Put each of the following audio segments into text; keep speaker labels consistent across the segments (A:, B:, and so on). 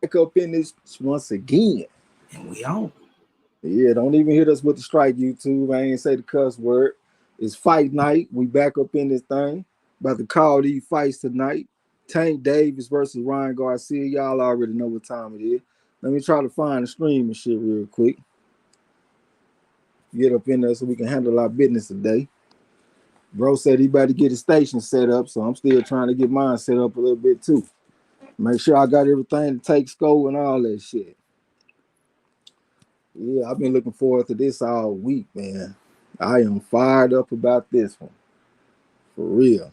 A: Back up in this once again.
B: And we on.
A: Yeah, don't even hit us with the strike, YouTube. I ain't say the cuss word. It's fight night. We back up in this thing. About to call these fights tonight. Tank Davis versus Ryan Garcia. Y'all already know what time it is. Let me try to find the stream and shit real quick. Get up in there so we can handle our business today. Bro said he better get his station set up, so I'm still trying to get mine set up a little bit too. Make sure I got everything to take score and all that shit. Yeah, I've been looking forward to this all week, man. I am fired up about this one. For real.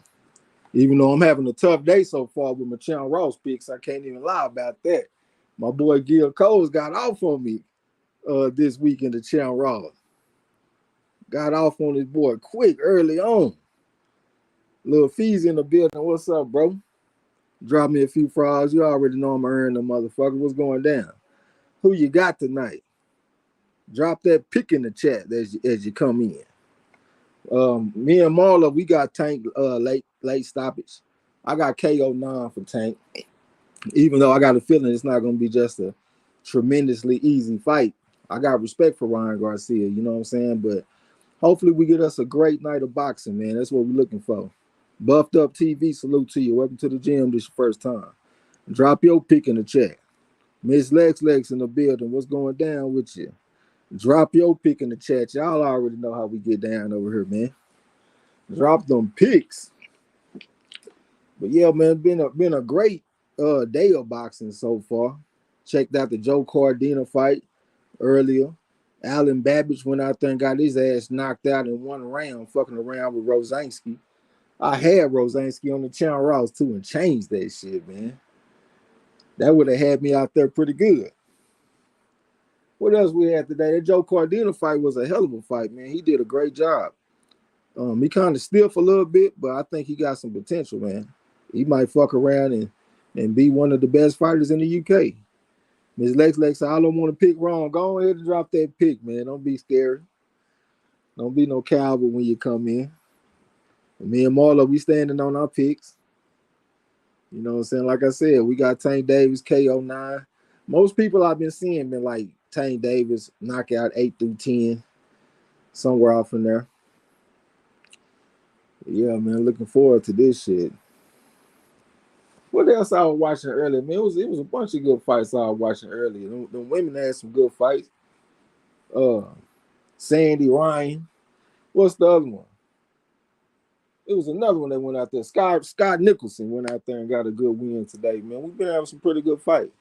A: Even though I'm having a tough day so far with my Channel Ross picks, I can't even lie about that. My boy Gil Coles got off on me this week in the Channel Ross. Got off on his boy quick early on. Little Fee's in the building. What's up, bro? Drop me a few fries. You already know I'm earning the motherfucker. What's going down? Who you got tonight? Drop that pick in the chat as you come in. Me and Marla, we got Tank late stoppage. I got KO9 for Tank. Even though I got a feeling it's not gonna be just a tremendously easy fight. I got respect for Ryan Garcia, you know what I'm saying? But hopefully we get us a great night of boxing, man. That's what we're looking for. Buffed Up TV, salute to you. Welcome to the gym. This your first time. Drop your pick in the chat. Miss Lex in the building. What's going down with you? Drop your pick in the chat. Y'all already know how we get down over here, man. Drop them picks. But yeah, man, been a great day of boxing so far. Checked out the Joe Cardina fight earlier. Alan Babbage went out there and got his ass knocked out in one round, fucking around with Rosansky. I had Rosansky on the Channel Ross too and changed that shit, man. That would have had me out there pretty good. What else we had today? That Joe Cardina fight was a hell of a fight, man. He did a great job. He kind of stiff a little bit, but I think he got some potential, man. He might fuck around and be one of the best fighters in the UK. Ms. Lex said, I don't want to pick wrong. Go ahead and drop that pick, man. Don't be scary. Don't be no coward when you come in. And me and Marla, we standing on our picks. You know what I'm saying? Like I said, we got Tank Davis, KO9. Most people I've been seeing been like Tank Davis, knockout 8 through 10, somewhere off in there. Yeah, man, looking forward to this shit. What else I was watching earlier? Man, it was a bunch of good fights I was watching earlier. The women had some good fights. Sandy Ryan. What's the other one? It was another one that went out there. Scott Nicholson went out there and got a good win today, man. We've been having some pretty good fights.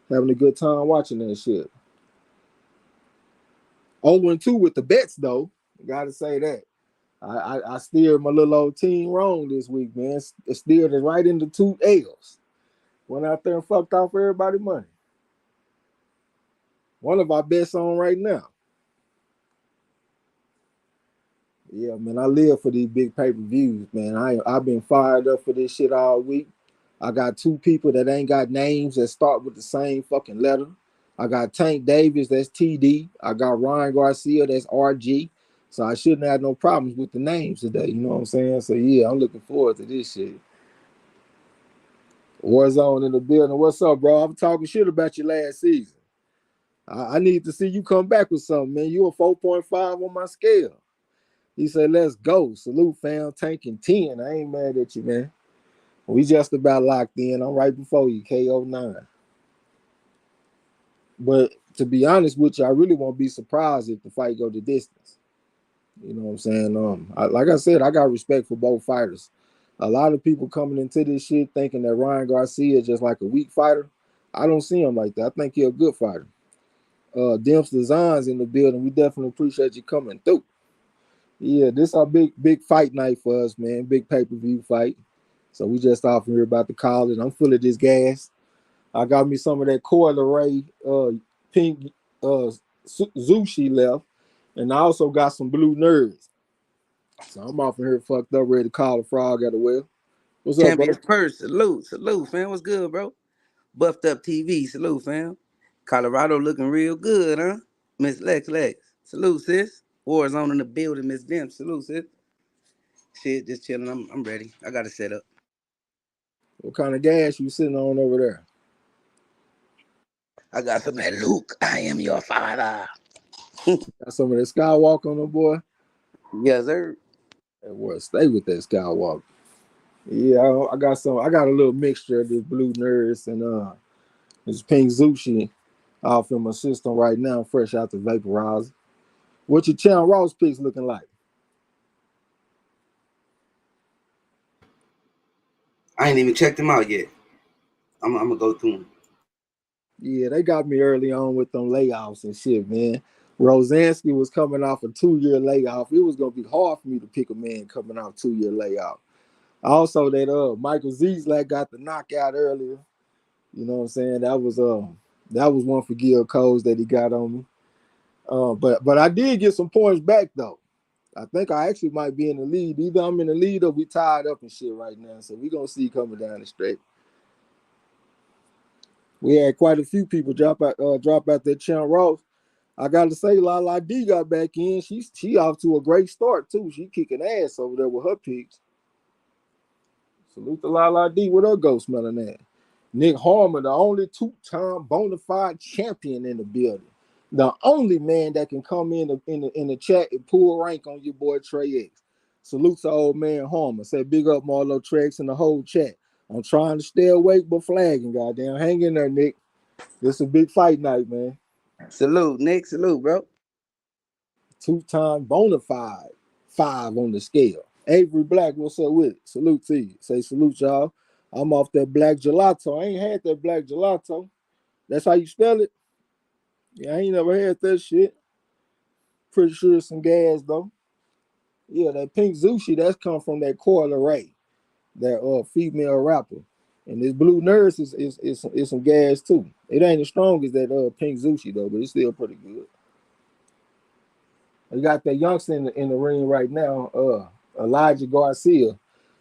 A: Having a good time watching that shit. 0-2 with the bets, though. Gotta say that. I steered my little old team wrong this week, man. It steered it right into 2 L's. Went out there and fucked off everybody's money. One of our bets on right now. Yeah, man, I live for these big pay-per-views, man. I've been fired up for this shit all week. I got 2 people that ain't got names that start with the same fucking letter. I got Tank Davis, that's TD. I got Ryan Garcia, that's RG. So I shouldn't have no problems with the names today. You know what I'm saying? So yeah, I'm looking forward to this shit. Warzone in the building. What's up, bro? I'm talking shit about you last season. I need to see you come back with something, man. You a 4.5 on my scale. He said, let's go. Salute, fam. Tanking 10. I ain't mad at you, man. We just about locked in. I'm right before you, KO9. But to be honest with you, I really won't be surprised if the fight go the distance. You know what I'm saying? Like I said, I got respect for both fighters. A lot of people coming into this shit thinking that Ryan Garcia is just like a weak fighter. I don't see him like that. I think he's a good fighter. Dimps Designs in the building. We definitely appreciate you coming through. Yeah, this our big fight night for us, man. Big pay-per-view fight. So we just off here about to call it. I'm full of this gas. I got me some of that Coil Ray pink Zushi left. And I also got some blue nerds. So I'm off here fucked up, ready to call a frog at the well. What's up, bro?
B: Champions Purse, salute, fam. What's good, bro? Buffed Up TV, salute, fam. Colorado looking real good, huh? Miss Lex, salute, sis. Warzone in the building, Miss Dimp, salute, sis. Shit, just chilling. I'm ready. I got it set up.
A: What kind of gas you sitting on over there?
B: I got some of that Luke, I am your father.
A: Got some of that Skywalker on them, boy.
B: Yes, sir.
A: That boy, stay with that Skywalker. Yeah, I got some. I got a little mixture of this blue nurse and this pink Zushi off in my system right now, fresh out the vaporizer. What your Chan Ross picks looking like?
B: I ain't even checked them out yet. I'm gonna go through them.
A: Yeah, they got me early on with them layoffs and shit, man. Rosansky was coming off a 2-year layoff. It was gonna be hard for me to pick a man coming off 2-year layoff. Also, that Michael Zizlak got the knockout earlier. You know what I'm saying? That was one for Gil Coles that he got on me. But I did get some points back though. I think I actually might be in the lead. Either I'm in the lead or we tied up and shit right now. So we gonna see coming down the stretch. We had quite a few people drop out that Chan Ross. I got to say, Lala D got back in. She off to a great start too. She kicking ass over there with her picks. Salute to Lala D with her ghost smelling that. Nick Harmon, the only two-time bona fide champion in the building. The only man that can come in the chat and pull rank on your boy Trey X. Salute to old man Harmon. Say big up Marlo Trex and the whole chat. I'm trying to stay awake but flagging, goddamn. Hang in there, Nick. This is a big fight night, man.
B: Salute, Nick. Salute, bro.
A: Two-time bona fide 5 on the scale. Avery Black, what's up with it? Salute to you. Say salute, y'all. I'm off that black gelato. I ain't had that black gelato. That's how you spell it? Yeah, I ain't never had that shit. Pretty sure it's some gas, though. Yeah, that pink Zushi, that's come from that Coil Ray, that female rapper. And this blue nurse is some gas, too. It ain't as strong as that pink Zushi, though, but it's still pretty good. We got that youngster in the ring right now, Elijah Garcia.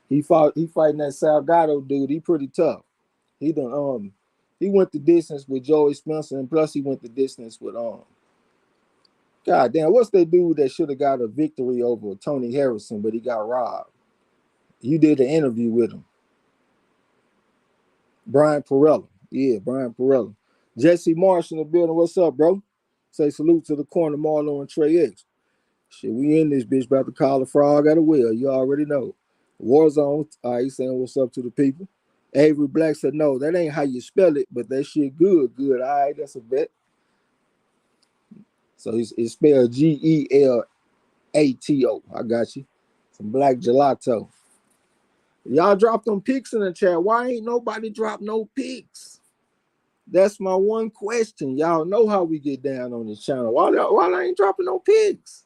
A: He fighting that Salgado dude. He pretty tough. He went the distance with Joey Spencer, and plus he went the distance with God damn, what's that dude that should have got a victory over Tony Harrison, but he got robbed? You did an interview with him. Brian Perella. Yeah, Brian Perella. Jesse Marsh in the building. What's up, bro? Say salute to the corner, Marlo and Trey X. Shit, we in this bitch about to call a frog at a wheel. You already know. Warzone, he's saying what's up to the people. Avery Black said, no, that ain't how you spell it, but that shit good. All right, that's a bet. So it's spelled Gelato. I got you. Some black gelato. Y'all dropped them picks in the chat. Why ain't nobody dropped no picks? That's my one question. Y'all know how we get down on this channel. Why I ain't dropping no picks?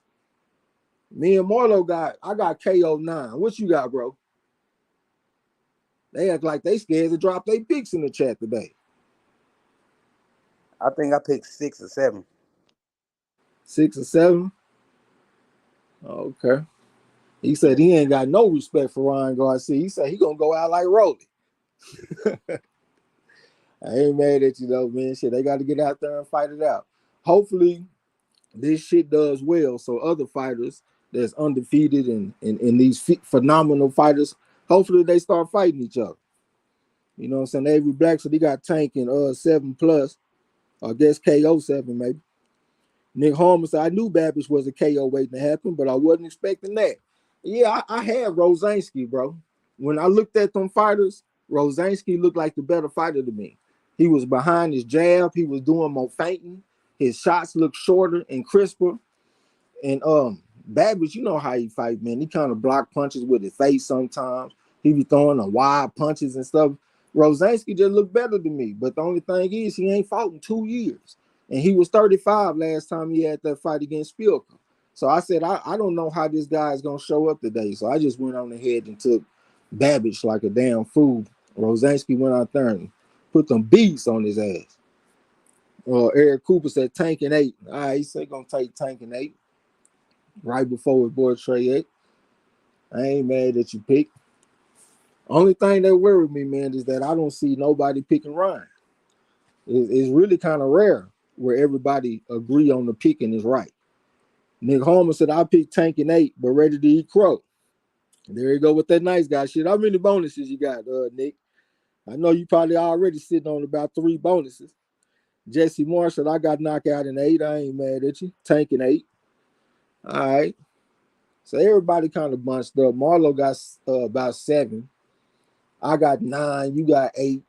A: Me and Marlo I got KO9. What you got, bro? They act like they scared to drop their picks in the chat today.
B: I think I picked 6 or 7.
A: 6 or 7? Okay. He said he ain't got no respect for Ryan Garcia. He said he gonna go out like Rolly. I ain't mad at you though, man. Shit, they got to get out there and fight it out. Hopefully, this shit does well, so other fighters that's undefeated and these phenomenal fighters, hopefully they start fighting each other. You know what I'm saying? Avery Black, so they got Tank in 7+. I guess KO 7 maybe. Nick Harmon said, I knew Babish was a KO waiting to happen, but I wasn't expecting that. Yeah, I had Rosansky, bro. When I looked at them fighters, Rosansky looked like the better fighter to me. He was behind his jab. He was doing more feinting. His shots looked shorter and crisper. And Babish, you know how he fight, man. He kind of block punches with his face sometimes. He be throwing the wide punches and stuff. Rosansky just looked better than me. But the only thing is he ain't fought in 2 years. And he was 35 last time he had that fight against Spielka. So I said, I don't know how this guy is going to show up today. So I just went on ahead and took Babish like a damn fool. Rosansky went out there and put them beats on his ass. Eric Cooper said Tank and 8. All right, he said going to take Tank and 8 right before his boy Trey 8. I ain't mad that you picked. Only thing that worried me, man, is that I don't see nobody picking Ryan. It's really kind of rare where everybody agree on the picking is right. Nick Harmon said, I picked Tank and 8, but ready to eat crow. There you go with that nice guy shit. How many bonuses you got, Nick? I know you probably already sitting on about 3 bonuses. Jesse Marshall, I got knocked out in 8. I ain't mad at you. Tank in 8. All right. So everybody kind of bunched up. Marlo got about 7. I got 9. You got 8.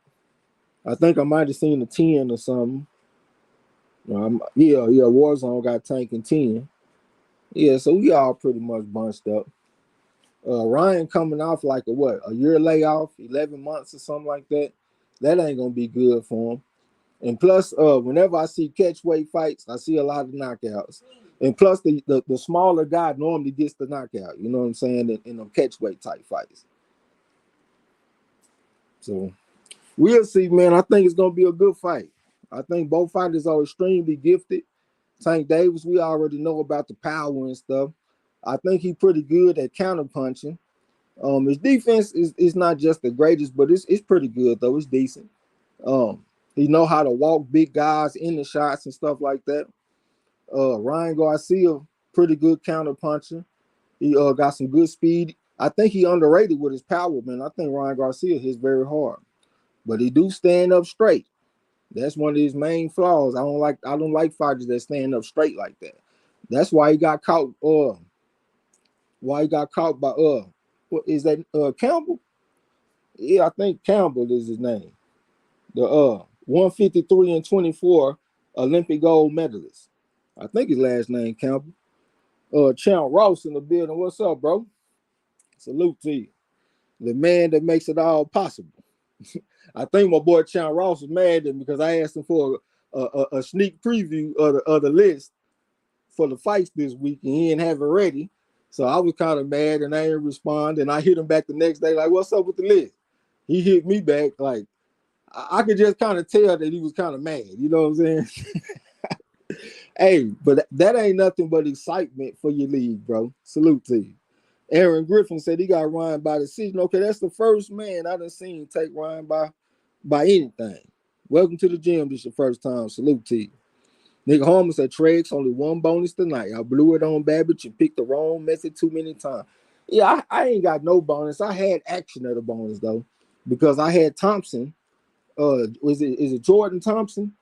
A: I think I might have seen a 10 or something. Yeah. Warzone got Tank and 10. Yeah, so we all pretty much bunched up. Ryan coming off like a year layoff, 11 months or something like that. That ain't gonna be good for him. And plus, whenever I see catchweight fights, I see a lot of knockouts. And plus, the smaller guy normally gets the knockout. You know what I'm saying? In them catchweight type fights. So we'll see, man. I think it's gonna be a good fight. I think both fighters are extremely gifted. Tank Davis, we already know about the power and stuff. I think he's pretty good at counterpunching. His defense is not just the greatest, but it's pretty good though. It's decent. He know how to walk big guys in the shots and stuff like that. Ryan Garcia, pretty good counterpuncher. He got some good speed. I think he underrated with his power, man. I think Ryan Garcia hits very hard, but he do stand up straight. That's one of his main flaws. I don't like fighters that stand up straight like that. That's why he got caught. Why he got caught by what is that? Campbell? Yeah, I think Campbell is his name. The 153 and 24 Olympic gold medalist. I think his last name Campbell. Champ Ross in the building. What's up, bro? Salute to you. The man that makes it all possible. I think my boy Champ Ross was mad at me because I asked him for a sneak preview of the list for the fights this week, and he didn't have it ready. So I was kind of mad, and I didn't respond. And I hit him back the next day, like, "What's up with the list?" He hit me back, like I could just kind of tell that he was kind of mad. You know what I'm saying? Hey, but that ain't nothing but excitement for your league, bro. Salute to you. Aaron Griffin said he got Ryan by decision. Okay, that's the first man I done seen take Ryan by anything. Welcome to the gym. This is your first time. Salute to you. Nick Holmes said Treg's only one bonus tonight. I blew it on Babbage and picked the wrong method too many times. Yeah, I ain't got no bonus. I had action at a bonus though, because I had Thompson. Is it Jordan Thompson?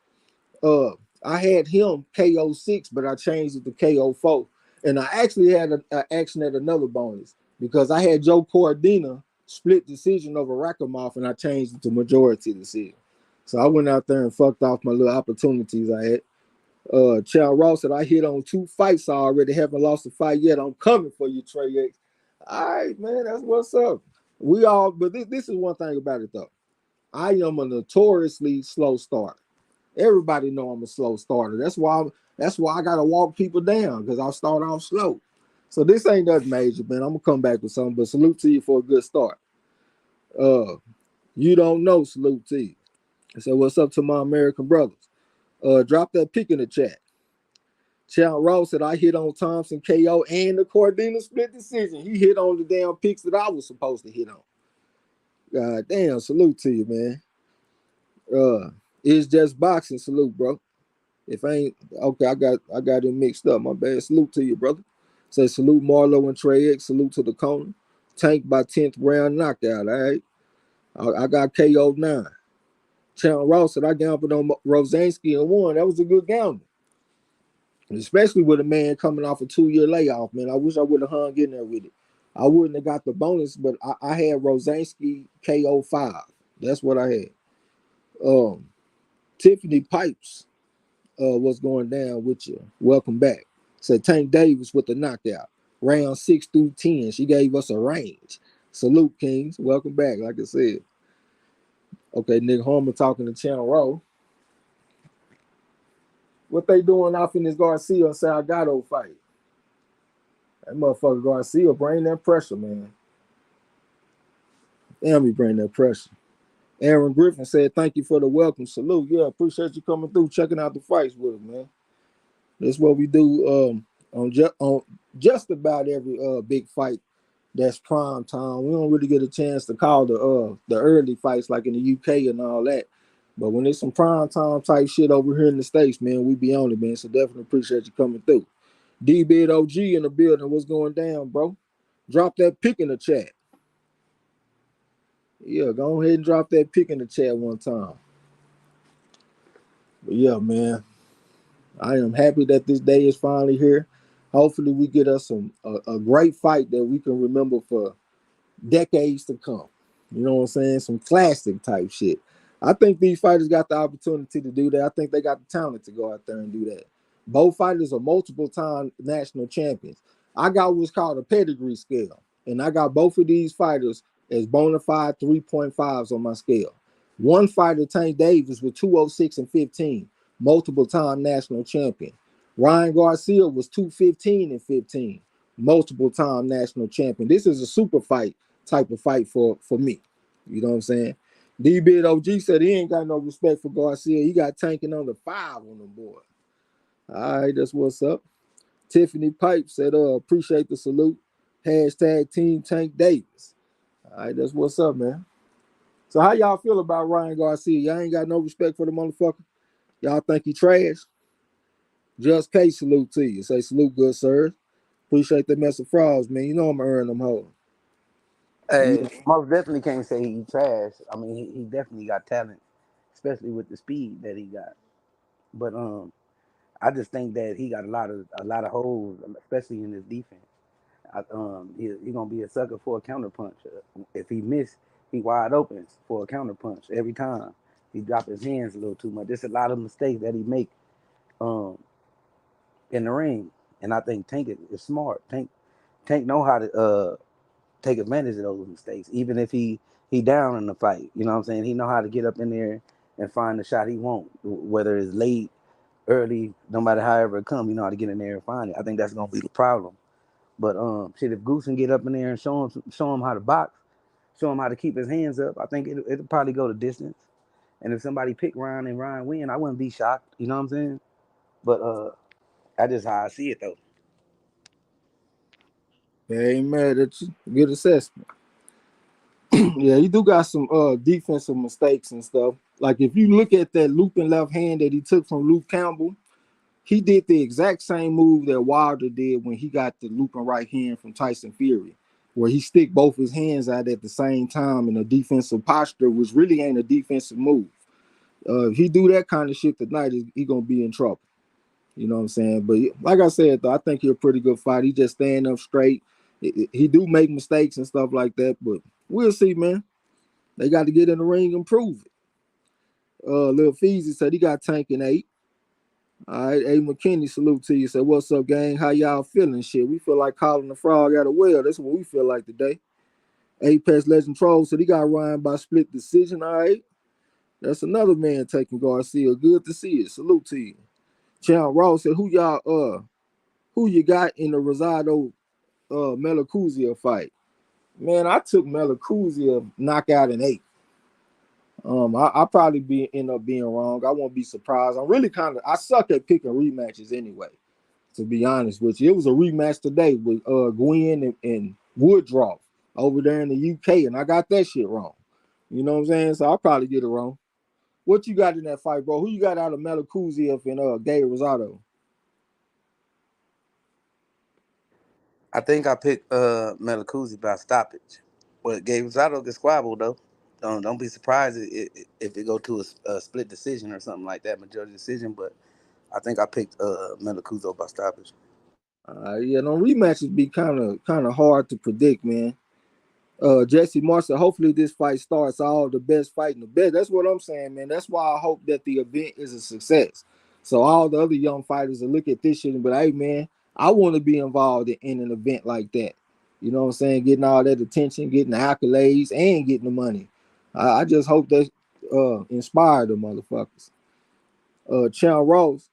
A: Uh, I had him KO 6, but I changed it to KO 4. And I actually had an action at another bonus because I had Joe Cordina split decision over Rakhimov, and I changed it to majority decision. So I went out there and fucked off my little opportunities I had. Charles Ross said I hit on 2 fights already, haven't lost a fight yet. I'm coming for you, Trey X. All right, man, that's what's up. But this is one thing about it though. I am a notoriously slow starter. Everybody know I'm a slow starter. That's why I gotta walk people down because I start off slow. So this ain't nothing major, man. I'm gonna come back with something, but salute to you for a good start. You don't know, salute to you. So what's up to my American brothers? Drop that pick in the chat. Champ Ross said I hit on Thompson KO and the Cordina split decision. He hit on the damn picks that I was supposed to hit on. God damn, salute to you, man. It's just boxing, salute, bro. If I ain't okay, I got it mixed up. My bad. Salute to you, brother. Say salute Marlo and Trey X. Salute to the corner. Tank by 10th round knockout. All right. I got KO 9. Champ Ross said I gambled on Rosansky and won. That was a good gamble. Especially with a man coming off a 2-year layoff, man. I wish I would have hung in there with it. I wouldn't have got the bonus, but I had Rosansky KO 5. That's what I had. Tiffany Pipes, what's going down with you? Welcome back. Said Tank Davis with the knockout. Round 6 through 10. She gave us a range. Salute, Kings. Welcome back, like I said. Okay, Nick Homer talking to Channel Row. What they doing off in this Garcia and Salgado fight? That motherfucker Garcia bring that pressure, man. Damn, he bring that pressure. Aaron Griffin said, thank you for the welcome. Salute. Yeah, appreciate you coming through, checking out the fights with us, man. That's what we do on just about every big fight that's prime time. We don't really get a chance to call the early fights like in the UK and all that. But when it's some prime time type shit over here in the States, man, we be on it, man. So definitely appreciate you coming through. D-Bid OG in the building. What's going down, bro? Drop that pick in the chat. Yeah, go ahead and drop that pick in the chat one time. Yeah, man. I am happy that this day is finally here. Hopefully, we get us a great fight that we can remember for decades to come. You know what I'm saying? Some classic type shit. I think these fighters got the opportunity to do that. I think they got the talent to go out there and do that. Both fighters are multiple time national champions. I got what's called a pedigree scale, and I got both of these fighters as bona fide 3.5s on my scale. One fighter, Tank Davis, with 206 and 15, multiple time national champion. Ryan Garcia was 215 and 15, multiple time national champion. This is a super fight type of fight for me. You know what I'm saying? D Bid OG said he ain't got no respect for Garcia. He got tanking on the 5 on the board. All right, that's what's up. Tiffany Pipe said, appreciate the salute. Hashtag Team Tank Davis. All right, that's what's up, man. So how y'all feel about Ryan Garcia? Y'all ain't got no respect for the motherfucker? Y'all think he trash? Just case salute to you. Say salute, good sir. Appreciate the mess of frauds, man. You know I'm gonna earn them hoes.
B: Hey, most definitely can't say he trash. I mean, he definitely got talent, especially with the speed that he got. But I just think that he got a lot of holes, especially in his defense. He gonna be a sucker for a counter punch. If he miss, he wide open for a counter punch every time. He drop his hands a little too much. There's a lot of mistakes that he make um in the ring, and I think Tank is smart. Tank know how to take advantage of those mistakes, even if he down in the fight. You know what I'm saying? He know how to get up in there and find the shot he want, whether it's late, early, no matter however it come. You know how to get in there and find it. I think that's gonna be the problem. But shit, if Goose can get up in there and show him how to box, show him how to keep his hands up, I think it'll probably go the distance. And if somebody pick Ryan and Ryan win, I wouldn't be shocked. You know what I'm saying? But that's just how I see it though.
A: I ain't mad at you. Good assessment. Yeah, he do got some defensive mistakes and stuff. Like if you look at that looping left hand that he took from Luke Campbell, he did the exact same move that Wilder did when he got the looping right hand from Tyson Fury, where he stick both his hands out at the same time in a defensive posture, which really ain't a defensive move. If he do that kind of shit tonight, he gonna be in trouble. You know what I'm saying? But like I said, though, I think he's a pretty good fighter. He just stand up straight. He do make mistakes and stuff like that, but we'll see, man. They got to get in the ring and prove it. Lil Feezy said he got Tank in 8. All right, A. McKinney, salute to you. Said, what's up, gang? How y'all feeling? Shit, we feel like calling the frog out of well. That's what we feel like today. Apex Legend Troll said he got Ryan by split decision. All right, that's another man taking Garcia. Good to see it. Salute to you. Champ Ross said, who you got in the Rosado Melacuzia fight? Man, I took Melacuzia knockout in 8. I probably end up being wrong. I won't be surprised. I'm really I suck at picking rematches anyway. To be honest with you, it was a rematch today with Gwen and Woodruff over there in the UK, and I got that shit wrong. You know what I'm saying? So I'll probably get it wrong. What you got in that fight, bro? Who you got out of Melakuziev and Gay Rosado?
B: I think I picked Melacuzzi by stoppage. But Gabe Rosado get squabbled though. Don't be surprised if it go to a split decision or something like that, majority decision. But I think I picked Melacuzzo by stoppage.
A: Yeah, no rematches be kind of hard to predict, man. Jesse Marshall, hopefully this fight starts all the best fighting the best. That's what I'm saying, man. That's why I hope that the event is a success. So all the other young fighters will look at this shit and be like, hey, man, I want to be involved in an event like that. You know what I'm saying? Getting all that attention, getting the accolades, and getting the money. I just hope that inspire the motherfuckers. Chow Rose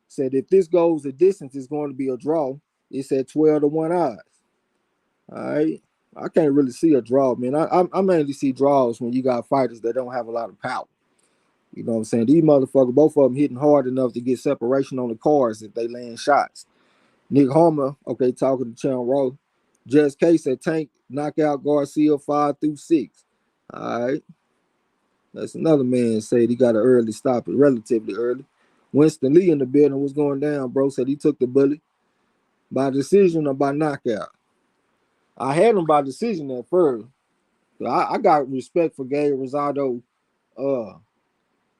A: said if this goes the distance, it's going to be a draw. It's at 12 to 1 odds. All right. I can't really see a draw, man. I mainly see draws when you got fighters that don't have a lot of power. You know what I'm saying? These motherfuckers, both of them hitting hard enough to get separation on the cars if they land shots. Nick Homer, okay, talking to Channel Row. Just Case said Tank knockout Garcia 5-6. All right. That's another man said he got an early stop, relatively early. Winston Lee in the building was going down, bro. Said he took the bullet by decision or by knockout. I had him by decision at first. I got respect for Gabe Rosado, uh,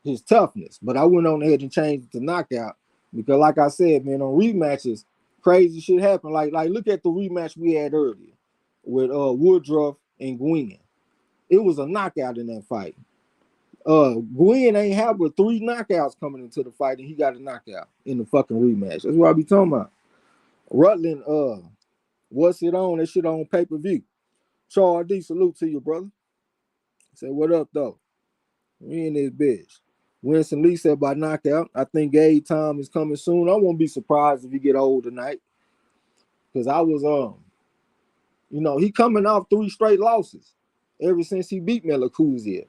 A: his toughness. But I went on ahead and changed it to knockout because, like I said, man, on rematches, crazy shit happened. Like look at the rematch we had earlier with Woodruff and Gwen. It was a knockout in that fight. Gwen ain't have but 3 knockouts coming into the fight, and he got a knockout in the fucking rematch. That's what I be talking about. Rutland, what's it on? That shit on pay-per-view. Charles D, salute to you, brother. Say, what up, though? We in this bitch. Winston Lee said by knockout. I think Gabe time is coming soon. I won't be surprised if he get old tonight. Because I was, he coming off 3 straight losses ever since he beat Melakuziev.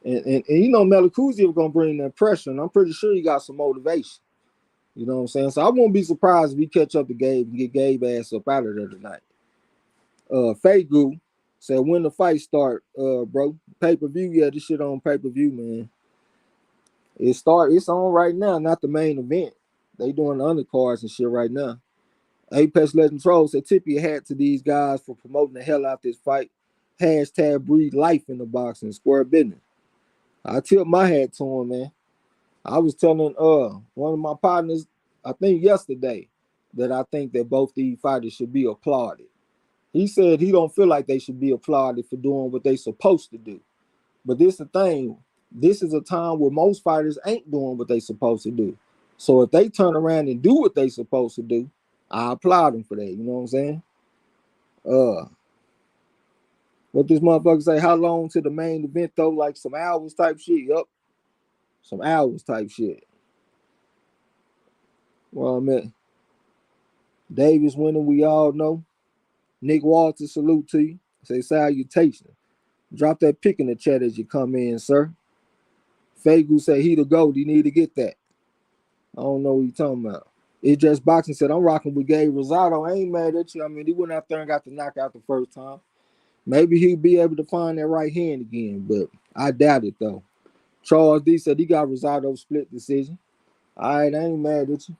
A: And Melakuziev going to bring that pressure, and I'm pretty sure he got some motivation. You know what I'm saying? So I won't be surprised if he catch up to Gabe and get Gabe ass up out of there tonight. Fagu said, when the fight start, bro? Pay-per-view, yeah, this shit on pay-per-view, man. It's on right now, not the main event. They doing the undercards and shit right now. Apex Legend Troll said, tip your hat to these guys for promoting the hell out this fight. Hashtag breathe life in the boxing, square business. I tip my hat to him, man. I was telling one of my partners, I think yesterday, that I think that both these fighters should be applauded. He said he don't feel like they should be applauded for doing what they supposed to do. But this is the thing. This is a time where most fighters ain't doing what they supposed to do. So if they turn around and do what they supposed to do, I applaud them for that. You know what I'm saying? What this motherfucker say? How long to the main event though? Like some hours type shit. Yup. Some hours type shit. Well, man. Davis winning, we all know. Nick Walters, salute to you. Say salutation. Drop that pic in the chat as you come in, sir. Fagu say he the GOAT. He need to get that. I don't know what you talking about. It just boxing said, I'm rocking with Gabe Rosado. I ain't mad at you. I mean, he went out there and got the knockout the first time. Maybe he'll be able to find that right hand again, but I doubt it, though. Charles D said he got Rosado split decision. All right, I ain't mad at you.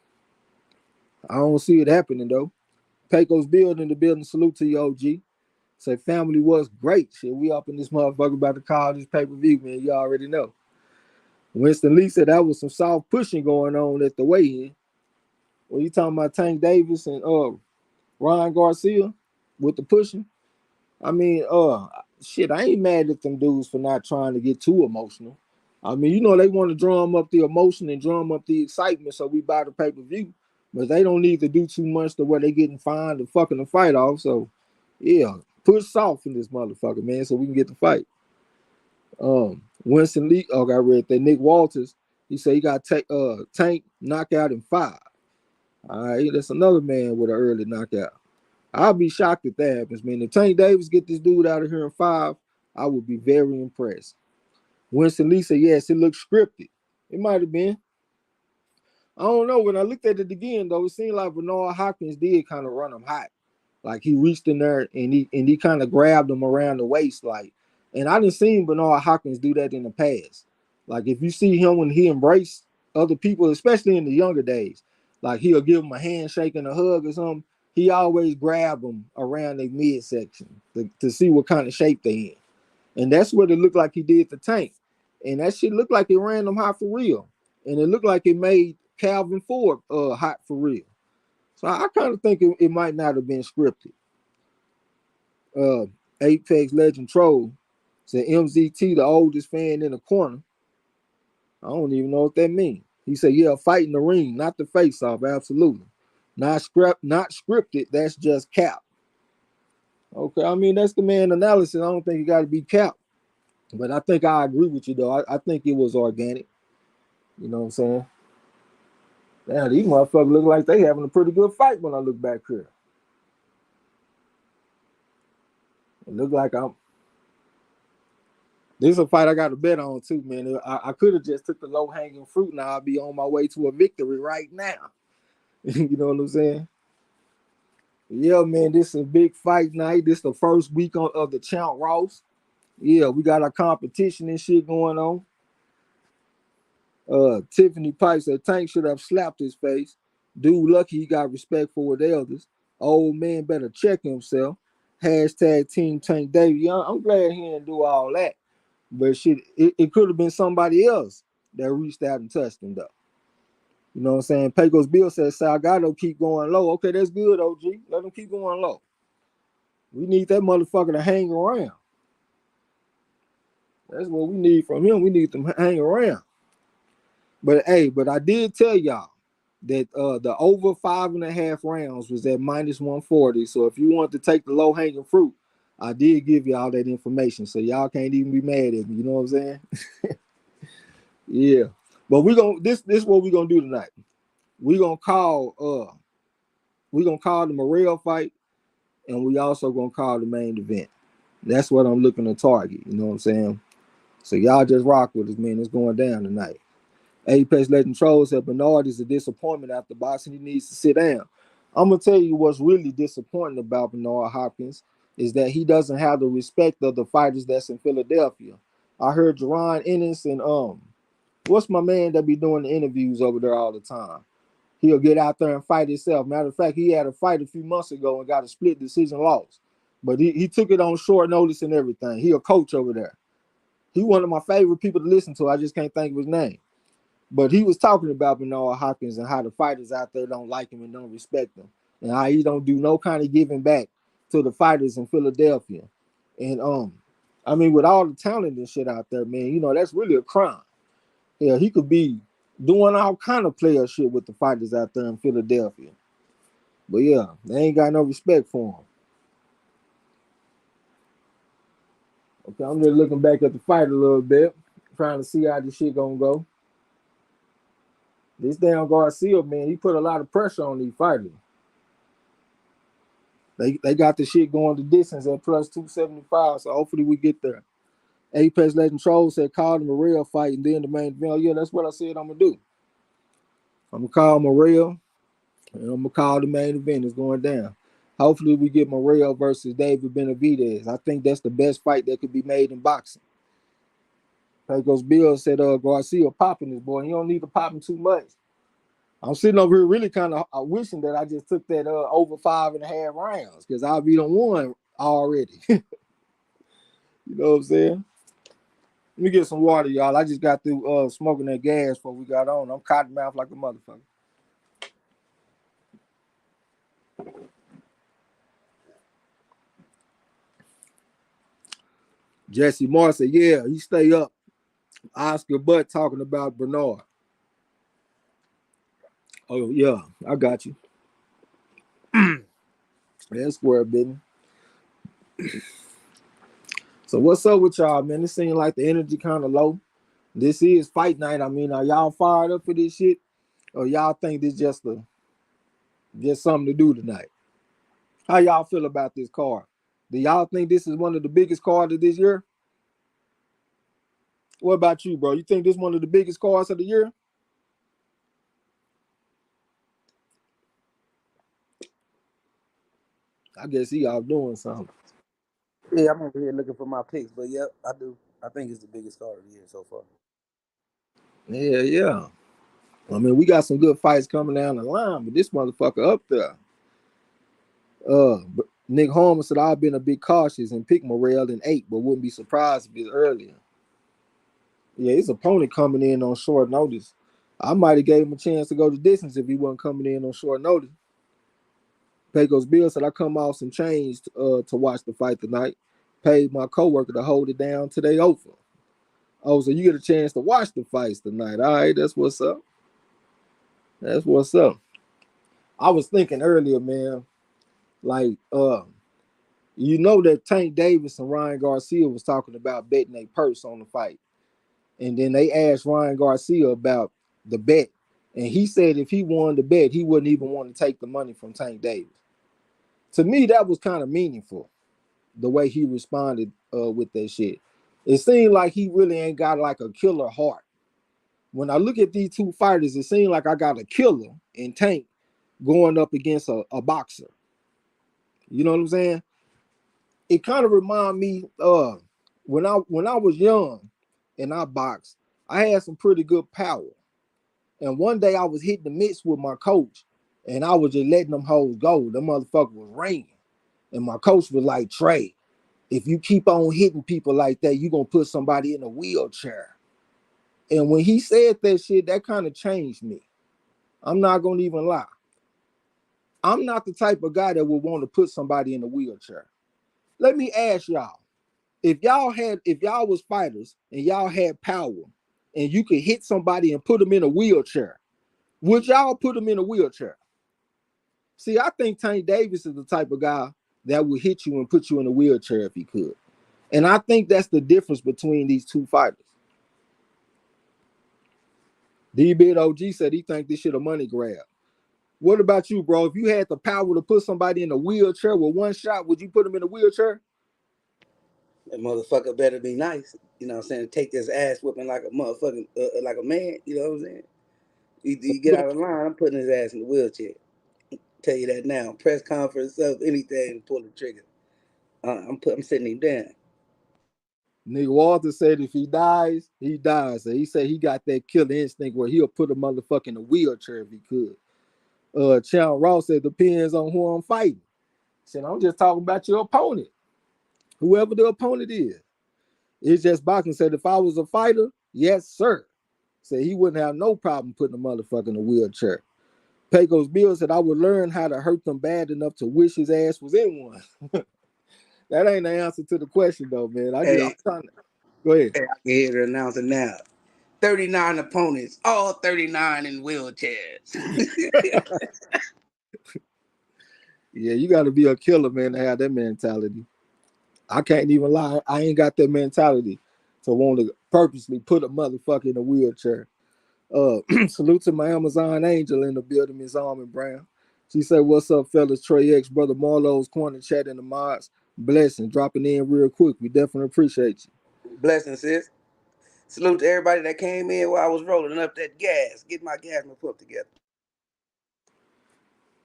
A: I don't see it happening, though. Pecos building. Salute to you, OG. Say family was great. Shit, we up in this motherfucker about to call this pay-per-view, man. You already know. Winston Lee said that was some soft pushing going on at the weigh-in. When you talking about Tank Davis and Ryan Garcia with the pushing, I mean, shit, I ain't mad at them dudes for not trying to get too emotional. I mean, they want to drum up the emotion and drum up the excitement so we buy the pay-per-view, but they don't need to do too much to where they getting fined and fucking the fight off. So, yeah, push soft in this motherfucker, man, so we can get the fight. Winston Lee, I read that. Nick Walters, he said he got Tank knockout in 5. All right, that's another man with an early knockout. I'll be shocked if that happens, man. If Tank Davis get this dude out of here in 5, I would be very impressed. Winston Lee said, yes, it looks scripted. It might have been. I don't know. When I looked at it again, though, it seemed like Bernard Hopkins did kind of run him hot. Like he reached in there and he kind of grabbed him around the waist, like. And I didn't see Bernard Hopkins do that in the past. Like if you see him when he embraced other people, especially in the younger days, like he'll give them a handshake and a hug or something. He always grab them around their midsection to see what kind of shape they in. And that's what it looked like he did to Tank. And that shit looked like it ran them hot for real. And it looked like it made Calvin Ford hot for real. So I kind of think it might not have been scripted. Apex Legend Troll said MZT, the oldest fan in the corner. I don't even know what that means. He said, yeah, fight in the ring, not the face-off, absolutely. Not scripted, that's just cap. Okay, I mean, that's the man analysis. I don't think it got to be cap. But I think I agree with you, though. I think it was organic. You know what I'm saying? Now, these motherfuckers look like they having a pretty good fight when I look back here. It look like this is a fight I got to bet on, too, man. I could have just took the low-hanging fruit. Now I'll be on my way to a victory right now. You know what I'm saying? Yeah, man, this is a big fight night. This is the first week of the Champ Ross. Yeah, we got our competition and shit going on. Tiffany Pipe said Tank should have slapped his face. Dude lucky he got respect for the elders. Old man better check himself. Hashtag Team Tank Davis. I'm glad he didn't do all that. But shit, it could have been somebody else that reached out and touched him though. You know what I'm saying? Pecos Bill says Salgado keep going low. Okay, that's good, OG. Let him keep going low. We need that motherfucker to hang around. That's what we need from him. We need them to hang around. But hey, but I did tell y'all that the over 5.5 rounds was at -140. So if you want to take the low hanging fruit, I did give y'all that information. So y'all can't even be mad at me. You know what I'm saying? Yeah. But we gonna this is what we gonna do tonight. We gonna call the Morrell fight, and we also gonna call the main event. That's what I'm looking to target. You know what I'm saying? So y'all just rock with us, man. It's going down tonight. Apex Legend Trolls said Bernard is a disappointment after boxing. He needs to sit down. I'm gonna tell you what's really disappointing about Bernard Hopkins is that he doesn't have the respect of the fighters that's in Philadelphia. I heard Jerron Ennis and what's my man that be doing the interviews over there all the time? He'll get out there and fight himself. Matter of fact, he had a fight a few months ago and got a split decision loss. But he took it on short notice and everything. He a coach over there. He one of my favorite people to listen to. I just can't think of his name. But he was talking about Bernard Hopkins and how the fighters out there don't like him and don't respect him. And how he don't do no kind of giving back to the fighters in Philadelphia. And I mean, with all the talent and shit out there, man, you know, that's really a crime. Yeah, he could be doing all kind of player shit with the fighters out there in Philadelphia. But yeah, they ain't got no respect for him. Okay, I'm just looking back at the fight a little bit, trying to see how this shit gonna go. This damn Garcia, man, he put a lot of pressure on these fighters. They got the shit going the distance at plus 275, so hopefully we get there. Apex Legend Troll said call him a real fight and then the main event. Yeah, that's what I said I'm gonna do. I'm gonna call Morrell and I'm gonna call the main event. It's going down. Hopefully we get Morrell versus David Benavidez. I think that's the best fight that could be made in boxing. Pecos Bill said Garcia popping this boy. He don't need to pop him too much. I'm sitting over here really kind of wishing that I just took that over 5.5 rounds because I'll be on one already. You know what I'm saying? Let me get some water, y'all. I just got through smoking that gas before we got on. I'm cotton mouth like a motherfucker. Jesse Moore said, yeah, you stay up. Oscar Butt talking about Bernard. Oh, yeah, I got you. That's square business. So what's up with y'all, man? It seems like the energy kind of low. This is fight night. I mean, are y'all fired up for this shit? Or y'all think this just something to do tonight? How y'all feel about this card? Do y'all think this is one of the biggest cards of this year? What about you, bro? You think this is one of the biggest cards of the year? I guess he out doing something.
B: Yeah, I'm over here looking for my picks, but yep, I do. I think it's the biggest card of the year so far.
A: Yeah. I mean, we got some good fights coming down the line, but this motherfucker up there. But Nick Holmes said I've been a bit cautious and picked Morrell in 8, but wouldn't be surprised if it's earlier. Yeah, his opponent coming in on short notice. I might have gave him a chance to go the distance if he wasn't coming in on short notice. Pecos Bill said I come off some change to watch the fight tonight. Paid my coworker to hold it down today over. Oh, so you get a chance to watch the fights tonight. All right, that's what's up. That's what's up. I was thinking earlier, man, like you know that Tank Davis and Ryan Garcia was talking about betting a purse on the fight. And then they asked Ryan Garcia about the bet. And he said if he won the bet, he wouldn't even want to take the money from Tank Davis. To me, that was kind of meaningful, the way he responded with that shit. It seemed like he really ain't got like a killer heart. When I look at these two fighters, it seemed like I got a killer in Tank going up against a boxer. You know what I'm saying? It kind of remind me when I was young and I boxed, I had some pretty good power. And one day I was hitting the mitts with my coach, and I was just letting them hoes go. The motherfucker was ringing. And my coach was like, Trey, if you keep on hitting people like that, you're going to put somebody in a wheelchair. And when he said that shit, that kind of changed me. I'm not gonna even lie. I'm not the type of guy that would want to put somebody in a wheelchair. Let me ask y'all. If y'all was fighters and y'all had power and you could hit somebody and put them in a wheelchair, would y'all put them in a wheelchair? See, I think Tank Davis is the type of guy that would hit you and put you in a wheelchair if he could. And I think that's the difference between these two fighters. D-Bid OG said he think this shit a money grab. What about you, bro? If you had the power to put somebody in a wheelchair with one shot, would you put them in a wheelchair?
B: That motherfucker better be nice. You know what I'm saying? Take this ass whooping like a motherfucking, like a man. You know what I'm saying? You get out of line, I'm putting his ass in the wheelchair. Tell you that now. Press conference, anything, pull the trigger. I'm sitting him down.
A: Nigga Walter said if he dies, he dies. So he said he got that killer instinct where he'll put a motherfucker in a wheelchair if he could. Chow Ross said depends on who I'm fighting. Said I'm just talking about your opponent, whoever the opponent is. It's just boxing. Said if I was a fighter, yes sir. Said he wouldn't have no problem putting a motherfucker in a wheelchair. Pecos Bill said I would learn how to hurt them bad enough to wish his ass was in one. That ain't the answer to the question though, man. I'm trying to go ahead.
B: Hey, I can hear the announcer now. 39 opponents, all 39 in wheelchairs.
A: Yeah, you got to be a killer, man, to have that mentality. I can't even lie. I ain't got that mentality to want to purposely put a motherfucker in a wheelchair. Salute to my Amazon angel in the building, Miss Armin Brown. She said, what's up, fellas? Trey X, brother Marlo's corner chat in the mods. Blessing, dropping in real quick. We definitely appreciate you.
B: Blessings, sis. Salute to everybody that came in while I was rolling up that gas. Get my gas and put together.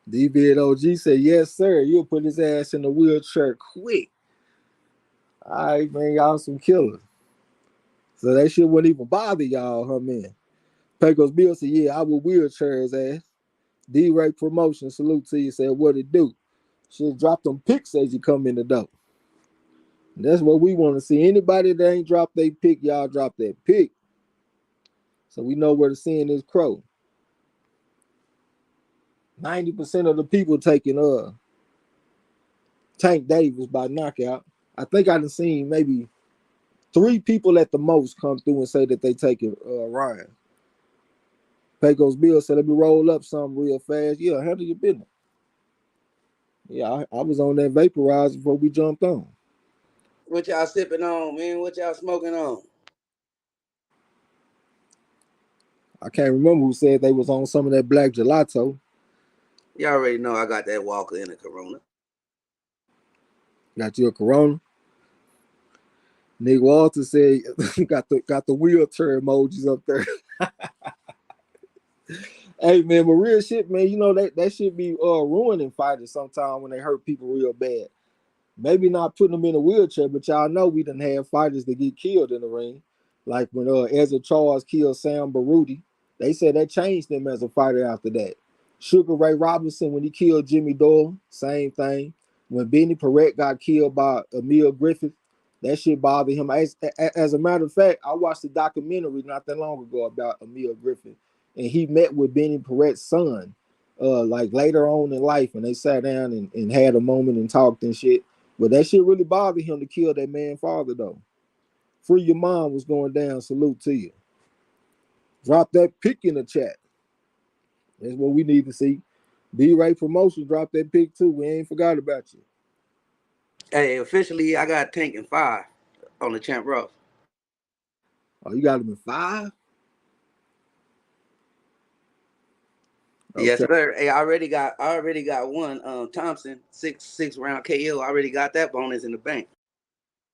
A: D-Bid OG said, yes, sir. You'll put his ass in the wheelchair quick. All right, man. Y'all some killers. So that shit wouldn't even bother y'all, huh, man? Pecos Bill said, yeah, I would wheelchair his ass. D-Ray Promotion, salute to you. Said, what it do? Should drop them pics as you come in the door. That's what we want to see. Anybody that ain't dropped their pick, y'all drop that pick. So we know where to send this crow. 90% of the people taking Tank Davis by knockout. I think I done seen maybe 3 people at the most come through and say that they taking Ryan. Pecos Bill said, let me roll up something real fast. Yeah, handle your business. Yeah, I was on that vaporizer before we jumped on.
B: What y'all sipping on, man? What y'all smoking on?
A: I can't remember who said they was on some of that black gelato.
B: Y'all already know I got that Walker in a Corona.
A: Got you a Corona? Nick Walter said got the wheelchair emojis up there. Hey man, but real shit, man, you know that should be ruining fighters sometimes when they hurt people real bad. Maybe not putting them in a wheelchair, but y'all know we done have fighters that get killed in the ring. Like when Ezra Charles killed Sam Baruti, they said that changed him as a fighter after that. Sugar Ray Robinson, when he killed Jimmy Doyle, same thing. When Benny Paret got killed by Emil Griffith, that shit bothered him. As a matter of fact, I watched a documentary not that long ago about Emil Griffith, and he met with Benny Paret's son, like later on in life, and they sat down and had a moment and talked and shit. But that shit really bothered him to kill that man's father, though. Free Your Mom was going down. Salute to you. Drop that pick in the chat. That's what we need to see. D-Ray Promotions drop that pick too. We ain't forgot about you.
B: Hey, officially, I got Tank in 5 on the Champ Rough.
A: Oh, you got him in 5? Okay.
B: Yes, sir. Hey, I already got one. Thompson, six round KO. I already got that bonus in the bank.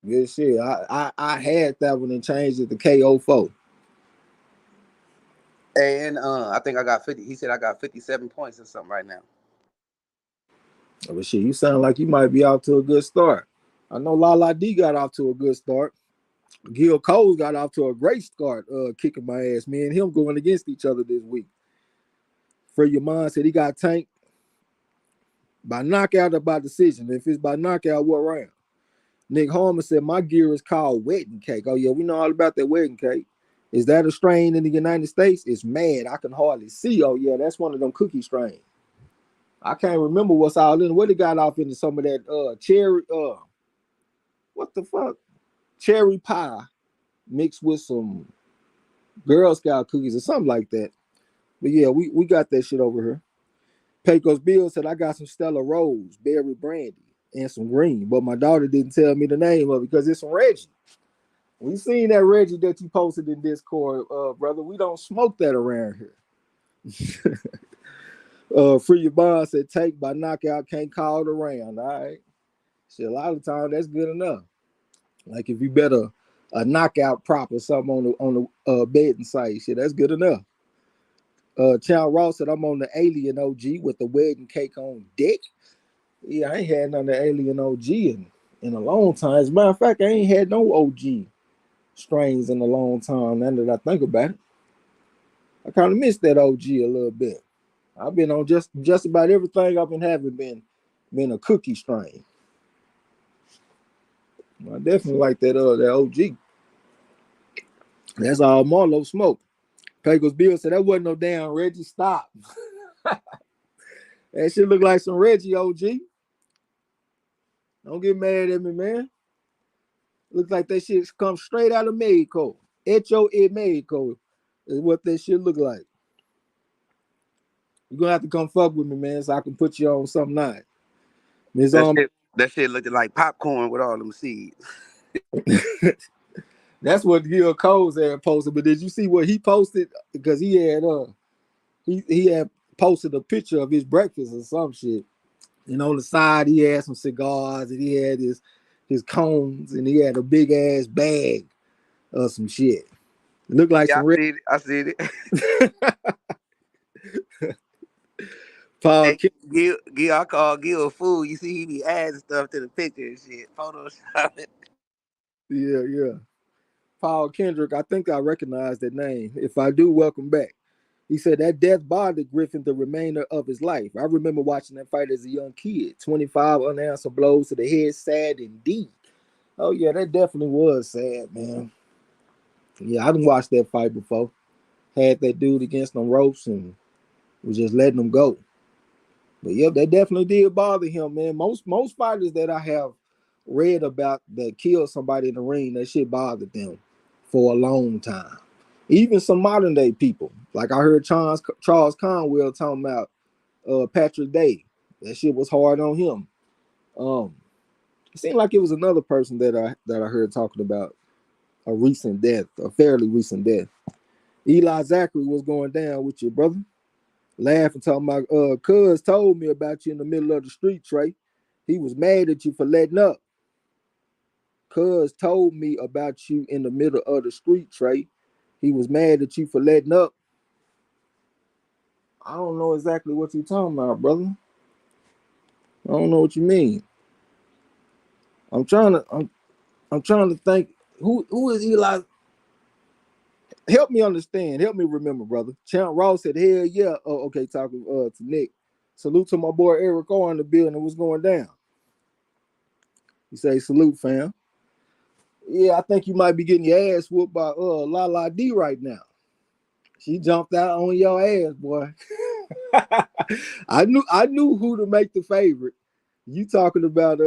A: Good shit. I had that one and changed it to KO4.
B: And I think I got 50. He said I got 57 points or something right now.
A: Oh, but shit, you sound like you might be off to a good start. I know Lala D got off to a good start. Gil Cole got off to a great start, kicking my ass. Me and him going against each other this week. Free Your Mind said he got Tank by knockout or by decision. If it's by knockout, what round? Nick Harmon said my gear is called wedding cake. Oh yeah, we know all about that wedding cake. Is that a strain in the United States? It's mad. I can hardly see. Oh yeah, that's one of them cookie strains. I can't remember what's all in. What it got off into some of that cherry what the fuck? Cherry pie mixed with some Girl Scout cookies or something like that. But yeah, we got that shit over here. Pecos Bill said I got some Stella Rose, berry brandy, and some green, but my daughter didn't tell me the name of it because it's some Reggie. We seen that Reggie that you posted in Discord, brother. We don't smoke that around here. Free your bond said take by knockout, can't call it around. All right. Shit, a lot of times that's good enough. Like if you bet a knockout prop or something on the betting site, shit, that's good enough. Chow Ross said I'm on the Alien OG with the wedding cake on deck. Yeah, I ain't had none of the Alien OG in a long time. As a matter of fact, I ain't had no OG strains in a long time. Now that I think about it, I kind of missed that OG a little bit. I've been on just about everything I've been having been a cookie strain. I definitely like that OG. That's all Marlo'S smoke. Pecos Bill said that wasn't no damn Reggie. Stop. That shit look like some Reggie OG. Don't get mad at me, man. Looks like that shit comes straight out of Mexico. Hecho en Mexico is what that shit look like. You're gonna have to come fuck with me, man, so I can put you on something nice. Miss
B: That shit looking like popcorn with all them seeds.
A: That's what Gil Coles had posted. But did you see what he posted? Because he had posted a picture of his breakfast or some shit. And on the side he had some cigars and he had his cones and he had a big ass bag of some shit. It looked like some
B: red. I see it.
A: Paul
B: hey, Gil, I call Gil a fool. You see, he be adding stuff to the picture and shit. Photoshop it.
A: Yeah. Paul Kendrick, I think I recognize that name. If I do, welcome back. He said that death bothered Griffin the remainder of his life. I remember watching that fight as a young kid. 25 unanswered blows to the head, sad indeed. Oh yeah, that definitely was sad, man. Yeah, I didn't watch that fight before. Had that dude against them ropes and was just letting them go. But yeah, that definitely did bother him, man. Most fighters that I have read about that killed somebody in the ring, that shit bothered them for a long time. Even some modern day people, like I heard Charles Conwell talking about Patrick Day. That shit was hard on him. It seemed like it was another person that I heard talking about a recent death, a fairly recent death. Eli Zachary was going down with you, brother. Laughing, talking about cuz told me about you in the middle of the street, Trey. He was mad at you for letting up. Cuz told me about you in the middle of the street, Trey. He was mad at you for letting up. I don't know exactly what you're talking about, brother. I don't know what you mean. I'm trying to think who is Eli. Help me understand. Help me remember, brother. Champ Ross said, hell yeah. Oh, okay, talking to Nick. Salute to my boy Eric O in the building. What's going down? He say, salute, fam. Yeah, I think you might be getting your ass whooped by La D right now. She jumped out on your ass, boy. I knew who to make the favorite. You talking about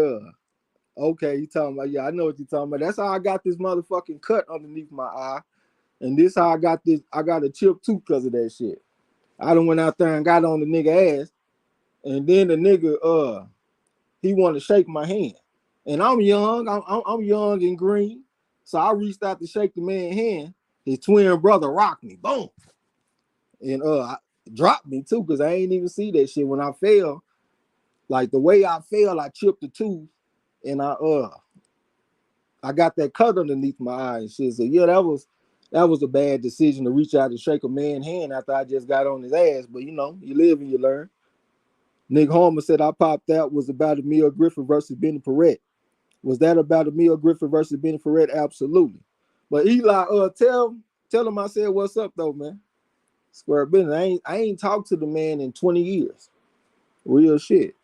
A: okay, you talking about, yeah, I know what you're talking about. That's how I got this motherfucking cut underneath my eye. And this how I got a chipped tooth because of that shit. I done went out there and got on the nigga ass. And then the nigga he wanted to shake my hand. And I'm young, I'm young and green. So I reached out to shake the man's hand. His twin brother rocked me. Boom. And dropped me too, because I ain't even see that shit. When I fell, like the way I fell, I chipped the tooth and I got that cut underneath my eye and shit. So yeah, that was a bad decision to reach out to shake a man's hand after I just got on his ass. But you know, you live and you learn. Nick Homer said I popped out was about Emil Griffin versus Benny Perret. Was that about Emil Griffin versus Benny Perret? Absolutely. But Eli, tell him I said what's up though, man. Square business. I ain't talked to the man in 20 years. Real shit.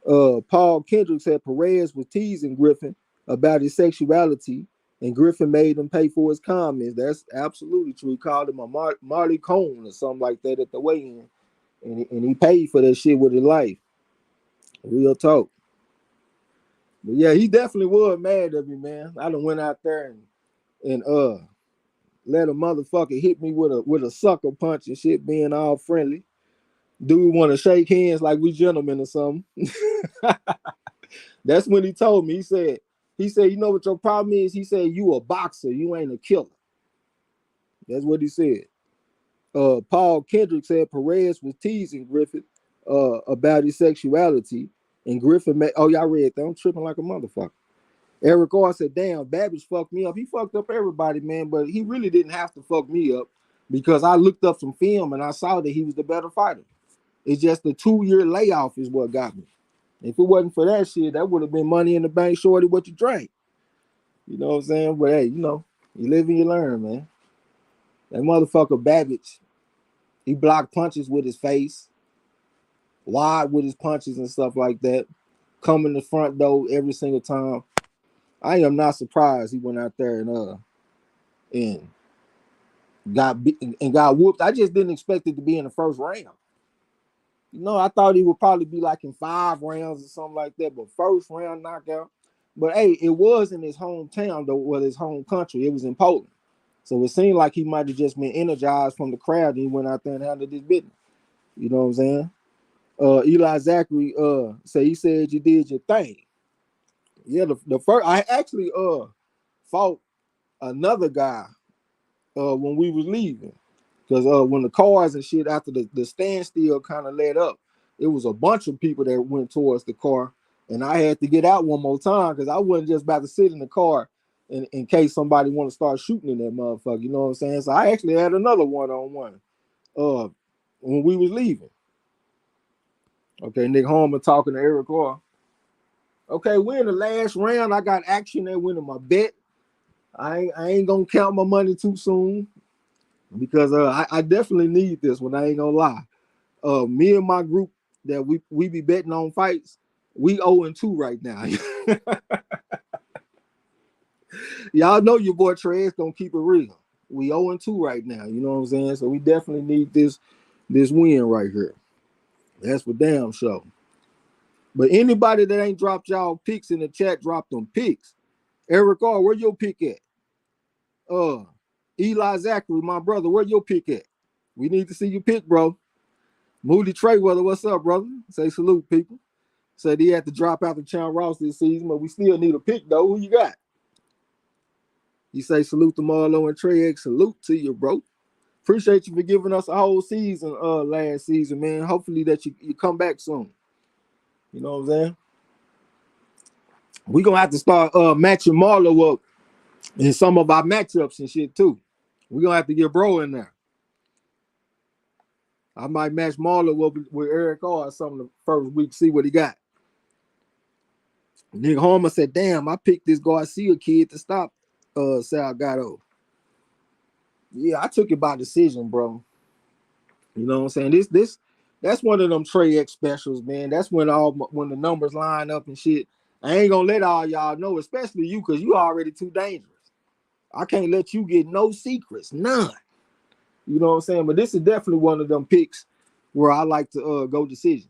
A: Paul Kendrick said Perez was teasing Griffin about his sexuality And Griffin made him pay for his comments. That's absolutely true. He called him a Marley Cone or something like that at the weigh-in. And he paid for that shit with his life. Real talk. But yeah, he definitely was mad at me, man. I done went out there and let a motherfucker hit me with a sucker punch and shit, being all friendly. Dude want to shake hands like we gentlemen or something. That's when he told me. He said, you know what your problem is? He said, you a boxer, you ain't a killer. That's what he said. Paul Kendrick said Perez was teasing Griffith about his sexuality, and Griffith oh, y'all read that? I'm tripping like a motherfucker. Eric Orr said, damn, Babbage fucked me up. He fucked up everybody, man, but he really didn't have to fuck me up because I looked up some film and I saw that he was the better fighter. It's just the 2-year layoff is what got me. If it wasn't for that shit, that would have been Money in the Bank, shorty, what you drank. You know what I'm saying? But hey, you live and you learn, man. That motherfucker Babbage, he blocked punches with his face, wide with his punches and stuff like that. Come in the front door every single time. I am not surprised he went out there and got whooped. I just didn't expect it to be in the first round. I thought he would probably be like in 5 rounds or something like that, but first round knockout. But hey, it was in his hometown though, well, his home country. It was in Poland. So it seemed like he might have just been energized from the crowd and he went out there and handled his business. You know what I'm saying? Eli Zachary he said you did your thing. Yeah, the first I actually fought another guy when we was leaving. Because when the cars and shit after the standstill kind of let up, it was a bunch of people that went towards the car, and I had to get out one more time because I wasn't just about to sit in the car in case somebody want to start shooting in that motherfucker. You know what I'm saying? So I actually had another one-on-one when we was leaving. Okay, Nick Homer talking to Eric Orr. Okay, we're in the last round. I got action that went in my bet. I ain't gonna count my money too soon because I definitely need this one. I ain't gonna lie. Me and my group that we be betting on fights, we 0-2 right now. Y'all know your boy Trey's gonna keep it real. We 0-2 right now. You know what I'm saying? So we definitely need this win right here. That's for damn sure. But anybody that ain't dropped y'all picks in the chat, drop them picks. Eric R, where your pick at? Eli Zachary, my brother, where your pick at? We need to see your pick, bro. Moody Treyweather, what's up, brother? Say salute, people. Said he had to drop out the Chan Ross this season, but we still need a pick, though. Who you got? You say salute to Marlo and Trey X. Salute to you, bro. Appreciate you for giving us a whole season last season, man. Hopefully that you come back soon. You know what I'm saying? We're going to have to start matching Marlo up in some of our matchups and shit, too. We're going to have to get bro in there. I might match Marlo up with Eric R. some of the first week, see what he got. Nick Homer said, damn, I picked this Garcia kid to stop Salgado. Yeah, I took it by decision, bro. You know what I'm saying? That's one of them Trey X specials, man. That's when the numbers line up and shit. I ain't gonna let all y'all know, especially you, because you already too dangerous. I can't let you get no secrets, none. You know what I'm saying? But this is definitely one of them picks where I like to go decision.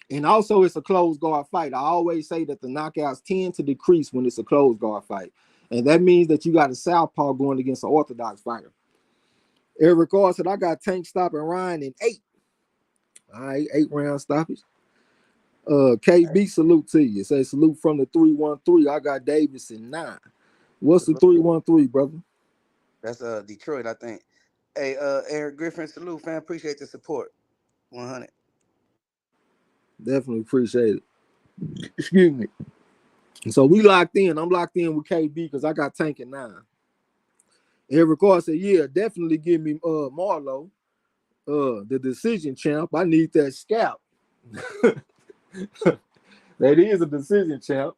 A: And also, it's a closed guard fight. I always say that the knockouts tend to decrease when it's a closed guard fight. And that means that you got a southpaw going against an orthodox fighter. Eric R said, I got Tank stopping Ryan in 8. All right, 8-round stoppage. KB, salute to you. Say salute from the 313. I got Davis in 9. What's the 313, brother?
B: That's Detroit, I think. Hey, Eric Griffin, salute, fam. Appreciate the support. 100.
A: Definitely appreciate it. Excuse me. So we locked in. I'm locked in with KB because I got Tank at 9. Eric R said, yeah, definitely give me Marlo, the decision champ. I need that scalp. That is a decision champ.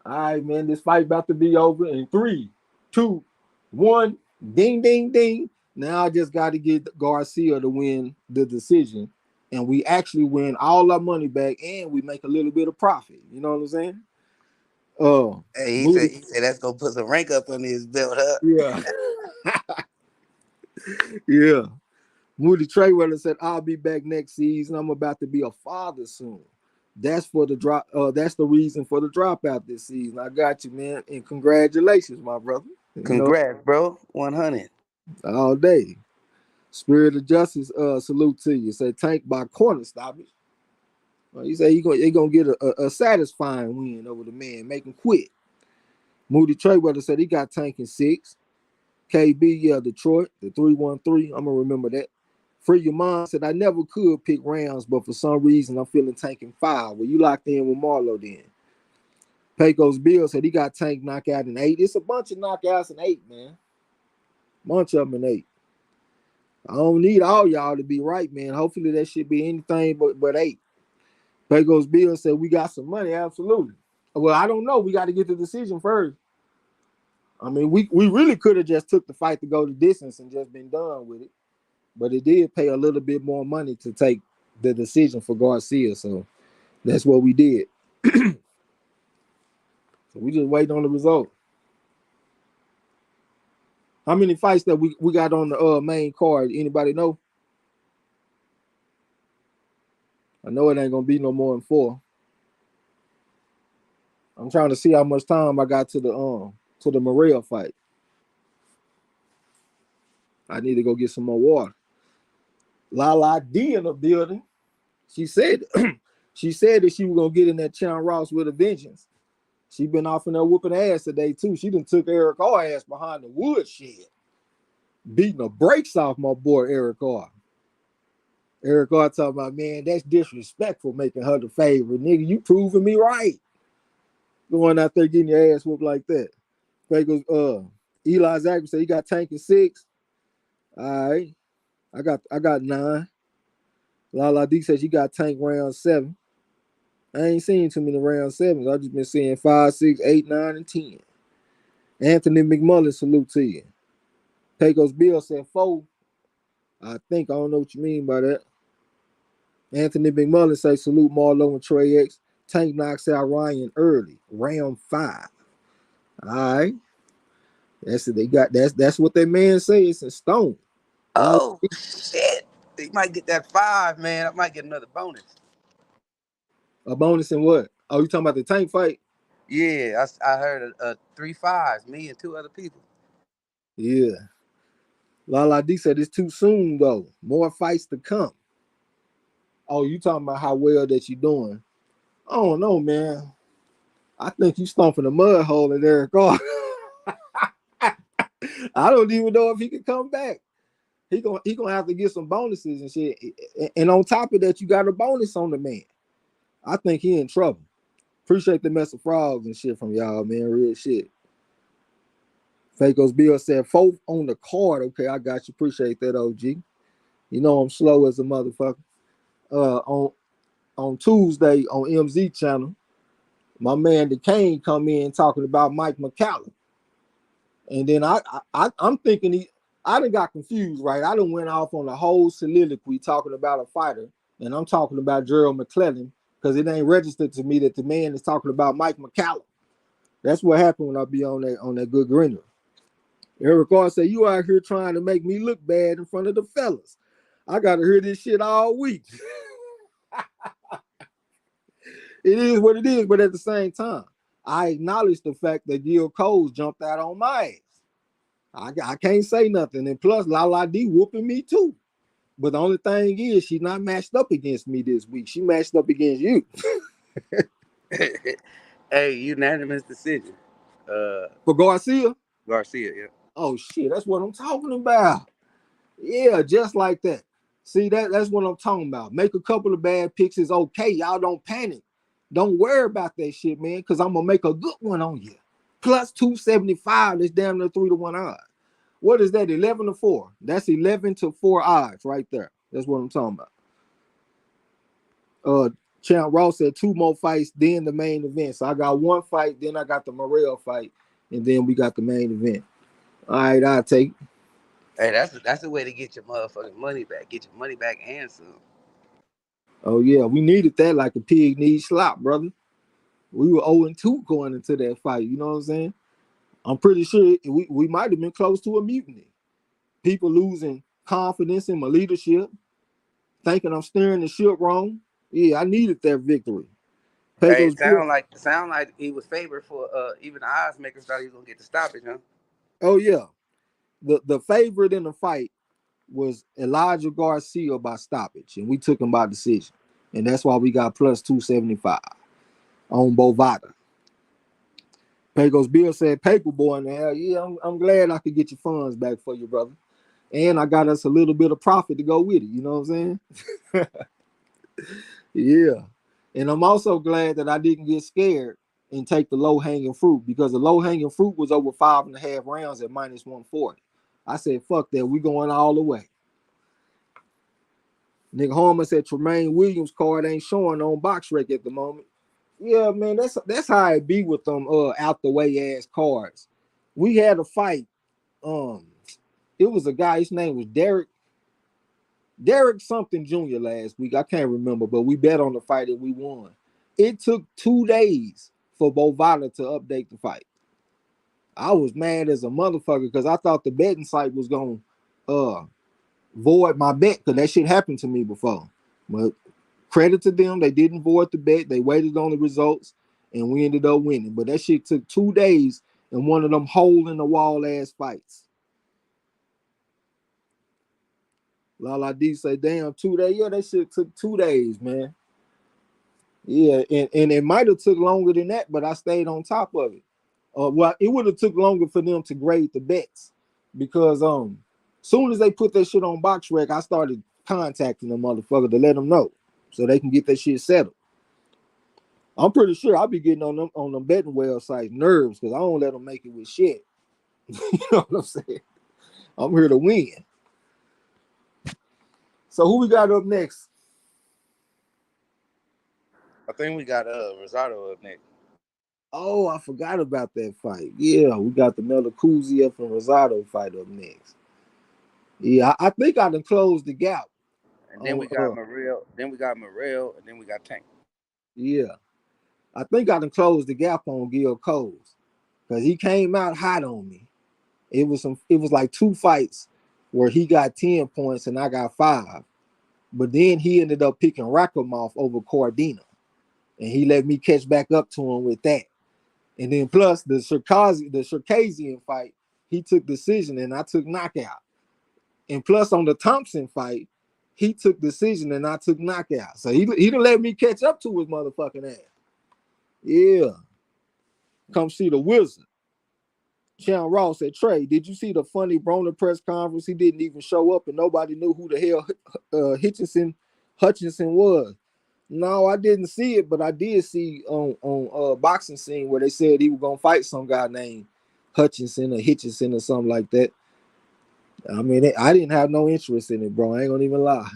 A: All right, man, this fight about to be over in 3, 2, 1. Ding, ding, ding. Now I just got to get Garcia to win the decision, and we actually win all our money back, and we make a little bit of profit. You know what I'm saying?
B: Hey, he
A: Moody,
B: said that's gonna put some rank up on his belt, huh?
A: yeah, yeah. Moody Trayweller said, "I'll be back next season. I'm about to be a father soon. That's for the drop. That's the reason for the dropout this season. I got you, man, and congratulations, my brother. You know,
B: Congrats, bro. 100.
A: all day. Spirit of Justice, salute to you. Say Tank by corner stoppage. He said he gonna get a satisfying win over the man, make him quit. Moody Trayweller said he got Tank in 6. KB, yeah, Detroit, the 313. I'm gonna remember that. Free Your Mind said I never could pick rounds, but for some reason I'm feeling Tank in 5. Well, you locked in with Marlo then. Pecos Bill said he got Tank knockout in 8. It's a bunch of knockouts in 8, man. Bunch of them in 8. I don't need all y'all to be right, man. Hopefully that should be anything but 8. Pecos Bill said we got some money, absolutely. Well, I don't know. We got to get the decision first. I mean, we really could have just took the fight to go the distance and just been done with it. But it did pay a little bit more money to take the decision for Garcia. So that's what we did. So we just waiting on the result. How many fights that we got on the main card? Anybody know? I know it ain't gonna be no more than 4. I'm trying to see how much time I got to the Morel fight. I need to go get some more water. Lala D in the building. She said she said that she was gonna get in that Chan Ross with a vengeance. She been off in there whooping ass today too. She done took Eric R ass behind the woodshed, beating the brakes off my boy Eric R. Eric R talking about, man, that's disrespectful, making her the favorite. Nigga, you proving me right. Going out there getting your ass whooped like that. Goes, Eli Zachary said he got Tank in 6. All right. I got 9. Lala D said she got Tank round 7. I ain't seen too many round 7s. I just been seeing 5, 6, 8, 9, and 10. Anthony McMullen, salute to you. Pecos Bill said 4. I think I don't know what you mean by that. Anthony McMullen say salute Marlo and Trey X. Tank knocks out Ryan early, round 5. All right. That's it. They got that's what that man says in stone. Lala,
B: Oh shit! You might get that 5, man. I might get another bonus.
A: a bonus in what? Oh, you talking about the Tank fight?
B: Yeah, I heard 3 5s. Me and 2 other people.
A: Yeah. Lala D said it's too soon though. More fights to come. Oh, you talking about how well that you doing? I don't know, man. I think you stomping a mud hole in Eric Carr. I don't even know if he can come back. He gonna have to get some bonuses and shit. And on top of that, you got a bonus on the man. I think he in trouble. Appreciate the mess of frogs and shit from y'all, man. Real shit. Fakos Bill said 4th on the card. Okay, I got you. Appreciate that, OG. You know I'm slow as a motherfucker. On Tuesday on MZ channel, my man DeCane come in talking about Mike McCallum. And then I'm thinking I done got confused, right? I done went off on a whole soliloquy talking about a fighter, and I'm talking about Gerald McClellan because it ain't registered to me that the man is talking about Mike McCallum. That's what happened when I be on that good grinner. Eric R said, you out here trying to make me look bad in front of the fellas. I got to hear this shit all week. It is what it is, but at the same time, I acknowledge the fact that Gil Coles jumped out on my ass. I can't say nothing. And plus, Lala D whooping me too. But the only thing is, she's not matched up against me this week. She matched up against you.
B: Hey, unanimous decision.
A: For Garcia?
B: Garcia, yeah.
A: Oh, shit, that's what I'm talking about. Yeah, just like that. See, that's what I'm talking about. Make a couple of bad picks is okay. Y'all don't panic. Don't worry about that shit, man, because I'm going to make a good one on you. Plus 275, that's damn near 3-1 odds. What is that, 11 to 4? That's 11 to 4 odds right there. That's what I'm talking about. Champ Ross said 2 more fights, then the main event. So I got 1 fight, then I got the Morel fight, and then we got the main event. All right, I'll take it.
B: Hey, that's the way to get your motherfucking money back. Get your money back and some.
A: Oh, yeah, we needed that like a pig needs slop, brother. We were 0-2 going into that fight. You know what I'm saying? I'm pretty sure we might have been close to a mutiny. People losing confidence in my leadership, thinking I'm steering the ship wrong. Yeah, I needed that victory.
B: Hey,
A: Pecos Bill.
B: sound like he was favored for even the odds makers thought he was gonna get the stoppage, huh?
A: Oh yeah, the favorite in the fight was Elijah Garcia by stoppage, and we took him by decision, and that's why we got plus 275 on Bovada. Pecos Bill said, "Paper boy, in the hell, yeah, I'm glad I could get your funds back for you, brother, and I got us a little bit of profit to go with it. You know what I'm saying?" Yeah. And I'm also glad that I didn't get scared and take the low hanging fruit, because the low hanging fruit was over 5.5 rounds at minus 140. I said, fuck that. We going all the way. Nick Harmon said Tremaine Williams card ain't showing on BoxRec at the moment. Yeah, man, that's how it be with them out the way ass cards. We had a fight. Um, it was a guy, his name was Derek something Jr. last week. I can't remember, but we bet on the fight and we won. It took 2 days for Bovada to update the fight. I was mad as a motherfucker because I thought the betting site was gonna void my bet, because that shit happened to me before. But credit to them, they didn't void the bet. They waited on the results and we ended up winning. But that shit took 2 days in one of them hole in the wall ass fights. Lala D say, damn, 2 days. Yeah, that shit took 2 days, man. Yeah, and it might have took longer than that, but I stayed on top of it. Well, it would have took longer for them to grade the bets, because soon as they put that shit on BoxRec, I started contacting the motherfucker to let them know so they can get that shit settled. I'm pretty sure I'll be getting on them betting websites nerves, because I don't let them make it with shit. You know what I'm saying? I'm here to win. So who we got up next?
B: I think we got Rosado up next.
A: Oh, I forgot about that fight. Yeah, we got the Melakuziev and Rosado fight up next. Yeah, I think I done closed the gap
B: And then
A: on
B: we got Morel, and then we got Tank.
A: yeah. I think I done closed the gap on Gil Coles, because he came out hot on me. It was like two fights where he got 10 points and I got 5. But then he ended up picking Rakhimov over Cordina. And he let me catch back up to him with that. And then plus the Circassian fight, he took decision and I took knockout. And plus on the Thompson fight, he took decision and I took knockout. So he done let me catch up to his motherfucking ass. Yeah. Come see the wizard. Sean Ross said, Trey, did you see the funny Broner press conference? He didn't even show up and nobody knew who the hell Hutchinson was. No, I didn't see it, but I did see on Boxing Scene where they said he was gonna fight some guy named Hutchinson or Hitchinson or something like that. I mean, I didn't have no interest in it, bro. I ain't gonna even lie.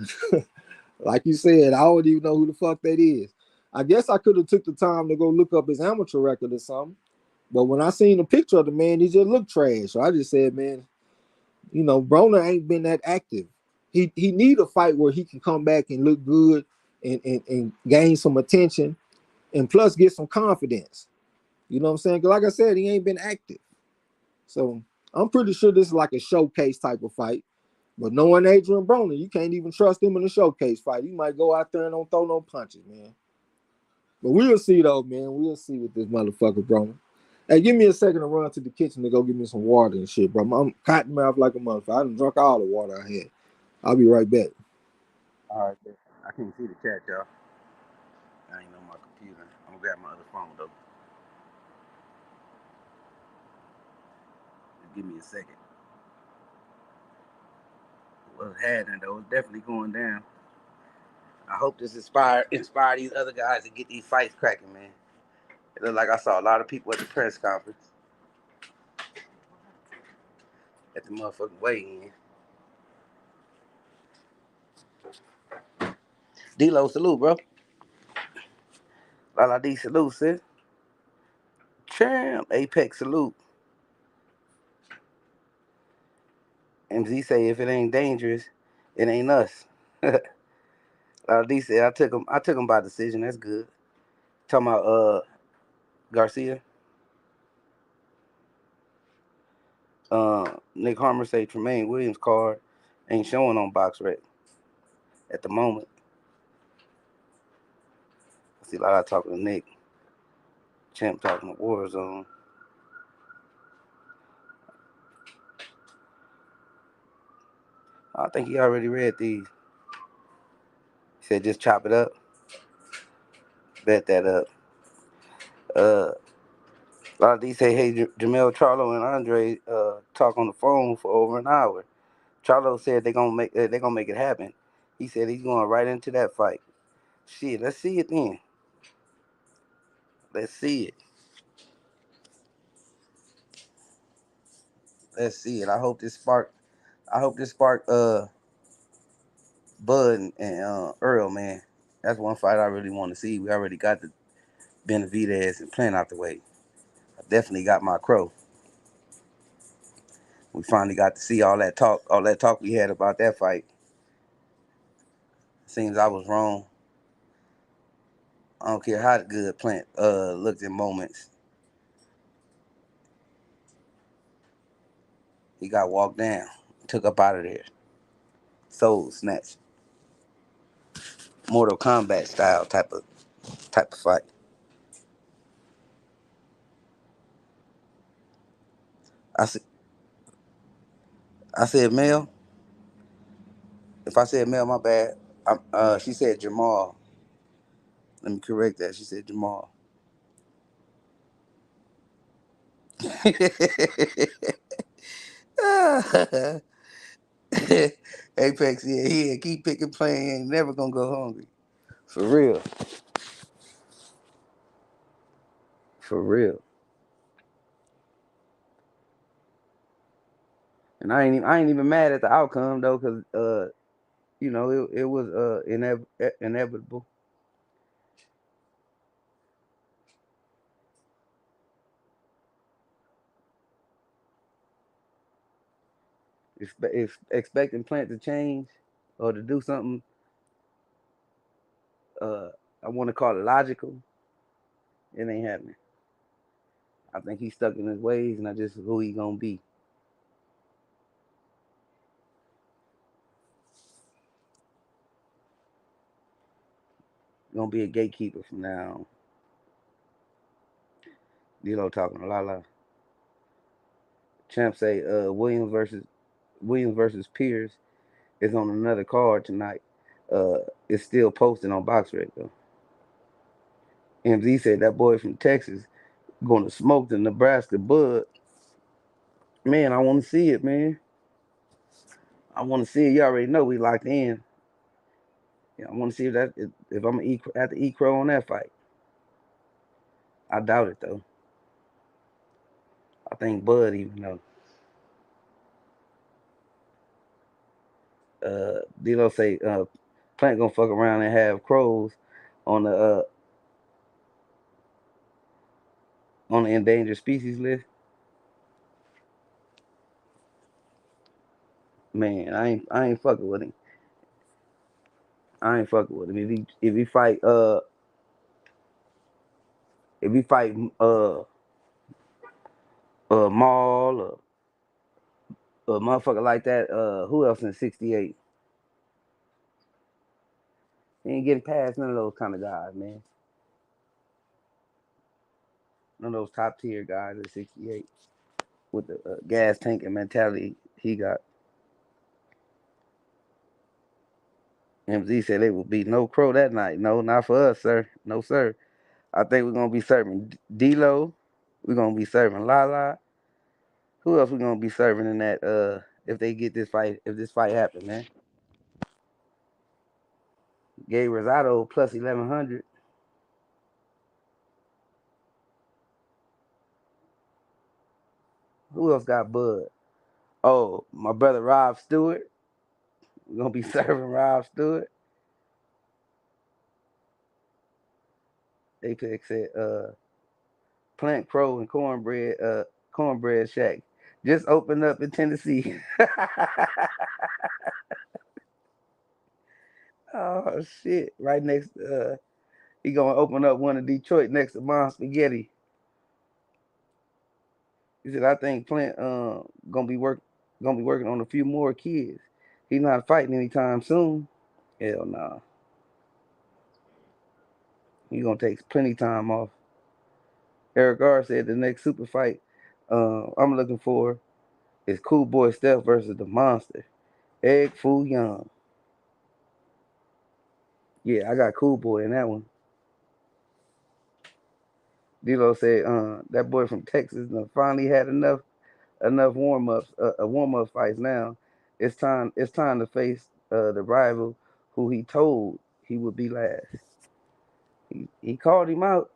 A: Like you said, I don't even know who the fuck that is. I guess I could have took the time to go look up his amateur record or something. But when I seen the picture of the man, he just looked trash. So I just said, man, Broner ain't been that active. He need a fight where he can come back and look good and gain some attention and plus get some confidence. You know what I'm saying? Because like I said, he ain't been active. So I'm pretty sure this is like a showcase type of fight. But knowing Adrian Broner, you can't even trust him in a showcase fight. He might go out there and don't throw no punches, man. But we'll see though, man. We'll see with this motherfucker, Broner. Hey, give me a second to run to the kitchen to go get me some water and shit, bro. I'm cotton mouth like a motherfucker. I done drunk all the water I had. I'll be right back.
B: All right, I can't see the chat, y'all. I ain't on my computer. I'm gonna grab my other phone though. Just give me a second. What's happening though? It's definitely going down. I hope this inspire these other guys to get these fights cracking, man. It looked like I saw a lot of people at the press conference at the motherfucking weigh-in. D-Lo, salute, bro. Lala D, salute, sis. Champ, Apex, salute. MZ say if it ain't dangerous, it ain't us. Lala D said I took him by decision. That's good. Talking about Garcia. Nick Harmer say Tremaine Williams card ain't showing on BoxRec at the moment. I see a lot of talking to Nick. Champ talking to Warzone. I think he already read these. He said just chop it up. Bet that up. A lot of these say, hey, Jamel Charlo and Andre talk on the phone for over an hour. Charlo said they're gonna make it happen. He said he's going right into that fight. Shit, let's see it then. Let's see it. Let's see it. I hope this spark Bud and Earl, man. That's one fight I really want to see. We already got the Benavidez and Plant out the way. I definitely got my Crow. We finally got to see all that talk we had about that fight. Seems I was wrong. I don't care how good Plant looked in moments. He got walked down, took up out of there. Soul snatch. Mortal Kombat style type of fight. I said Mel. If I said Mel, my bad. She said Jamal. Let me correct that. She said Jamal. Apex, yeah, keep picking playing. He ain't never gonna go hungry. For real. For real. And I ain't even mad at the outcome though, cause it was inevitable. Expecting Plant to change or to do something, I want to call it logical. It ain't happening. I think he's stuck in his ways, and that's just who he gonna be. Gonna be a gatekeeper from now on. D'Lo talking a lot. Champ say Williams versus Pierce is on another card tonight. It's still posted on BoxRec though. MZ said that boy from Texas gonna smoke the Nebraska Bud. Man, I want to see it, man. I want to see it. You already know we locked in. Yeah, I want to see if I'm gonna have to eat crow on that fight. I doubt it though. I think Bud even know. D'Lo say Plant gonna fuck around and have crows on the endangered species list. Man, I ain't fucking with him. I ain't fucking with him. If he fight Maul or a motherfucker like that, who else in 68? He ain't getting past none of those kind of guys, man. None of those top tier guys at 68 with the gas tank and mentality he got. MZ said they will be no crow that night. No, not for us, sir. No, sir. I think we're gonna be serving D-Lo. We're gonna be serving Lala. Who else we gonna be serving in that? If they get this fight, if this fight happens, man. Gabe Rosado plus 1100. Who else got Bud? Oh, my brother Rob Stewart. We're gonna be serving Rob Stewart. Apex said Plant Crow and cornbread shack. Just opened up in Tennessee. Oh shit. Right next he gonna open up one in Detroit next to Mom Spaghetti. He said, I think Plant gonna be working on a few more kids. He's not fighting anytime soon. Hell nah. He gonna take plenty time off. Eric Gar said the next super fight I'm looking for is Cool Boy Steph versus the Monster. Egg Foo Young. Yeah, I got Cool Boy in that one. D-Lo said, that boy from Texas finally had enough warm up fights now. It's time to face the rival who he told he would be last. He called him out.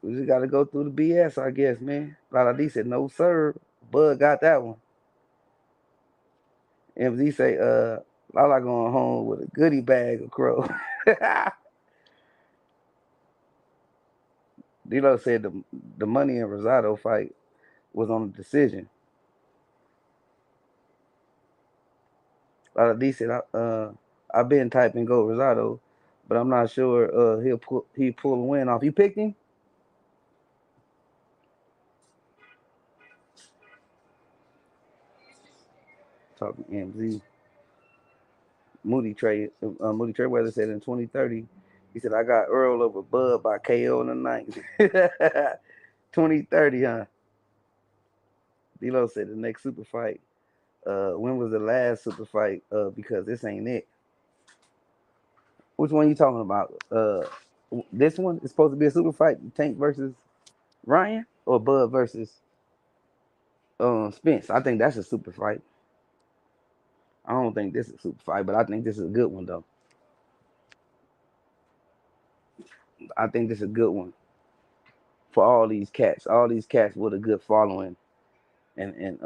B: We just gotta go through the BS, I guess, man. Lala D said, no sir. Bud got that one. MZ say, Lala going home with a goodie bag of crow. D-Lo said the money and Rosado fight was on the decision. D said, I've been typing go Rosado, but I'm not sure he pull a win off. You picked him? Talking MZ. Moody Treyweather said in 2030, he said, I got Earl over Bud by KO in the ninth. 2030, huh? D-Lo said the next super fight. When was the last super fight? Because this ain't it. Which one you talking about? This one is supposed to be a super fight. Tank versus Ryan or Bud versus Spence. I think that's a super fight. I don't think this is a super fight, but I think this is a good one though. I think this is a good one for all these cats. All these cats with a good following, and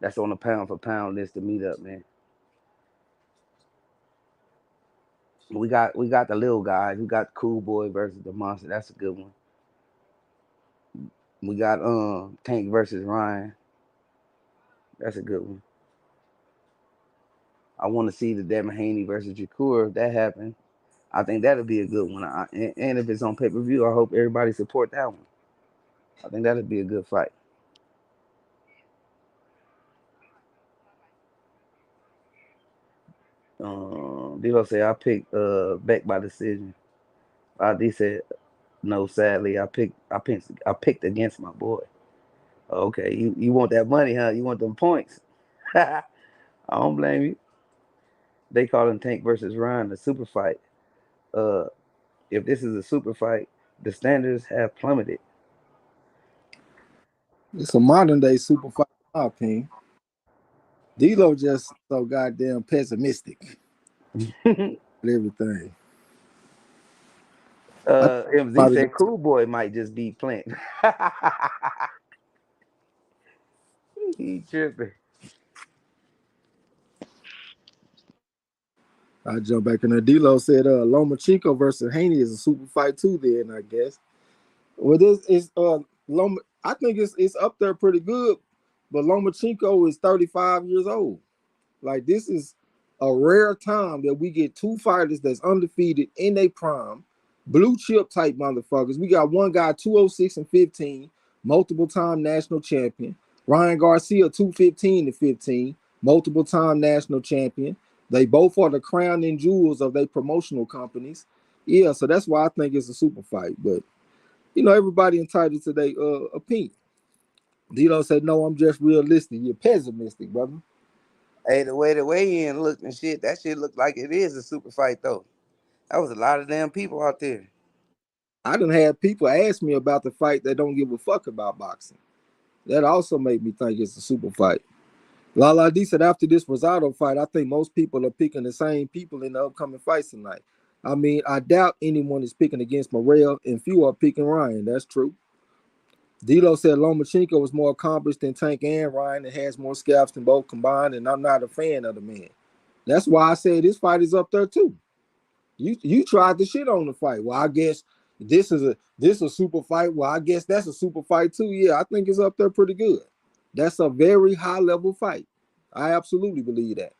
B: that's on a pound for pound list to meet up, man. We got the little guys. We got Cool Boy versus the Monster. That's a good one. We got Tank versus Ryan. That's a good one. I want to see the Devin Haney versus Shakur if that happened. I think that'll be a good one. And if it's on pay per view, I hope everybody support that one. I think that'll be a good fight. D-Lo said I picked Beck by decision. D said no. Sadly, I picked against my boy. Okay, you want that money, huh? You want them points? I don't blame you. They call him Tank versus Ryan a super fight. Uh, if this is a super fight, the standards have plummeted.
A: It's a modern day super fight, in my opinion. D-Lo just so goddamn pessimistic with everything. I
B: MZ
A: probably
B: said Cool Boy might just be Plant. He tripping.
A: I jump back in there. D-Lo said Lomachenko versus Haney is a super fight too. Then I guess. Well, this is Loma. I think it's up there pretty good, but Lomachenko is 35 years old. Like this is a rare time that we get two fighters that's undefeated in their prime, blue chip type motherfuckers. We got one guy 206 and 15, multiple time national champion. Ryan Garcia 215 and 15, multiple time national champion. They both are the crown and jewels of their promotional companies. Yeah, so that's why I think it's a super fight. But everybody entitled to their opinion. D-Lo said, no, I'm just realistic. You're pessimistic, brother.
B: Hey, the way the weigh in looked and shit, that shit looked like it is a super fight though. That was a lot of damn people out there.
A: I done had people ask me about the fight that don't give a fuck about boxing. That also made me think it's a super fight. Lala D said after this Rosado fight, I think most people are picking the same people in the upcoming fights tonight. I mean, I doubt anyone is picking against Morrell, and few are picking Ryan. That's true. D'Lo said Lomachenko was more accomplished than Tank and Ryan and has more scalps than both combined, and I'm not a fan of the man. That's why I said this fight is up there too. You tried the shit on the fight. Well, I guess this a super fight. Well, I guess that's a super fight too. Yeah, I think it's up there pretty good. That's a very high level fight. I absolutely believe that.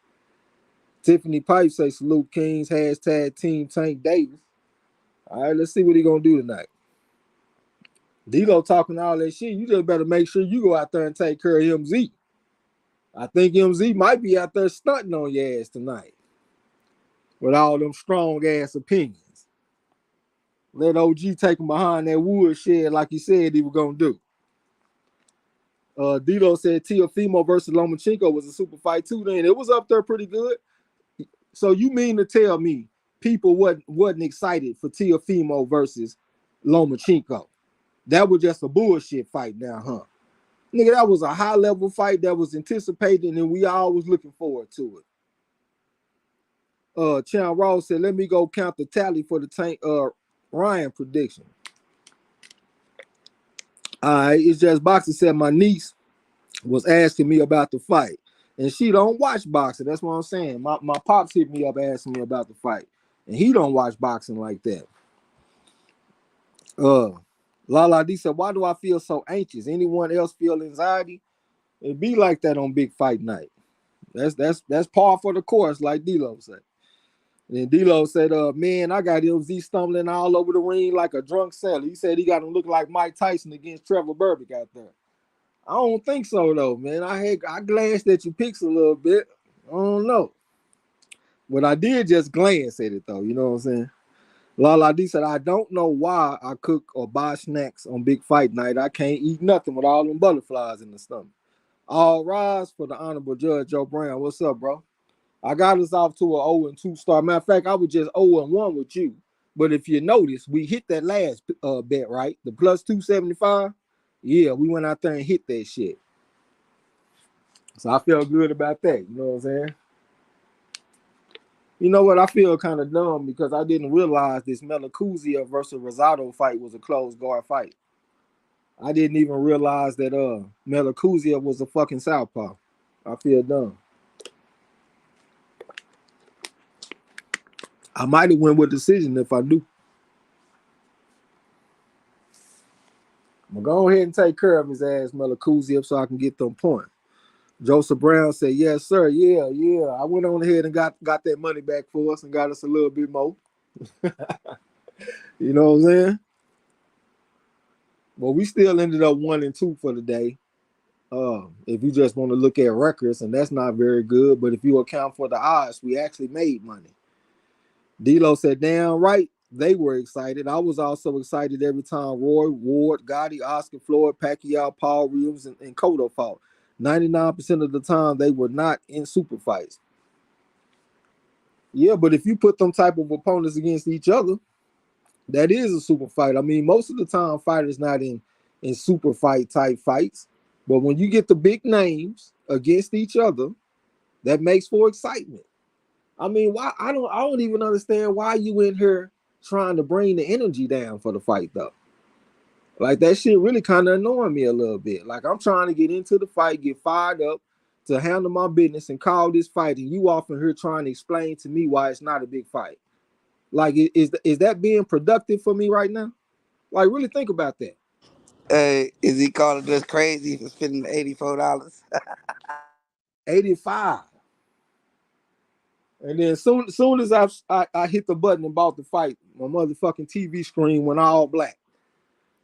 A: Tiffany Pipe say salute Kings, hashtag Team Tank Davis. All right, let's see what he gonna do tonight. D-Lo talking all that shit. You just better make sure you go out there and take care of MZ. I think MZ might be out there stunting on your ass tonight with all them strong ass opinions. Let OG take him behind that woodshed like he said he was gonna do. D-Lo said Teofimo versus Lomachenko was a super fight too. Then it was up there pretty good. So you mean to tell me people wasn't excited for Teofimo versus Lomachenko? That was just a bullshit fight now, huh? Nigga, that was a high level fight that was anticipated and we all was looking forward to it. Chan Ross said, let me go count the tally for the Tank Ryan prediction. All right, it's just boxing said my niece was asking me about the fight. And she don't watch boxing. That's what I'm saying. My pops hit me up asking me about the fight. And he don't watch boxing like that. Lala D said, why do I feel so anxious? Anyone else feel anxiety? It be like that on big fight night. That's par for the course, like D-Lo said. And D-Lo said, man, I got MZ stumbling all over the ring like a drunk sailor. He said he got him look like Mike Tyson against Trevor Burbick out there. I don't think so though, man. I glanced at your pics a little bit. I don't know. But I did just glance at it though, you know what I'm saying? Lala D said, I don't know why I cook or buy snacks on big fight night. I can't eat nothing with all them butterflies in the stomach. All rise for the Honorable Judge Joe Brown. What's up, bro? I got us off to an 0-2 start. Matter of fact, I was just 0-1 with you. But if you notice, we hit that last bet, right? The plus 275. Yeah, we went out there and hit that shit. So I feel good about that. You know what I'm saying? You know what? I feel kind of dumb because I didn't realize this Melacuzia versus Rosado fight was a closed guard fight. I didn't even realize that Melacuzia was a fucking southpaw. I feel dumb. I might have went with decision if I knew. I'm gonna go ahead and take care of his ass, Melacuzia, so I can get them points. Joseph Brown said, yes, sir. Yeah. I went on ahead and got that money back for us and got us a little bit more. You know what I'm saying? Well, we still ended up 1-2 for the day. If you just want to look at records, and that's not very good, but if you account for the odds, we actually made money. D-Lo said, damn right, they were excited. I was also excited every time Roy, Ward, Gotti, Oscar, Floyd, Pacquiao, Paul Reeves, and Cotto fought. 99% of the time, they were not in super fights. Yeah, but if you put them type of opponents against each other, that is a super fight. I mean, most of the time, fighters not in super fight type fights. But when you get the big names against each other, that makes for excitement. I mean, why I don't even understand why you in here trying to bring the energy down for the fight though. Like that shit really kind of annoying me a little bit. Like I'm trying to get into the fight, get fired up to handle my business and call this fight, and you off in here trying to explain to me why it's not a big fight. Like, is that being productive for me right now? Like, really think about that.
B: Is he calling us crazy for spending $84?
A: 85. And then soon as I hit the button and bought the fight, my motherfucking TV screen went all black.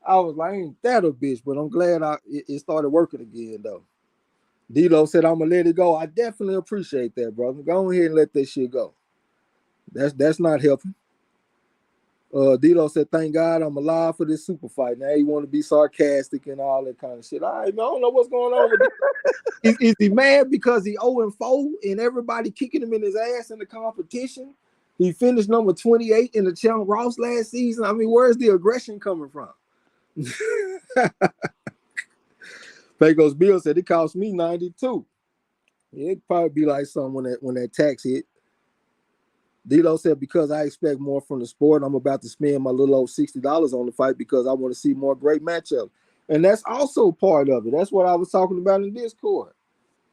A: I was like, ain't that a bitch? But I'm glad it started working again though. D-Lo said, I'm gonna let it go. I definitely appreciate that, brother. Go ahead and let that shit go. That's not helping. D-Lo said, thank God I'm alive for this super fight. Now you want to be sarcastic and all that kind of shit. All right, man, I don't know what's going on with this. Is he mad because he 0-4 and everybody kicking him in his ass in the competition? He finished number 28 in the Chan Ross last season. I mean, where's the aggression coming from? Pecos Bill said it cost me 92. It'd probably be like something when that tax hit. D-Lo said, because I expect more from the sport, I'm about to spend my little old $60 on the fight because I want to see more great matchups. And that's also part of it. That's what I was talking about in Discord.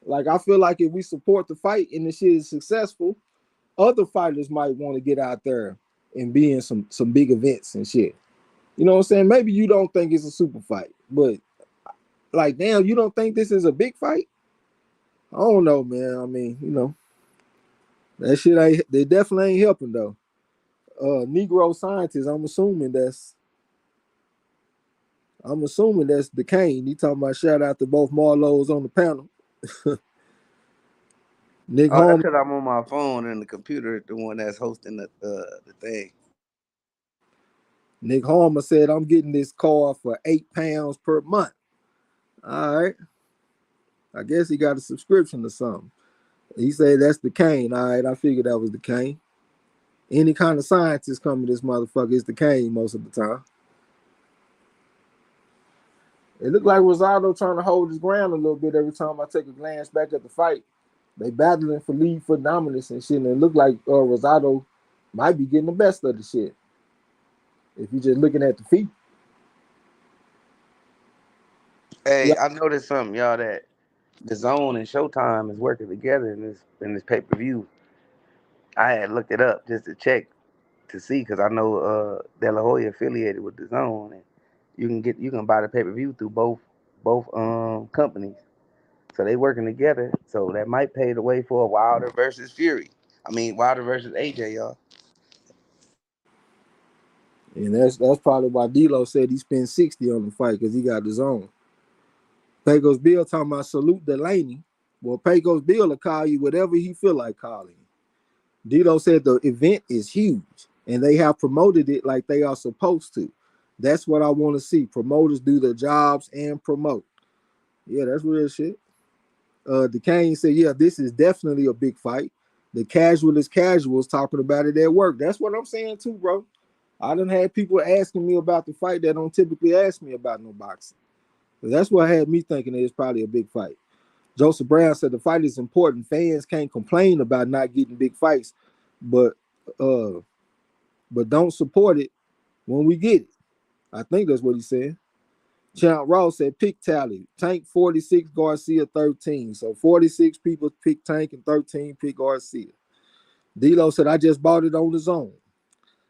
A: Like, I feel like if we support the fight and the shit is successful, other fighters might want to get out there and be in some big events and shit. You know what I'm saying? Maybe you don't think it's a super fight, but like, damn, you don't think this is a big fight? I don't know, man. I mean, you know, that shit they definitely ain't helping though. Negro scientists, I'm assuming I'm assuming that's the Kane. He talking about shout out to both MARLO'S on the panel. Nick
B: Oh, that's
A: Holmes.
B: because I'm on my phone and the computer, the one that's hosting the thing.
A: Nick Harmer said, I'm getting this car for £8 per month. All right. I guess he got a subscription or something. He said that's the Kane. All right. I figured that was the Kane. Any kind of scientist coming to this motherfucker is the Kane most of the time. It looked like Rosado trying to hold his ground a little bit every time I take a glance back at the fight. They battling for lead for dominance and shit. And it looked like Rosado might be getting the best of the shit. If you're just looking at the feet.
B: Hey,
A: Yeah.
B: I noticed something, y'all, that the Zone and Showtime is working together in this pay-per-view. I had looked it up just to check to see because I know De La Hoya affiliated with the Zone, and you can buy the pay-per-view through both companies. So they working together. So that might pave the way for a Wilder versus Fury. I mean Wilder versus AJ, y'all.
A: And that's probably why D'Lo said he spent 60 on the fight because he got his own. Pecos Bill talking about salute Delaney. Well, Pecos Bill will call you whatever he feel like calling you. D'Lo said the event is huge and they have promoted it like they are supposed to. That's what I want to see. Promoters do their jobs and promote. Yeah, that's real shit. DeCane said, yeah, this is definitely a big fight. The casuals talking about it at work. That's what I'm saying too, bro. I done had people asking me about the fight that don't typically ask me about no boxing. So that's what had me thinking it's probably a big fight. Joseph Brown said the fight is important. Fans can't complain about not getting big fights, but uh, but don't support it when we get it. I think that's what he said. Champ Ross said pick tally. Tank 46, Garcia 13. So 46 people pick Tank and 13 pick Garcia. D'Lo said I just bought it on the zone.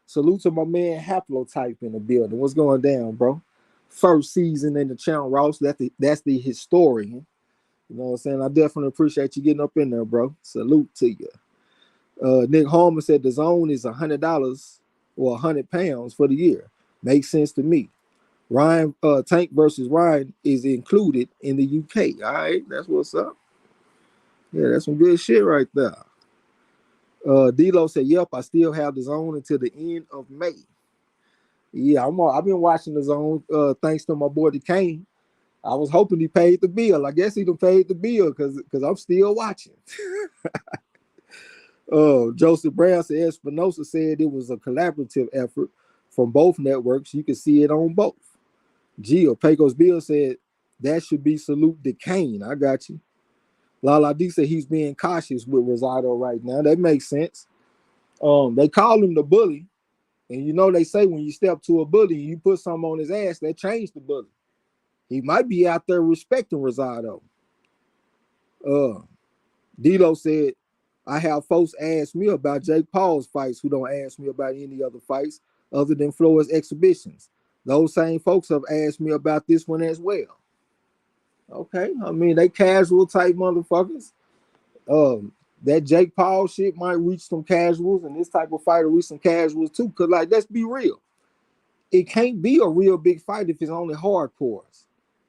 A: Salute to my man Haplotype in the building. What's going down, bro? First season in the Champ Ross. That's the historian. You know what I'm saying? I definitely appreciate you getting up in there, bro. Salute to you. Nick Holman said the zone is $100 or £100 for the year. Makes sense to me. Ryan Tank versus Ryan is included in the UK. All right, that's what's up. Yeah, that's some good shit right there. D'Lo said, "Yep, I still have the zone until the end of May." Yeah, I've been watching the zone thanks to my boy Kane. I was hoping he paid the bill. I guess he done paid the bill because I'm still watching. Joseph Brown said Espinosa said it was a collaborative effort from both networks. You can see it on both. Gio Pecos Bill said that should be salute to Kane. I got you. Lala D said he's being cautious with Rosado right now. That makes sense. They call him the bully, and you know they say when you step to a bully and you put something on his ass, that changed the bully. He might be out there respecting Rosado. D'Lo said, I have folks ask me about Jake Paul's fights who don't ask me about any other fights other than Floyd's exhibitions. Those same folks have asked me about this one as well. Okay, I mean they casual type motherfuckers. That Jake Paul shit might reach some casuals, and this type of fight will reach some casuals too. Cause like, let's be real, it can't be a real big fight if it's only hardcores.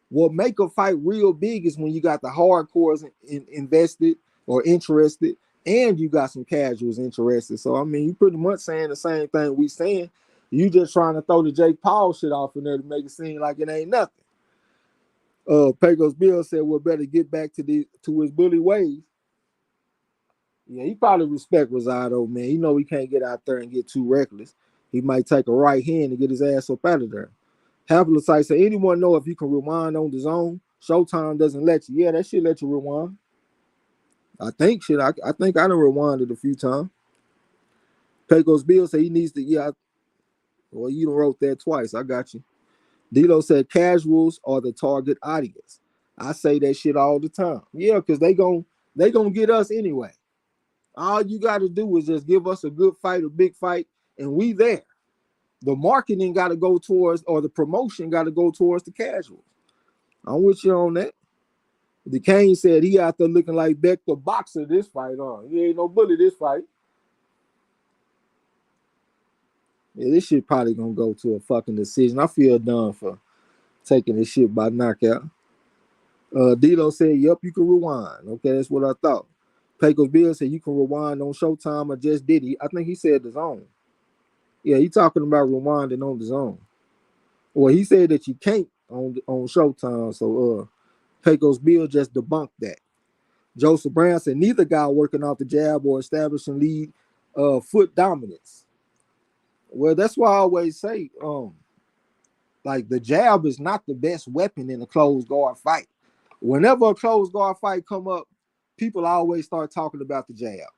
A: What make a fight real big is when you got the hardcores invested or interested, and you got some casuals interested. So I mean, you pretty much saying the same thing we saying. You just trying to throw the Jake Paul shit off in there to make it seem like it ain't nothing. Pecos Bill said we'll better get back to his bully ways. Yeah, he probably respect Rosado, man. You know he can't get out there and get too reckless. He might take a right hand and get his ass up out of there. Haplosite said, anyone know if you can rewind on the zone? Showtime doesn't let you. Yeah, that shit let you rewind. I think shit. I think I done rewinded a few times. Pecos Bill said he needs to. Yeah, well, you done wrote that twice. I got you. Dilo said casuals are the target audience. I say that shit all the time. Yeah, because they gonna get us anyway. All you got to do is just give us a good fight, a big fight, and we there. The marketing got to go towards, or the promotion got to go towards the casuals. I'm with you on that. The Kane said he out there looking like Beck the boxer this fight on. He ain't no bully this fight. Yeah, this shit probably gonna go to a fucking decision. I feel done for taking this shit by knockout. Dilo said, "Yep, you can rewind." Okay, that's what I thought. Pecos Bill said, "You can rewind on Showtime or just did he?" I think he said the zone. Yeah, he talking about rewinding on the zone. Well, he said that you can't on Showtime. So Pecos Bill just debunked that. Joseph Brown said neither guy working off the jab or establishing lead foot dominance. Well, that's why I always say, like the jab is not the best weapon in a closed guard fight. Whenever a closed guard fight come up, people always start talking about the jab.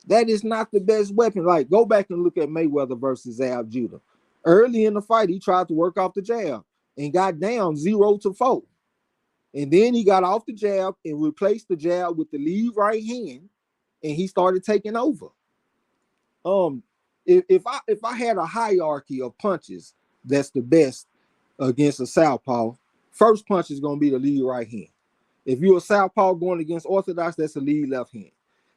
A: That is not the best weapon. Like, go back and look at Mayweather versus Zab Judah. Early in the fight, he tried to work off the jab and got down 0-4. And then he got off the jab and replaced the jab with the lead right hand, and he started taking over. If I had a hierarchy of punches, that's the best against a southpaw. First punch is gonna be the lead right hand. If you're a southpaw going against orthodox, that's a lead left hand.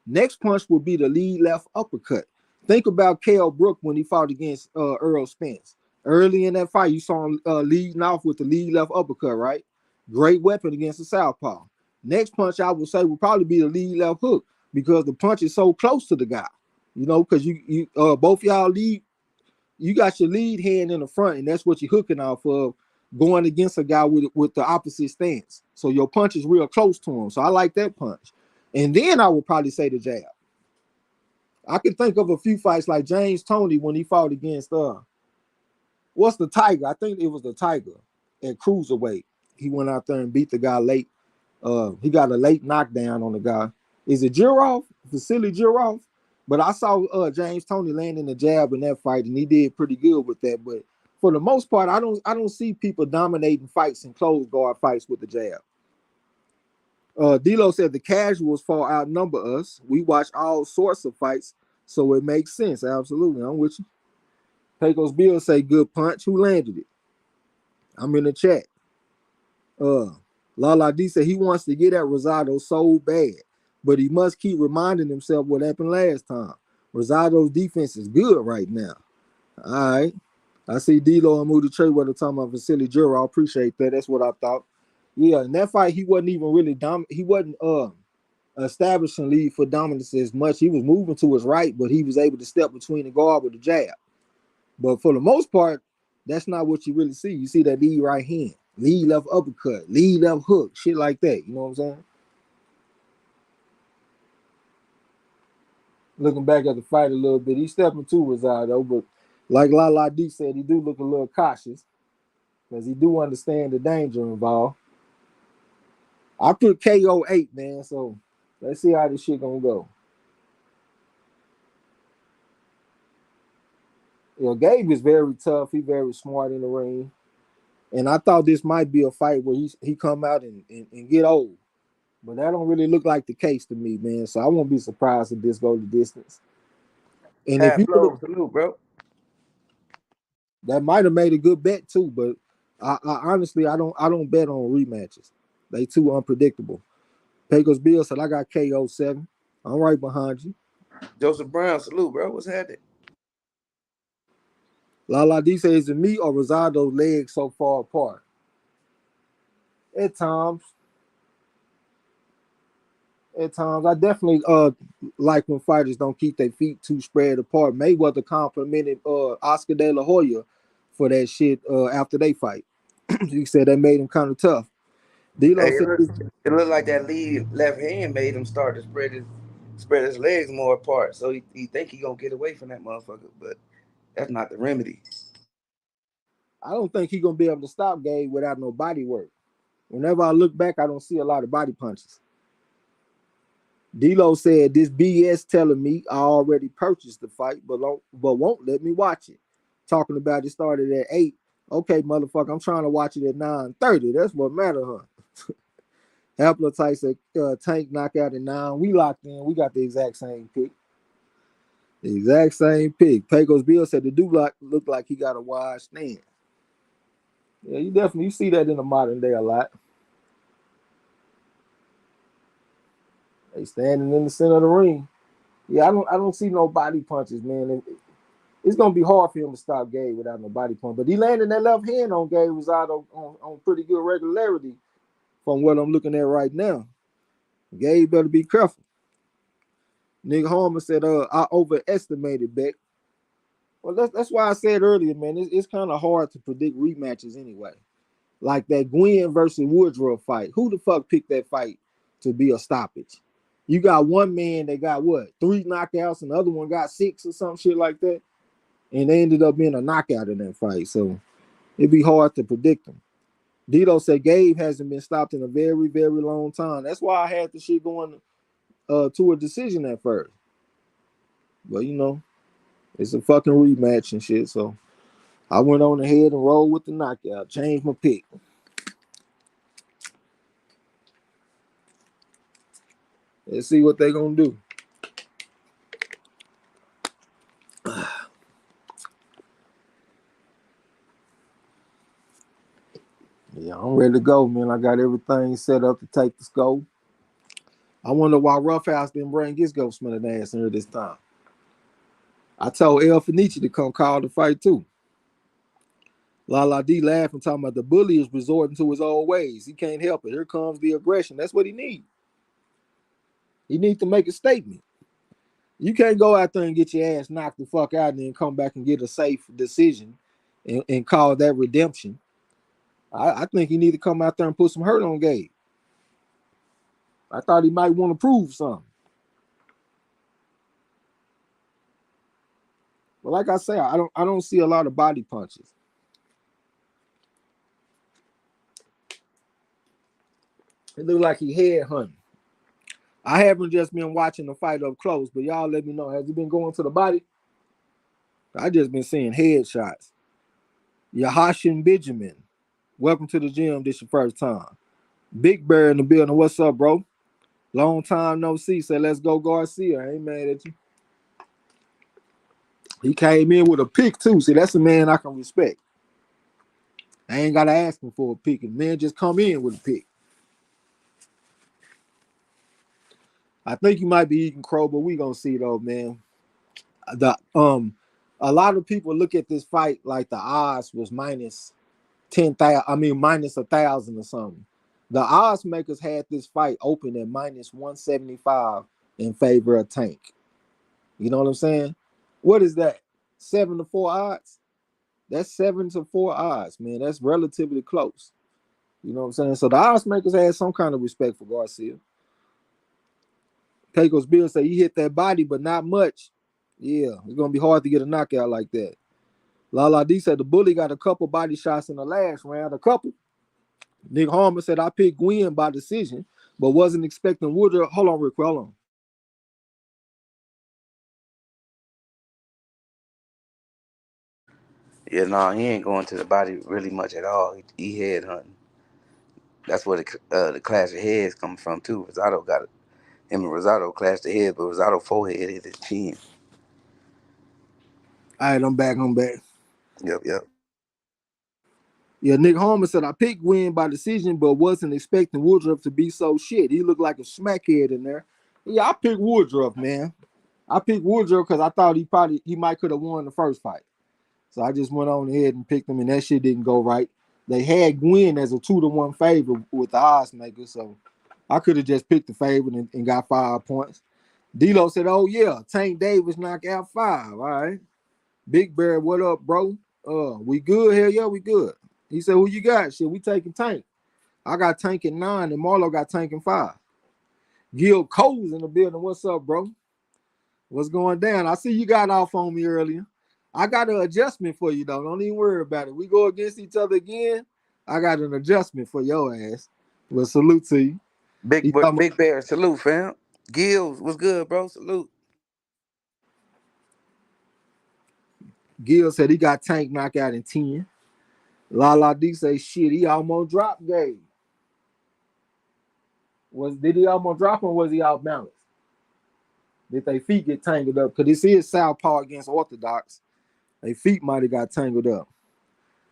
A: Next punch will be the lead left uppercut. Think about Kell Brook when he fought against Earl Spence. Early in that fight, you saw him leading off with the lead left uppercut, right? Great weapon against the southpaw. Next punch, I would say, would probably be the lead left hook because the punch is so close to the guy. You know, because you both y'all lead, you got your lead hand in the front, and that's what you're hooking off of, going against a guy with the opposite stance. So your punch is real close to him. So I like that punch. And then I would probably say the jab. I can think of a few fights like James Toney when he fought against what's the Tiger? I think it was the Tiger at cruiserweight. He went out there and beat the guy late. He got a late knockdown on the guy. Is it Jirov? Vasily Jirov? But I saw James Toney landing a jab in that fight, and he did pretty good with that. But for the most part, I don't see people dominating fights and closed guard fights with the jab. D'Lo said the casuals far outnumber us. We watch all sorts of fights, so it makes sense. Absolutely, I'm with you. Pecos Bill say good punch. Who landed it? I'm in the chat. Lala D said he wants to get at Rosado so bad, but he must keep reminding himself what happened last time. Rosado's defense is good right now. All right. I see D'Lo and Moody Trey were talking about Vasily Jura. I appreciate that. That's what I thought. Yeah, in that fight, he wasn't even really he wasn't establishing lead for dominance as much. He was moving to his right, but he was able to step between the guard with the jab. But for the most part, that's not what you really see. You see that lead right hand, lead left uppercut, lead left hook, shit like that. You know what I'm saying? Looking back at the fight a little bit, he's stepping to Rosado, but like Lala D said, he do look a little cautious because he do understand the danger involved. I put KO 8, man, so let's see how this shit gonna go. You know, Gabe is very tough. He very smart in the ring. And I thought this might be a fight where he come out and get old. But that don't really look like the case to me, man. So I won't be surprised if this goes the distance. And if you
B: Flow, salute, bro.
A: that might have made a good bet too, but I honestly I don't bet on rematches. They too unpredictable. Pecos Bill said I got KO 7. I'm right behind you.
B: Joseph Brown, salute, bro. What's happening?
A: Lala D says, is it me or Rosado's legs so far apart? At times. At times, I definitely like when fighters don't keep their feet too spread apart. Mayweather complimented Oscar De La Hoya for that shit after they fight. He said that made him kind of tough. D'Lo
B: Hey,
A: said,
B: it looked like that lead left hand made him start to spread his legs more apart. So he think he gonna get away from that motherfucker, but that's not the remedy.
A: I don't think he's gonna be able to stop Gabe without no body work. Whenever I look back, I don't see a lot of body punches. D'Lo said, this BS telling me I already purchased the fight, but won't let me watch it. Talking about it started at 8. Okay, motherfucker, I'm trying to watch it at 9:30. That's what matter, huh? Haplotype said Tank knockout at 9. We locked in. We got the exact same pick. The exact same pick. Pecos Bill said the dude look like he got a wide stand. Yeah, you see that in the modern day a lot. They standing in the center of the ring. Yeah, I don't see no body punches, man. it's gonna be hard for him to stop Gabe without no body punch. But he landed that left hand on Gabe Rosado on pretty good regularity from what I'm looking at right now. Gabe better be careful. Nick Harmon said, I overestimated Beck. Well, that's why I said earlier, man, it's kind of hard to predict rematches anyway. Like that Gwen versus Woodruff fight. Who the fuck picked that fight to be a stoppage? You got one man that got what, 3 knockouts, and the other one got 6 or some shit like that. And they ended up being a knockout in that fight. So it'd be hard to predict them. Dito said Gabe hasn't been stopped in a very, very long time. That's why I had the shit going to a decision at first. But you know, it's a fucking rematch and shit. So I went on ahead and rolled with the knockout. Changed my pick. Let's see what they're gonna do. Yeah, I'm ready to go, man. I got everything set up to take the scope. I wonder why Roughhouse didn't bring his ghost smelling ass in here this time. I told El Fenici to come call the fight too. Lala D laughing, talking about the bully is resorting to his old ways. He can't help it. Here comes the aggression. That's what he needs. He needs to make a statement. You can't go out there and get your ass knocked the fuck out and then come back and get a safe decision and call that redemption. I think he need to come out there and put some hurt on Gabe. I thought he might want to prove something. But like I say, I don't see a lot of body punches. It looked like he head hunting. I haven't just been watching the fight up close, but y'all let me know. Has he been going to the body? I just been seeing headshots. Yahashin Benjamin, welcome to the gym. This your first time. Big Bear in the building. What's up, bro? Long time no see. Say let's go Garcia. I ain't mad at you. He came in with a pick too. See, that's a man I can respect. I ain't gotta ask him for a pick. And man just come in with a pick. I think you might be eating crow, but we gonna see though, man. The a lot of people look at this fight like the odds was minus 10,000. I mean minus 1,000 or something. The odds makers had this fight open at minus 175 in favor of Tank. You know what I'm saying? What is that? 7-4 odds? That's 7-4 odds, man. That's relatively close. You know what I'm saying? So the odds makers had some kind of respect for Garcia. Pecos Bill said he hit that body, but not much. Yeah, it's gonna be hard to get a knockout like that. Lala D said the bully got a couple body shots in the last round. A couple. Nick Harmon said I picked Gwen by decision, but wasn't expecting Woodruff. Hold on, Rick. Hold on.
B: Yeah, no, he ain't going to the body really much at all. He head hunting. That's where the clash of heads come from too. Rosado got it. Him and Rosado clashed the head, but Rosado forehead hit his chin.
A: All right, I'm back.
B: Yep.
A: Yeah, Nick Harmon said I picked Gwen by decision, but wasn't expecting Woodruff to be so shit. He looked like a smackhead in there. Yeah, I picked Woodruff, man. I picked Woodruff because I thought he might could have won the first fight. So I just went on ahead and picked him, and that shit didn't go right. They had Gwen as a 2-1 favorite with the odds maker, so I could have just picked the favorite and got 5 points. D-Lo said, oh yeah, Tank Davis knocked out 5. All right. Big Bear, what up, bro? We good? Hell yeah, we good. He said, who you got? Shit, we taking Tank. I got Tank in 9, and Marlo got Tank in 5. Gil Cole's in the building. What's up, bro? What's going down? I see you got off on me earlier. I got an adjustment for you, though. Don't even worry about it. We go against each other again. I got an adjustment for your ass. Well, salute to you.
B: Big Bear, salute, fam. Gills, what's good, bro? Salute.
A: Gil said he got Tank knocked out in 10. La D say shit, he almost dropped Gabe. Did he almost drop him or was he out balanced? Did their feet get tangled up? Because this is Southpaw against Orthodox. Their feet might have got tangled up.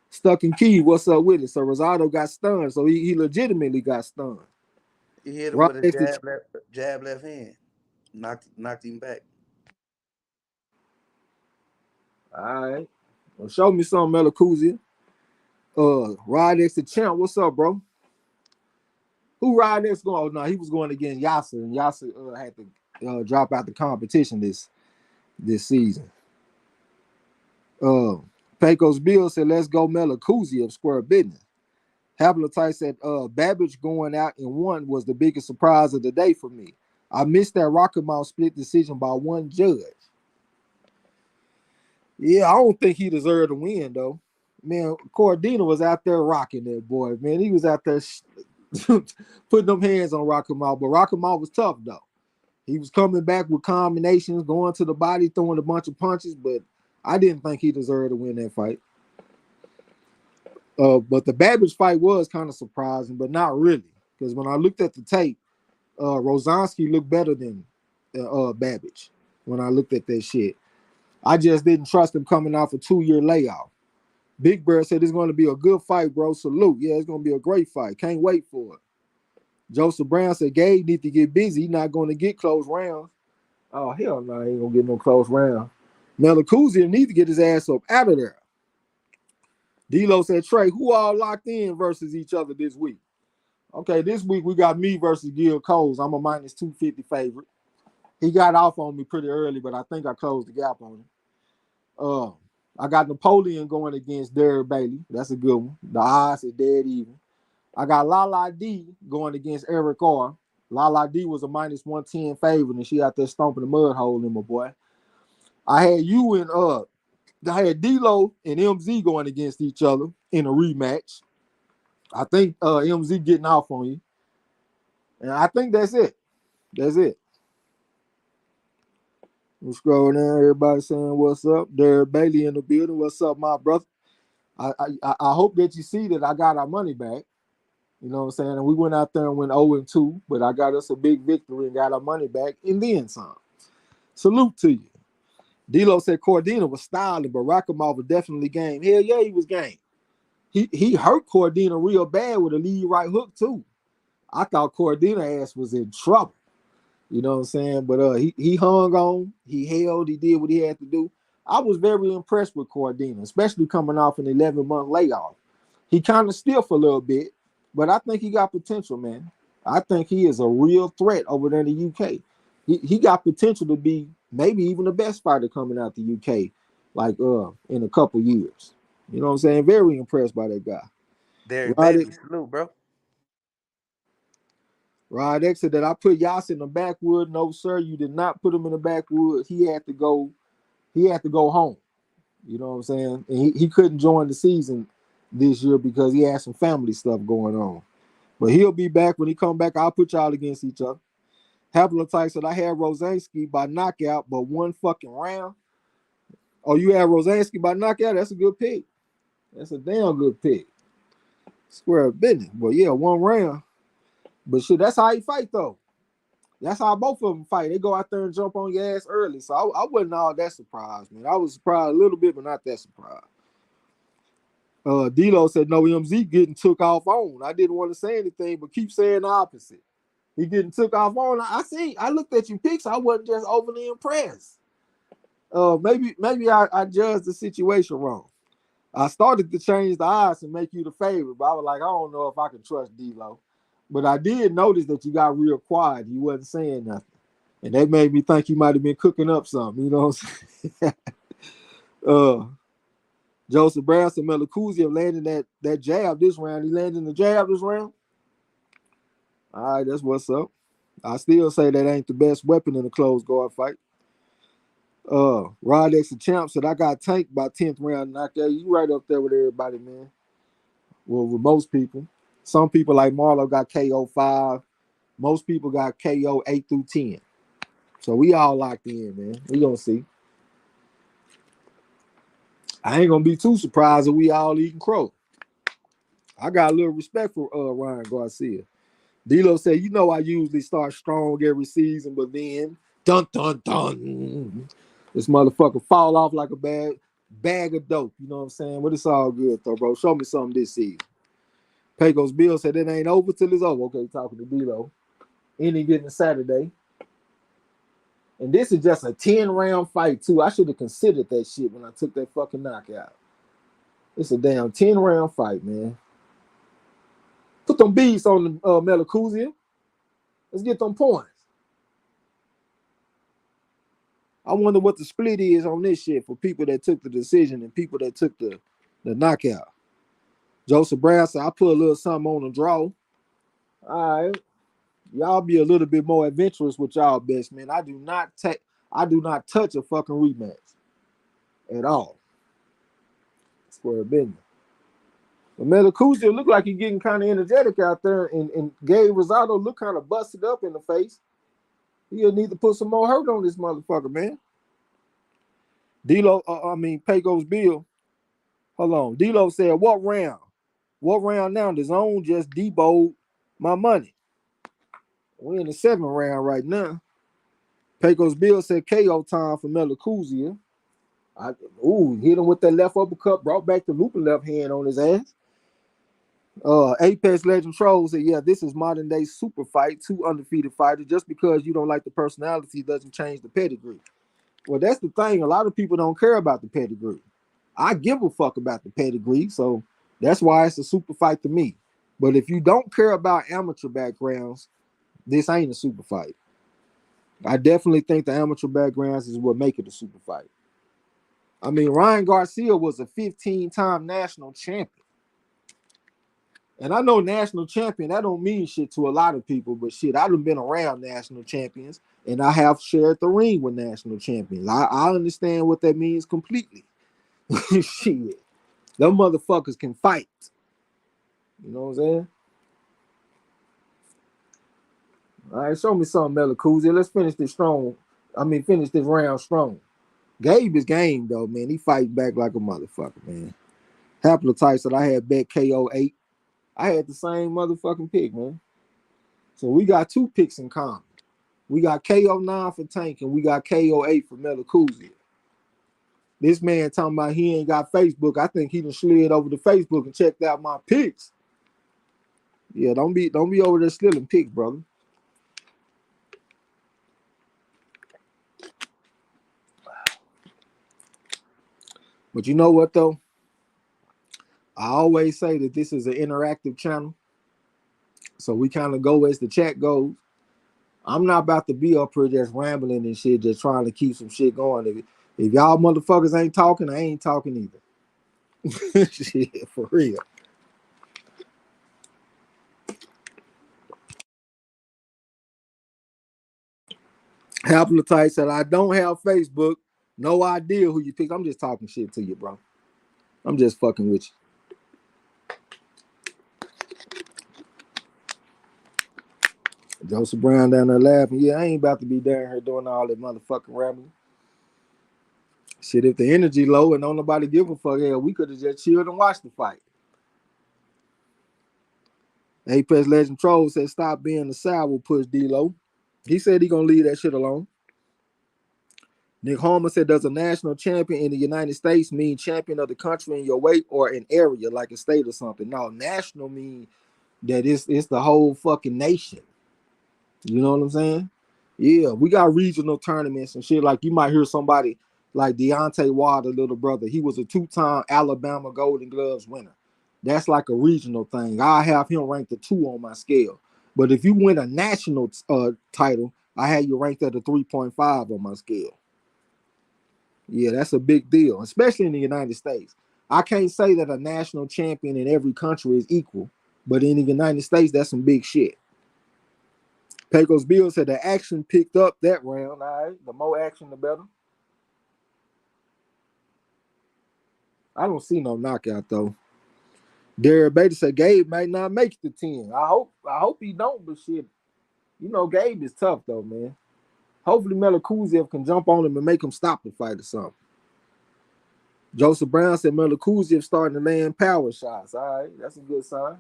A: Stuck in Key, what's up with it? So Rosado got stunned, so he legitimately got stunned.
B: He hit him
A: Right
B: with a
A: next to
B: jab left hand. Knocked him back.
A: All right. Well, show me some Melakuzia. Ride next to Champ. What's up, bro? Who ride next going? Oh, no, he was going against Yasser, and Yasser had to drop out the competition this season. Pecos Bill said, let's go Melakuzia of Square Business. Haplotype said, Babbage going out in one was the biggest surprise of the day for me. I missed that Rocket Mount split decision by one judge. Yeah, I don't think he deserved to win, though. Man, Cordina was out there rocking that boy, man. He was out there putting them hands on Rocket Mount, but Rocket Mount was tough, though. He was coming back with combinations, going to the body, throwing a bunch of punches, but I didn't think he deserved to win that fight. But the Babbage fight was kind of surprising, but not really. Because when I looked at the tape, Rozanski looked better than Babbage when I looked at that shit. I just didn't trust him coming off a 2-year layoff. Big Bear said it's going to be a good fight, bro. Salute. Yeah, it's going to be a great fight. Can't wait for it. Joseph Brown said Gabe need to get busy. He's not going to get close rounds. Oh, hell no, he ain't going to get no close round. Melakuzia need to get his ass up out of there. D-Lo said, Trey, who all locked in versus each other this week? Okay, this week we got me versus Gil Coles. I'm a minus 250 favorite. He got off on me pretty early, but I think I closed the gap on him. I got Napoleon going against Derek Bailey. That's a good one. The odds is dead even. I got Lala D going against Eric R. Lala D was a minus 110 favorite, and she out there stomping the mud hole in my boy. I had you and I had D-Lo and MZ going against each other in a rematch. I think MZ getting off on you. And I think that's it. That's it. We'll scroll down. Everybody saying what's up. Derek Bailey in the building. What's up, my brother? I hope that you see that I got our money back. You know what I'm saying? And we went out there and went 0-2, but I got us a big victory and got our money back and then some. Salute to you. D-Lo said Cordina was styling, but Rakhimov was definitely game. Hell yeah, he was game. He hurt Cordina real bad with a lead right hook too. I thought Cordina ass was in trouble. You know what I'm saying? But he hung on, he held, he did what he had to do. I was very impressed with Cordina, especially coming off an 11-month layoff. He kind of stiff a little bit, but I think he got potential, man. I think he is a real threat over there in the UK. He got potential to be maybe even the best fighter coming out the UK, like in a couple years. You know what I'm saying? Very impressed by that guy.
B: Derek Bailey, salute, bro.
A: Rod X said that I put Yas in the backwood. No, sir, you did not put him in the backwood. He had to go home. You know what I'm saying? And he couldn't join the season this year because he had some family stuff going on. But he'll be back. When he come back, I'll put y'all against each other. Haplotype said I had Rozanski by knockout, but one fucking round. Oh, you had Rozanski by knockout? That's a good pick. That's a damn good pick. Square business. But yeah, one round. But shit, that's how he fight though. That's how both of them fight. They go out there and jump on your ass early. So I wasn't all that surprised, man. I was surprised a little bit, but not that surprised. D-Lo said no, MZ getting took off on. I didn't want to say anything, but keep saying the opposite. He getting took off on. I looked at your picks. I wasn't just overly impressed. Maybe I judged the situation wrong. I started to change the odds and make you the favorite, but I was like, I don't know if I can trust D-Lo. But I did notice that you got real quiet. You wasn't saying nothing. And that made me think you might have been cooking up something. You know what I'm saying? Joseph Brown said Melakuzia landing that jab this round. He landing the jab this round? All right, that's what's up. I still say that ain't the best weapon in a closed guard fight. Rod X the champ said I got tanked by 10th round knockout. You right up there with everybody, man. Well, with most people. Some people like Marlo got KO 5. Most people got KO 8 through 10. So we all locked in, man. We gonna see. I ain't gonna be too surprised if we all eating crow. I got a little respect for Ryan Garcia. D-Lo said, you know I usually start strong every season, but then dun dun dun. This motherfucker fall off like a bag of dope. You know what I'm saying? But it's all good though, bro. Show me something this season. Pecos Bill said it ain't over till it's over. Okay, talking to D-Lo. Any getting Saturday. And this is just a 10-round fight, too. I should have considered that shit when I took that fucking knockout. It's a damn 10-round fight, man. Put them beats on the Melakuzia. Let's get them points. I wonder what the split is on this shit for people that took the decision and people that took the knockout. Joseph Brown said, I put a little something on the draw. All right. Y'all be a little bit more adventurous with y'all bets, man. I do not touch a fucking rematch at all. Square business. But Melakuzia look like he's getting kind of energetic out there, and Gabe Rosado look kind of busted up in the face. He'll need to put some more hurt on this motherfucker, man. Pecos Bill. Hold on. D-Lo said, what round? What round now? The zone just deboed my money. We're in the 7th round right now. Pecos Bill said KO time for Melakuzia. Hit him with that left uppercut, brought back the looping left hand on his ass. Apex Legend Troll said, yeah, this is modern day super fight, 2 undefeated fighters. Just because you don't like the personality doesn't change the pedigree. Well, that's the thing. A lot of people don't care about the pedigree. I give a fuck about the pedigree, so that's why it's a super fight to me. But if you don't care about amateur backgrounds, this ain't a super fight. I definitely think the amateur backgrounds is what make it a super fight. I mean, Ryan Garcia was a 15-time national champion. And I know national champion, that don't mean shit to a lot of people, but shit, I've been around national champions, and I have shared the ring with national champions. I understand what that means completely. Shit. Them motherfuckers can fight. You know what I'm saying? All right, show me something, Melakuzia. Let's finish this strong. Finish this round strong. Gabe is game, though, man. He fight back like a motherfucker, man. Haplotype said I had bet KO 8. I had the same motherfucking pick, man. So we got 2 picks in common. We got KO 9 for Tank, and we got KO 8 for Melakuzia. This man talking about he ain't got Facebook. I think he done slid over to Facebook and checked out my picks. Yeah, don't be over there stealing picks, brother. But you know what, though? I always say that this is an interactive channel. So we kind of go as the chat goes. I'm not about to be up here just rambling and shit, just trying to keep some shit going. If y'all motherfuckers ain't talking, I ain't talking either. Shit, for real. Haplotype said, I don't have Facebook. No idea who you pick. I'm just talking shit to you, bro. I'm just fucking with you. Joseph Brown down there laughing. Yeah, I ain't about to be down here doing all that motherfucking rambling. Shit, if the energy low and don't nobody give a fuck, hell, we could have just chilled and watched the fight. Apex Legend Troll said, stop being the sour push D-Lo. He said he gonna leave that shit alone. Nick Homer said, does a national champion in the United States mean champion of the country in your weight or an area like a state or something? No, national mean that it's the whole fucking nation. You know what I'm saying? Yeah, we got regional tournaments and shit. Like you might hear somebody like Deontay Wilder, little brother. He was a 2-time Alabama Golden Gloves winner. That's like a regional thing. I have him ranked a 2 on my scale. But if you win a national title, I had you ranked at a 3.5 on my scale. Yeah, that's a big deal, especially in the United States. I can't say that a national champion in every country is equal, but in the United States, that's some big shit. Pecos Bill said the action picked up that round. All right, the more action, the better. I don't see no knockout though. Derek Bader said Gabe might not make the 10. I hope he don't, but shit, you know Gabe is tough though, man. Hopefully Melakuziev can jump on him and make him stop the fight or something. Joseph Brown said Melakuziev starting to land power shots. All right, that's a good sign.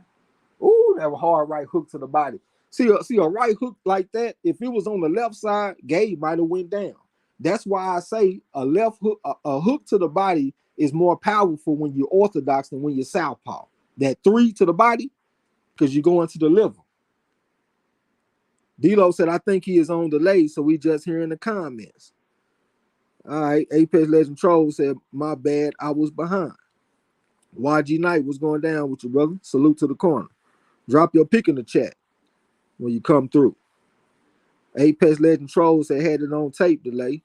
A: Ooh, that was hard right hook to the body. See a right hook like that, if it was on the left side, Gabe might have went down. That's why I say a left hook, a hook to the body is more powerful when you're orthodox than when you're southpaw. That 3 to the body, because you go into the liver. D-Lo said, I think he is on delay, so we just hearing the comments. All right. Apex Legend Troll said, my bad, I was behind. YG Knight, what's going down with you, brother? Salute to the corner. Drop your pick in the chat when you come through. Apex Legend Troll said, had it on tape delay.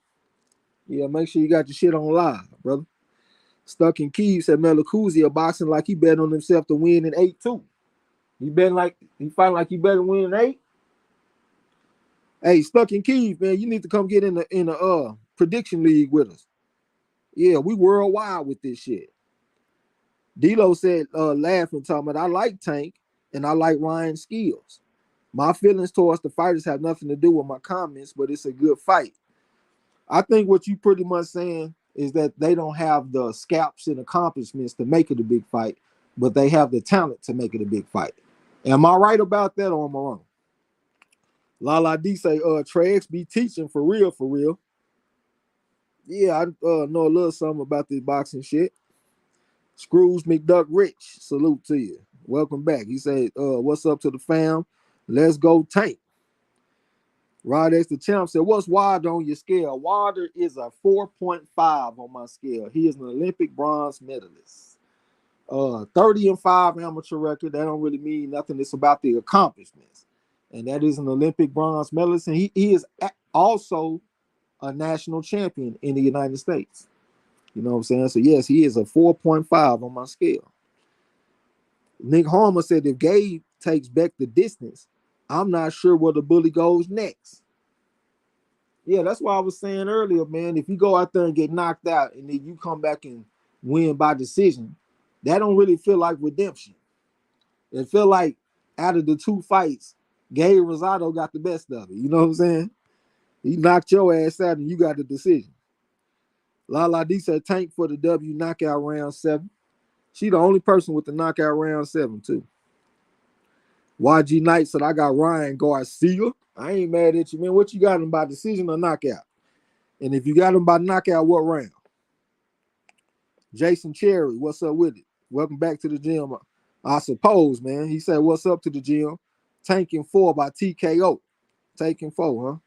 A: Yeah, make sure you got your shit on live, brother. Stuck in Keys said, Melakuzia boxing like he bet on himself to win in 8-2. He fighting like he better win in 8. Hey, Stuck in Keys, man, you need to come get in the prediction league with us. Yeah, we worldwide with this shit. D-Lo said, laughing, talking about, I like Tank and I like Ryan's skills. My feelings towards the fighters have nothing to do with my comments, but it's a good fight. I think what you pretty much saying is that they don't have the scalps and accomplishments to make it a big fight, but they have the talent to make it a big fight. Am I right about that or am I wrong? Lala D say, Trey X be teaching for real, for real. Yeah, I know a little something about this boxing shit. Scrooge McDuck Rich, salute to you. Welcome back. He said, what's up to the fam? Let's go Tank. Rod X the champ said, what's Wilder on your scale? Wilder is a 4.5 on my scale. He is an Olympic bronze medalist. 30-5 amateur record. That don't really mean nothing. It's about the accomplishments. And that is an Olympic bronze medalist. And he is also a national champion in the United States. You know what I'm saying? So, yes, he is a 4.5 on my scale. Nick Harmer said, if Gabe takes back the distance, I'm not sure where the bully goes next. Yeah, that's why I was saying earlier, man, if you go out there and get knocked out and then you come back and win by decision, that don't really feel like redemption. It feel like out of the two fights, Gabe Rosado got the best of it. You know what I'm saying? He knocked your ass out and you got the decision. Lala D said Tank for the W knockout round 7. She the only person with the knockout round 7 too. YG Knight said, I got Ryan Garcia. I ain't mad at you, man. What you got him by decision or knockout? And if you got him by knockout, what round? Jason Cherry, what's up with it? Welcome back to the gym, I suppose, man. He said, what's up to the gym? Tanking 4 by TKO. Taking 4,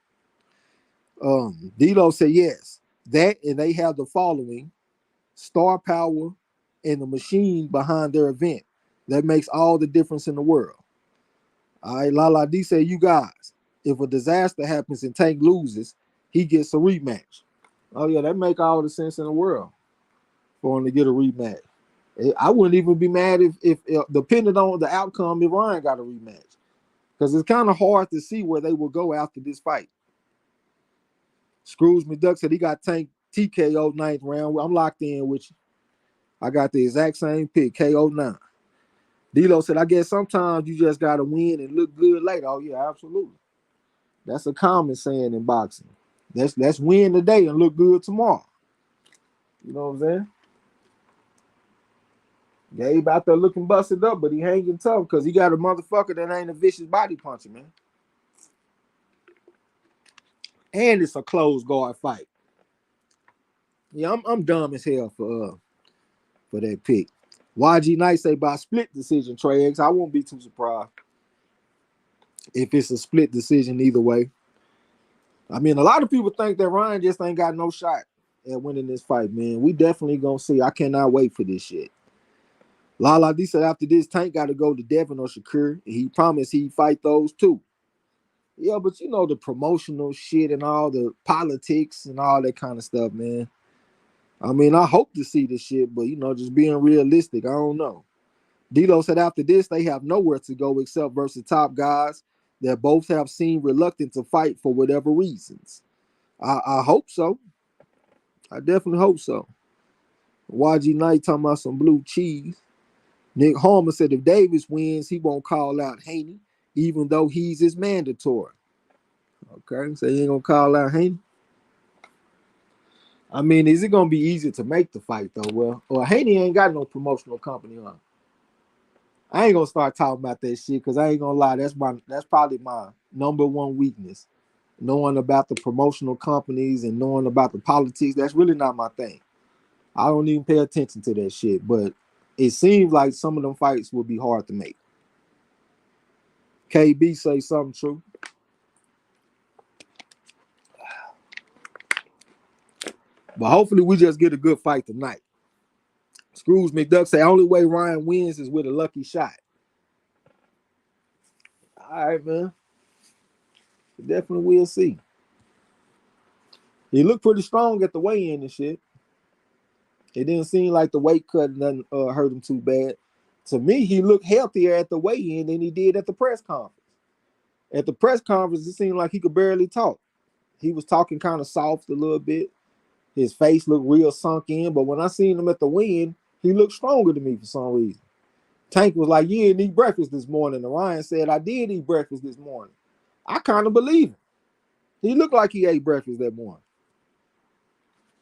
A: huh? D-Lo said, yes. That, and they have the following: star power and the machine behind their event. That makes all the difference in the world. All right, Lala D said, you guys, if a disaster happens and Tank loses, he gets a rematch. Oh, yeah, that make all the sense in the world for him to get a rematch. I wouldn't even be mad if depending on the outcome, if Ryan got a rematch. Because it's kind of hard to see where they will go after this fight. Scrooge McDuck said he got Tank TKO 9th round. I'm locked in with you. I got the exact same pick, KO 9. D-Lo said, I guess sometimes you just got to win and look good later. Oh, yeah, absolutely. That's a common saying in boxing. Let's win today and look good tomorrow. You know what I'm saying? Gabe out there looking busted up, but he hanging tough because he got a motherfucker that ain't a vicious body puncher, man. And it's a closed guard fight. Yeah, I'm dumb as hell for that pick. YG Knight say by split decision, Trey X. I won't be too surprised if it's a split decision either way. I mean, a lot of people think that Ryan just ain't got no shot at winning this fight, man. We definitely gonna see. I cannot wait for this shit. Lala D said after this, Tank got to go to Devin or Shakur, and he promised he'd fight those too. Yeah, but you know the promotional shit and all the politics and all that kind of stuff, man. I mean, I hope to see this shit, but you know, just being realistic, I don't know. D-Lo said after this, they have nowhere to go except versus top guys that both have seemed reluctant to fight for whatever reasons. I hope so. I definitely hope so. YG Knight talking about some blue cheese. Nick Harmer said if Davis wins, he won't call out Haney, even though he's his mandatory. Okay, so he ain't gonna call out Haney. I mean, is it gonna be easy to make the fight though? Well, Haney ain't got no promotional company on. I ain't gonna start talking about that shit because I ain't gonna lie, that's probably my number one weakness. Knowing about the promotional companies and knowing about the politics, that's really not my thing. I don't even pay attention to that shit, but it seems like some of them fights will be hard to make. KB say something true. But hopefully we just get a good fight tonight. Scrooge McDuck say only way Ryan wins is with a lucky shot. All right, man. Definitely we'll see. He looked pretty strong at the weigh-in and shit. It didn't seem like the weight cut doesn't hurt him too bad. To me, he looked healthier at the weigh-in than he did at the press conference. At the press conference, it seemed like he could barely talk. He was talking kind of soft a little bit. His face looked real sunk in, but when I seen him at the weigh-in, he looked stronger to me for some reason. Tank was like, "You didn't eat breakfast this morning." And Ryan said, "I did eat breakfast this morning." I kind of believe him. He looked like he ate breakfast that morning.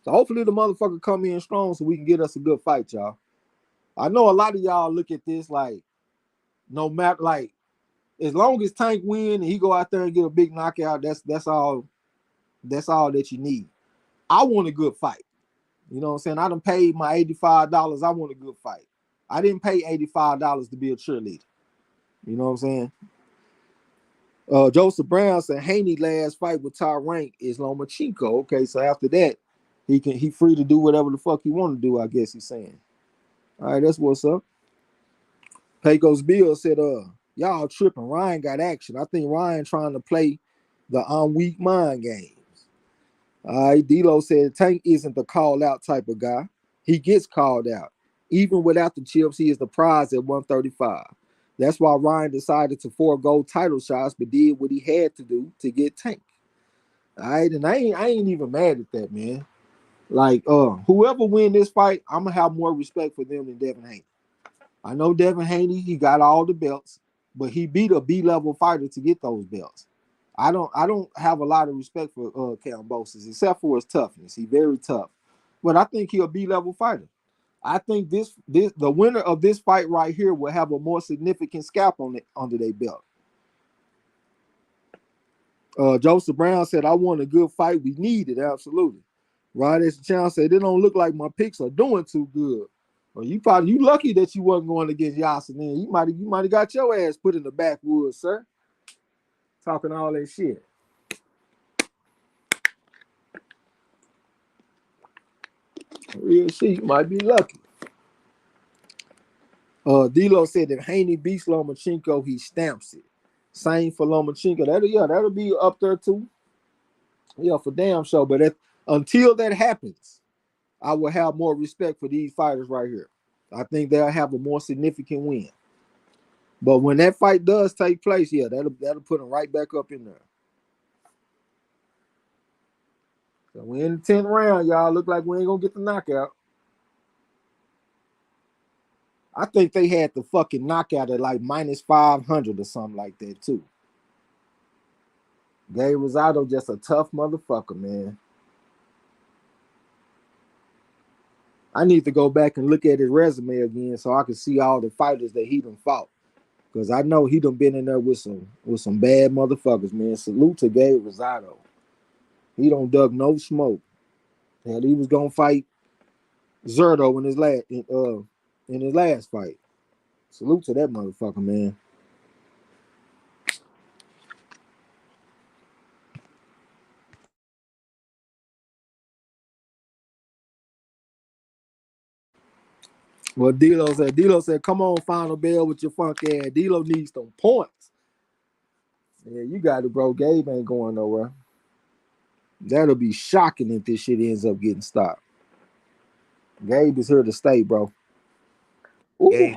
A: So hopefully the motherfucker come in strong so we can get us a good fight, y'all. I know a lot of y'all look at this like, no matter, like, as long as Tank win and he go out there and get a big knockout, that's all that you need. I want a good fight. You know what I'm saying? I done paid my $85. I want a good fight. I didn't pay $85 to be a cheerleader. You know what I'm saying? Joseph Brown said Haney last fight with Ty Rank is Lomachenko. Okay, so after that, he free to do whatever the fuck he want to do, I guess he's saying. All right, that's what's up. Pecos Bill said, y'all tripping. Ryan got action. I think Ryan trying to play the weak mind games. All right, D-Lo said Tank isn't the call out type of guy. He gets called out. Even without the chips, he is the prize at 135. That's why Ryan decided to forego title shots, but did what he had to do to get Tank. All right, and I ain't even mad at that, man. Like, whoever win this fight, I'm gonna have more respect for them than Devin Haney. I know Devin Haney, he got all the belts, but he beat a B-level fighter to get those belts. I don't have a lot of respect for Kambosos, except for his toughness. He's very tough. But I think he's a B-level fighter. I think this the winner of this fight right here will have a more significant scalp on it under their belt. Joseph Brown said, I want a good fight. We need it, absolutely. Ryan S. Chown said, it don't look like my picks are doing too good. Well, you lucky that you wasn't going against Yasin. You might have got your ass put in the backwoods, sir. Talking all that shit. Real shit, you might be lucky. D-Lo said if Haney beats Lomachenko, he stamps it. Same for Lomachenko. That'll be up there too. Yeah, for damn sure. But until that happens, I will have more respect for these fighters right here. I think they'll have a more significant win. But when that fight does take place, yeah, that'll put them right back up in there. So we're in the 10th round, y'all. Look like we ain't gonna get the knockout. I think they had the fucking knockout at like minus 500 or something like that too. Gabe Rosado just a tough motherfucker, man. I need to go back and look at his resume again so I can see all the fighters that he done fought. Because I know he done been in there with some bad motherfuckers, man. Salute to Gabe Rosado. He don't dug no smoke. Hell, he was gonna fight Zerto in his last fight. Salute to that motherfucker, man. Well, D-Lo said, come on, Final Bell with your funk ass. D-Lo needs some points. Yeah, you got it, bro. Gabe ain't going nowhere. That'll be shocking if this shit ends up getting stopped. Gabe is here to stay, bro. Ooh,
B: Yeah,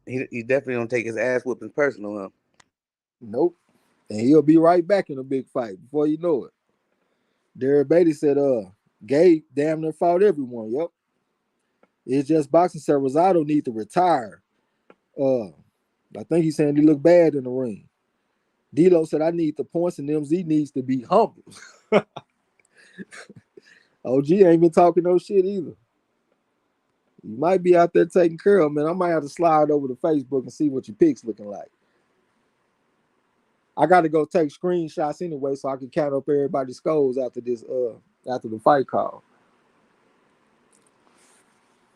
B: he definitely don't take his ass whooping personal, huh?
A: Nope. And he'll be right back in a big fight before you know it. Derek Beatty said, Gabe damn near fought everyone. Yep. It's just boxing said Rosado need to retire. I think he's saying he looked bad in the ring. D-Lo said, I need the points, and MZ needs to be humble. OG ain't been talking no shit either. You might be out there taking care of, man. I might have to slide over to Facebook and see what your picks looking like. I got to go take screenshots anyway so I can count up everybody's scores after the fight call.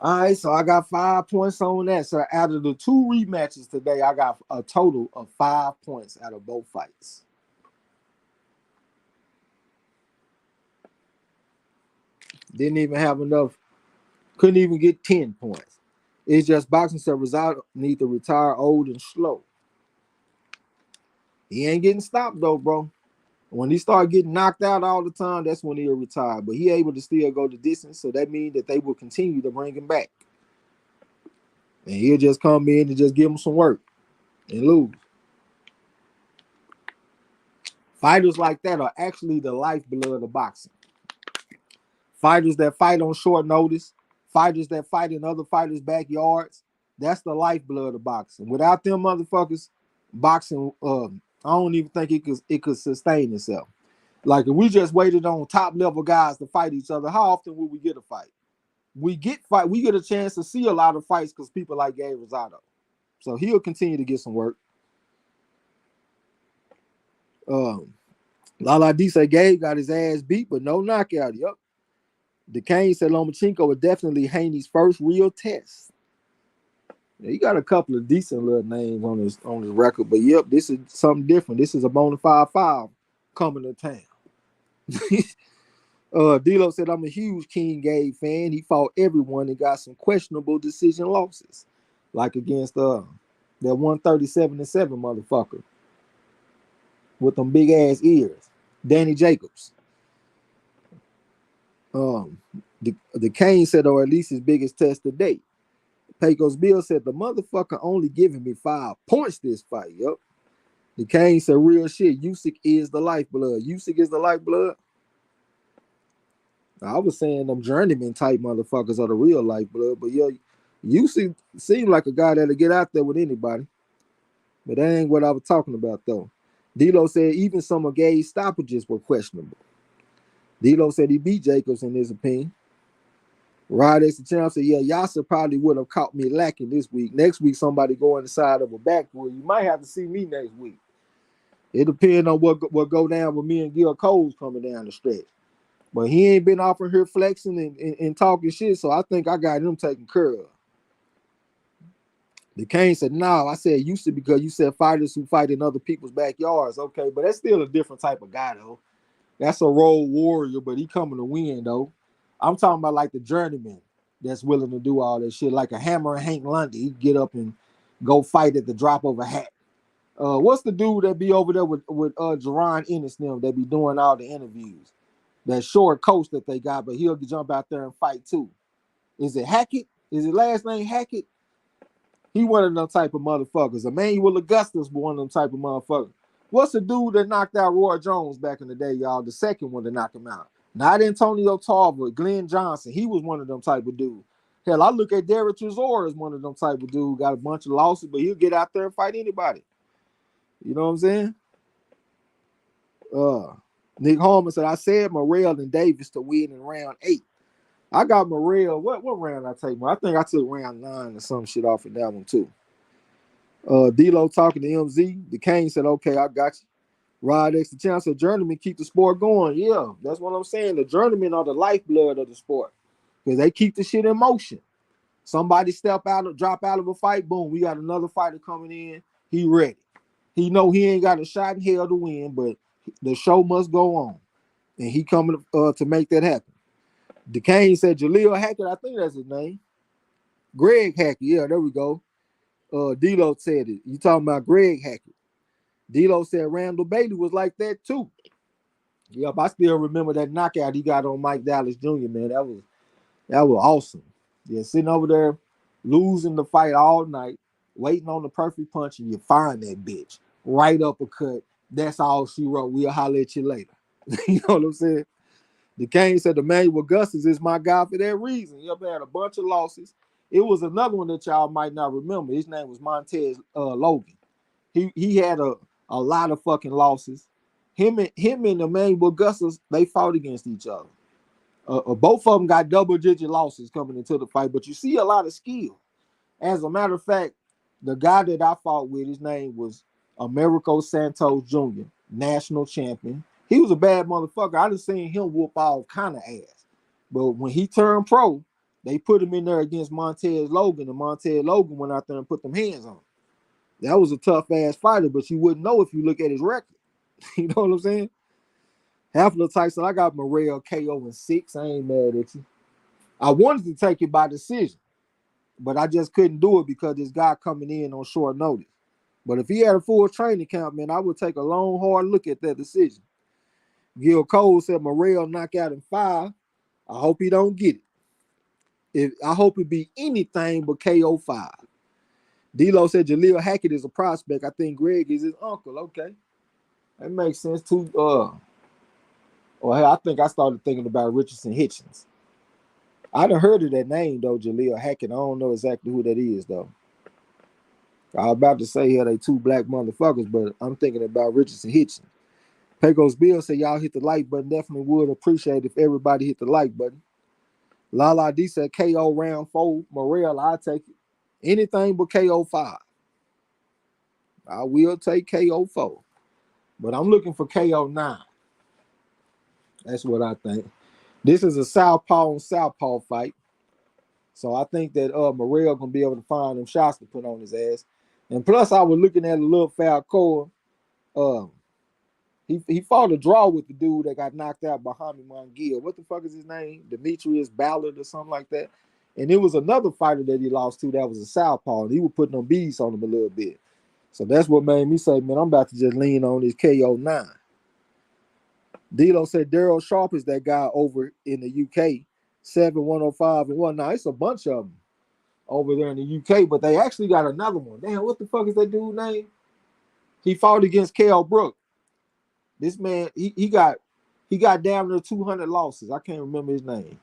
A: All right, so I got 5 points on that. So out of the 2 rematches today, I got a total of 5 points out of both fights. Didn't even have enough. Couldn't even get 10 points. It's just boxing said Rosado need to retire old and slow. He ain't getting stopped though, bro. When he start getting knocked out all the time, that's when he'll retire. But he able to still go the distance, so that means that they will continue to bring him back. And he'll just come in and just give him some work and lose. Fighters like that are actually the lifeblood of boxing. Fighters that fight on short notice, fighters that fight in other fighters' backyards, that's the lifeblood of boxing. Without them motherfuckers, boxing, I don't even think it could sustain itself. Like if we just waited on top level guys to fight each other, how often would we get a fight? We get a chance to see a lot of fights because people like Gabe Rosado. So he'll continue to get some work. Lala D said Gabe got his ass beat, but no knockout. Yep. DeCane said Lomachenko was definitely Haney's first real test. Yeah, he got a couple of decent little names on his record, but yep, this is something different. This is a bona fide five coming to town. D'Lo said, I'm a huge King Gabe fan. He fought everyone and got some questionable decision losses, like against that 137-7 motherfucker with them big ass ears, Danny Jacobs. The Kane said, or at least his biggest test to date. Pecos Bill said, the motherfucker only giving me 5 points this fight. Yup. The Kane said, real shit. Usyk is the lifeblood. Usyk is the lifeblood. I was saying them journeyman type motherfuckers are the real lifeblood, but yeah, Usyk seemed like a guy that'll get out there with anybody. But that ain't what I was talking about though. D'Lo said even some of Gabe's stoppages were questionable. D'Lo said he beat Jacobs in his opinion. Rod X the champ said, yeah, Yasser probably would have caught me lacking this week. Next week, somebody go inside of a backwood. You might have to see me next week. It depends on what go down with me and Gil Coles coming down the stretch. But he ain't been off here flexing and talking shit, so I think I got him taken care of. The Kane said, no, I said used to because you said fighters who fight in other people's backyards. Okay, but that's still a different type of guy, though. That's a road warrior, but he coming to win, though. I'm talking about like the journeyman that's willing to do all that shit, like a Hammer and Hank Lundy. He'd get up and go fight at the drop of a hat. What's the dude that be over there with Jerron Ennis them that be doing all the interviews? That short coach that they got, but he'll jump out there and fight too. Is it Hackett? Is his last name Hackett? He one of them type of motherfuckers. Emmanuel Augustus was one of them type of motherfuckers. What's the dude that knocked out Roy Jones back in the day, y'all? The second one to knock him out. Not Antonio Tarver, Glenn Johnson. He was one of them type of dudes. Hell, I look at Derek Chisora as one of them type of dudes. Got a bunch of losses, but he'll get out there and fight anybody. You know what I'm saying? Nick Holman said, I said Morrell and Davis to win in round 8. I got Morrell. What round I take? I think I took round 9 or some shit off of that one too. D-Lo talking to MZ. The Kane said, okay, I got you. Rod X the champ said, journeymen keep the sport going. Yeah, that's what I'm saying. The journeymen are the lifeblood of the sport because they keep the shit in motion. Somebody drop out of a fight, boom, we got another fighter coming in. He ready. He know he ain't got a shot in hell to win, but the show must go on. And he coming to make that happen. DeCane said Jaleel Hackett, I think that's his name. Greg Hackett, yeah, there we go. D-Lo said it. You talking about Greg Hackett. D-Lo said Randall Bailey was like that too. Yep, I still remember that knockout he got on Mike Dallas Jr., man. That was awesome. Yeah, sitting over there, losing the fight all night, waiting on the perfect punch, and you find that bitch. Right uppercut. That's all she wrote. We'll holler at you later. You know what I'm saying? The Kane said Emmanuel Augustus is my guy for that reason. He had a bunch of losses. It was another one that y'all might not remember. His name was Montez Logan. He had a lot of fucking losses. Him and Emmanuel Augustus, they fought against each other. Both of them got double-digit losses coming into the fight, but you see a lot of skill. As a matter of fact, the guy that I fought with, his name was Americo Santos Jr., national champion. He was a bad motherfucker. I just seen him whoop all kind of ass. But when he turned pro, they put him in there against Montez Logan, and Montez Logan went out there and put them hands on him. That was a tough-ass fighter, but you wouldn't know if you look at his record. You know what I'm saying? Half Tyson, I got Morrell KO in 6. I ain't mad at you. I wanted to take it by decision, but I just couldn't do it because this guy coming in on short notice. But if he had a full training camp, man, I would take a long, hard look at that decision. Gil Cole said Morrell knockout in 5. I hope he don't get it. I hope it be anything but KO 5. D-Lo said Jaleel Hackett is a prospect. I think Greg is his uncle. Okay. That makes sense too. Hey, I think I started thinking about Richardson Hitchens. I done heard of that name though, Jaleel Hackett. I don't know exactly who that is though. I was about to say here they 2 black motherfuckers, but I'm thinking about Richardson Hitchens. Pecos Bill said y'all hit the like button. Definitely would appreciate if everybody hit the like button. Lala D said KO round 4. Morrell, I'll take it. Anything but KO 5. I will take KO 4. But I'm looking for KO 9. That's what I think. This is a southpaw on southpaw fight. So I think that Morrell gonna be able to find them shots to put on his ass. And plus, I was looking at a little Falcao. He fought a draw with the dude that got knocked out by Jaime Munguia. What the fuck is his name? Demetrius Ballard or something like that. And it was another fighter that he lost to that was a southpaw. And he was putting on beats on him a little bit. So that's what made me say, man, I'm about to just lean on this KO 9. D-Lo said Daryl Sharp is that guy over in the UK. 7-105 and 1. Now, it's a bunch of them over there in the UK, but they actually got another one. Damn, what the fuck is that dude's name? He fought against Kell Brook. This man, he got down to 200 losses. I can't remember his name.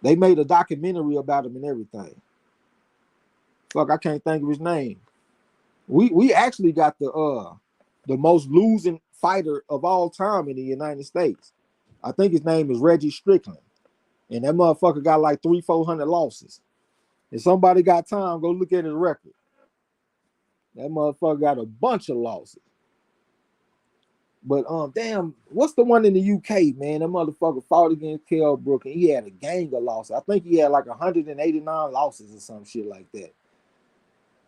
A: They made a documentary about him and everything. Fuck, I can't think of his name. We actually got the most losing fighter of all time in the United States. I think his name is Reggie Strickland. And that motherfucker got like 300-400 losses. If somebody got time, go look at his record. That motherfucker got a bunch of losses. But damn, what's the one in the UK, man? That motherfucker fought against Kell Brook and he had a gang of losses. I think he had like 189 losses or some shit like that.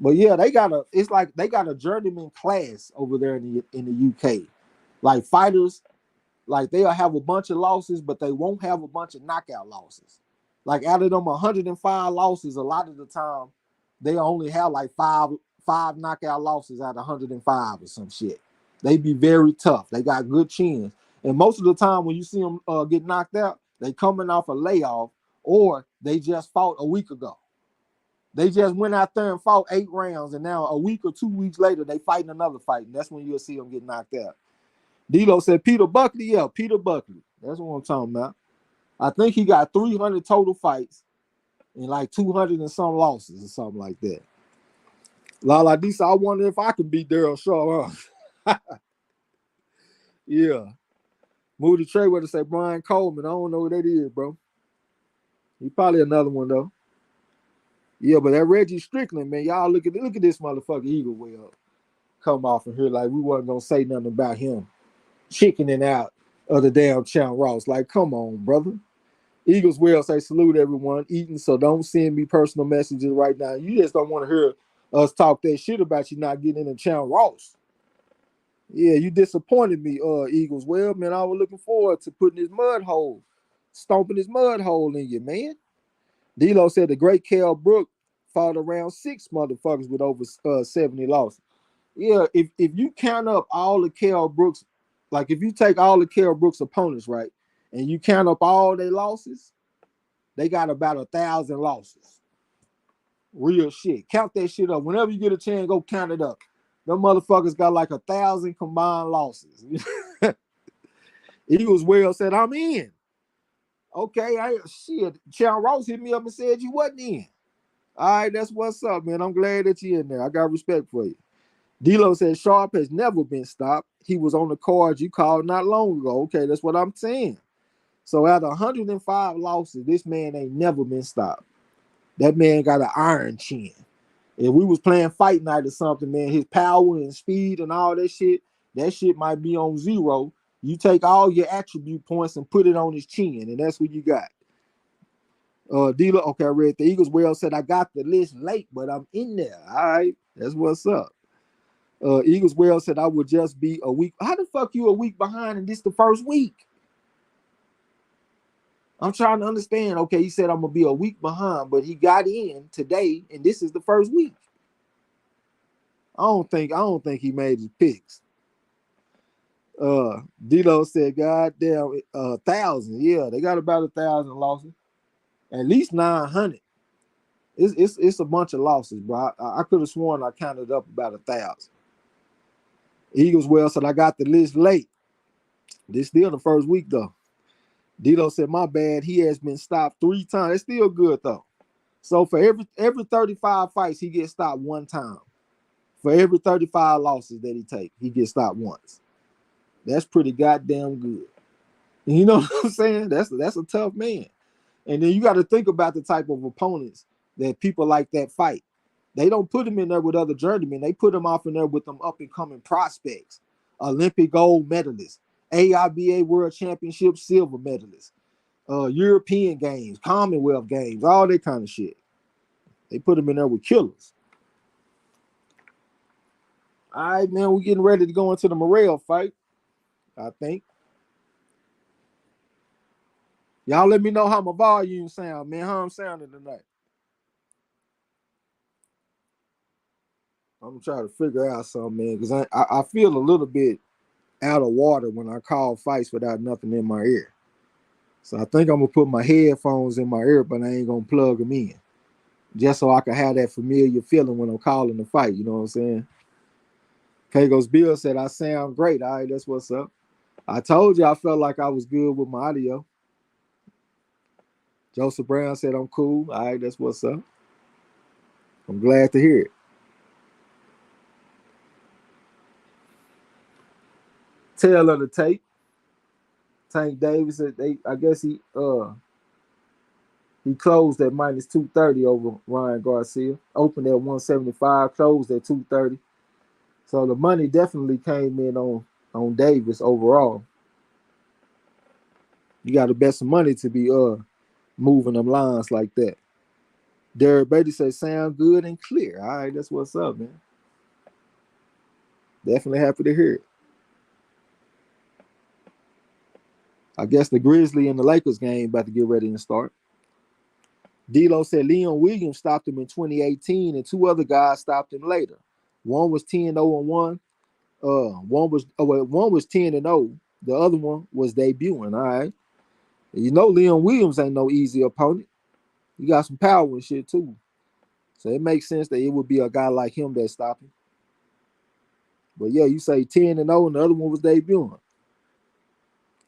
A: But yeah, they got a journeyman class over there in the UK. Like fighters, like they'll have a bunch of losses, but they won't have a bunch of knockout losses. Like out of them 105 losses, a lot of the time they only have like five knockout losses out of 105 or some shit. They be very tough. They got good chins. And most of the time when you see them get knocked out, they coming off a layoff or they just fought a week ago. They just went out there and fought 8 rounds, and now a week or 2 weeks later, they fighting another fight, and that's when you'll see them get knocked out. D-Lo said Peter Buckley. Yeah, Peter Buckley. That's what I'm talking about. I think he got 300 total fights and like 200 and some losses or something like that. Lala D said, I wonder if I could beat Daryl Shaw. Huh? Yeah. Moody Trayweather said Brian Coleman. I don't know who that is, bro. He probably another one, though. Yeah, but that Reggie Strickland, man, y'all look at this motherfucker Eagle way up. Come off in here like we wasn't going to say nothing about him. Chickening out of the damn Champ Ross. Like, come on, brother. Eagles will say salute everyone eating, so don't send me personal messages right now. You just don't want to hear us talk that shit about you not getting in the Champ Ross. Yeah, you disappointed me, Eagles. Well, man, I was looking forward to putting stomping his mud hole in you, man. D-Lo said the great Kell Brook fought around 6 motherfuckers with over 70 losses. Yeah, if you count up all the Kell Brooks, like if you take all the Kell Brooks opponents, right, and you count up all their losses, they got about 1,000 losses. Real shit. Count that shit up. Whenever you get a chance, go count it up. Them motherfuckers got like 1,000 combined losses. Eagles well said, I'm in. Okay, shit. Champ Ross hit me up and said you wasn't in. All right, that's what's up, man. I'm glad that you're in there. I got respect for you. D-Lo said Sharp has never been stopped. He was on the card you called not long ago. Okay, that's what I'm saying. So out of 105 losses, this man ain't never been stopped. That man got an iron chin. If we was playing fight night or something, man, his power and speed and all that shit might be on 0. You take all your attribute points and put it on his chin, and that's what you got. D-Lo, okay, I read the Eagles well said I got the list late, but I'm in there. All right, that's what's up. Eagles Well said I would just be a week. How the fuck you a week behind and this the first week? I'm trying to understand. Okay, he said I'm gonna be a week behind, but he got in today, and this is the first week. I don't think he made his picks. Dilo said, God damn, 1,000. Yeah, they got about 1,000 losses. At least 900. It's a bunch of losses, bro. I could have sworn I counted up about 1,000. Eagles Well said I got the list late. This still the first week though. Dilo said, my bad. He has been stopped 3 times. It's still good though. So for every 35 fights, he gets stopped 1 time. For every 35 losses that he take, he gets stopped once. That's pretty goddamn good. You know what I'm saying? That's a tough man. And then you got to think about the type of opponents that people like that fight. They don't put him in there with other journeymen. They put him off in there with them up-and-coming prospects, Olympic gold medalists, AIBA World Championship silver medalists, European games, Commonwealth games, all that kind of shit. They put him in there with killers. All right, man, we're getting ready to go into the Morrell fight, I think. Y'all let me know how my volume sound, man. How I'm sounding tonight. I'm trying to figure out something, man, because I feel a little bit out of water when I call fights without nothing in my ear. So I think I'm going to put my headphones in my ear, but I ain't going to plug them in. Just so I can have that familiar feeling when I'm calling the fight. You know what I'm saying? Kagos Bill said, I sound great. All right, that's what's up. I told you I felt like I was good with my audio. Joseph Brown said, I'm cool. All right, that's what's up. I'm glad to hear it. Tail of the tape. Tank Davis, I guess he closed at minus 230 over Ryan Garcia. Opened at 175, closed at 230. So the money definitely came in on Davis overall. You got to bet some money to be moving them lines like that. Derek Beatty says, sound good and clear. All right, that's what's up, man. Definitely happy to hear it. I guess the Grizzly and the Lakers game about to get ready and start. D'Lo said Leon Williams stopped him in 2018, and 2 other guys stopped him later. One was 10-0-1. One was 10-0. The other one was debuting. All right. And you know Leon Williams ain't no easy opponent. He got some power and shit too. So it makes sense that it would be a guy like him that stopped him. But yeah, you say 10-0, and the other one was debuting.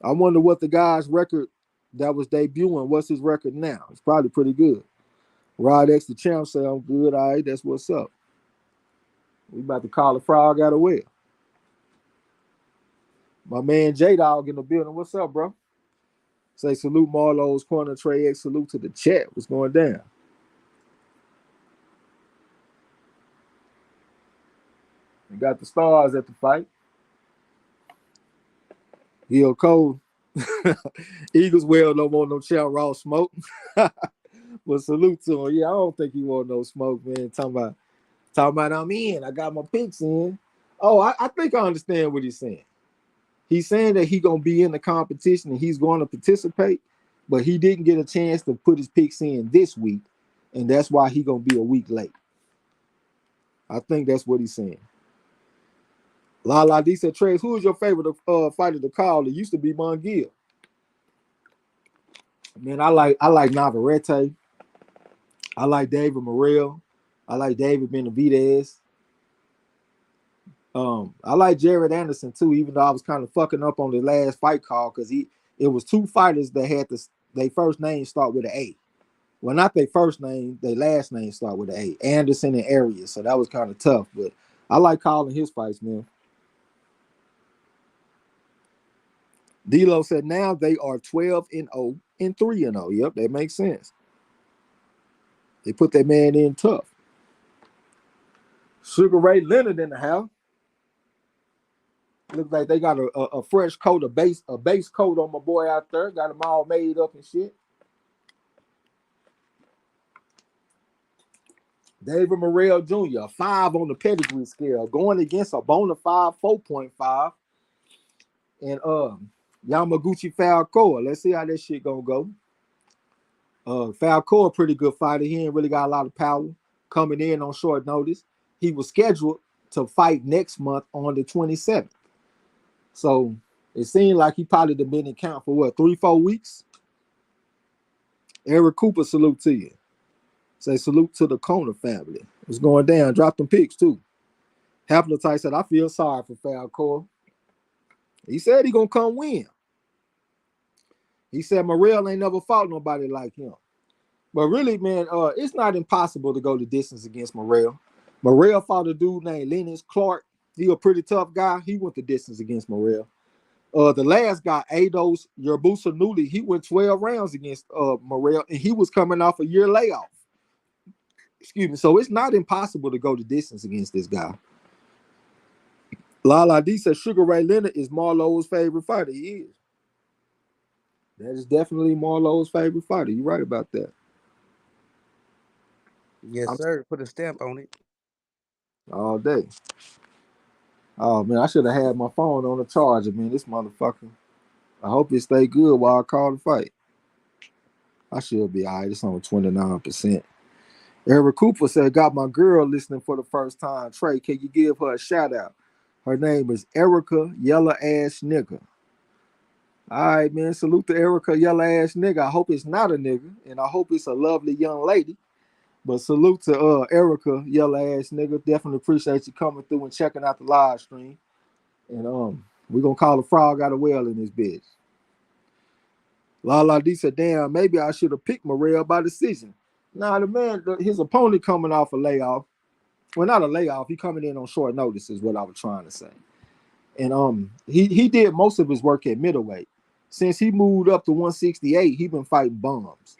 A: I wonder what the guy's record that was debuting, what's his record now? It's probably pretty good. Rod X, the champ, say I'm good. All right, that's what's up. We about to call the frog out of well. My man J-Dog in the building. What's up, bro? Say salute MARLO'S corner, Trey X. Salute to the chat. What's going down? We got the stars at the fight. Gil Cole. Eagles well don't want no Chow Raw smoke. But salute to him. Yeah, I don't think he want no smoke, man. Talking about I'm in. I got my picks in. Oh, I think I understand what he's saying. He's saying that he's gonna be in the competition and he's going to participate, but he didn't get a chance to put his picks in this week, and that's why he's gonna be a week late. I think that's what he's saying. La D said, Trace, who is your favorite fighter to call? It used to be Mongill. Man, I like Navarrete. I like David Morrell. I like David Benavidez. I like Jared Anderson too, even though I was kind of fucking up on the last fight call because it was 2 fighters that had their first name start with an A. Well, not their first name, their last name start with an A. Anderson and Arias. So that was kind of tough, but I like calling his fights, man. D'Lo said now they are 12-0 and 3-0. Yep, that makes sense. They put that man in tough. Sugar Ray Leonard in the house. Looks like they got a fresh coat, a base coat on my boy out there. Got him all made up and shit. David Morrell Jr., 5 on the pedigree scale, going against a bona fide 4.5. And Yamaguchi Falcoa. Let's see how that shit gonna go. Falcoa, pretty good fighter. He ain't really got a lot of power coming in on short notice. He was scheduled to fight next month on the 27th. So it seemed like he probably been in count for what, 3-4 weeks? Eric Cooper, salute to you. Say salute to the Kona family. It's going down. Drop them picks too. Haplotype said, I feel sorry for Falcoa. He said he gonna come win. He said Morrell ain't never fought nobody like him. But really, man, it's not impossible to go the distance against Morrell. Morrell fought a dude named Lennox Clark. He a pretty tough guy. He went the distance against Morrell. The last guy, Ados Yerbusa Nuli, he went 12 rounds against Morrell, and he was coming off a year layoff. Excuse me. So it's not impossible to go the distance against this guy. Lala D said Sugar Ray Leonard is MARLO'S favorite fighter. He is. That is definitely MARLO'S favorite fighter. You're right about that.
B: Yes, sir. Put a stamp on it.
A: All day. Oh, man, I should have had my phone on the charger, man. This motherfucker. I hope it stay good while I call the fight. I should be all right. It's on 29%. Eric Cooper said, got my girl listening for the first time. Trey, can you give her a shout out? Her name is Erica Yellow Ass Nigga. All right, man. Salute to Erica Yellow Ass Nigga. I hope it's not a nigga, and I hope it's a lovely young lady. But salute to Erica Yellow Ass Nigga. Definitely appreciate you coming through and checking out the live stream. And we're gonna call a frog out of well in this bitch. Lala D said, damn, maybe I should have picked Morrell by decision. Nah, the man, his opponent coming off a layoff. Well, not a layoff. He coming in on short notice is what I was trying to say. And he did most of his work at middleweight. Since he moved up to 168, he been fighting bums.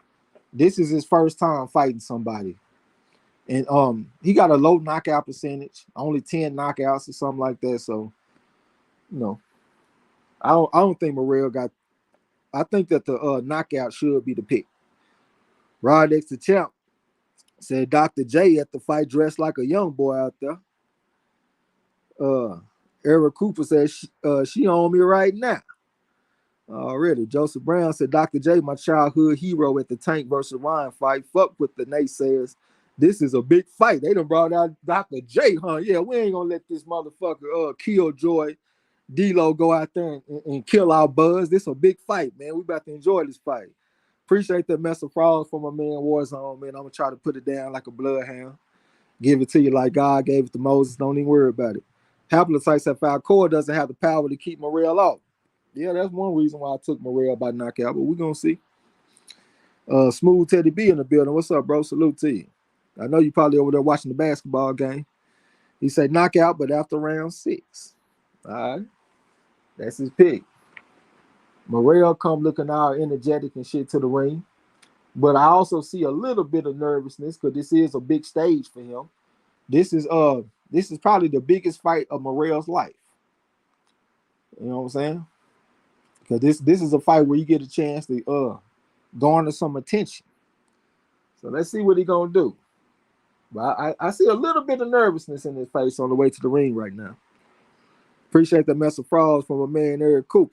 A: This is his first time fighting somebody. And he got a low knockout percentage, only 10 knockouts or something like that. So, you know, I don't think Morrell got. I think that the knockout should be the pick. Rod X the champ said Dr. J at the fight dressed like a young boy out there. Eric Cooper said she on me right now. Already. Joseph Brown said Dr. J, my childhood hero at the Tank versus Ryan fight. Fuck with the naysayers. This is a big fight. They done brought out Dr. J, huh? Yeah, we ain't gonna let this motherfucker Killjoy D-Lo go out there and kill our buzz. This a big fight, man. We about to enjoy this fight. Appreciate the mess of frogs from my man Warzone, man. I'm gonna try to put it down like a bloodhound. Give it to you like God gave it to Moses. Don't even worry about it. Haplotype said Falcoa doesn't have the power to keep Morrell off. Yeah, that's one reason why I took Morrell by knockout, but we're gonna see. Smooth Teddy B in the building. What's up, bro? Salute to you. I know you probably over there watching the basketball game. He said knockout, but after round 6. All right. That's his pick. Morrell come looking all energetic and shit to the ring. But I also see a little bit of nervousness because this is a big stage for him. This is probably the biggest fight of Morrell's life. You know what I'm saying? Because this is a fight where you get a chance to garner some attention. So let's see what he's gonna do. But I see a little bit of nervousness in his face on the way to the ring right now. Appreciate the mess of frogs from a man Eric Cooper.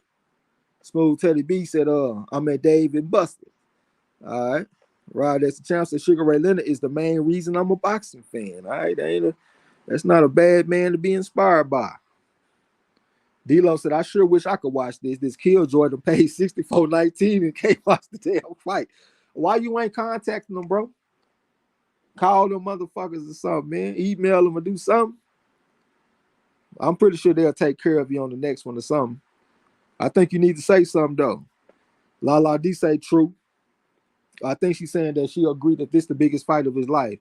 A: Smooth Teddy B said, I'm at Dave and Busted. All right. Rod, that's the chance that Sugar Ray Leonard is the main reason I'm a boxing fan. All right. That's not a bad man to be inspired by. D-Lo said, I sure wish I could watch this. This Killjoy to pay $64.19 and can't watch the damn fight. Why you ain't contacting them, bro? Call them motherfuckers or something, man. Email them or do something. I'm pretty sure they'll take care of you on the next one or something. I think you need to say something, though. Lala D say true. I think she's saying that she agreed that this is the biggest fight of his life.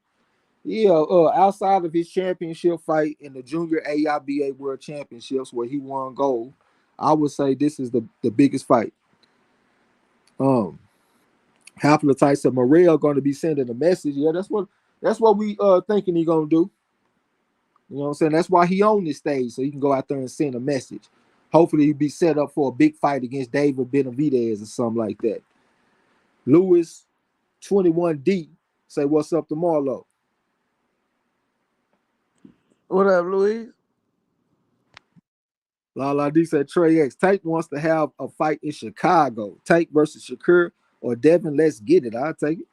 A: Yeah, outside of his championship fight in the Junior AIBA World Championships where he won gold, I would say this is the biggest fight. Haplotype said Morrell going to be sending a message. Yeah, that's what we thinking he gonna do. You know what I'm saying? That's why he on this stage, so he can go out there and send a message. Hopefully he'll be set up for a big fight against David Benavidez or something like that. Lewis 21D say what's up to Marlo.
B: What up, Louise?
A: La D said Trey X. Tank wants to have a fight in Chicago. Tank versus Shakur or Devin. Let's get it. I'll take it.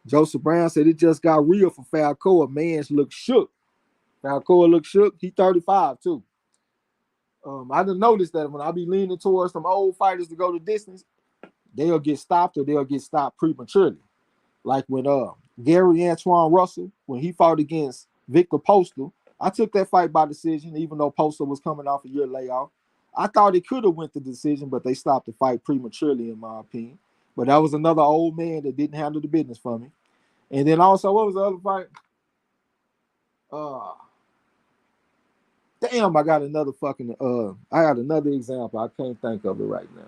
A: Joseph Brown said it just got real for Falcoa. Man's look shook. Falcoa look shook. He 35 too. I done noticed that when I be leaning towards some old fighters to go the distance, they'll get stopped or they'll get stopped prematurely. Like when Gary Antoine Russell, when he fought against Victor Postal, I took that fight by decision, even though Postal was coming off a year layoff. I thought it could have went the decision, but they stopped the fight prematurely, in my opinion. But that was another old man that didn't handle the business for me. And then also, what was the other fight? Damn, I got another example. I can't think of it right now.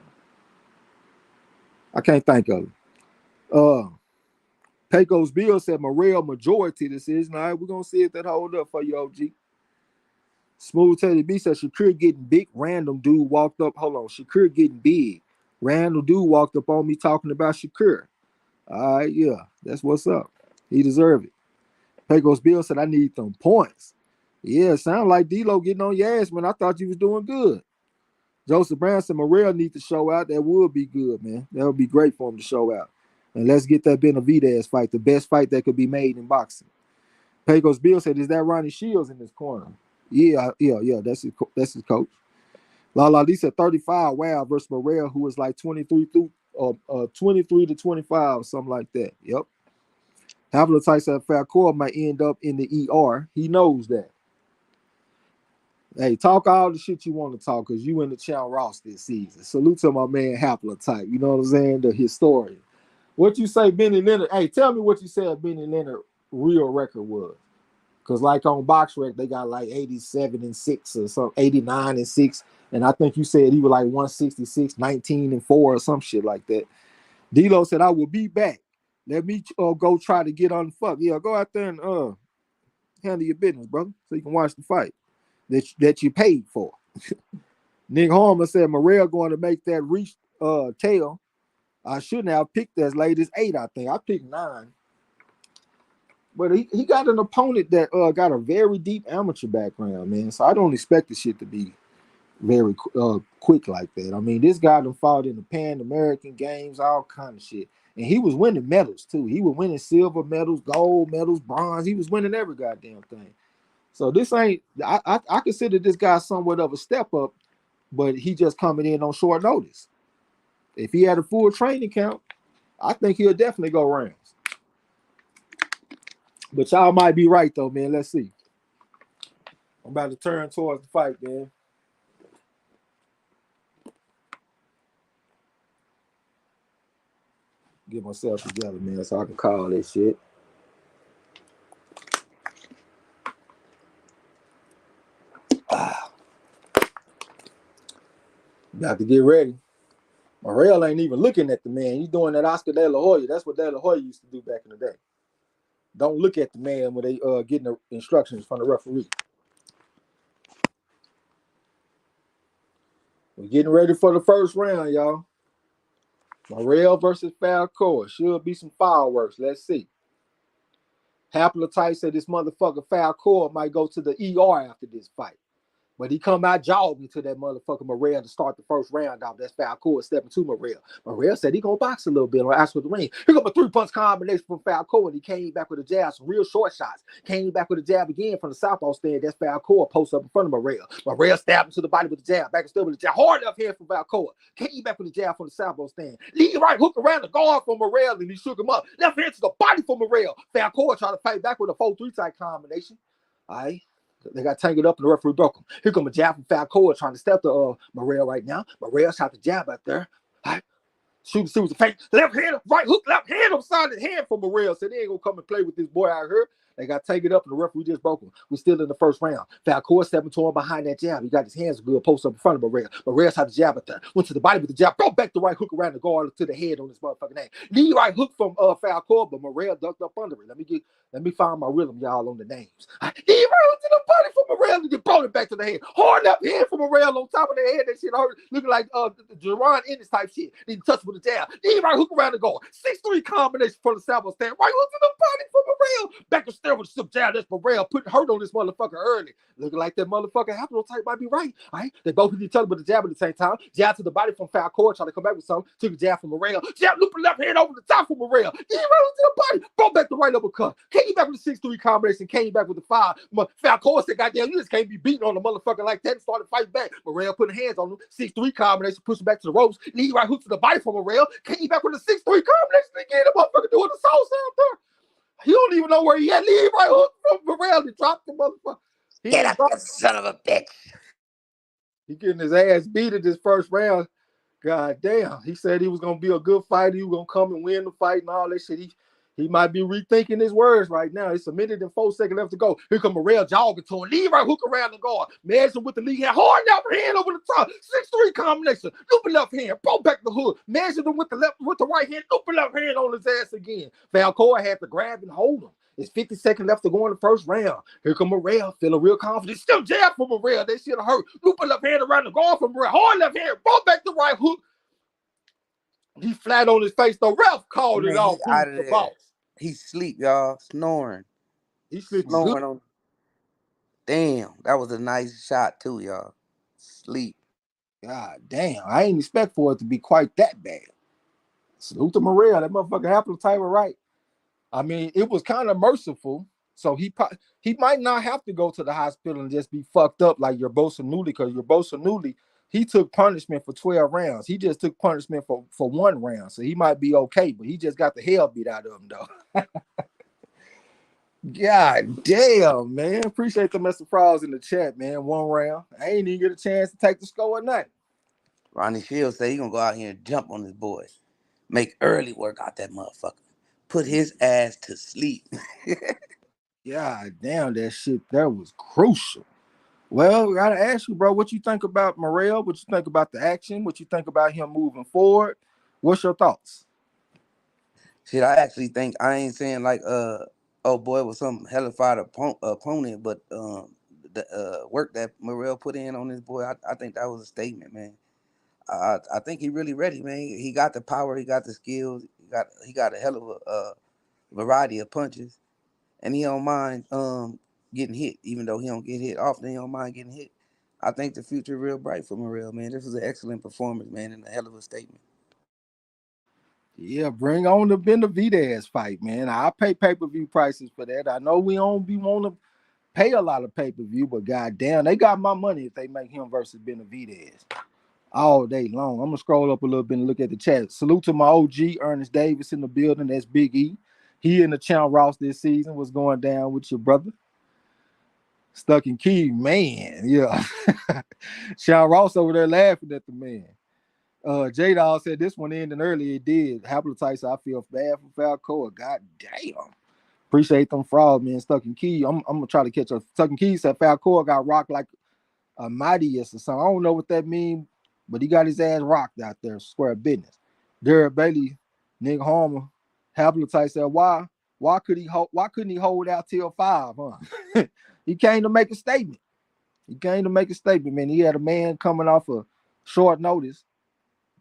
A: I can't think of it. Pecos Bill said Morrell majority decision. All right, we're gonna see if that hold up for you, OG. Smooth Teddy B said Shakur getting big. Random dude walked up. Hold on, Shakur getting big. Random dude walked up on me talking about Shakur. All right, yeah, that's what's up. He deserved it. Pecos Bill said I need some points. Yeah, sound like D-Lo getting on your ass, man. I thought you was doing good. Joseph Brown said Morrell need to show out. That would be good, man. That would be great for him to show out. And let's get that Benavidez fight, the best fight that could be made in boxing. Pecos Bill said, is that Ronnie Shields in this corner? Yeah. That's his coach. La D said 35. Wow, versus Morrell, who was like 23 to 25, something like that. Yep. Haplotype said Falcoa might end up in the ER. He knows that. Hey, talk all the shit you want to talk because you in the Chow Ross this season. Salute to my man Haplotype. You know what I'm saying? The historian. What you say, Benny Leonard? Hey, tell me what you said Benny Leonard real record was. Because like on BoxRec, they got like 87-6 or something, 89-6. And I think you said he was like 166, 19-4 or some shit like that. D-Lo said, I will be back. Let me go try to get on the fuck. Yeah, go out there and handle your business, brother, so you can watch the fight that you paid for. Nick Harmer said Morrell going to make that reach tail. I shouldn't have picked as late as 8, I think. I picked 9. But he got an opponent that got a very deep amateur background, man. So I don't expect the shit to be very quick like that. I mean, this guy done fought in the Pan American Games, all kind of shit. And he was winning medals, too. He was winning silver medals, gold medals, bronze. He was winning every goddamn thing. So this ain't – I consider this guy somewhat of a step up, but he just coming in on short notice. If he had a full training camp, I think he'll definitely go rounds. But y'all might be right, though, man. Let's see. I'm about to turn towards the fight, man. Get myself together, man, so I can call this shit. Got to get ready. Morrell ain't even looking at the man. He's doing that Oscar De La Hoya. That's what De La Hoya used to do back in the day. Don't look at the man when they getting the instructions from the referee. We're getting ready for the first round, y'all. Morrell versus Falcoa. Should be some fireworks. Let's see. Haplotype said this motherfucker Falcoa might go to the ER after this fight. But he come out jogging to that motherfucker Morrell to start the first round off. That's Falcoa stepping to Morrell. Morrell said he gonna box a little bit on Ask with the Ring. He got a 3-punch combination from Falcoa, and he came back with a jab, some real short shots. Came back with a jab again from the southpaw stand. That's Falcoa post up in front of Morrell. Morrell stabbed him to the body with the jab, back and still with the jab. Hard enough here from Falcoa. Came back with a jab from the southpaw stand. Lead right hook around the guard for Morrell, and he shook him up. Left hand to the body for Morrell. Falcoa tried to fight back with a 4-3 type combination. All right. They got tangled up and the referee broke him. Here come a jab from Falcoa trying to step to Morrell right now. Morrell shot the jab out there. All right. Shoot the fake. Left hand, right hook, left hand upside the hand for Morrell. Said they ain't gonna come and play with this boy out here. They got tangled up and the referee just broke him. We're still in the first round. Falcoa stepping to him behind that jab. He got his hands good, post up in front of Morrell. Morrell shot the jab out there. Went to the body with the jab. Brought back the right hook around the guard to the head on this motherfucking name. Knee right hook from Falcoa, but Morrell ducked up under it. Let me find my rhythm, y'all, on the names. Knee right hook to the body for Morrell and get brought it back to the head. Hard up hand for Morrell on top of the head. That shit hurt, looking like Jerron Ennis type shit. Then touch with the jab. Knee right hook around the guard. 6-3 combination for the Southpaw stand. Right hook to the body for Morrell. Back and stare with the jab. That's Morrell putting hurt on this motherfucker early. Looking like that motherfucker haplotype might be right. All right, they both hit each other with the jab at the same time. Jab to the body from Falcor, trying to come back with something. Took a jab from Morrell. Jab looping left hand over the top for Morrell. He right into the body. Brought back the right uppercut. Came back with the 6-3 combination. Came back with the 5. Falcor said, "Goddamn, you just can't be beating on a motherfucker like that." And started fighting back. Morrell putting hands on him. 6-3 combination, pushing back to the ropes. Knee right hook to the body for Morrell. Came back with a 6-3 combination again. The motherfucker doing the sauce out there. He don't even know where he at. Leave right hook from Morrell. He dropped the motherfucker.
B: Get up, you son of a bitch.
A: He getting his ass beat in this first round. God damn. He said he was going to be a good fighter. He was going to come and win the fight and all that shit. He might be rethinking his words right now. It's a minute and 4 seconds left to go. Here come Morrell jogging to him. Leave right hook around the guard. Madison with the lead hand. Hard upper hand over the top. 6-3 combination. Looping left hand. Broke back the hood. Madison with the right hand. Looping left hand on his ass again. Falcor had to grab and hold him. It's 50 seconds left to go in the first round. Here come Morrell, feeling real confident. Still jab for Morrell. That shit hurt. Looping left hand around the guard for Morrell. Hard left hand. Brought back the right hook. He flat on his face. The ref called it off.
B: Out of
A: the
B: there.
A: boss.
B: He sleep, y'all. Snoring.
A: He sleeping
B: Snoring
A: good.
B: on. Damn, that was a nice shot too, y'all. Sleep.
A: God damn. I ain't expect for it to be quite that bad. Salute to Morrell. That motherfucker happened to type it right. I mean, it was kind of merciful. So he might not have to go to the hospital and just be fucked up like Gervonta Davis, because Gervonta Davis, he took punishment for 12 rounds. He just took punishment for 1 round. So he might be okay, but he just got the hell beat out of him, though. God damn, man. Appreciate the Mr. Frogs in the chat, man. 1 round. I ain't even get a chance to take the score at night.
B: Ronnie Shields said he gonna go out here and jump on his boy. Make early work out that motherfucker. Put his ass to sleep.
A: God damn, that shit there was crucial. Well, we gotta ask you, bro, what you think about Morrell? What you think about the action? What you think about him moving forward? What's your thoughts?
B: Shit, I actually think, I ain't saying like oh boy was some hellified opponent, but the work that Morrell put in on this boy, I think that was a statement, man. I think he really ready, man. He got the power, he got the skills, he got a hell of a variety of punches, and he don't mind getting hit, even though he don't get hit often. He don't mind getting hit. I think the future real bright for Morrell, man. This was an excellent performance, man, and a hell of a statement.
A: Yeah, bring on the Benavidez fight, man. I'll pay pay-per-view prices for that. I know we don't be want to pay a lot of pay-per-view, but goddamn, they got my money if they make him versus Benavidez all day long. I'm gonna scroll up a little bit and look at the chat. Salute to my OG Ernest Davis in the building. That's Big E. He in the Champ Ross this season. What's going down with your brother? Stuck in Key, man. Yeah. Sean Ross over there laughing at the man. J-Dawg said this one ended early. It did. Haplotypes, I feel bad for Falcor. God damn. Appreciate them frogs, man. Stuck in Key. I'm gonna try to catch up. Stuck in Key said Falcor got rocked like a mightiest or something. I don't know what that means, but he got his ass rocked out there. Square business. Derek Bailey, Nick Harmer, Haplotype said, why couldn't he hold out till 5, huh? He came to make a statement. Man. He had a man coming off a short notice.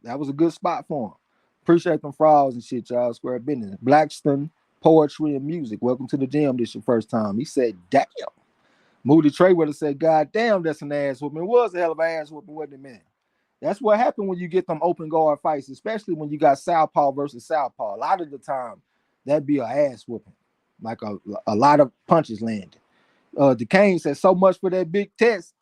A: That was a good spot for him. Appreciate them frogs and shit, y'all. Square business. Blackston, poetry and music. Welcome to the gym. This your first time. He said, damn. Moody Trey would have said, God damn, that's an ass whooping. It was a hell of an ass whooping, wasn't it, man? That's what happened when you get them open guard fights, especially when you got Southpaw versus Southpaw. A lot of the time, that'd be an ass whooping. Like a lot of punches landing. DeCane said so much for that big test.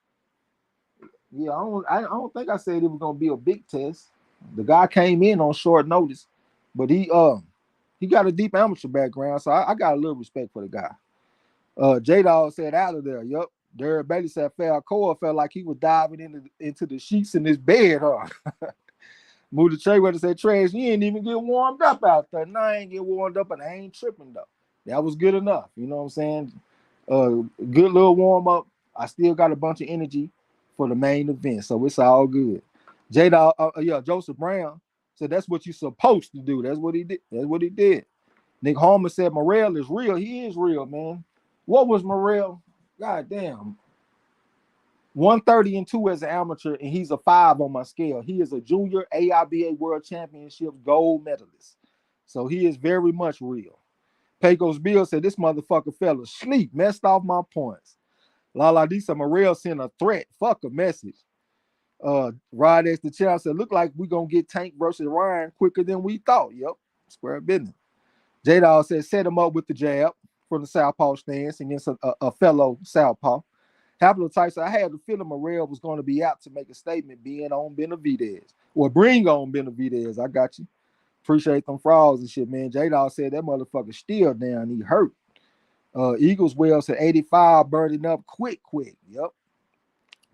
A: Yeah, I don't think I said it was gonna be a big test. The guy came in on short notice, but he got a deep amateur background, so I got a little respect for the guy. J-Dawg said out of there. Yup. Derek Bailey said Falcor felt like he was diving into the sheets in his bed, huh? Moody Trey would have said, Trash, you ain't even get warmed up out there. No, I ain't get warmed up, and I ain't tripping though. That was good enough. You know what I'm saying? Good little warm up. I still got a bunch of energy for the main event, so it's all good. J-Dawg, Joseph Brown said that's what you're supposed to do. That's what he did. Nick Harmer said Morrell is real. He is real, man. What was Morrell? God damn. 130-2 as an amateur, and he's a 5 on my scale. He is a junior AIBA World Championship gold medalist. So he is very much real. Pecos Bill said this motherfucker fell asleep, messed off my points. Lala D said Morel sent a threat. Fuck a message. Rod as the child said, look like we gonna get Tank versus Ryan quicker than we thought. Yep, square business. J Dog said set him up with the jab from the southpaw stance against a fellow southpaw. Haplotype said I had the feeling Morel was going to be out to make a statement being on Benavidez. Or bring on Benavidez. I got you. Appreciate them frauds and shit, man. J Dog said that motherfucker still down. He hurt. Eagles Well said 85 burning up quick. Yep.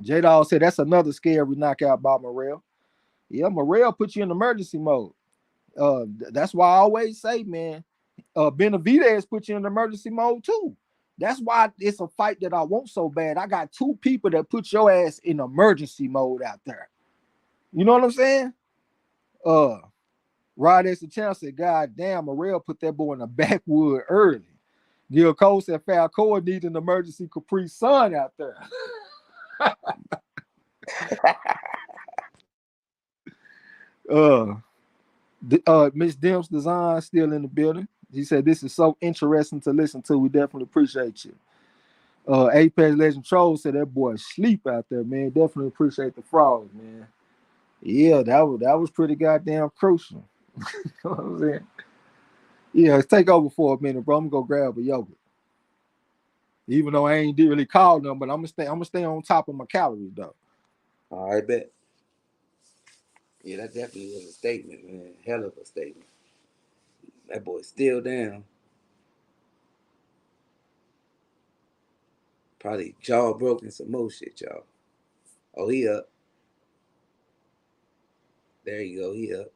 A: J Dog said that's another scary knockout by Morel. Yeah, Morel put you in emergency mode. That's why I always say, man, Benavidez put you in emergency mode too. That's why it's a fight that I want so bad. I got two people that put your ass in emergency mode out there. You know what I'm saying? Rod S. the chance said, God damn, Morel put that boy in the backwood early. Gil Cole said Falcao needs an emergency Capri Sun out there. Miss Dim's Design still in the building. He said this is so interesting to listen to. We definitely appreciate you. Apex Legend Troll said that boy sleep out there, man. Definitely appreciate the frogs, man. Yeah, that was pretty goddamn crucial. You know what I'm saying? Yeah, let's take over for a minute, bro. I'm gonna go grab a yogurt. Even though I ain't really called them, but I'm gonna stay on top of my calories though.
B: All right, bet. Yeah, that definitely was a statement, man. Hell of a statement. That boy's still down. Probably jaw broken, some more shit, y'all. Oh, he up. There you go. He up.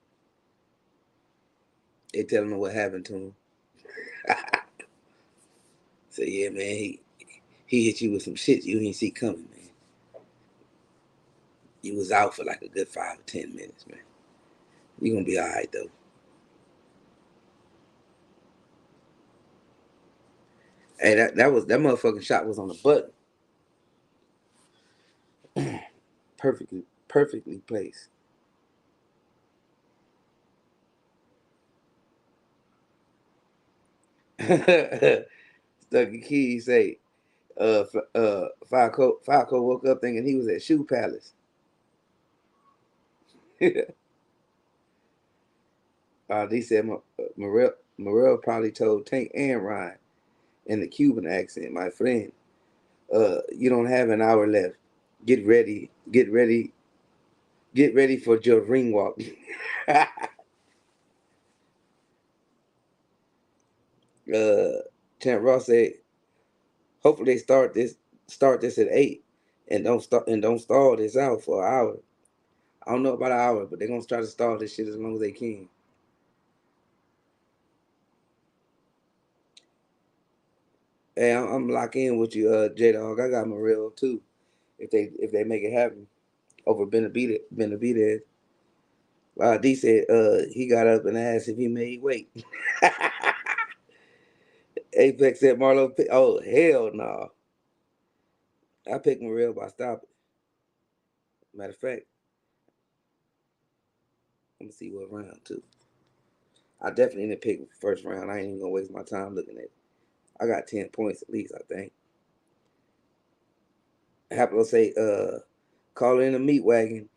B: They telling him what happened to him. So yeah, man, he hit you with some shit you didn't see coming, man. You was out for like a good 5 or 10 minutes, man. You gonna be all right though. Hey, that motherfucking shot was on the button. Perfectly placed. Stucky Keys say, Falco woke up thinking he was at Shoe Palace. They said Morel probably told Tank and Ryan in the Cuban accent, my friend, you don't have an hour left. Get ready for your ring walk. Champ Ross said, hopefully they start this at 8 and don't stall this out for an hour. I don't know about an hour, but they're gonna try to stall this shit as long as they can. Hey, I'm locked in with you, J Dog. I got Morel too. If they make it happen over Benavidez. D said he got up and asked if he made weight. Apex said Marlo. Oh hell no! I picked Morel by stopping. Matter of fact, let me see what round too. I definitely didn't pick first round. I ain't even gonna waste my time looking at it. I got 10 points at least, I think. I happen to say, call in a meat wagon.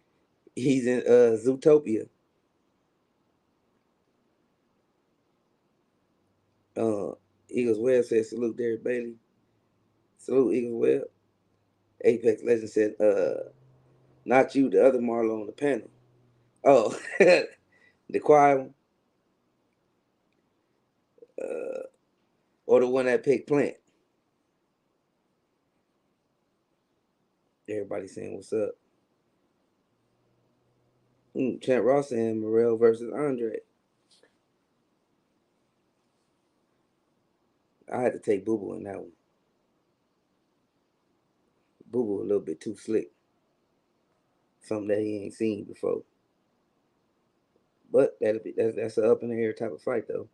B: He's in Zootopia. Eagles Web said salute Derek Bailey. Salute Eagles Web. Apex Legend said, not you, the other Marlo on the panel. Oh, the quiet one. Or the one that picked Plant. Everybody saying what's up. Champ Ross saying Morel versus Andre. I had to take Boo Boo in that one. Boo Boo a little bit too slick. Something that he ain't seen before. But that's an up in the air type of fight though.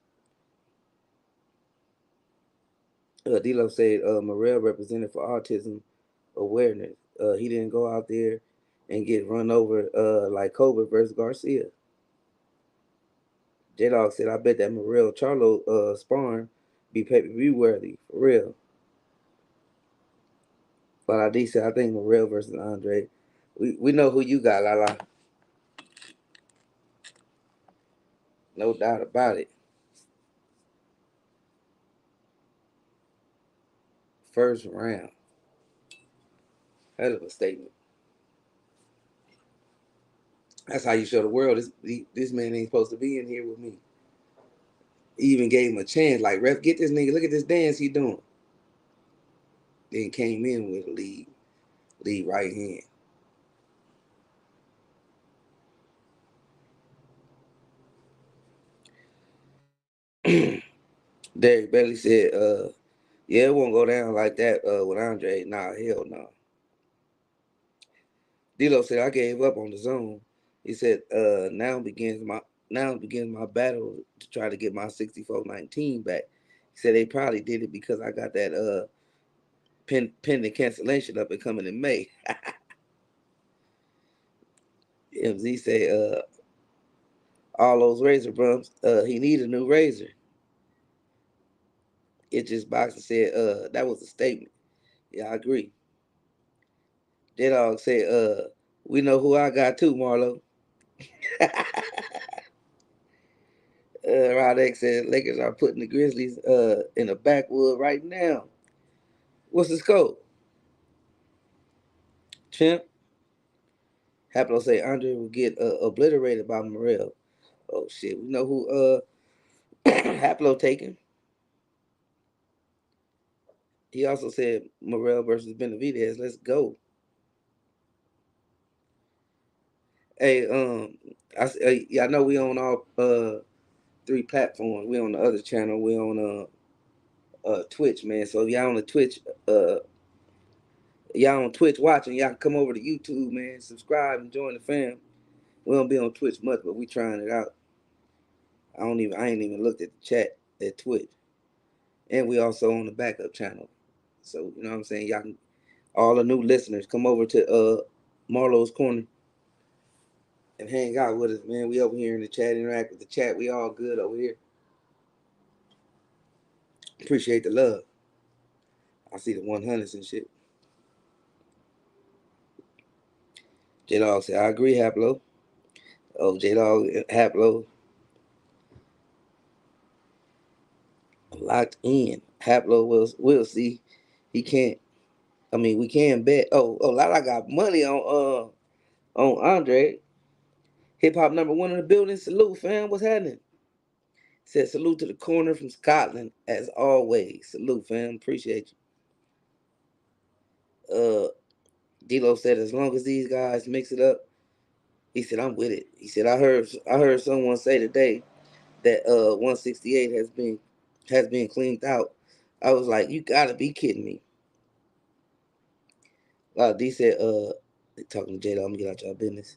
B: D-Lo said Morel represented for autism awareness. He didn't go out there and get run over like Cobra versus Garcia. J-Dog said, I bet that Morel Charlo sparring Be pay-per-view worthy for real. But I said I think Morrell versus Andre. We know who you got, La. No doubt about it. First round. Hell of a statement. That's how you show the world this man ain't supposed to be in here with me. He even gave him a chance, like, ref, get this nigga, look at this dance he doing. Then came in with a lead right hand. Derek Bailey said, yeah, it won't go down like that with Andre. Nah, hell no. D'Lo said, I gave up on the zone. He said, now begins my battle to try to get my 64-19 back. He said they probably did it because I got that pending cancellation up and coming in May. MZ say, all those razor bumps, he need a new razor. It just Boxer said, that was a statement. Yeah, I agree. That dog said, we know who I got too, Marlo. Rod X said Lakers are putting the Grizzlies in the backwood right now. What's the scope? Chimp. Haplo say Andre will get obliterated by Morrell. Oh shit, we know who Haplo taking. He also said Morrell versus Benavidez. Let's go. Hey, I know we on all 3 platforms. We on the other channel. We on Twitch, man. So if y'all on the Twitch, y'all on Twitch watching, y'all can come over to YouTube, man. Subscribe and join the fam. We don't be on Twitch much, but we trying it out. I ain't even looked at the chat at Twitch. And we also on the backup channel. So, you know what I'm saying? Y'all can, all the new listeners, come over to MARLO'S Corner and hang out with us, man. We over here in the chat, interact with the chat. We all good over here. Appreciate the love. I see the 100s and shit. J-Dog said, I agree, Haplo. Oh, J-Dog, Haplo. Locked in. Haplo will see. He can't. I mean, we can bet. Oh, Lala got money on Andre. Hip hop #1 in the building. Salute, fam. What's happening? Said salute to the corner from Scotland as always. Salute, fam. Appreciate you. D-Lo said as long as these guys mix it up, he said I'm with it. He said I heard someone say today that 168 has been cleaned out. I was like, you gotta be kidding me. D said, talking to Jada, I'm gonna get out y'all business.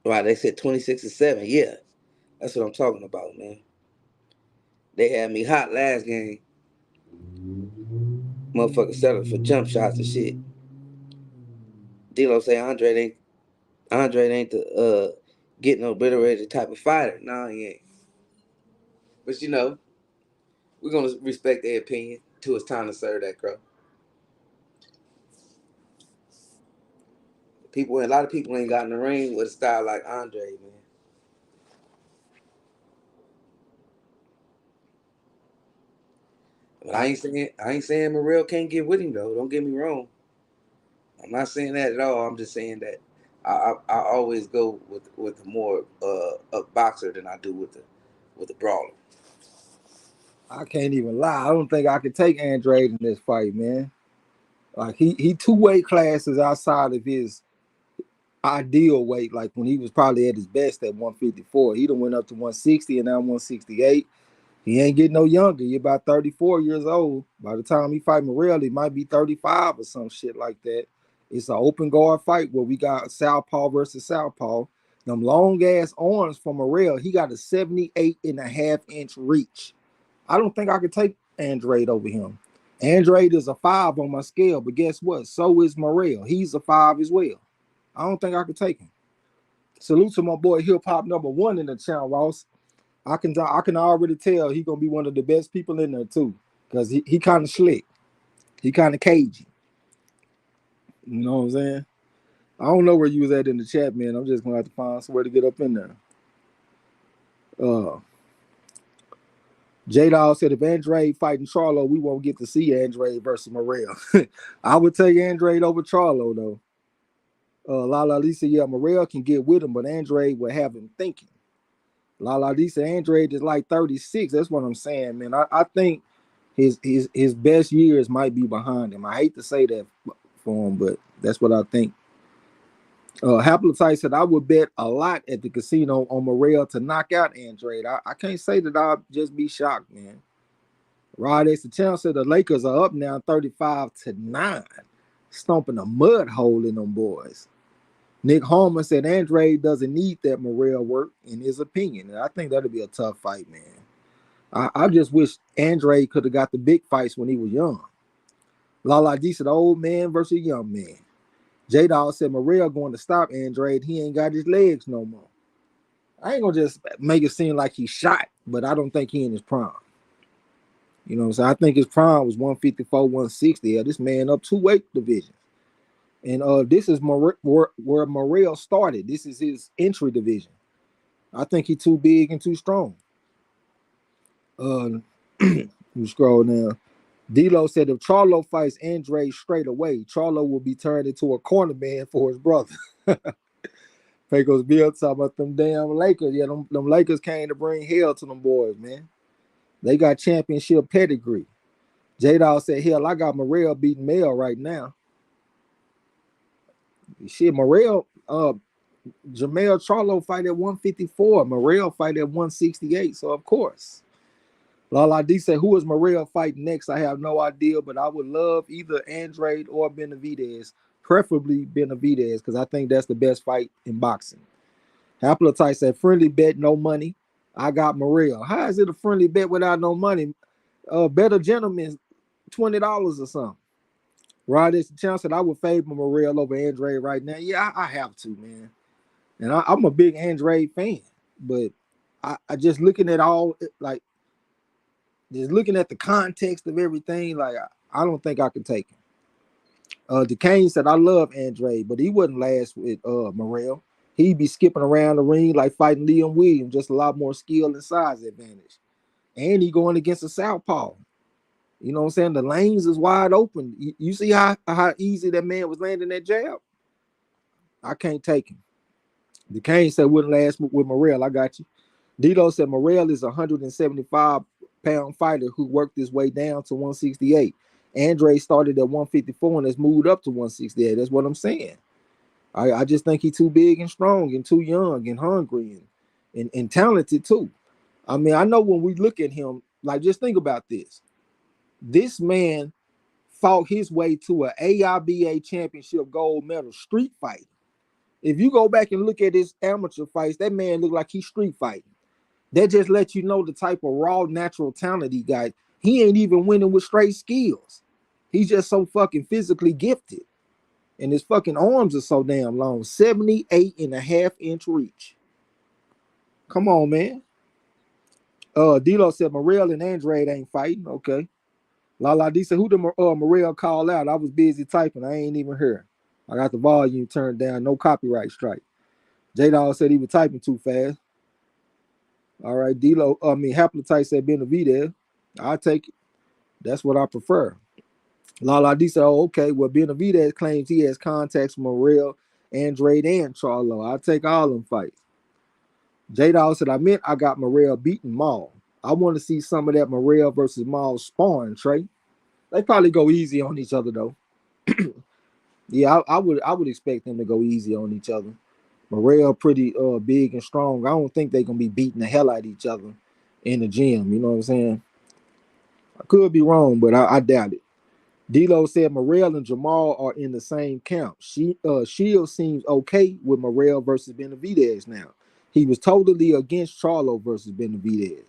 B: Right, they said 26-7. Yeah, that's what I'm talking about, man. They had me hot last game. Motherfucker selling for jump shots and shit. D-Lo say Andre ain't the getting obliterated type of fighter. Nah, he ain't. But you know, we're gonna respect their opinion till it's time to serve that crow. A lot of people ain't got in the ring with a style like Andre, man. But I ain't saying Morrell can't get with him though. Don't get me wrong. I'm not saying that at all. I'm just saying that I always go with the more a boxer than I do with the brawler.
A: I can't even lie. I don't think I could take Andrade in this fight, man. Like he 2 weight classes outside of his ideal weight. Like when he was probably at his best at 154, he done went up to 160 and now 168. He ain't getting no younger. He about 34 years old. By the time he fight Morrell, he might be 35 or some shit like that. It's an open guard fight where we got Southpaw versus Southpaw. Them long ass arms from Morrell, he got a 78.5-inch reach. I don't think I could take Andrade over him. Andrade is a 5 on my scale, but guess what? So is Morrell. He's a 5 as well. I don't think I could take him. Salute to my boy Hip Hop #1 in the channel, Ross. I can already tell he gonna be one of the best people in there too, because he kind of slick, he kind of cagey. You know what I'm saying? I don't know where you was at in the chat, man. I'm just gonna have to find somewhere to get up in there. Uh, J Dog said if Andrade fighting Charlo, we won't get to see Andrade versus Morrell. I would take Andrade over Charlo though. Lala Lisa, yeah, Morrell can get with him, but Andrade will have him thinking. Lala Lisa, Andrade is like 36. That's what I'm saying, man. I think his best years might be behind him. I hate to say that for him, but that's what I think. Haplotype said I would bet a lot at the casino on Morrell to knock out Andrade. I can't say that I'll just be shocked, man. Rod X the Champ said the Lakers are up now 35-9, stomping a mud hole in them boys. Nick Holman said Andrade doesn't need that Morrell work, in his opinion. And I think that'll be a tough fight, man. I just wish Andrade could have got the big fights when he was young. Lala D said old man versus young man. J Dog said Morrell going to stop Andrade. He ain't got his legs no more. I ain't gonna just make it seem like he's shot, but I don't think he in his prime. You know what I'm saying? I think his prime was 154, 160. Yeah, this man up 2 weight divisions. And this is where Morrell started. This is his entry division. I think he's too big and too strong. You scroll down. D-Lo said if Charlo fights Andrade straight away, Charlo will be turned into a corner man for his brother. Pecos Bill talking about them damn Lakers. Yeah, them Lakers came to bring hell to them boys, man. They got championship pedigree. J-Dog said, hell, I got Morrell beating Mel right now. Shit, Morrell, Jamel Charlo fight at 154. Morrell fight at 168. So, of course. Lala D said, who is Morrell fighting next? I have no idea, but I would love either Andrade or Benavidez, preferably Benavidez, because I think that's the best fight in boxing. Haplotype said, friendly bet, no money. I got Morrell. How is it a friendly bet without no money? Better gentlemen, $20 or something. Rod is the chance that I would favor Morrell over Andrade right now. Yeah, I have to, man. And I'm a big Andrade fan, but I just looking at all, like, just looking at the context of everything, like, I don't think I can take him. DeCane said, I love Andrade, but he wouldn't last with Morrell. He'd be skipping around the ring like fighting Liam Williams, just a lot more skill and size advantage. And he going against a southpaw. You know what I'm saying? The lanes is wide open. You see how easy that man was landing that jab? I can't take him. DeCane said wouldn't last with Morrell. I got you. Dito said Morrell is a 175-pound fighter who worked his way down to 168. Andre started at 154 and has moved up to 168. That's what I'm saying. I just think he's too big and strong and too young and hungry and talented too. I mean, I know when we look at him, like, just think about this. This man fought his way to an AIBA championship gold medal street fight. If you go back and look at his amateur fights, that man looked like he's street fighting. That just lets you know the type of raw, natural talent he got. He ain't even winning with straight skills. He's just so fucking physically gifted. And his fucking arms are so damn long. 78.5-inch reach. Come on, man. D-Lo said Morrell and Andrade ain't fighting. Okay. Lala D said, who did Morrell call out? I was busy typing. I ain't even heard. I got the volume turned down. No copyright strike. J-Dog said he was typing too fast. All right. D-Lo, Haplotype said Benavidez. I'll take it. That's what I prefer. Lala D said, oh, okay. Well, Benavidez claims he has contacts with Morrell, Andrade, and Charlo. I'll take all them fights. J-Dog said, I got Morrell beating Maul. I want to see some of that Morrell versus Maul sparring, Trey. They probably go easy on each other, though. Yeah, I would expect them to go easy on each other. Morrell pretty big and strong. I don't think they're going to be beating the hell out of each other in the gym. You know what I'm saying? I could be wrong, but I doubt it. D-Lo said Morrell and Jamal are in the same camp. Shield seems okay with Morrell versus Benavidez now. He was totally against Charlo versus Benavidez.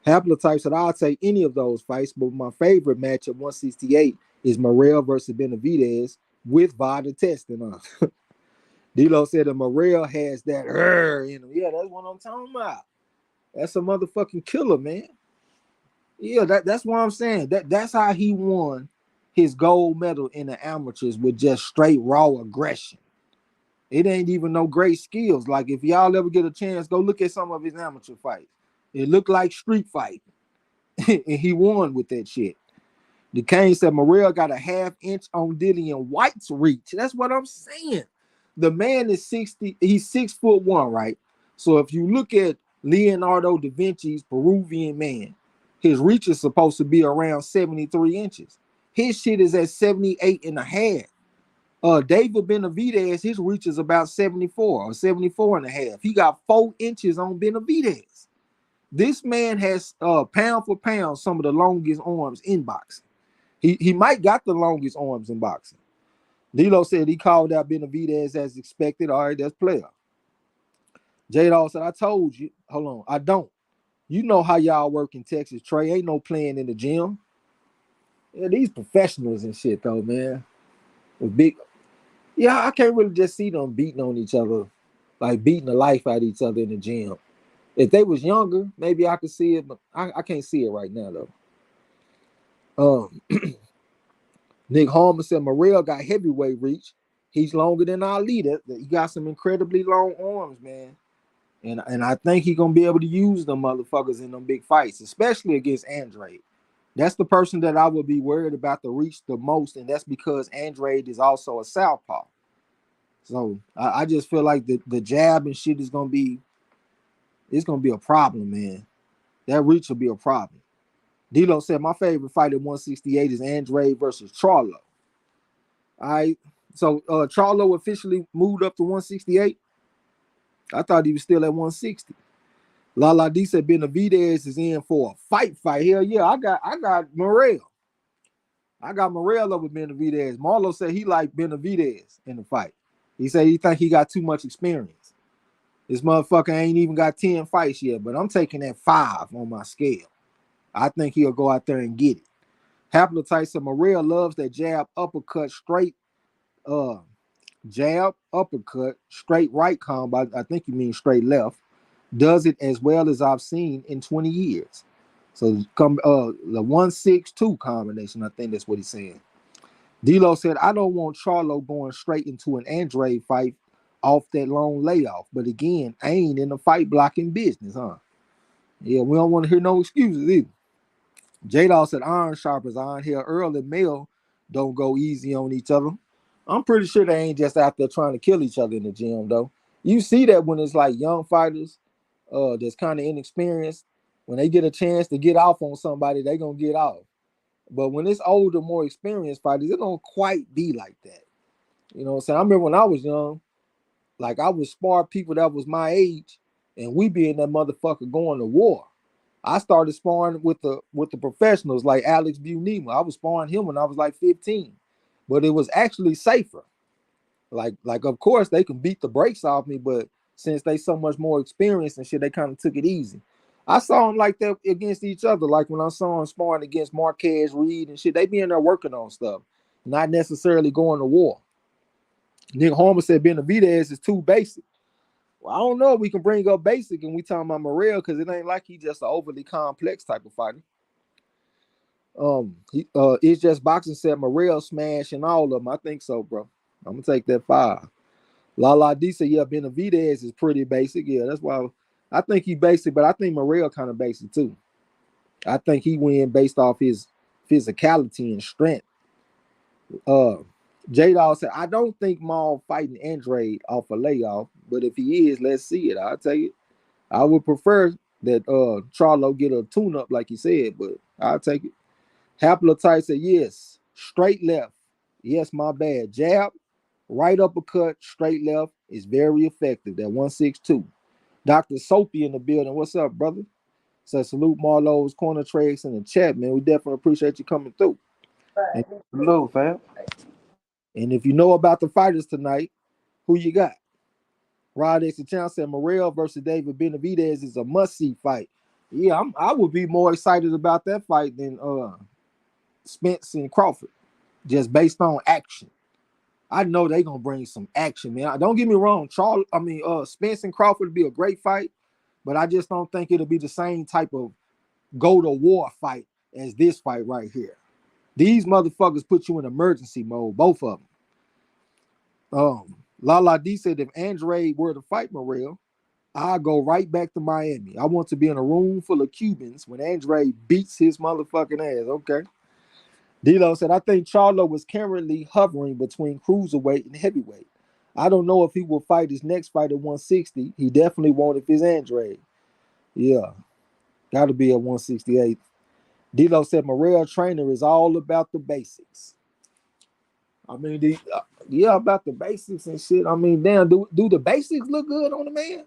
A: Haplotype said, I'll take any of those fights, but my favorite match at 168 is Morrell versus Benavidez with VADA testing on. D-Lo said that Morrell has that in him. Yeah, that's what I'm talking about. That's a motherfucking killer, man. Yeah, that's what I'm saying. That's how he won his gold medal in the amateurs with just straight raw aggression. It ain't even no great skills. Like if y'all ever get a chance, go look at some of his amateur fights. It looked like street fight, and he won with that shit. DeCane said Morrell got a half inch on Dillian White's reach. That's what I'm saying. The man is 60, he's 6'1", right? So if you look at Leonardo da Vinci's Peruvian man, his reach is supposed to be around 73 inches. His shit is at 78 and a half. David Benavidez, his reach is about 74 or 74 and a half. He got 4 inches on Benavidez. This man has pound for pound some of the longest arms in boxing. He might got the longest arms in boxing. D'Lo said he called out Benavidez as expected. All right, that's player. J-Dawg said, I told you. Hold on, I don't. You know how y'all work in Texas, Trey. Ain't no playing in the gym. Yeah, these professionals and shit, though, man. With big, yeah, I can't really just see them beating on each other, like beating the life out of each other in the gym. If they was younger, maybe I could see it, but I can't see it right now, though. Nick Harmon said Morrell got heavyweight reach. He's longer than Ali. He got some incredibly long arms, man. And I think he's gonna be able to use them motherfuckers in them big fights, especially against Andrade. That's the person that I would be worried about the reach the most, and that's because Andrade is also a southpaw. So I just feel like the jab and shit is gonna be a problem, man. That reach will be a problem. D'Lo said my favorite fight at 168 is Andrade versus Charlo. All right. So Charlo officially moved up to 168. I thought he was still at 160. Lala D said Benavidez is in for a fight. Hell yeah, I got Morrell. I got Morrell over Benavidez. Marlo said he liked Benavidez in the fight. He said he think he got too much experience. This motherfucker ain't even got 10 fights yet, but I'm taking that 5 on my scale. I think he'll go out there and get it. Haplotype said Morrell loves that jab, uppercut, straight jab, uppercut, straight right combo. I think you mean straight left. Does it as well as I've seen in 20 years. So the 1-6-2 combination, I think that's what he's saying. D'Lo said, I don't want Charlo going straight into an Andrade fight off that long layoff. But again, I ain't in the fight blocking business, huh? Yeah, we don't want to hear no excuses either. J-Dawg said, iron sharpers iron. Here, Earl and Mel don't go easy on each other. I'm pretty sure they ain't just out there trying to kill each other in the gym, though. You see that when it's like young fighters that's kind of inexperienced, when they get a chance to get off on somebody, they gonna get off. But when it's older, more experienced fighters, it don't quite be like that. You know what I'm saying? I remember when I was young, like I would spar people that was my age, and we be in that motherfucker going to war. I started sparring with the professionals like Alex Bunema. I was sparring him when I was like 15, but it was actually safer. Like of course they can beat the brakes off me, but since they so much more experienced and shit, they kind of took it easy. I saw them like that against each other. Like when I saw them sparring against Marquez Reed and shit, they be in there working on stuff, not necessarily going to war. Nick Harmon said Benavidez is too basic. Well, I don't know if we can bring up basic and we talking about Morrell because it ain't like he just an overly complex type of fighter. It's just boxing said Morrell smashing all of them. I think so, bro. I'm gonna take that 5. Lala D said, yeah, Benavidez is pretty basic. Yeah, that's why I think he basic, but I think Morrell kind of basic too. I think he win based off his physicality and strength. J-Dawg said, I don't think Maul fighting Andrade off a layoff, but if he is, let's see it. I'll take it. I would prefer that Charlo get a tune-up like he said, but I'll take it. Haplotype said, yes, straight left. Yes, my bad. Jab, right uppercut, straight left is very effective. That 1-6-2. Dr. Soapy in the building. What's up, brother? Says salute MARLO'S corner trades in the chat, man. We definitely appreciate you coming through. And,
B: Salute, fam.
A: and if you know about the fighters tonight, who you got? Rod X Channel said Morrell versus David Benavidez is a must-see fight. Yeah, I would be more excited about that fight than Spence and Crawford, just based on action. I know they gonna bring some action, man. Don't get me wrong, Spence and Crawford would be a great fight, but I just don't think it'll be the same type of go to war fight as this fight right here. These motherfuckers put you in emergency mode, both of them. Lala D said if Andre were to fight Morrell, I'll go right back to Miami. I want to be in a room full of Cubans when Andre beats his motherfucking ass. Okay. D'Lo said, I think Charlo was currently hovering between cruiserweight and heavyweight. I don't know if he will fight his next fight at 160. He definitely won't if it's Andre. Yeah, got to be at 168. D'Lo said, Morrell trainer is all about the basics. I mean, yeah, about the basics and shit. I mean, damn, do the basics look good on the man?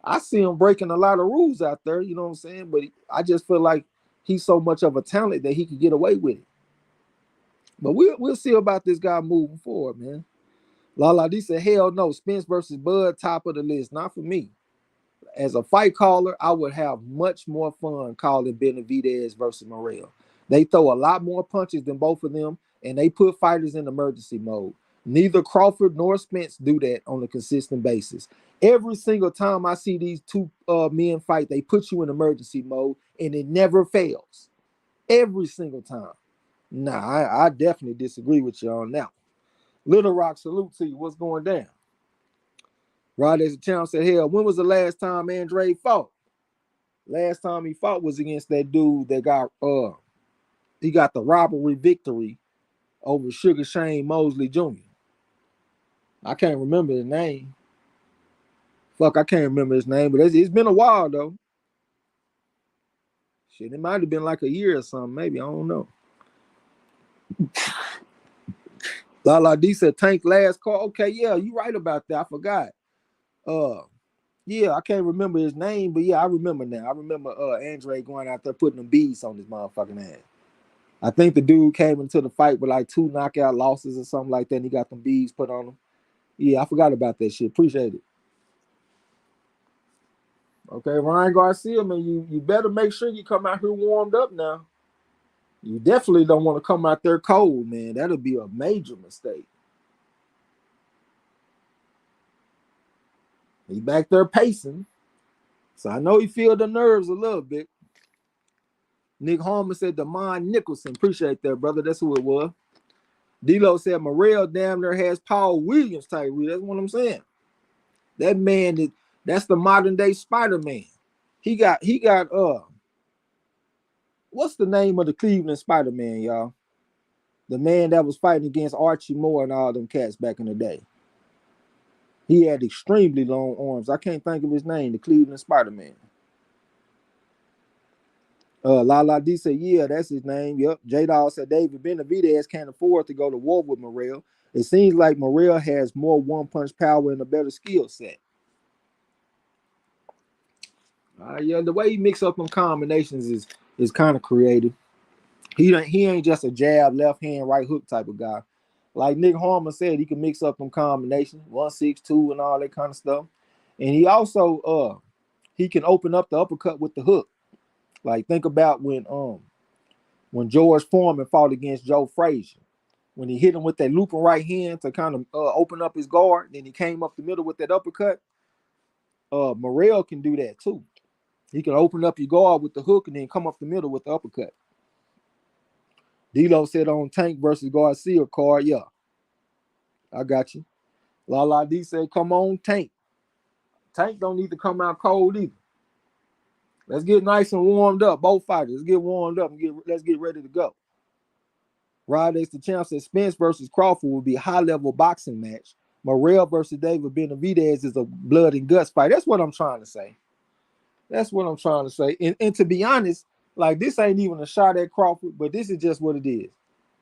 A: I see him breaking a lot of rules out there, you know what I'm saying? But I just feel like he's so much of a talent that he could get away with it. But we'll see about this guy moving forward, man. Lala D said, hell no, Spence versus Bud, top of the list. Not for me. As a fight caller, I would have much more fun calling Benavidez versus Morrell. They throw a lot more punches than both of them, and they put fighters in emergency mode. Neither Crawford nor Spence do that on a consistent basis. Every single time I see these two men fight, they put you in emergency mode, and it never fails. Every single time. Nah, I definitely disagree with you on that. Little Rock, salute to you. What's going down? Rod as a champ said, hell, when was the last time Andre fought? Last time he fought was against that dude that got he got the robbery victory over Sugar Shane Mosley Jr. I can't remember his name. Fuck, I can't remember his name, but it's been a while though. Shit, it might have been like a year or something, maybe. I don't know. Lala D said Tank last call. Okay, yeah, you right about that. I forgot. Yeah, I can't remember his name, but yeah, I remember now. I remember Andre going out there putting them beats on his motherfucking ass. I think the dude came into the fight with like 2 knockout losses or something like that, and he got them beats put on him. Yeah, I forgot about that shit. Appreciate it. Okay, Ryan Garcia, man, you better make sure you come out here warmed up now. You definitely don't want to come out there cold, man. That'll be a major mistake. He back there pacing. So I know he feel the nerves a little bit. Nick Harmon said Damon Nicholson. Appreciate that, brother. That's who it was. D-Lo said Morrell damn near has Paul Williams type. That's what I'm saying. That man, that's the modern day Spider-Man. He got what's the name of the Cleveland Spider-Man, y'all? The man that was fighting against Archie Moore and all them cats back in the day. He had extremely long arms. I can't think of his name, the Cleveland Spider-Man. Lala D said, yeah, that's his name. Yep. J-Dawg said David Benavidez can't afford to go to war with Morrell. It seems like Morrell has more one-punch power and a better skill set. Yeah, the way he mix up them combinations is kind of creative. He ain't just a jab, left hand, right hook type of guy. Like Nick Harmon said, he can mix up them combinations, 1-6-2 and all that kind of stuff. And he also he can open up the uppercut with the hook. Like think about when George Foreman fought against Joe Frazier. When he hit him with that looping right hand to kind of open up his guard, then he came up the middle with that uppercut. Morrell can do that too. He can open up your guard with the hook and then come up the middle with the uppercut. D-Lo said on Tank versus Garcia card, yeah. I got you. Lala D said, come on, Tank. Tank don't need to come out cold either. Let's get nice and warmed up. Both fighters. Let's get warmed up and let's get ready to go. Rod X the champ said Spence versus Crawford will be a high-level boxing match. Morrell versus David Benavidez is a blood and guts fight. That's what I'm trying to say. That's what I'm trying to say. And to be honest, like this ain't even a shot at Crawford, but this is just what it is.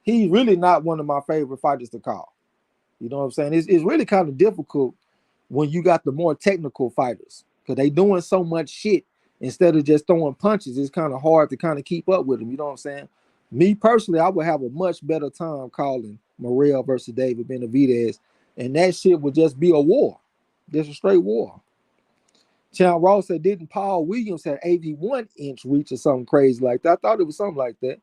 A: He's really not one of my favorite fighters to call. You know what I'm saying? It's really kind of difficult when you got the more technical fighters because they doing so much shit instead of just throwing punches. It's kind of hard to kind of keep up with them. You know what I'm saying? Me personally, I would have a much better time calling Morrell versus David Benavidez, and that shit would just be a war, just a straight war. Champ Ross said, didn't Paul Williams have 81-inch reach or something crazy like that? I thought it was something like that.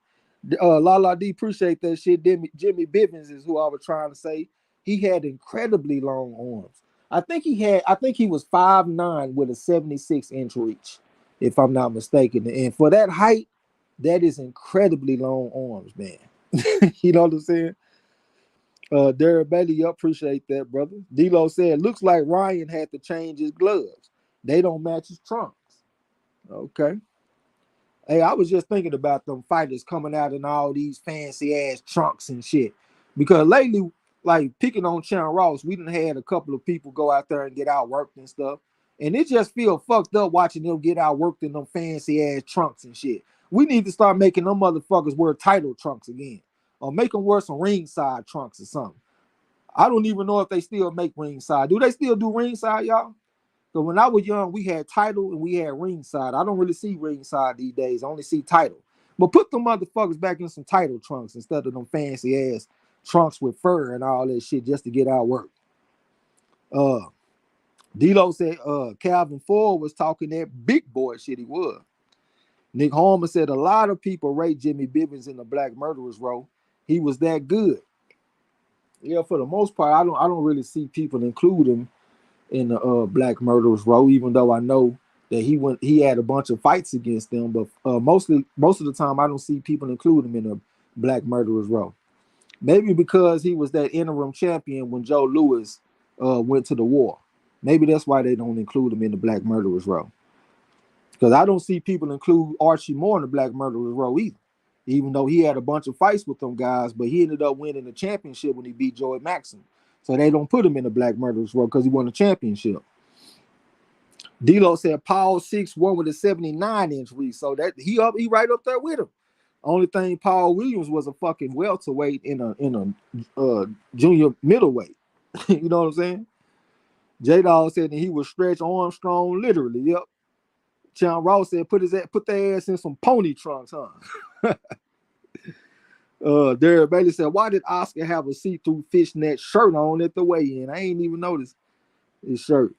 A: Lala D, appreciate that shit. Jimmy Bivens is who I was trying to say. He had incredibly long arms. I think he was 5'9" with a 76-inch reach, if I'm not mistaken. And for that height, that is incredibly long arms, man. You know what I'm saying? Derek Bailey, you appreciate that, brother. D-Lo said, looks like Ryan had to change his gloves. They don't match his trunks. Okay. Hey, I was just thinking about them fighters coming out in all these fancy ass trunks and shit. Because lately, like picking on Sharon Ross, we done had a couple of people go out there and get outworked and stuff. And it just feel fucked up watching them get outworked in them fancy ass trunks and shit. We need to start making them motherfuckers wear title trunks again. Or make them wear some ringside trunks or something. I don't even know if they still make ringside. Do they still do ringside, y'all? Because when I was young, we had title and we had ringside. I don't really see ringside these days. I only see title. But put them motherfuckers back in some title trunks instead of them fancy ass trunks with fur and all that shit just to get out work. D-Lo said Calvin Ford was talking that big boy shit he was. Nick Harmon said a lot of people rate Jimmy Bivens in the Black Murderers role. He was that good. Yeah, for the most part, I don't really see people include him in the Black Murderers row, even though I know that he had a bunch of fights against them, but most of the time I don't see people include him in the Black Murderers row. Maybe because he was that interim champion when Joe Louis went to the war. Maybe that's why they don't include him in the Black Murderers row. Because I don't see people include Archie Moore in the Black Murderers row either. Even though he had a bunch of fights with them guys, but he ended up winning the championship when he beat Joey Maxson. So they don't put him in the Black Murderers row because he won a championship. D-Lo said Paul 6'1" with a 79-inch reach. So that he right up there with him. Only thing Paul Williams was a fucking welterweight in a junior middleweight. You know what I'm saying? J-Dog said that he was Stretch Armstrong literally. Yep. Sean Ross said put their ass in some pony trunks, huh? Derek Bailey said, why did Oscar have a see-through fishnet shirt on at the weigh-in? I ain't even noticed his shirt.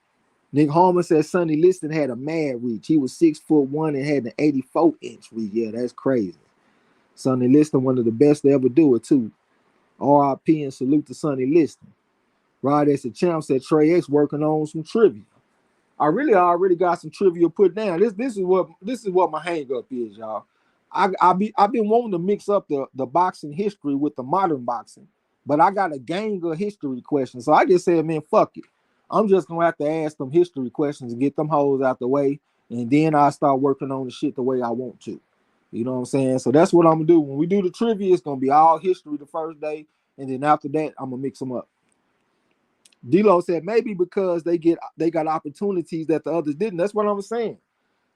A: Nick Harmon said Sonny Liston had a mad reach. He was 6'1" and had an 84-inch reach. Yeah, that's crazy. Sonny Liston, one of the best to ever do it, too. R.I.P. and salute to Sonny Liston. Rod S. the Champ said Trey X working on some trivia. I already got some trivia put down. This is what my hang up is, y'all. I've been wanting to mix up the boxing history with the modern boxing, but I got a gang of history questions. So I just said, man, fuck it. I'm just gonna have to ask them history questions and get them hoes out the way, and then I start working on the shit the way I want to. You know what I'm saying? So that's what I'm gonna do. When we do the trivia, it's gonna be all history the first day, and then after that, I'm gonna mix them up. D-Lo said maybe because they got opportunities that the others didn't. That's what I'm saying.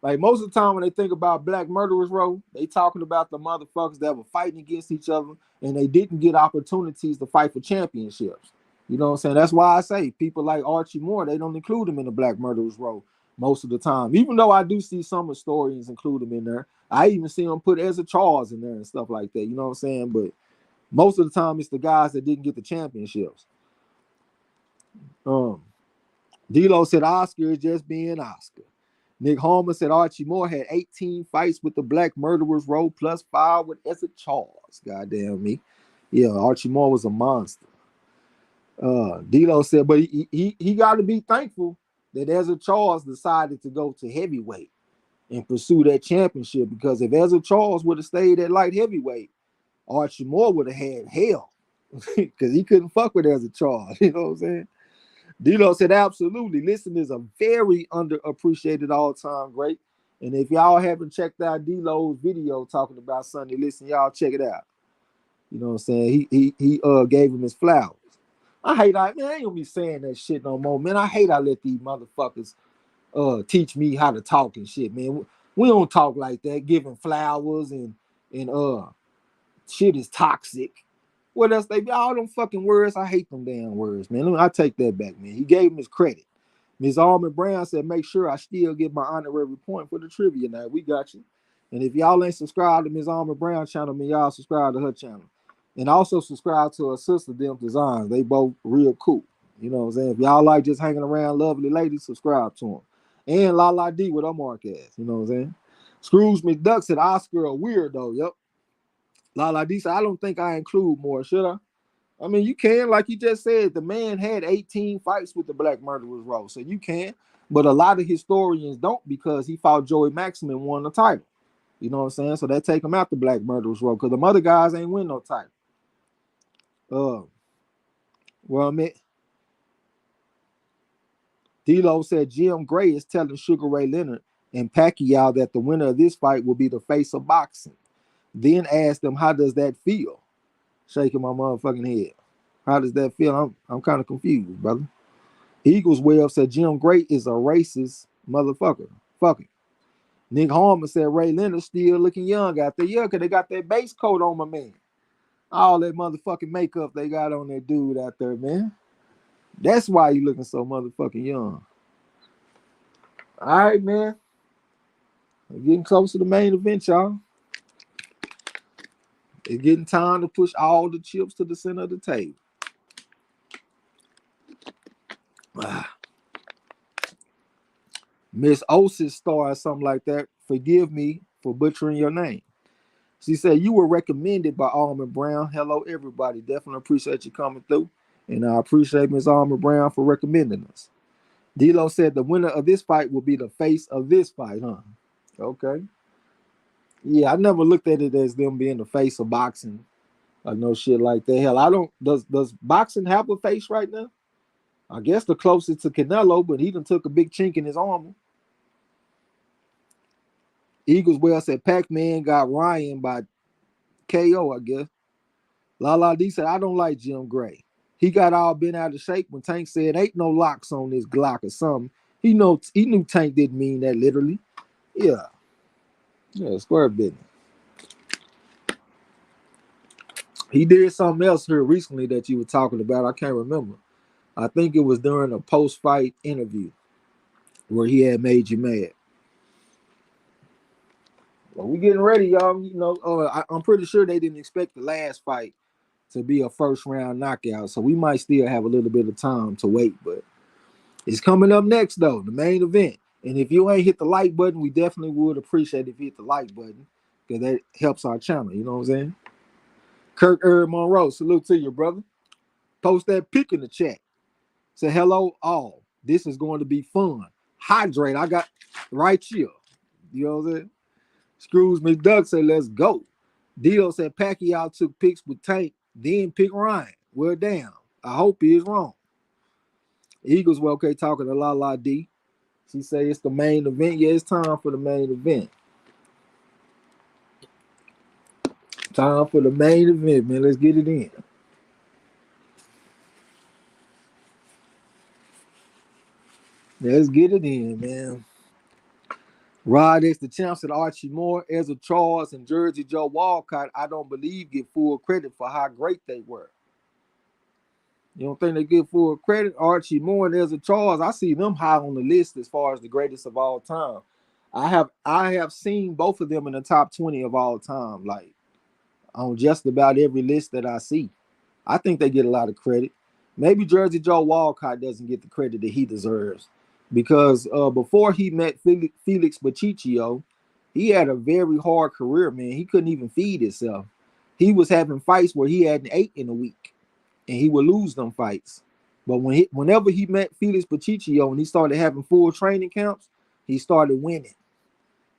A: Like most of the time when they think about Black Murderers row, they talking about the motherfuckers that were fighting against each other and they didn't get opportunities to fight for championships. You know what I'm saying? That's why I say people like Archie Moore, they don't include him in the Black Murderers row most of the time. Even though I do see some historians include him in there. I even see them put Ezra Charles in there and stuff like that. You know what I'm saying? But most of the time it's the guys that didn't get the championships. D-Lo said Oscar is just being Oscar. Nick Harmon said Archie Moore had 18 fights with the Black Murderers row plus 5 with Ezra Charles. Goddamn me. Yeah, Archie Moore was a monster. D-Lo said, but he got to be thankful that Ezra Charles decided to go to heavyweight and pursue that championship, because if Ezra Charles would have stayed at light heavyweight, Archie Moore would have had hell because he couldn't fuck with Ezra Charles. You know what I'm saying? D-Lo said, absolutely. Liston is a very underappreciated all-time great. And if y'all haven't checked out D-Lo's video talking about Sonny Liston, y'all check it out. You know what I'm saying? He gave him his flowers. I ain't gonna be saying that shit no more, man. I let these motherfuckers teach me how to talk and shit, man. We don't talk like that, giving flowers and shit is toxic. What else they be? All them fucking words. I hate them damn words, man. I take that back, man. He gave him his credit. Ms. Almond Brown said, make sure I still get my honorary point for the trivia now. We got you. And if y'all ain't subscribed to Ms. Almond Brown channel, man, y'all subscribe to her channel. And also subscribe to her sister, Them Designs. They both real cool. You know what I'm saying? If y'all like just hanging around lovely ladies, subscribe to them. And La D with her mark ass. You know what I'm saying? Scrooge McDuck said, Oscar a weirdo. Yep. La D said, I don't think I include more. Should I? I mean, you can, like you just said, the man had 18 fights with the Black Murderers Row, so you can. But a lot of historians don't because he fought Joey Maxim and won the title. You know what I'm saying? So they take him out the Black Murderers Row because the other guys ain't win no title. Well, I mean, D'Lo said Jim Gray is telling Sugar Ray Leonard and Pacquiao that the winner of this fight will be the face of boxing. Then asked them, how does that feel? Shaking my motherfucking head. How does that feel? I'm kind of confused, brother. Eagles Web said Jim Gray is a racist motherfucker. Fuck it. Nick Harmon said Ray Leonard still looking young out there. Yeah, because they got that base coat on my man. All that motherfucking makeup they got on that dude out there, man. That's why you looking so motherfucking young. All right, man. We're getting close to the main event, y'all. It's getting time to push all the chips to the center of the table. Miss Osis star or something like that. Forgive me for butchering your name. She said, you were recommended by Almond Brown. Hello, everybody. Definitely appreciate you coming through. And I appreciate Miss Almond Brown for recommending us. D'Lo said the winner of this fight will be the face of this fight, huh? Okay. Yeah, I never looked at it as them being the face of boxing or no shit like that. Hell, I don't. Does boxing have a face right now? I guess the closest to Canelo, but he done took a big chink in his armor. Eagles well said Pac-Man got Ryan by KO, I guess. Lala D said, I don't like Jim Gray. He got all bent out of shape when Tank said, ain't no locks on this Glock or something. He knew Tank didn't mean that literally. Yeah. Yeah, square business. He did something else here recently that you were talking about. I can't remember. I think it was during a post-fight interview where he had made you mad. Well, we getting ready, y'all. You know, I'm pretty sure they didn't expect the last fight to be a first-round knockout, so we might still have a little bit of time to wait. But it's coming up next, though, the main event. And if you ain't hit the like button, we definitely would appreciate if you hit the like button because that helps our channel. You know what I'm saying? Kirk Monroe, salute to you, brother. Post that pic in the chat. Say hello, all. This is going to be fun. Hydrate. I got right here. You know what I'm saying? Screws McDuck said, let's go. Dio said Pacquiao took pics with Tank, then pick Ryan. Well, damn. I hope he is wrong. Eagles were okay talking to La D. She say it's the main event. Yeah, it's time for the main event. Time for the main event, man. Let's get it in. Let's get it in, man. Rod X, the champs at Archie Moore, Ezra Charles, and Jersey Joe Walcott, I don't believe get full credit for how great they were. You don't think they get full credit? Archie Moore and Ezra Charles, I see them high on the list as far as the greatest of all time. I have seen both of them in the top 20 of all time, like on just about every list that I see. I think they get a lot of credit. Maybe Jersey Joe Walcott doesn't get the credit that he deserves because before he met Felix Baciccio, he had a very hard career, man. He couldn't even feed himself. He was having fights where he hadn't ate in a week, and he would lose them fights. But whenever he met Felix Baciccio and he started having full training camps, he started winning.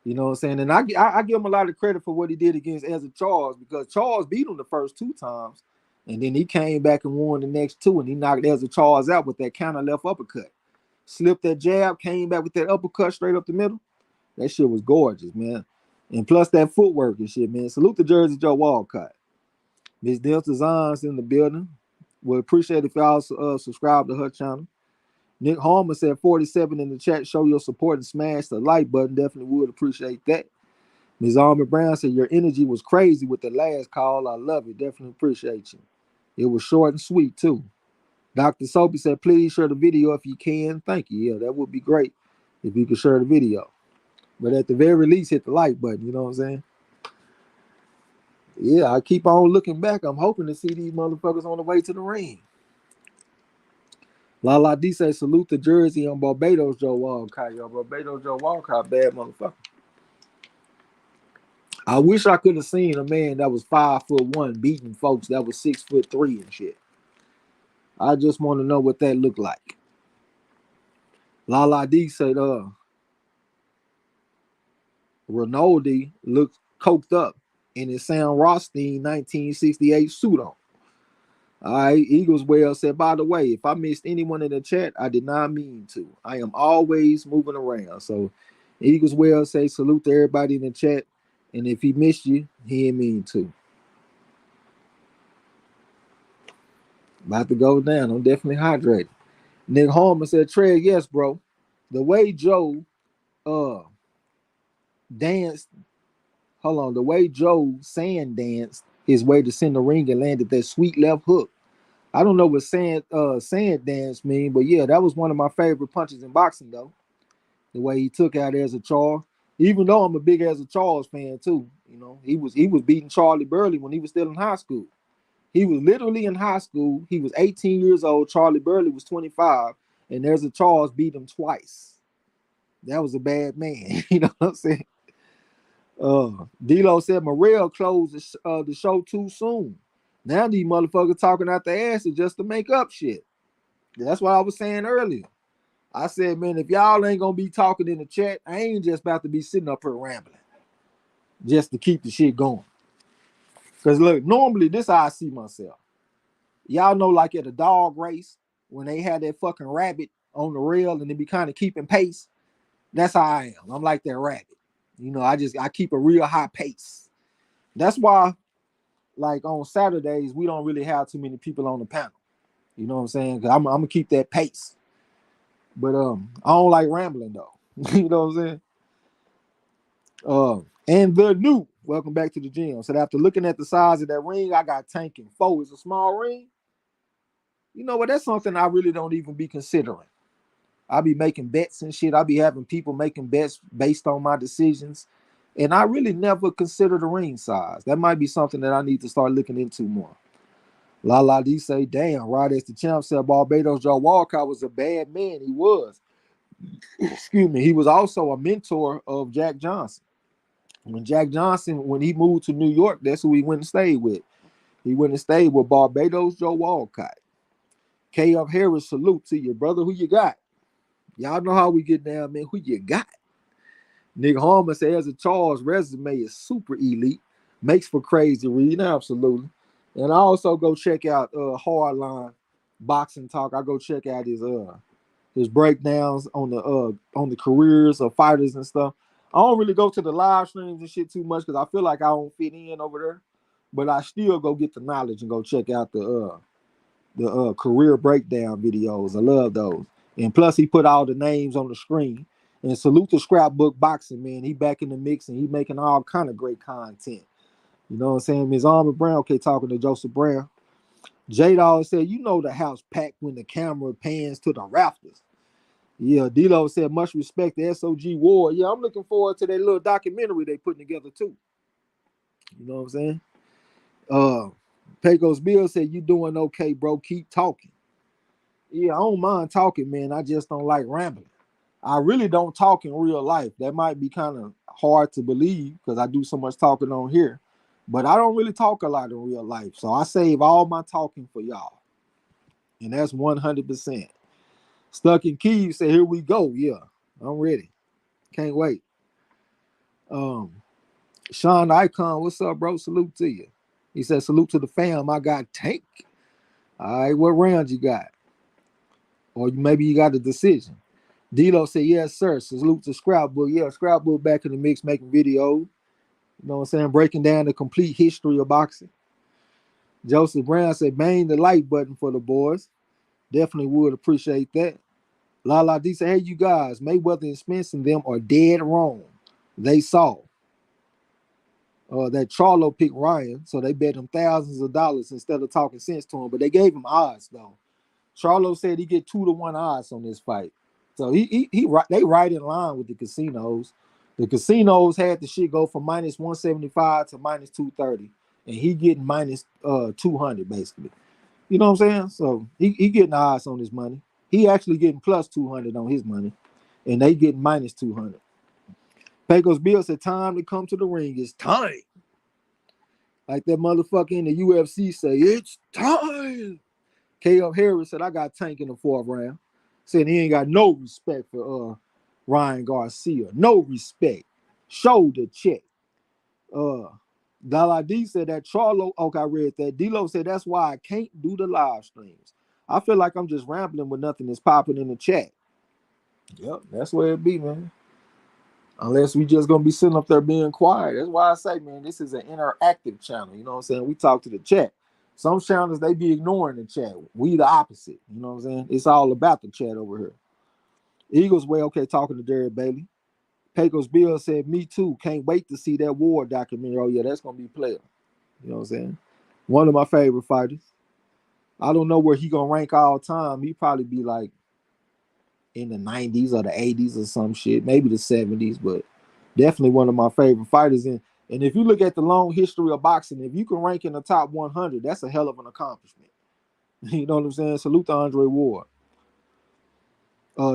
A: You know what I'm saying? And I give him a lot of credit for what he did against Ezra Charles because Charles beat him the first two times. And then he came back and won the next two, and he knocked Ezra Charles out with that counter left uppercut. Slipped that jab, came back with that uppercut straight up the middle. That shit was gorgeous, man. And plus that footwork and shit, man. Salute to Jersey Joe Walcott. Miss Delta Zion's in the building. Would appreciate if y'all subscribe to her channel. Nick Harmon said 47 in the chat. Show your support and smash the like button. Definitely would appreciate that. Ms. Army Brown said your energy was crazy with the last call. I love it. Definitely appreciate you. It was short and sweet too. Dr. Soapy said, please share the video if you can. Thank you. Yeah, that would be great if you could share the video. But at the very least, hit the like button. You know what I'm saying? Yeah, I keep on looking back. I'm hoping to see these motherfuckers on the way to the ring. Lala D says, salute to Jersey on Barbados Joe Walcott. Yo, Barbados Joe Walcott, bad motherfucker. I wish I could have seen a man that was 5'1" beating folks that was 6'3" and shit. I just want to know what that looked like. Lala D said, Ronaldo looked coked up in his Sam Rothstein 1968 suit on. All right, Eagles Well said, by the way, if I missed anyone in the chat, I did not mean to. I am always moving around. So Eagles Well say salute to everybody in the chat. And if he missed you, he didn't mean to. About to go down. I'm definitely hydrated. Nick Holman said, Trey, yes, bro. The way Joe danced, hold on, the way Joe sand danced his way to send the ring and landed that sweet left hook. I don't know what sand dance mean, but yeah, that was one of my favorite punches in boxing though. The way he took out Ezra Charles. Even though I'm a big Ezra Charles fan too, you know, he was beating Charlie Burley when he was still in high school. He was literally in high school. He was 18 years old. Charlie Burley was 25, and Ezra Charles beat him twice. That was a bad man. You know what I'm saying? D-Lo said Morrell closed the show too soon. Now these motherfuckers talking out their asses just to make up shit. That's what I was saying earlier. I said, man, if y'all ain't gonna be talking in the chat, I ain't just about to be sitting up here rambling just to keep the shit going. Because look, normally this is how I see myself. Y'all know, like at a dog race, when they had that fucking rabbit on the rail and they be kind of keeping pace. That's how I am. I'm like that rabbit. You know, I keep a real high pace. That's why, like on Saturdays, we don't really have too many people on the panel. You know what I'm saying? Cause I'm gonna keep that pace. But I don't like rambling though. You know what I'm saying? And the new, welcome back to the gym. So after looking at the size of that ring, I got tanking 4. It's a small ring. You know what? That's something I really don't even be considering. I be making bets and shit. I be having people making bets based on my decisions. And I really never consider the ring size. That might be something that I need to start looking into more. La D say, damn, right as the champ said, Barbados Joe Walcott was a bad man. He was. Excuse me. He was also a mentor of Jack Johnson. When Jack Johnson, when he moved to New York, that's who he went and stayed with. He went and stayed with Barbados Joe Walcott. K.F. Harris, salute to you, brother. Who you got? Y'all know how we get down, man. Who you got? Nick Harmon says Charles' resume is super elite. Makes for crazy reading, absolutely. And I also go check out Hardline Boxing Talk. I go check out his breakdowns on the careers of fighters and stuff. I don't really go to the live streams and shit too much because I feel like I don't fit in over there. But I still go get the knowledge and go check out the career breakdown videos. I love those. And plus, he put all the names on the screen. And salute to Scrapbook Boxing, man. He back in the mix and he making all kind of great content. You know what I'm saying? Ms. Armor Brown, okay, talking to Joseph Brown. J-Dog said, you know the house packed when the camera pans to the rafters. Yeah, D-Lo said, much respect to SOG War. Yeah, I'm looking forward to that little documentary they putting together too. You know what I'm saying? Pecos Bill said, you doing okay, bro. Keep talking. Yeah, I don't mind talking, man. I just don't like rambling. I really don't talk in real life. That might be kind of hard to believe because I do so much talking on here. But I don't really talk a lot in real life. So I save all my talking for y'all. And that's 100%. Stuck in Keys said, here we go. Yeah, I'm ready. Can't wait. Sean Icon, what's up, bro? Salute to you. He said, salute to the fam. I got Tank. All right, what round you got? Or maybe you got a decision. D-Lo said, yes, sir. Salute to Scrapbook. Yeah, Scrapbook back in the mix making videos. You know what I'm saying? Breaking down the complete history of boxing. Joseph Brown said, bang the like button for the boys. Definitely would appreciate that. Lala D said, hey, you guys, Mayweather and Spence and them are dead wrong. They saw that Charlo picked Ryan, so they bet him thousands of dollars instead of talking sense to him, but they gave him odds, though. Charlo said he get 2-1 odds on this fight. So they right in line with the casinos. The casinos had the shit go from minus 175 to minus 230, and he getting minus 200 basically. You know what I'm saying? So he getting odds on his money. He actually getting plus 200 on his money, and they getting minus 200. Pecos Bill said, time to come to the ring. It's time. Like that motherfucker in the UFC say, it's time. KF Harris said, I got Tank in the 4th round. Said he ain't got no respect for Ryan Garcia. No respect. Shoulder check. Uh Dala D said that Charlo. Okay, I read that. D-Lo said that's why I can't do the live streams. I feel like I'm just rambling with nothing that's popping in the chat. Yep, that's where it be, man. Unless we just gonna be sitting up there being quiet. That's why I say, man, this is an interactive channel. You know what I'm saying? We talk to the chat. Some channels they be ignoring the chat. We the opposite. You know what I'm saying? It's all about the chat over here. Eagles way okay talking to Derek Bailey. Pecos Bill said, me too. Can't wait to see that war documentary. Oh, yeah, that's gonna be player. You know what I'm saying? One of my favorite fighters. I don't know where he gonna rank all time. He probably be like in the 90s or the 80s or some shit, maybe the 70s, but definitely one of my favorite fighters. And if you look at the long history of boxing, if you can rank in the top 100, that's a hell of an accomplishment. You know what I'm saying? Salute to Andre Ward.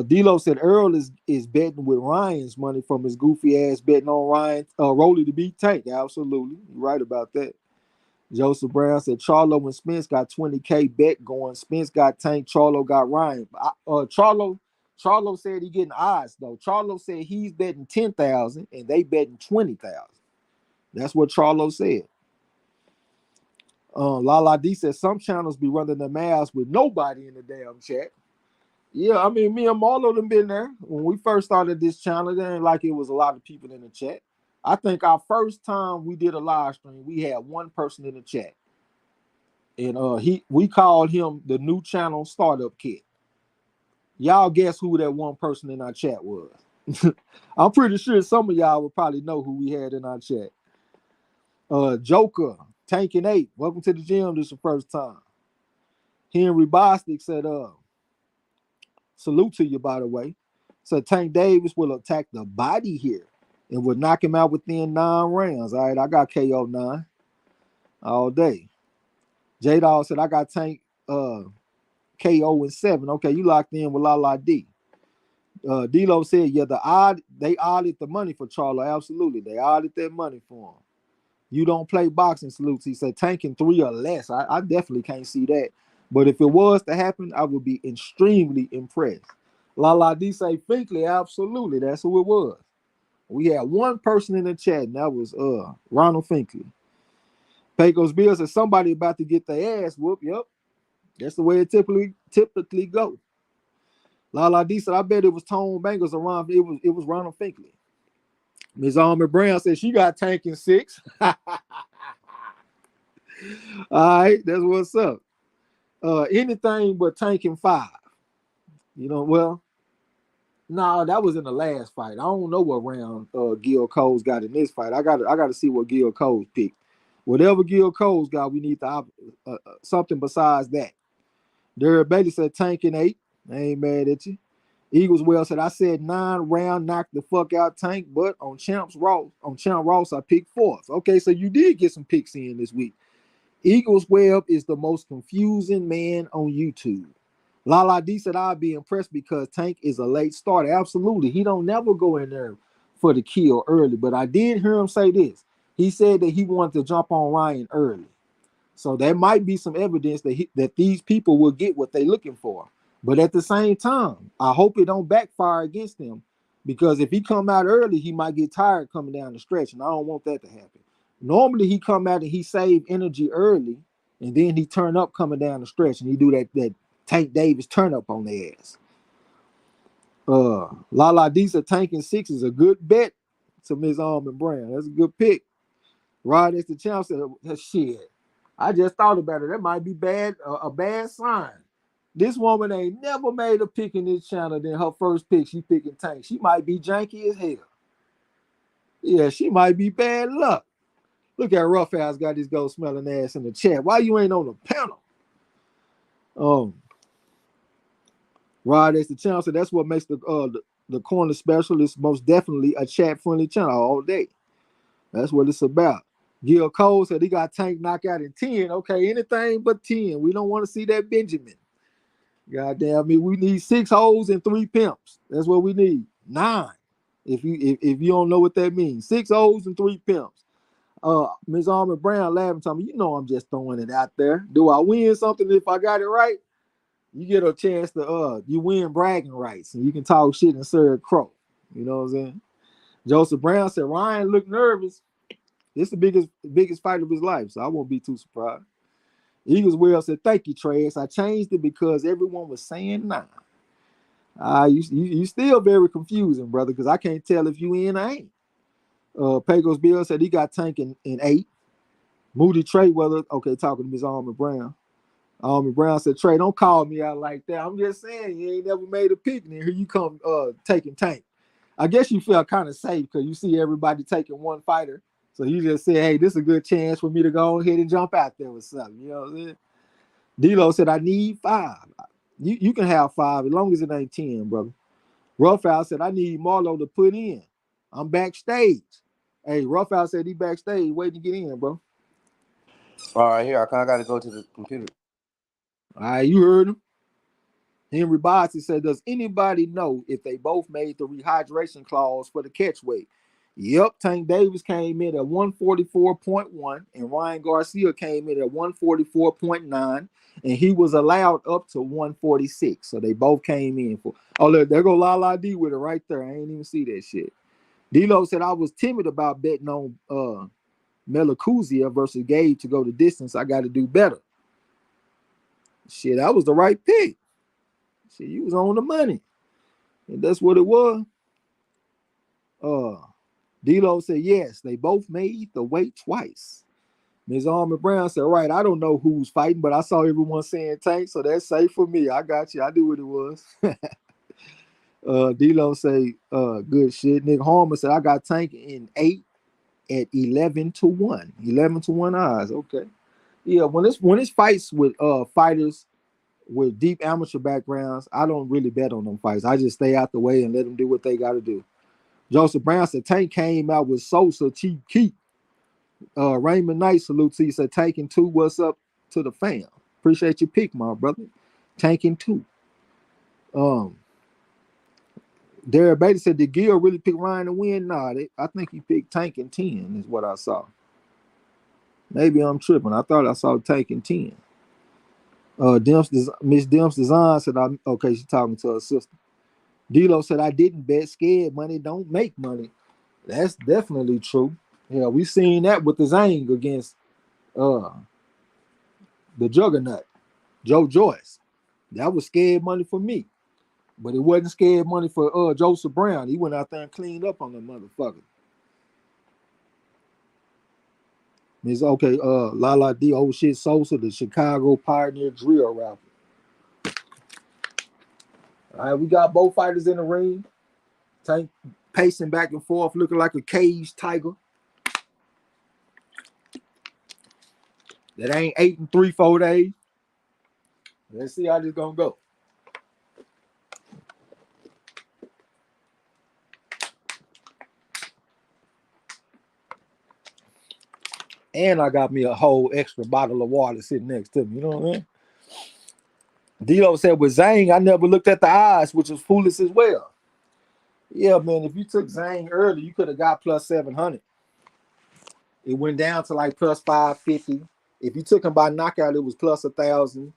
A: D-Lo said Earl is betting with Ryan's money from his goofy ass betting on Ryan Rolly to beat Tank. Absolutely. You're right about that. Joseph Brown said Charlo and Spence got 20K bet going. Spence got Tank, Charlo got Ryan. Charlo said he getting odds though. Charlo said he's betting 10,000 and they betting 20,000. That's what Charlo said. Lala D said some channels be running their mouths with nobody in the damn chat. Yeah, I mean, me and Marlo done been there. When we first started this channel, there ain't like it was a lot of people in the chat. I think our first time we did a live stream, we had one person in the chat. And we called him the new channel startup kid. Y'all guess who that one person in our chat was? I'm pretty sure some of y'all would probably know who we had in our chat. Joker, Tank and 8. Welcome to the gym. This is the first time. Henry Bostic said, salute to you, by the way. So Tank Davis will attack the body here and will knock him out within 9 rounds. All right, I got KO 9 all day. J-Dawg said, I got Tank KO in 7. Okay, you locked in with La D. D-Lo said, yeah, they audit the money for Charlo. Absolutely. They audit that money for him. You don't play boxing, salutes. He said, Tank in 3 or less. I definitely can't see that. But if it was to happen, I would be extremely impressed. La D say Finkley, absolutely. That's who it was. We had one person in the chat, and that was Ronald Finkley. Pecos Bill said somebody about to get their ass whooped. Yep. That's the way it typically go. La D said, I bet it was Tone Bangers around. It was Ronald Finkley. Ms. Alma Brown said she got Tank in 6. All right, that's what's up. Anything but Tank in 5. You know, well, no, that was in the last fight. I don't know what round Gil Coles got in this fight. I got to see what Gil Coles picked. Whatever Gil Coles got, we need to something besides that. Derek Bailey said Tank in 8. I ain't mad at you. Eagles well said I said 9 round knock the fuck out Tank, but on Champ Ross I picked 4th. Okay, so you did get some picks in this week. Eagles Web is the most confusing man on YouTube. Lala D said I'd be impressed because Tank is a late starter. Absolutely. He don't never go in there for the kill early. But I did hear him say this. He said that he wanted to jump on Ryan early. So there might be some evidence that these people will get what they're looking for. But at the same time, I hope it don't backfire against him, because if he come out early, he might get tired coming down the stretch, and I don't want that to happen. Normally, he come out and he save energy early, and then he turn up coming down the stretch, and he do that Tank Davis turn up on their ass. Lala D said Tank in 6 is a good bet to Ms. Almond Brown. That's a good pick. Rod is the champ said, shit. I just thought about it. That might be bad, a bad sign. This woman ain't never made a pick in this channel. Then her first pick, she picking Tank. She might be janky as hell. Yeah, she might be bad luck. Look at Rough House got this gold smelling ass in the chat. Why you ain't on the panel? Rod is the channel. So that's what makes the corner specialist most definitely a chat-friendly channel all day. That's what it's about. Gil Cole said he got Tank knockout in 10. Okay, anything but 10. We don't want to see that Benjamin. Goddamn me, we need 6 hoes and 3 pimps. That's what we need. 9. If you don't know what that means. 6 hoes and 3 pimps. Ms. Almond Brown laughing to me. You know I'm just throwing it out there. Do I win something if I got it right? You get a chance to you win bragging rights and you can talk shit and serve crow. You know what I'm saying? Joseph Brown said Ryan looked nervous. It's the biggest fight of his life, so I won't be too surprised. Eagles Will said, "Thank you, Trace. I changed it because everyone was saying nah." You still very confusing, brother, because I can't tell if you in or ain't. Pecos Bill said he got Tank in 8. Moody Trey, whether okay, talking to Miss Army Brown. Army Brown said, Trey, don't call me out like that. I'm just saying you ain't never made a pick, and here you come taking Tank. I guess you feel kind of safe because you see everybody taking one fighter. So you just say, hey, this is a good chance for me to go ahead and jump out there with something. You know what I'm saying? D-Lo said, I need 5. You can have 5 as long as it ain't 10, brother. Roughouse said, I need Marlo to put in. I'm backstage. Hey, Roughouse said he backstage waiting to get in, bro.
B: All right, here I got to go to the computer.
A: All right, you heard him. Henry Bossy said, does anybody know if they both made the rehydration clause for the catch weight? Yep, Tank Davis came in at 144.1 and Ryan Garcia came in at 144.9 and he was allowed up to 146. So they both came in for. Oh, look, there go La D with it right there. I ain't even see that shit. D-Lo said, I was timid about betting on Melakuzia versus Gabe to go the distance. I got to do better. Shit, that was the right pick. Shit, you was on the money. And that's what it was. D-Lo said, yes, they both made the weight twice. Ms. Army Brown said, right, I don't know who's fighting, but I saw everyone saying Tank, so that's safe for me. I got you. I knew what it was. D-Lo say, good shit. Nick Harmer said, I got Tank in 8 at 11-1. 11-1 odds. Okay. Yeah, when it's fights with fighters with deep amateur backgrounds, I don't really bet on them fights. I just stay out the way and let them do what they got to do. Joseph Brown said Tank came out with Sosa, Chief Keith. Raymond Knight salute to you. Said Tanking 2, what's up to the fam? Appreciate your pick, my brother. Tanking 2. Derek Bader said, did Gil really pick Ryan to win? Nah, I think he picked Tank in 10 is what I saw. Maybe I'm tripping. I thought I saw Tank in 10. Miss Dimps Design said, okay, she's talking to her sister. D-Lo said, I didn't bet. Scared money don't make money. That's definitely true. Yeah, we seen that with the Zang against the Juggernaut, Joe Joyce. That was scared money for me. But it wasn't scared money for Joseph Brown. He went out there and cleaned up on the motherfucker. It's okay, Lala D, old shit Sosa, the Chicago Pioneer drill rapper. All right, we got both fighters in the ring. Tank pacing back and forth, looking like a caged tiger. That ain't 8 and 3-4 days. Let's see how this gonna go. And I got me a whole extra bottle of water sitting next to me. You know what I mean? D-Lo said with Zhang, I never looked at the odds, which was foolish as well. Yeah, man, if you took Zhang early, you could have got plus 700. It went down to like plus 550. If you took him by knockout, it was plus 1,000.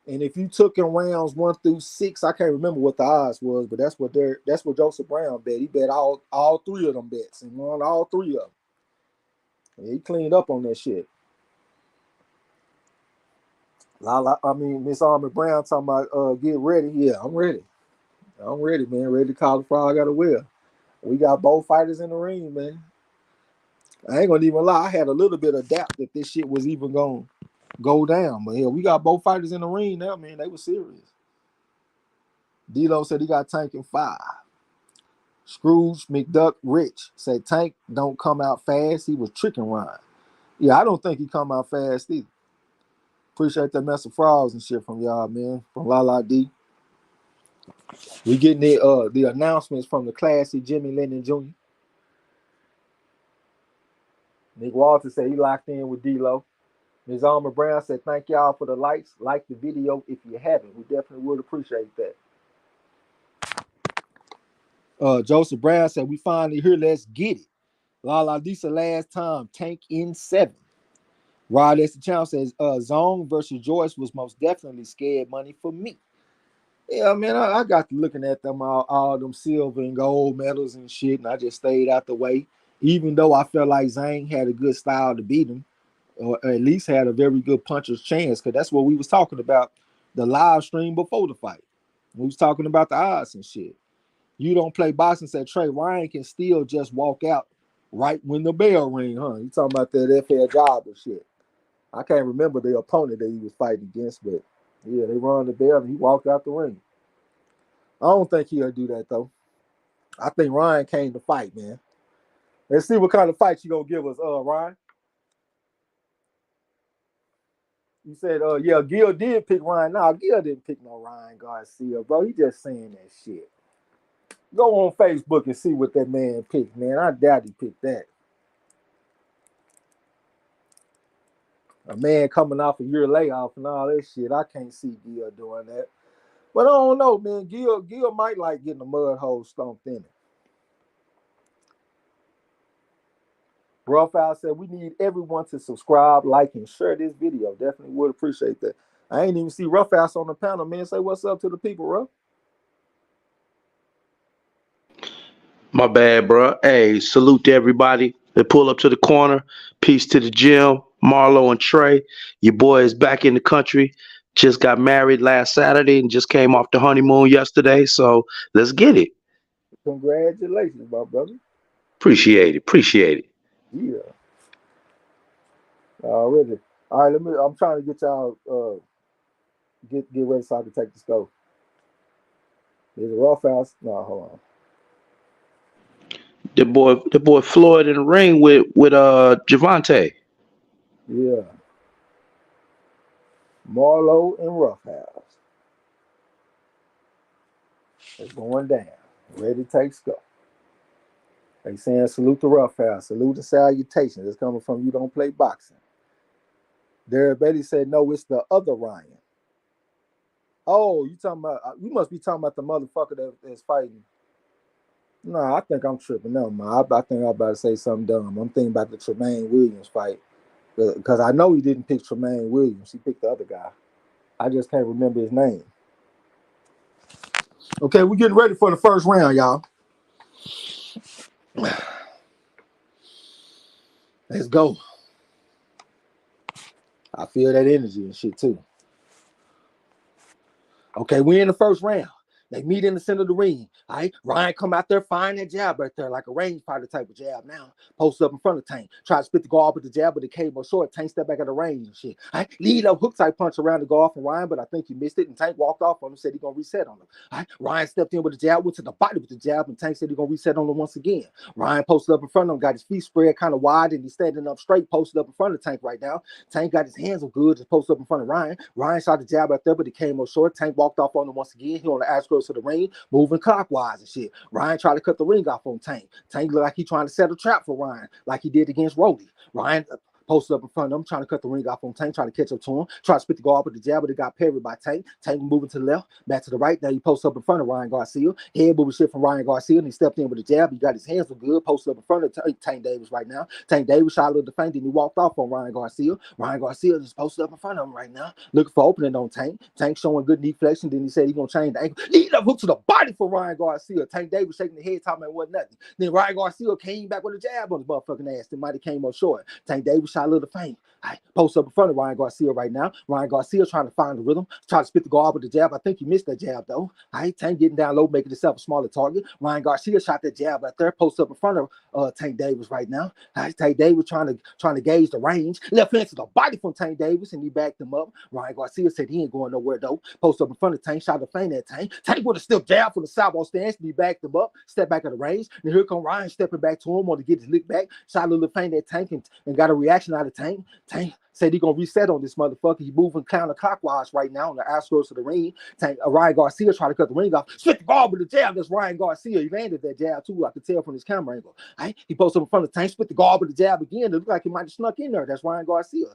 A: And if you took in rounds 1 through 6, I can't remember what the odds was, but that's what Joseph Brown bet. He bet all 3 of them bets and won all 3 of them. And he cleaned up on that shit. Miss Army Brown talking about get ready. Yeah, I'm ready. I'm ready, man. Ready to call the frog I gotta wear. We got both fighters in the ring, man. I ain't gonna even lie. I had a little bit of doubt that this shit was even gonna go down. But yeah, we got both fighters in the ring now, man. They were serious. D-Lo said he got Tank in 5. Scrooge McDuck Rich said Tank don't come out fast. He was tricking Ryan. Yeah, I don't think he come out fast either. Appreciate that mess of frogs and shit from y'all, man. From Lala D. We getting the announcements from the classy Jimmy Lennon Jr. Nick Walter said he locked in with D-Lo. Ms. Alma Brown said, thank y'all for the likes. Like the video if you haven't. We definitely would appreciate that. Joseph Brown said, we finally here. Let's get it. Lala Lisa last time. Tank in 7. Rod S. the Channel says, Zone versus Joyce was most definitely scared money for me. Yeah, man, I got to looking at them all them silver and gold medals and shit, and I just stayed out the way. Even though I felt like Zane had a good style to beat him, or at least had a very good puncher's chance, because that's what we was talking about the live stream before the fight. We was talking about the odds and shit. You don't play boxing, said Trey Ryan can still just walk out right when the bell ring, huh? You talking about that FL job and shit. I can't remember the opponent that he was fighting against, but yeah, they run the bell and he walked out the ring. I don't think he'll do that though. I think Ryan came to fight, man. Let's see what kind of fight you gonna give us, Ryan. You said, yeah, Gil did pick Ryan. Nah, Gil didn't pick no Ryan Garcia, bro. He just saying that shit. Go on Facebook and see what that man picked, man. I doubt he picked that. A man coming off a year layoff and all that shit. I can't see Gil doing that. But I don't know, man. Gil might like getting a mud hole stomped in it. Roughhouse said, we need everyone to subscribe, like, and share this video. Definitely would appreciate that. I ain't even see Roughhouse on the panel, man. Say what's up to the people, Ruff.
C: My bad, bro. Hey, salute to everybody that pull up to the corner. Peace to the gym. Marlo and Trey. Your boy is back in the country. Just got married last Saturday and just came off the honeymoon yesterday. So let's get it.
A: Congratulations, my brother.
C: Appreciate it. Appreciate it.
A: Yeah. Already. All right, I'm trying to get y'all get ready so I can take the scope. There's a Roughhouse. No, hold on.
C: The boy Floyd in the ring with Gervonta.
A: Yeah. Marlo and Roughhouse. It's going down. Ready to take scope. They saying salute to Roughhouse. Salute and salutations. It's coming from you don't play boxing. Derek Betty said, no, it's the other Ryan. Oh, you must be talking about the motherfucker that's fighting. No, I think I'm tripping. No, man. I think I'm about to say something dumb. I'm thinking about the Tremaine Williams fight. Because I know he didn't pick Tremaine Williams. He picked the other guy. I just can't remember his name. Okay, we're getting ready for the first round, y'all. Let's go. I feel that energy and shit too. Okay, we're in the first round. They meet in the center of the ring. All right, Ryan come out there, find that jab right there, like a range fighter type of jab now. Post up in front of Tank. Try to spit the guard with the jab, but the cable short. Tank step back at the range and shit. All right, lead up hook type punch around the guard from Ryan, but I think he missed it, and Tank walked off on him, said he gonna reset on him. All right, Ryan stepped in with the jab, went to the body with the jab, and Tank said he gonna reset on him once again. Ryan posted up in front of him, got his feet spread kind of wide, and he's standing up straight, posted up in front of Tank right now. Tank got his hands on good, just posted up in front of Ryan. Ryan shot the jab out there, but he came up short. Tank walked off on him once again. He on the outskirts of the ring, moving clockwise and shit. Ryan tried to cut the ring off on Tank. Tank looked like he trying to set a trap for Ryan, like he did against Rody. Ryan posted up in front of him, trying to cut the ring off on Tank, trying to catch up to him, try to spit the guard with the jab, but it got parried by Tank. Tank moving to the left, back to the right. Now he posted up in front of Ryan Garcia. Head moving shit from Ryan Garcia, and he stepped in with the jab. He got his hands were good, posted up in front of Tank Davis right now. Tank Davis shot a little feint, and he walked off on Ryan Garcia. Ryan Garcia just posted up in front of him right now, looking for opening on Tank. Tank showing good knee flexion, then he said he's going to change the ankle. Lead up hook to the body for Ryan Garcia. Tank Davis shaking the head, talking about what nothing. Then Ryan Garcia came back with a jab on his motherfucking ass. It might have came up short. Tank Davis shot a little feint. I post up in front of Ryan Garcia right now. Ryan Garcia trying to find the rhythm, try to spit the guard with the jab. I think he missed that jab though. Tank getting down low, making himself a smaller target. Ryan Garcia shot that jab right there, post up in front of Tank Davis right now. Tank Davis trying to gauge the range. Left hand to the body from Tank Davis, and he backed him up. Ryan Garcia said he ain't going nowhere though. Post up in front of Tank, shot a feint at Tank. Tank would have still jab from the southpaw stance, and he backed him up, step back at the range. And here come Ryan stepping back to him, want to get his lick back. Shot a little feint at Tank and got a reaction out of Tank. Tank said he gonna reset on this motherfucker. He moving counterclockwise right now on the outskirts of the ring. Ryan Garcia trying to cut the ring off. Spit the guard with the jab. That's Ryan Garcia. He landed that jab too. I could tell from his camera angle. He posted up in front of Tank. Spit the guard with the jab again. It looked like he might have snuck in there. That's Ryan Garcia.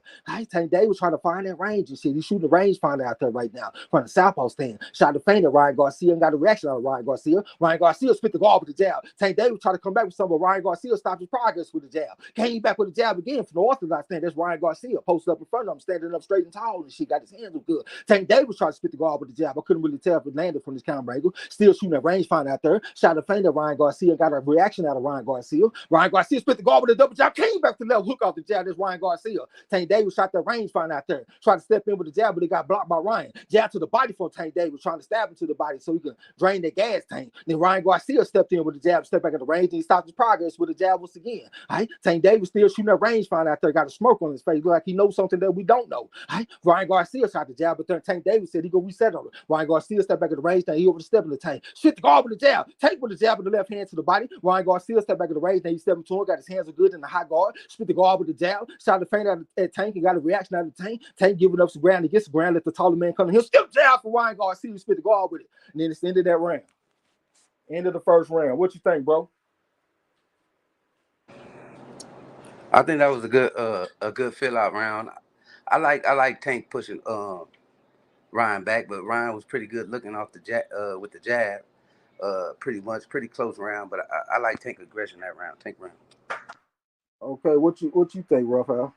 A: Tank Davis trying to find that range and shit. He's shooting the range finder out there right now from the southpaw stand. Shot the feint at Ryan Garcia and got a reaction out of Ryan Garcia. Ryan Garcia spit the guard with the jab. Tank Davis trying to come back with some, but Ryan Garcia stopped his progress with the jab. Came back with the jab again from the orthodox stand. That's Ryan Garcia. posted up in front of him, standing up straight and tall and shit. Got his hands up good. Tank Davis tried to spit the guard with the jab. I couldn't really tell if it landed from his camera angle. Still shooting at rangefinder out there. Shot a feint at Ryan Garcia. Got a reaction out of Ryan Garcia. Ryan Garcia spit the guard with a double jab. Came back to the left hook off the jab. That's Ryan Garcia. Tank Davis shot that rangefinder out there. Tried to step in with the jab, but it got blocked by Ryan. Jab to the body from Tank Davis, trying to stab him to the body so he could drain the gas tank. Then Ryan Garcia stepped in with the jab, stepped back at the range, and he stopped his progress with the jab once again. All right? Tank Davis still shooting that rangefinder out there, got a smirk on his face, look like he knows something that we don't know. All right? Ryan Garcia shot the jab, but then Tank Davis said he gonna reset on it. Ryan Garcia stepped back at the range, then he over the step in the tank. Shit the guard with the jab. Tank with the jab with the left hand to the body. Ryan Garcia stepped back at the range, then he stepped into him, got his hands are good in the high guard, spit the guard with the jab, shot the feint at Tank and got a reaction out of the Tank. Tank giving up some ground, he gets the ground, let the taller man come in. He'll still jab for Ryan Garcia, spit the guard with it. And then it's the end of that round. End of the first round. What you think, bro?
B: I think that was a good fill out round. I like Tank pushing Ryan back, but Ryan was pretty good looking off the with the jab. Pretty close round, but I like Tank aggression that round. Tank round.
A: Okay, what you think, Raphael?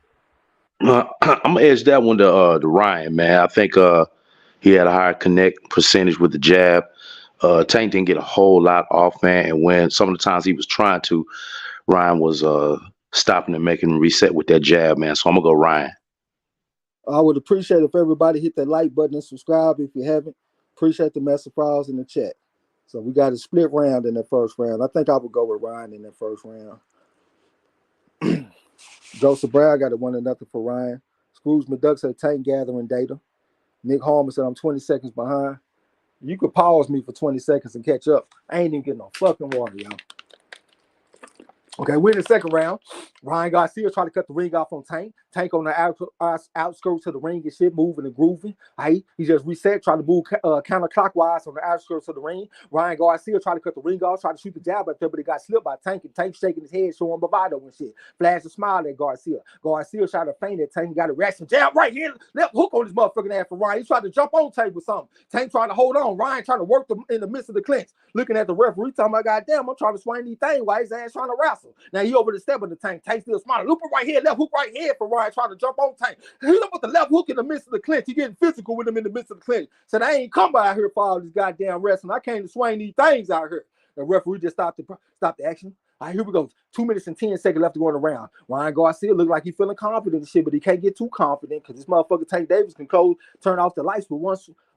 C: I'm gonna edge that one to Ryan, man. I think he had a higher connect percentage with the jab. Tank didn't get a whole lot off, man. And when some of the times he was trying to, Ryan was stopping and making him reset with that jab, man. So I'm gonna go Ryan.
A: I would appreciate if everybody hit that like button and subscribe if you haven't. Appreciate the message files in the chat. So we got a split round in that first round. I think I would go with Ryan in that first round. Joseph Brown got it 1-0 for Ryan. Scrooge McDuck said Tank gathering data. Nick Harmon said I'm 20 seconds behind. You could pause me for 20 seconds and catch up. I ain't even getting no fucking water, y'all. Okay, we're in the second round. Ryan Garcia tried to cut the ring off on Tank. Tank on the outskirts of the ring and shit, moving and grooving. He just reset, tried to move counterclockwise on the outskirts of the ring. Ryan Garcia tried to cut the ring off, tried to shoot the jab up there, but he got slipped by Tank, and Tank shaking his head, showing bravado and shit. Flash a smile at Garcia. Garcia shot a feint at Tank, got a reaction jab right here, left hook on his motherfucking ass for Ryan. He tried to jump on Tank with something. Tank trying to hold on. Ryan trying to work in the midst of the clinch. Looking at the referee, talking about, goddamn, I'm trying to swing these things while his ass trying to wrestle. Now he over the step of the Tank. Tank still smiling. Looper right here, left hook right here for Ryan trying to jump on Tank. Hit him with the left hook in the midst of the clinch. He getting physical with him in the midst of the clinch. Said, I ain't come by here for all this goddamn wrestling. I came to swing these things out here. The referee just stopped the action. All right, here we go. 2 minutes and 10 seconds left to go in the round. Ryan Garcia look like he feeling confident and shit, but he can't get too confident because this motherfucker Tank Davis can turn off the lights with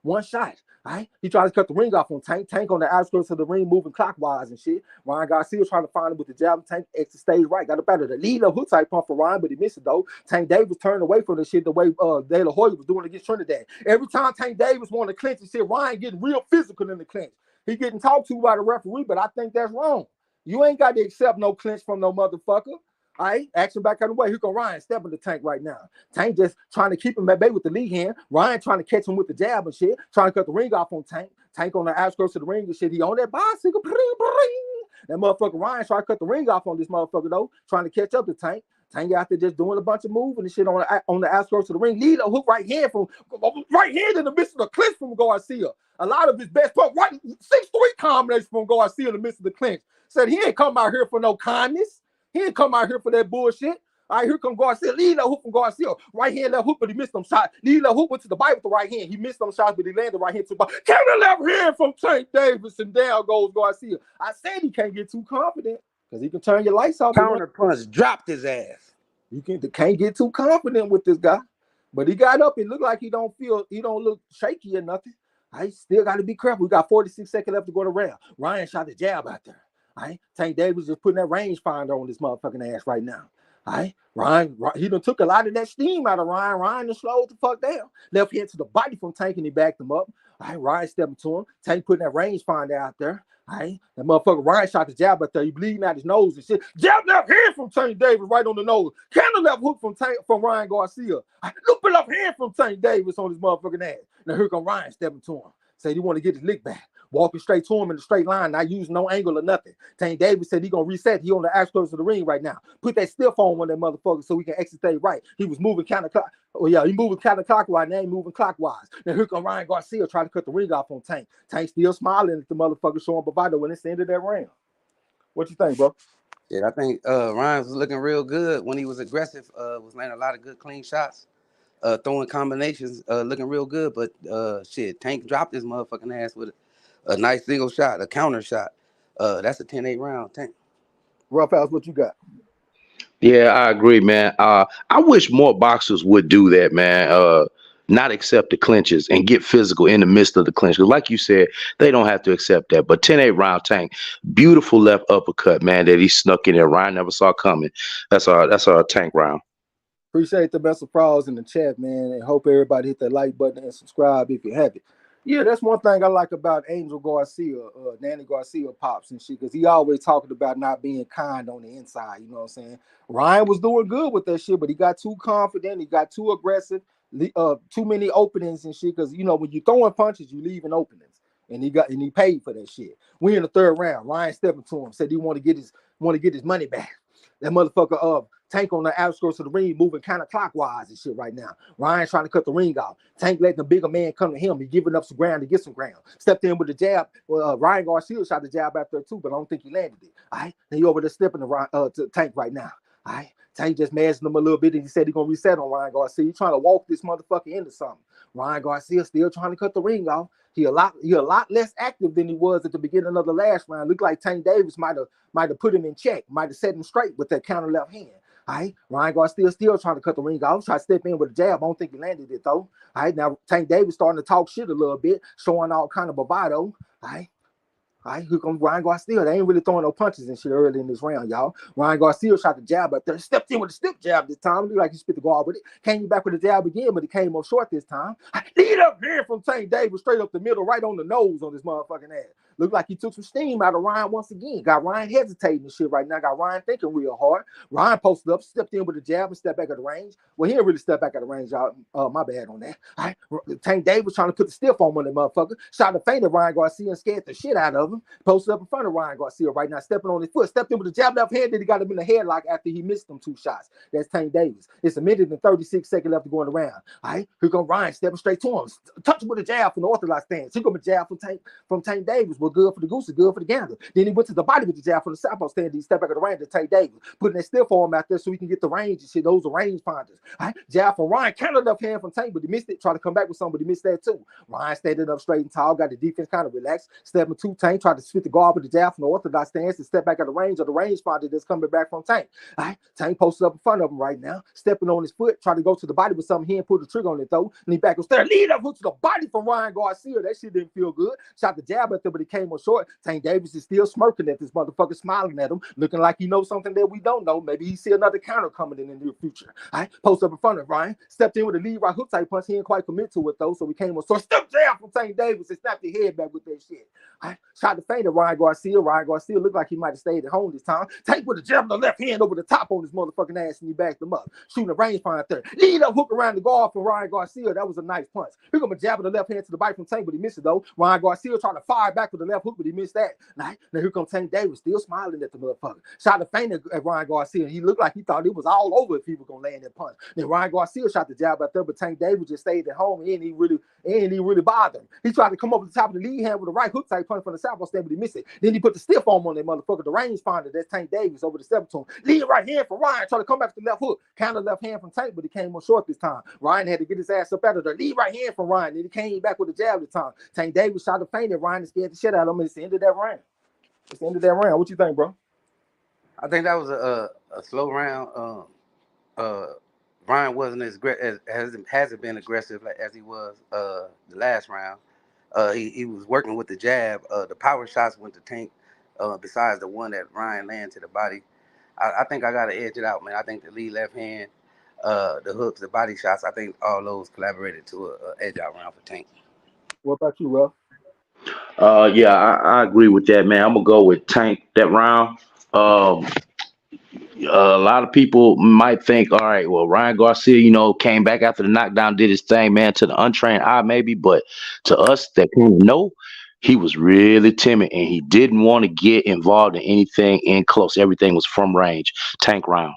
A: one shot. All right, he tried to cut the ring off on Tank. Tank on the outskirts of the ring, moving clockwise and shit. Ryan Garcia trying to find him with the jab. Tank exit stage right, got up out of the lead up hook type pump for Ryan, but he missed it though. Tank Davis turned away from the shit the way De La Hoya was doing against Trinidad. Every time Tank Davis wanted to clinch and shit, Ryan getting real physical in the clinch. He getting talked to by the referee, but I think that's wrong. You ain't got to accept no clinch from no motherfucker. All right, action back out of the way. Here go Ryan stepping the Tank right now. Tank just trying to keep him at bay with the lead hand. Ryan trying to catch him with the jab and shit. Trying to cut the ring off on Tank. Tank on the outskirts of the ring and shit. He on that bicycle. That motherfucker Ryan trying to cut the ring off on this motherfucker though. Trying to catch up to Tank. Tank out there just doing a bunch of moving and shit on the outskirts of the ring. Lead a hook right hand in the midst of the clinch from Garcia. A lot of his best part, right 6-3 combination from Garcia in the midst of the clinch. Said he ain't come out here for no kindness. He ain't come out here for that bullshit. All right, here come Garcia. Lead that hook from Garcia. Right hand left hook, but he missed them shots. Lead that hook went to the bite with the right hand. He missed them shots, but he landed right hand to the bite. Counter left hand from Tank Davis, and down goes Garcia. I said he can't get too confident because he can turn your lights off.
B: Counter punch dropped his ass.
A: You can't get too confident with this guy. But he got up. It looked like he don't look shaky or nothing. I still got to be careful. We got 46 seconds left to go to round. Ryan shot the jab out there. All right, Tank Davis just putting that rangefinder on this motherfucking ass right now. All right, Ryan, he done took a lot of that steam out of Ryan. Ryan done slowed the fuck down. Left hand to the body from Tank and he backed him up. All right, Ryan stepping to him. Tank putting that rangefinder out there. All right, that motherfucker Ryan shot the jab out there. He bleeding out his nose and shit. Jab left hand from Tank Davis right on the nose. Counter left hook from Ryan Garcia. Loop it left hand from Tank Davis on his motherfucking ass. Now here come Ryan stepping to him. Said he want to get his lick back. Walking straight to him in a straight line, not using no angle or nothing. Tank Davis said he gonna reset. He on the outskirts of the ring right now. Put that stiff on that motherfucker so we can exit stay right. He was moving counterclockwise. Oh yeah, he moving counterclockwise. Now he moving clockwise. Now here come Ryan Garcia trying to cut the ring off on Tank. Tank still smiling at the motherfucker showing bravado when it's the end of that round. What you think, bro?
B: Yeah, I think Ryan was looking real good when he was aggressive. Was landing a lot of good clean shots. Throwing combinations, looking real good. But shit, Tank dropped his motherfucking ass with a nice single shot, a counter shot. That's a 10-8 round, Tank.
A: Rough House, what you got?
C: Yeah, I agree, man. I wish more boxers would do that, man. Not accept the clinches and get physical in the midst of the clinch. 'Cause like you said, they don't have to accept that. But 10-8 round Tank, beautiful left uppercut, man, that he snuck in there. Ryan never saw coming. That's our Tank round.
A: Appreciate the best of applause in the chat, man, and hope everybody hit that like button and subscribe if you haven't. Yeah, that's one thing I like about Angel Garcia, Danny Garcia pops and shit, because he always talking about not being kind on the inside. You know what I'm saying? Ryan was doing good with that shit, but he got too confident, he got too aggressive, too many openings and shit. Because when you throwing punches, you leaving openings, and he paid for that shit. We in the third round. Ryan stepping to him, said he want to get his money back. That motherfucker Tank on the outskirts of the ring moving kind of clockwise and shit right now. Ryan trying to cut the ring off. Tank letting the bigger man come to him. He giving up some ground to get some ground. Stepped in with the jab. Ryan Garcia shot the jab out there too, but I don't think he landed it. All right. Then he over there stepping to Tank right now. All right. Tank just mashing him a little bit and he said he's going to reset on Ryan Garcia. He's trying to walk this motherfucker into something. Ryan Garcia still trying to cut the ring off. He a lot less active than he was at the beginning of the last round. Looked like Tank Davis might have put him in check, might have set him straight with that counter left hand. All right, Ryan Garcia still trying to cut the ring off. Try to step in with a jab. I don't think he landed it though. All right, now Tank Davis starting to talk shit a little bit, showing all kind of bravado. All right. All right, here comes Ryan Garcia. They ain't really throwing no punches and shit early in this round, y'all. Ryan Garcia shot the jab up there, stepped in with a stiff jab this time. Looked like he spit the guard with it. Came back with the jab again, but he came up short this time. Lead up here from Tank Davis, straight up the middle, right on the nose on this motherfucking ass. Looked like he took some steam out of Ryan once again. Got Ryan hesitating and shit right now. Got Ryan thinking real hard. Ryan posted up, stepped in with a jab and stepped back at the range. Well, he didn't really step back at the range, y'all. My bad on that. All right. Tank Davis trying to put the stiff on that motherfucker. Shot the feint at Ryan Garcia and scared the shit out of him. Posted up in front of Ryan Garcia right now, stepping on his foot. Stepped in with a jab left hand, then he got him in the headlock after he missed them 2 shots. That's Tank Davis. It's a minute and 36 seconds left to go in the round. All right. Here comes Ryan stepping straight to him. Touch him with a jab from the orthodox stance. Here comes a jab from Tank Davis. Was good for the goose, good for the gander. Then he went to the body with the jab from the southpaw stand. He stepped back at the range to Tank Davis, putting that stiff arm out there so he can get the range and shit. Those are range finders. All right. Jab from Ryan, counter left hand from Tank, but he missed it. Tried to come back with something, but he missed that too. Ryan standing up straight and tall, got the defense kind of relaxed. Stepping to Tank, tried to spit the guard with the jab from the orthodox stance and step back at the range of the range finder that's coming back from Tank. All right. Tank posted up in front of him right now, stepping on his foot, trying to go to the body with something. He didn't pull the trigger on it though. And he back upstairs, lead up hook to the body from Ryan Garcia. That shit didn't feel good. Shot the jab at there, but he came up short. Tank Davis is still smirking at this motherfucker, smiling at him, looking like he knows something that we don't know. Maybe he see another counter coming in the near future. All right. Post up in front of Ryan, stepped in with a lead right hook type punch. He didn't quite commit to it though, so we came up short. Step jab from Tank Davis and snapped his head back with that shit. All right. Shot the feint at Ryan Garcia. Ryan Garcia looked like he might have stayed at home this time. Tank with a jab in the left hand over the top on his motherfucking ass and he backed him up. Shooting a range find out there. Lead up hook around the guard from Ryan Garcia. That was a nice punch. Here come a jab in the left hand to the bite from Tank, but he missed it though. Ryan Garcia trying to fire back with the left hook, but he missed that. Now here comes Tank Davis, still smiling at the motherfucker. Shot the feint at Ryan Garcia. He looked like he thought it was all over if he was gonna land that punch. Then Ryan Garcia shot the jab out there, but Tank Davis just stayed at home. He ain't really bothered him. He tried to come up to the top of the lead hand with a right hook type punch from the southpaw stand, but he missed it. Then he put the stiff arm on that motherfucker, the range finder. That's Tank Davis over the step to him. Lead right hand for Ryan, trying to come back to the left hook. Counter left hand from Tank, but he came on short this time. Ryan had to get his ass up out of there. Lead right hand from Ryan, and he came back with a jab this time. Tank Davis shot the feint at Ryan and scared the shit out of him. It's the end of that round. It's the end of that round. What you think, bro?
B: I think that was a slow round. Ryan wasn't hasn't been aggressive as he was the last round. He was working with the jab. The power shots went to Tank. Besides the one that Ryan landed to the body, I think I got to edge it out, man. I think the lead left hand, the hooks, the body shots, I think all those collaborated to a edge out round for Tank.
A: What about you, Ruff?
C: Yeah, I agree with that, man. I'm gonna go with Tank that round. A lot of people might think, all right, well, Ryan Garcia, came back after the knockdown, did his thing, man, to the untrained eye, maybe, but to us that kind of know, he was really timid and he didn't want to get involved in anything in close. Everything was from range. Tank round.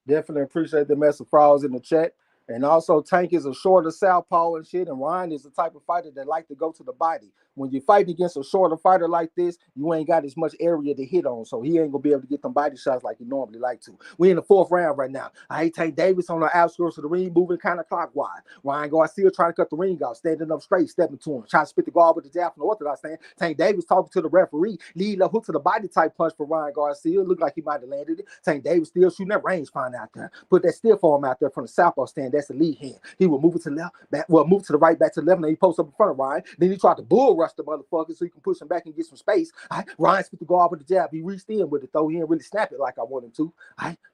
A: Definitely appreciate the mess of frauds in the chat. And also, Tank is a shorter southpaw and shit, and Ryan is the type of fighter that like to go to the body. When you're fighting against a shorter fighter like this, you ain't got as much area to hit on, so he ain't gonna be able to get them body shots like he normally like to. We in the 4th round right now. I hate Tank Davis on the outskirts of the ring, moving kind of clockwise. Ryan Garcia trying to cut the ring out, standing up straight, stepping to him, trying to spit the guard with the jab from the orthodox stand. Tank Davis talking to the referee, lead up hook to the body type punch for Ryan Garcia. Looked like he might have landed it. Tank Davis still shooting that range find out there. Put that stiff arm out there from the southpaw stand. That's the lead hand. He will move it to the left, move to the right, back to the left, and then he posts up in front of Ryan. Then he tried to bull rush the motherfucker so he can push him back and get some space. Ryan spit the guard with the jab. He reached in with it, though. He didn't really snap it like I want him to.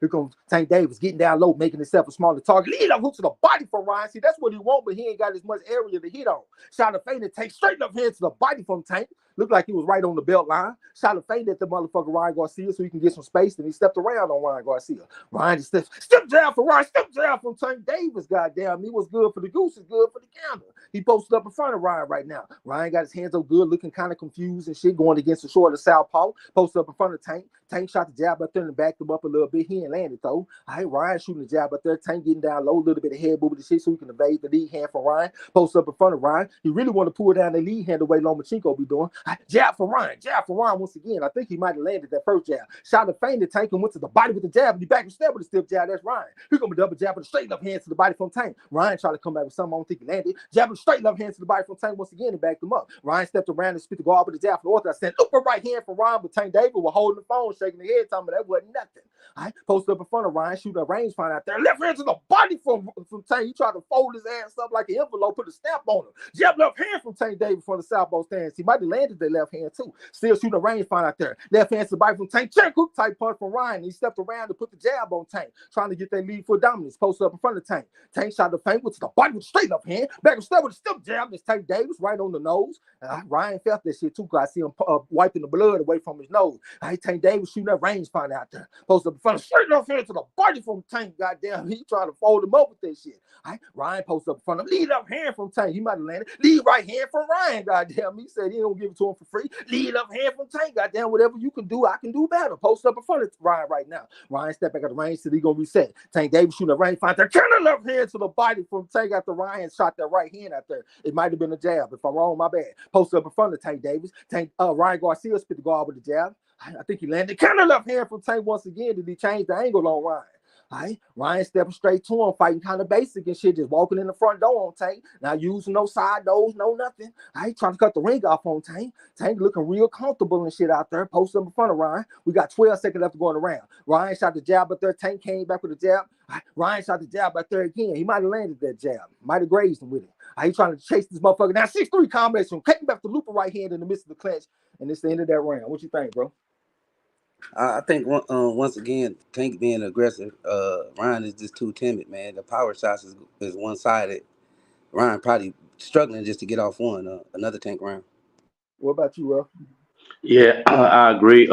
A: Here comes Tank Davis getting down low, making himself a smaller target. Lead up hook to the body for Ryan. See, that's what he want, but he ain't got as much area to hit on. Shot a feint and Tank straight up hand to the body from Tank. Looked like he was right on the belt line. Shot a feint at the motherfucker Ryan Garcia so he can get some space. Then he stepped around on Ryan Garcia. Ryan just step down for Ryan. Step down from Tank Davis. Goddamn, he was good for the goose. Is good for the gander. He posted up in front of Ryan right now. Ryan got his hands up good, looking kind of confused and shit, going against the shorter southpaw. Posted up in front of Tank. Tank shot the jab up there and backed him up a little bit. He ain't landed though. Ryan shooting the jab up there. Tank getting down low, a little bit of head moving the shit so he can evade the lead hand from Ryan. Posted up in front of Ryan. He really want to pull down the lead hand the way Lomachenko be doing. Jab for Ryan. Jab for Ryan once again. I think he might have landed that first jab. Shot a feint to Tank and went to the body with the jab. And he back and step with a stiff jab. That's Ryan. Here come a double jab with a straight left hand to the body from Tank. Ryan tried to come back with something. I don't think he landed. Jab with a straight left hand to the body from Tank once again and backed him up. Ryan stepped around and spit the guard with the jab from the orthodox stand. Look for right hand for Ryan, but Tank Davis was holding the phone, shaking the head, telling me that wasn't nothing. Posted up in front of Ryan, shooting a range find out there. Left hand to the body from Tank. He tried to fold his ass up like an envelope, put a stamp on him. Jab left hand from Tank Davis from the southpaw stance. He might have landed that left hand too. Still shooting a range find out there. Left hand to the body from Tank. Check hook type punch from Ryan. He stepped around to put the jab on Tank, trying to get that lead foot dominance. Posted up in front of Tank. Tank shot the feint with the body with a straight left hand. Back and step with a stiff jab. That's Tank Davis right on the nose. Ryan felt that shit too, because I see him wiping the blood away from his nose. Tank Davis shooting that range find out there. Posted up in front of straight left hand to the body from Tank. Goddamn, he trying to fold him up with that shit. Ryan posted up in front of him. Lead up hand from Tank. He might have landed. Lead right hand from Ryan. Goddamn, he said he don't give it to him for free. Lead up hand from Tank. Goddamn, whatever you can do, I can do better. Posted up in front of Ryan right now. Ryan stepped back at the range till he gonna reset. Tank Davis shooting a range find there. Turn the left hand to the body from Tank after Ryan shot that right hand out there. It might have been a jab. If I'm wrong, my bad. Posted up in front of Tank Davis. Ryan Garcia spit the guard with the jab. I think he landed. Kind of left hand from Tank once again. Did he change the angle on Ryan? Ryan stepping straight to him, fighting kind of basic and shit, just walking in the front door on Tank. Not using no side doors, no nothing. Trying to cut the ring off on Tank. Tank looking real comfortable and shit out there, posted up in front of Ryan. We got 12 seconds left going around. Ryan shot the jab up there. Tank came back with the jab. Ryan shot the jab up there again. He might have landed that jab. Might have grazed him with it. He trying to chase this motherfucker. Now 6-3 combination. Cutting back the loop of right hand in the midst of the clinch. And it's the end of that round. What you think, bro?
B: I think once again, Tank being aggressive, Ryan is just too timid, man. The power shots is one-sided. Ryan probably struggling just to get off another Tank round.
A: What about you, bro?
C: Yeah, I agree.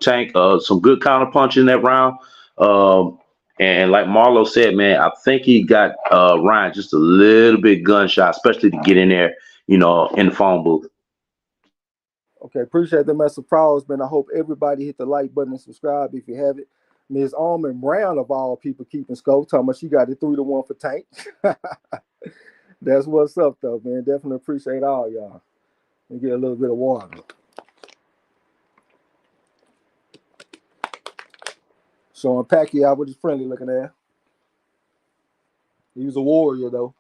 C: Tank, some good counter punch in that round. And like Marlo said, man, I think he got Ryan just a little bit gunshot, especially to get in there, in the phone booth.
A: Okay, appreciate the message. Proud, man. I hope everybody hit the like button and subscribe if you have it. Ms. Almond Brown, of all people, keeping score, talking about she got it 3-1 for Tank. That's what's up, though, man. Definitely appreciate all y'all. Let me get a little bit of water. Showing Pacquiao with his friendly looking at. He was a warrior, though.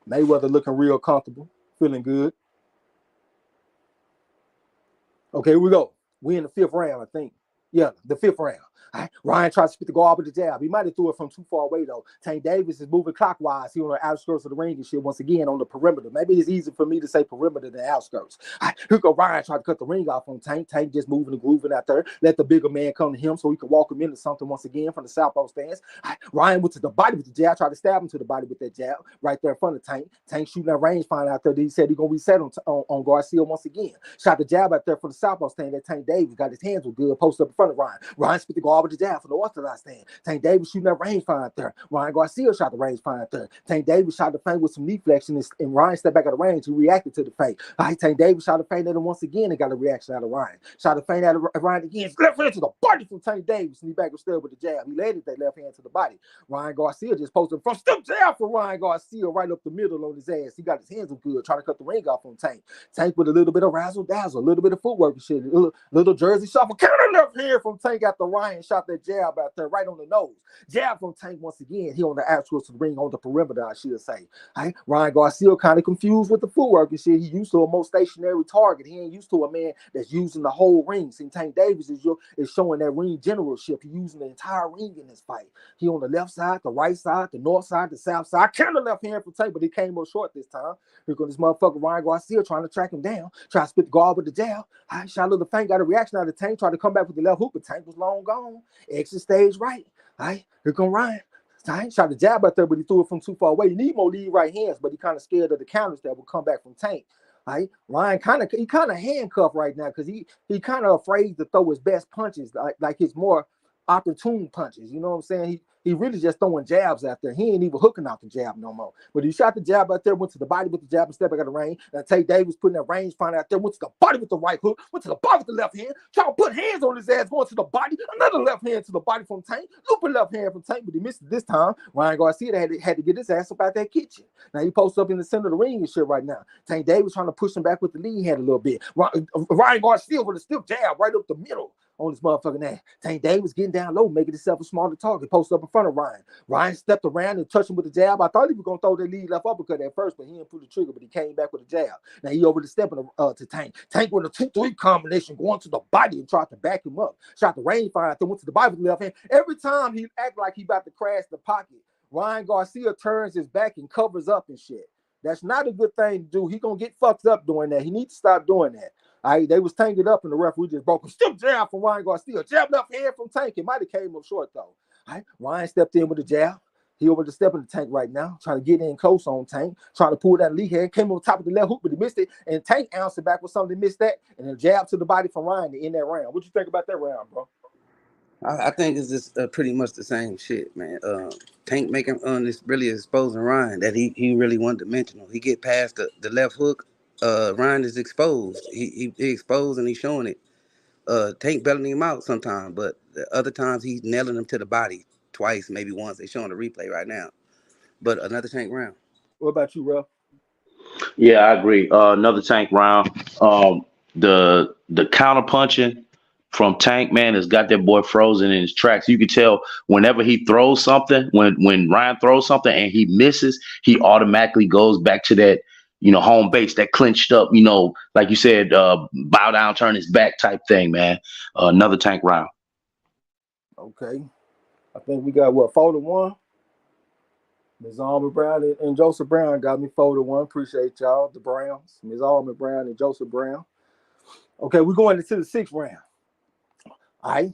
A: Mayweather looking real comfortable, feeling good. Okay, here we go. We in the 5th round, I think. Yeah, the 5th round. Ryan tries to spit the guard with the jab. He might have threw it from too far away, though. Tank Davis is moving clockwise. He on the outskirts of the ring and shit once again on the perimeter. Maybe it's easier for me to say perimeter than outskirts. Here go Ryan trying to cut the ring off on Tank. Tank just moving and grooving out there. Let the bigger man come to him so he can walk him into something once again from the southpaw stance. Ryan went to the body with the jab, tried to stab him to the body with that jab right there in front of Tank. Tank shooting that range find out there. He said he's going to reset on Garcia once again. Shot the jab out there from the southpaw stand. That Tank Davis got his hands were good, posted up in front front of Ryan. Ryan spit the guard with the jab from the orthodox stand. Tank Davis shooting that rangefinder out there. Ryan Garcia shot the rangefinder out there. Tank Davis shot the feint with some knee flexion, and Ryan stepped back out of range. He reacted to the feint. Tank Davis shot the feint at him once again and got a reaction out of Ryan. Shot the feint out of Ryan again. Left hand to the body from Tank Davis, and he back still with the jab. He landed that left hand to the body. Ryan Garcia just posted from step jab for Ryan Garcia right up the middle on his ass. He got his hands up good, trying to cut the ring off on Tank. Tank with a little bit of razzle dazzle, a little bit of footwork and shit, little Jersey shuffle. Counter left hand from Tank after Ryan shot that jab out there right on the nose. Jab from Tank once again. He on the outskirts of the ring on the perimeter, I should say. Right? Ryan Garcia kind of confused with the footwork and shit. He used to a more stationary target. He ain't used to a man that's using the whole ring. See, Tank Davis is showing that ring generalship. He's using the entire ring in this fight. He on the left side, the right side, the north side, the south side. Counter left hand from Tank, but he came up short this time. Here goes this motherfucker Ryan Garcia trying to track him down, try to spit the guard with the jab. I shot a little feint, got a reaction out of Tank, tried to come back with the left hook, but Tank was long gone. Exit stage right. All right, here come Ryan. Tank shot the jab out there, but he threw it from too far away. You need more lead right hands, but he kind of scared of the counters that will come back from Tank. Right? Ryan kind of handcuffed right now because he kind of afraid to throw his best punches, like his more opportune punches. You know what I'm saying? He really just throwing jabs out there. He ain't even hooking out the jab no more. But he shot the jab out there, went to the body with the jab and stepped back out of the range. And Tank Davis putting that range finder out there, went to the body with the right hook, went to the body with the left hand, trying to put hands on his ass, going to the body, another left hand to the body from Tank, looping left hand from Tank, but he missed it this time. Ryan Garcia had to get his ass up out that kitchen. Now he posted up in the center of the ring and shit right now. Tank Davis trying to push him back with the lead hand a little bit. Ryan Garcia with a stiff jab right up the middle on this motherfucking ass. Tank Davis getting down low, making himself a smaller target, posted up in front of Ryan. Ryan stepped around and touched him with the jab. I thought he was going to throw that lead left uppercut at first, but he didn't pull the trigger, but he came back with a jab. Now he over the step to Tank. Tank with a 2-3 combination going to the body and tried to back him up. Shot the rangefinder, went to the body with the left hand. Every time he act like he about to crash the pocket, Ryan Garcia turns his back and covers up and shit. That's not a good thing to do. He going to get fucked up doing that. He needs to stop doing that. They was tangled up and the referee just broke him. Still jab from Ryan Garcia. Jab left hand from Tank. It might have came up short though. Ryan stepped in with a jab. He over the step in the Tank right now, trying to get in close on Tank, trying to pull that lead hand. Came on top of the left hook, but he missed it. And Tank ounced it back with something, missed that. And then jab to the body from Ryan to end that round. What you think about that round, bro?
B: I think it's just pretty much the same shit, man. Tank making this really exposing Ryan that he really one-dimensional. He get past the left hook. Ryan is exposed. He exposed and he's showing it. Tank belling him out sometimes, but the other times he's nailing him to the body twice, maybe once. They're showing the replay right now. But another Tank round.
A: What about you, Ruff?
C: Yeah, I agree. Another Tank round. The counter punching from Tank, man, has got that boy frozen in his tracks. You can tell whenever he throws something, when Ryan throws something and he misses, he automatically goes back to that, home base, that clenched up, like you said, bow down, turn his back type thing, man. Another Tank round.
A: Okay. I think we got 4-1. Ms. Alma Brown and Joseph Brown got me 4-1. Appreciate y'all, the Browns. Ms. Alma Brown and Joseph Brown. Okay, we're going into the 6th round. All right.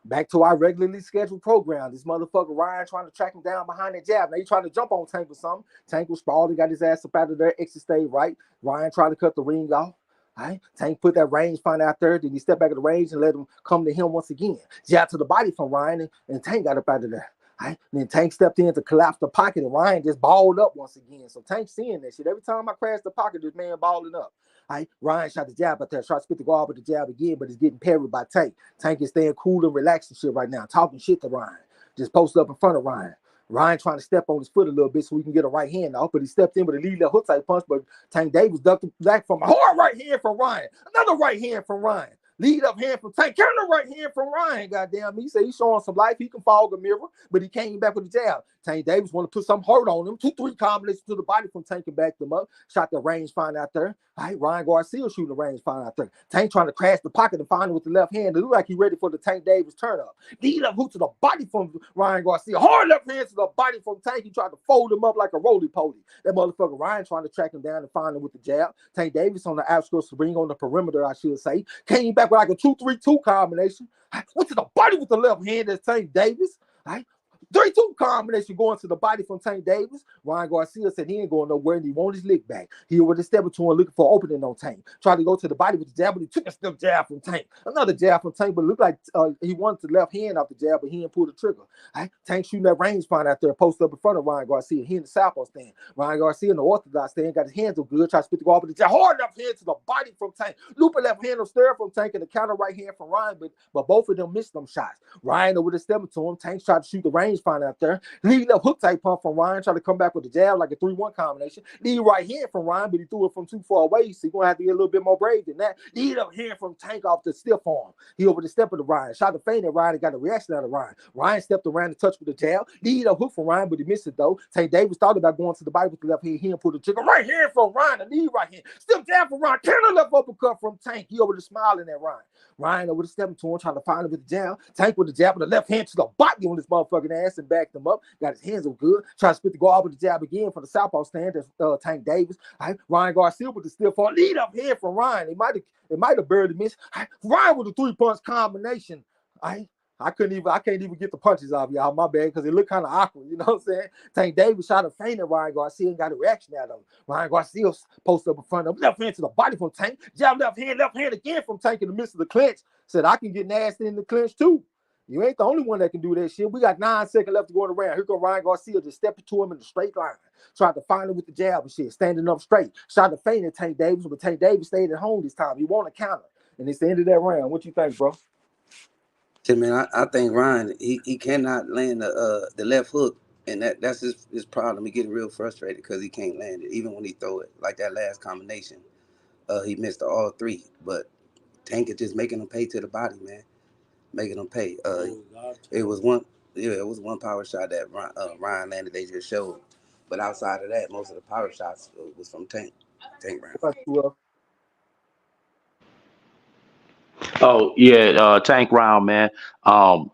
A: Back to our regularly scheduled program. This motherfucker Ryan trying to track him down behind that jab. Now he trying to jump on Tank or something. Tank was sprawled, got his ass up out of there, exit stayed right. Ryan trying to cut the ring off. All right. Tank put that range finder out there. Then he stepped back at the range and let him come to him once again. Jab to the body from Ryan, and Tank got up out of there. All right. And then Tank stepped in to collapse the pocket, and Ryan just balled up once again. So Tank seeing that shit. Every time I crash the pocket, this man balling up. All right. Ryan shot the jab out there, tried to spit the guard with the jab again, but it's getting parried by Tank. Tank is staying cool and relaxed and shit right now, talking shit to Ryan. Just posted up in front of Ryan. Ryan trying to step on his foot a little bit so we can get a right hand off, but he stepped in with a lead left hook type punch, but Tank Davis ducked back from a hard right hand from Ryan. Another right hand from Ryan. Lead up hand from Tank. Counter right hand from Ryan. Goddamn, he said he's showing some life. He can fog a mirror, but he came back with a jab. Tank Davis want to put some hurt on him. 2-3 combinations to the body from Tank and backed them up. Shot the range find out there. All right, Ryan Garcia shooting the range find out there. Tank trying to crash the pocket and find it with the left hand. It look like he ready for the Tank Davis turn up. Lead up hook to the body from Ryan Garcia. Hard left hand to the body from Tank. He tried to fold him up like a roly-poly. That motherfucker Ryan trying to track him down and find him with the jab. Tank Davis on the outskirts of the ring on the perimeter, I should say. Came back with like a 2-3-2 combination. Went to the body with the left hand. That's Tank Davis. All right. 3-2 combination going to the body from Tank Davis. Ryan Garcia said he ain't going nowhere and he wanted his lick back. He would have stepped into him looking for opening on Tank. Tried to go to the body with the jab, but he took a step jab from Tank. Another jab from Tank, but it looked like he wanted the left hand off the jab, but he didn't pull the trigger. Right? Tank shooting that rangefinder out there, posted up in front of Ryan Garcia. He in the southpaw stand. Ryan Garcia in the orthodox stand, got his hands up good, tried to spit the ball, but the jab hard enough hand to the body from Tank. Looping left hand of stir from Tank and the counter right hand from Ryan, but both of them missed them shots. Ryan over the step to him. Tank tried to shoot the rangefinder out there. Lead up hook type pump from Ryan, tried to come back with the jab like a 3-1 combination. Lead right hand from Ryan, but he threw it from too far away, so you're going to have to get a little bit more brave than that. Lead up hand from Tank off the stiff arm. He over the step of the Ryan, shot the feint at Ryan and got a reaction out of Ryan. Ryan stepped around and touched with the jab. Lead up hook from Ryan, but he missed it though. Tank Davis thought about going to the body with the left hand. He didn't pull the trigger. Right hand from Ryan, the lead right hand. Still jab from Ryan. Counter left uppercut from Tank. He over the smiling at Ryan. Ryan over the stepping to him, trying to find him with the jab. Tank with the jab with the left hand to the body on his motherfucking ass and backed him up. Got his hands up good. Tried to spit the guard with the jab again for the southpaw stand. That's Tank Davis. Right? Ryan Garcia with the stiff arm. Lead up here from Ryan. It might have barely missed. Right? Ryan with the 3-punch combination. Right? I can't even get the punches off, y'all. My bad, because it looked kind of awkward. You know what I'm saying? Tank Davis shot a feint at Ryan Garcia and got a reaction out of him. Ryan Garcia posted up in front of him, left hand to the body from Tank. Jab left hand again from Tank in the midst of the clinch. Said, I can get nasty in the clinch too. You ain't the only one that can do that shit. We got 9 seconds left to go around. Here go Ryan Garcia just stepping to him in the straight line. Tried to find him with the jab and shit, standing up straight. Shot a feint at Tank Davis, but Tank Davis stayed at home this time. He won a counter. And it's the end of that round. What you think, bro?
B: Man, I think Ryan, he cannot land the left hook, and that's his problem. He getting real frustrated because he can't land it, even when he throw it. Like that last combination, he missed all 3. But Tank is just making him pay to the body, man, making him pay. It was one power shot that Ryan landed. They just showed, but outside of that, most of the power shots was from Tank Ryan.
C: Oh yeah, Tank round, man. Um,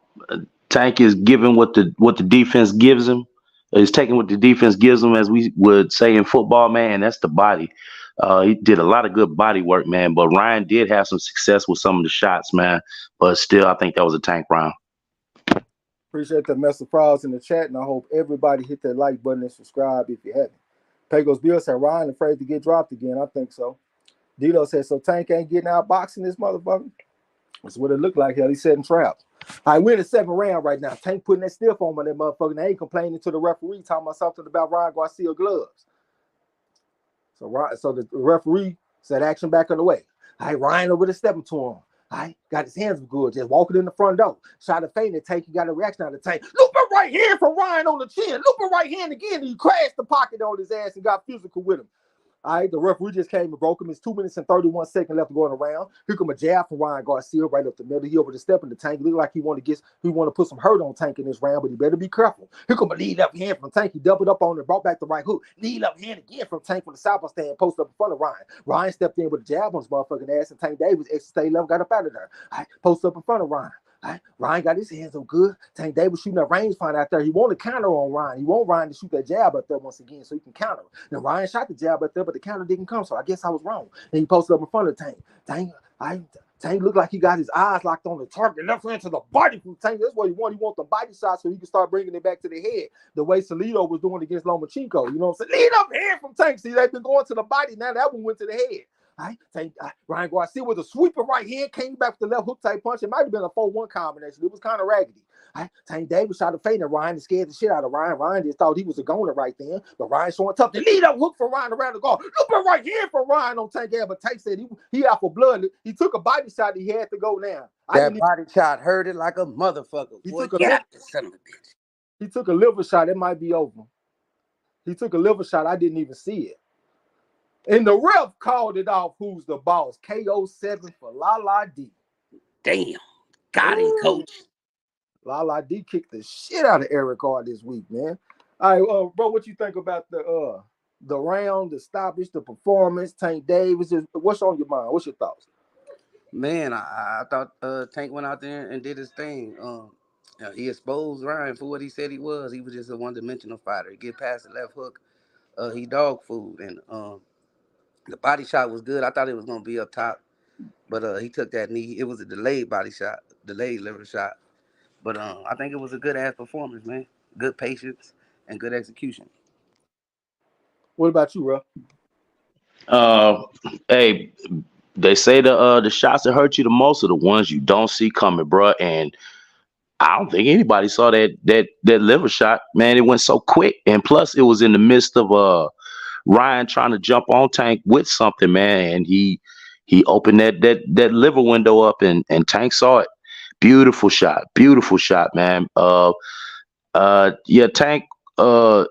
C: Tank is giving what the defense gives him. He's taking what the defense gives him, as we would say in football, man. And that's the body. He did a lot of good body work, man. But Ryan did have some success with some of the shots, man. But still, I think that was a Tank round.
A: Appreciate the message files in the chat, and I hope everybody hit that like button and subscribe if you haven't. Pagos Bill said, Ryan afraid to get dropped again. I think so. Dilo said, so Tank ain't getting out boxing this motherfucker? That's what it looked like. Hell, he's setting traps. All right, we're in the 7th round right now. Tank putting that stiff on that motherfucker. They ain't complaining to the referee, talking about something about Ryan Garcia gloves. So the referee said action back on the way. All right, Ryan over the stepping to him. All right, got his hands good, just walking in the front door. Shot a feint at Tank. He got a reaction out of Tank. Looping right hand from Ryan on the chin. Looping right hand again. And he crashed the pocket on his ass and got physical with him. All right, the referee just came and broke him. It's 2 minutes and 31 seconds left going around. Here come a jab from Ryan Garcia right up the middle. He over the step in the Tank. Look like he want to put some hurt on Tank in this round, but he better be careful. Here come a lead up hand from Tank. He doubled up on it, brought back the right hook. Lead up hand again from Tank from the southpaw stand, posted up in front of Ryan. Ryan stepped in with a jab on his motherfucking ass, and Tank Davis, extra stay level, got up out of there. All right, posted up in front of Ryan. Right. Ryan got his hands up good. Tank Davis shooting a rangefinder out there. He want to counter on Ryan. He want Ryan to shoot that jab up there once again so he can counter. Then Ryan shot the jab up there, but the counter didn't come, so I guess I was wrong. And he posted up in front of Tank. Tank looked like he got his eyes locked on the target. Left hand to the body from Tank. That's what he want. He wants the body shot so he can start bringing it back to the head the way Salido was doing against Lomachenko. You know what I'm saying? Lead up hand from Tank. See, they've been going to the body. Now that one went to the head. Right? Ryan Garcia with a sweeper right hand, came back with the left hook type punch. It might have been a 4-1 combination. It was kind of raggedy. Right? Tank Davis shot a feint at Ryan and scared the shit out of Ryan. Ryan just thought he was a goner right then, but Ryan showing tough. The lead up hook for Ryan around the guard. Looping right hand for Ryan on Tank. But Tank said he out for blood. He took a body shot. He had to go now.
B: That body shot hurt it like a motherfucker.
A: He took a liver shot. It might be over. He took a liver shot. I didn't even see it. And the ref called it off. Who's the boss? KO7 for Lala D.
B: Damn. Got him, coach.
A: Lala D kicked the shit out of Eric Hart this week, man. All right, bro, what you think about the round, the stoppage, the performance, Tank Davis? What's on your mind? What's your thoughts?
B: Man, I thought Tank went out there and did his thing. He exposed Ryan for what he said he was. He was just a one-dimensional fighter. He get past the left hook. He dog food, and the body shot was good. I thought it was gonna be up top, but he took that knee. It was a delayed body shot, delayed liver shot. But I think it was a good ass performance, man. good patience, and good execution.
A: What about you, bro?
C: Uh, hey, they say the shots that hurt you the most are the ones you don't see coming, bruh. And I don't think anybody saw that liver shot. Man, it went so quick, and plus it was in the midst of Ryan trying to jump on Tank with something, man, and he opened that liver window up, and Tank saw it. Beautiful shot, man. Yeah, Tank. Uh,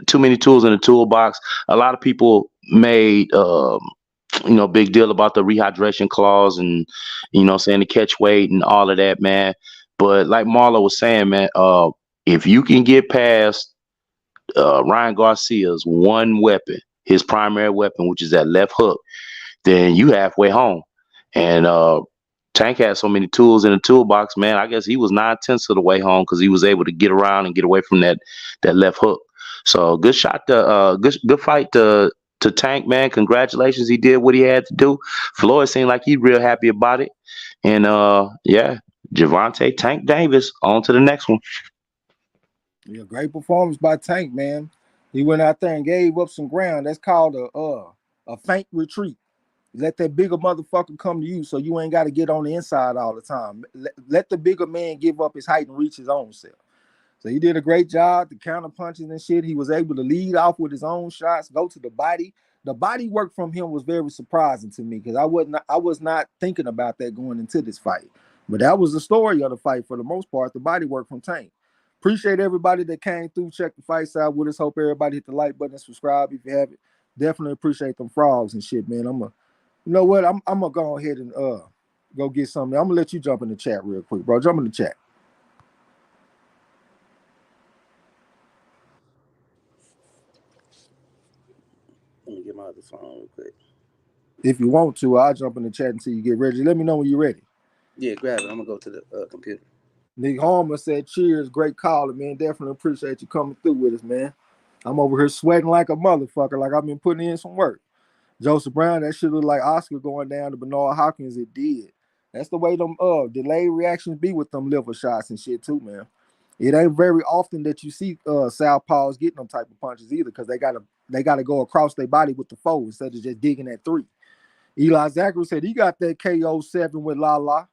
C: too many tools in the toolbox. A lot of people made big deal about the rehydration clause and saying the catch weight and all of that, man. But like Marlo was saying, man, if you can get past Ryan Garcia's one weapon, his primary weapon, which is that left hook, then you halfway home. And Tank had so many tools in the toolbox, man. I guess he was 9/10 of the way home because he was able to get around and get away from that left hook. So good shot to good fight to Tank, man. Congratulations, he did what he had to do. Floyd seemed like he real happy about it, and yeah, Gervonta Tank Davis on to the next one.
A: Yeah, great performance by Tank, man. He went out there and gave up some ground. That's called a feint retreat. Let that bigger motherfucker come to you, so you ain't got to get on the inside all the time. Let the bigger man give up his height and reach his own self. So he did a great job. The counter punches and shit. He was able to lead off with his own shots, go to the body. The body work from him was very surprising to me because I was not thinking about that going into this fight. But that was the story of the fight for the most part. The body work from Tank. Appreciate everybody that came through, check the fight side with us. Hope everybody hit the like button and subscribe if you haven't. Definitely appreciate them frogs and shit, man. You know what? I'm gonna go ahead and go get something. I'm gonna let you jump in the chat real quick, bro. Jump in the chat.
B: Let me get my other phone real quick.
A: If you want to, I'll jump in the chat until you get ready. Let me know when you're ready.
B: Yeah, grab it. I'm gonna go to the computer.
A: Nick Harmer said, cheers, great caller, man. Definitely appreciate you coming through with us, man. I'm over here sweating like a motherfucker, like I've been putting in some work. Joseph Brown, that shit look like Oscar going down to Bernard Hopkins. It did. That's the way them delayed reactions be with them liver shots and shit too, man. It ain't very often that you see southpaws getting them type of punches either, because they gotta go across their body with the foe instead of just digging at 3. Eli Zachary said he got that KO 7 with La.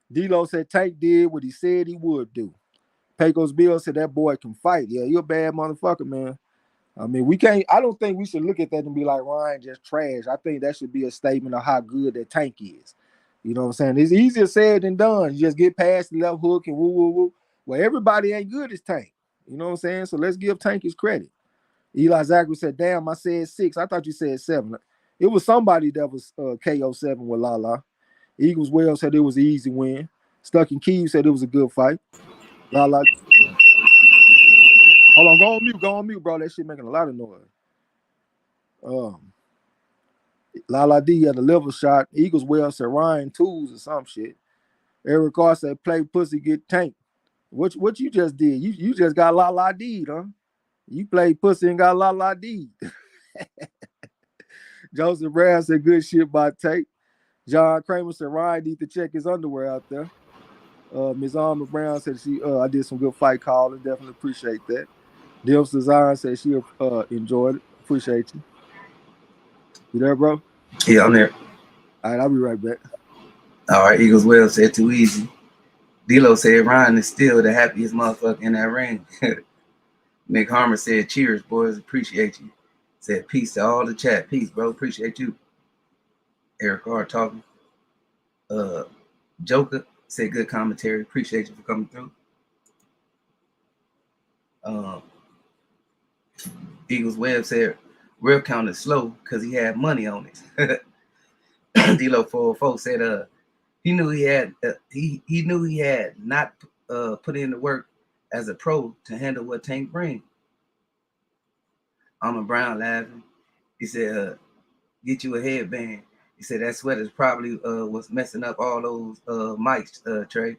A: D-Lo said Tank did what he said he would do. Pecos Bill said that boy can fight. Yeah, you're a bad motherfucker, man. I mean, I don't think we should look at that and be like, Ryan just trash. I think that should be a statement of how good that Tank is. You know what I'm saying? It's easier said than done. You just get past the left hook and woo, woo, woo. Well, everybody ain't good as Tank. You know what I'm saying? So let's give Tank his credit. Eli Zachary said, damn, I said 6. I thought you said 7. It was somebody that was KO 7 with La. Eagles Wells said it was an easy win. Stuck in Keys said it was a good fight. La. Hold on, go on mute, bro. That shit making a lot of noise. La D had a liver shot. Eagles Wells said Ryan Tools or some shit. Eric Carr said play pussy get tanked. What you just did? You just got La D, huh? You played pussy and got La D. Joseph Brown said good shit by Tank. John Kramer said Ryan need to check his underwear out there. Ms. Armor Brown said I did some good fight calling. Definitely appreciate that. Dimps Design said she enjoyed it. Appreciate you. You there, bro?
D: Yeah, I'm there.
A: All right, I'll be right back.
D: All right, Eagles Well said too easy. D-Lo said Ryan is still the happiest motherfucker in that ring. Nick Harmer said cheers, boys. Appreciate you. Said peace to all the chat. Peace, bro. Appreciate you. Eric Carr talking. Joker said good commentary. Appreciate you for coming through. Eagles Web said real count is slow because he had money on it. D-Lo 404 said he knew he had he knew he had not put in the work as a pro to handle what Tank brings. Armor Brown laughing. He said, get you a headband. He said that sweater's probably was messing up all those mics, Trey.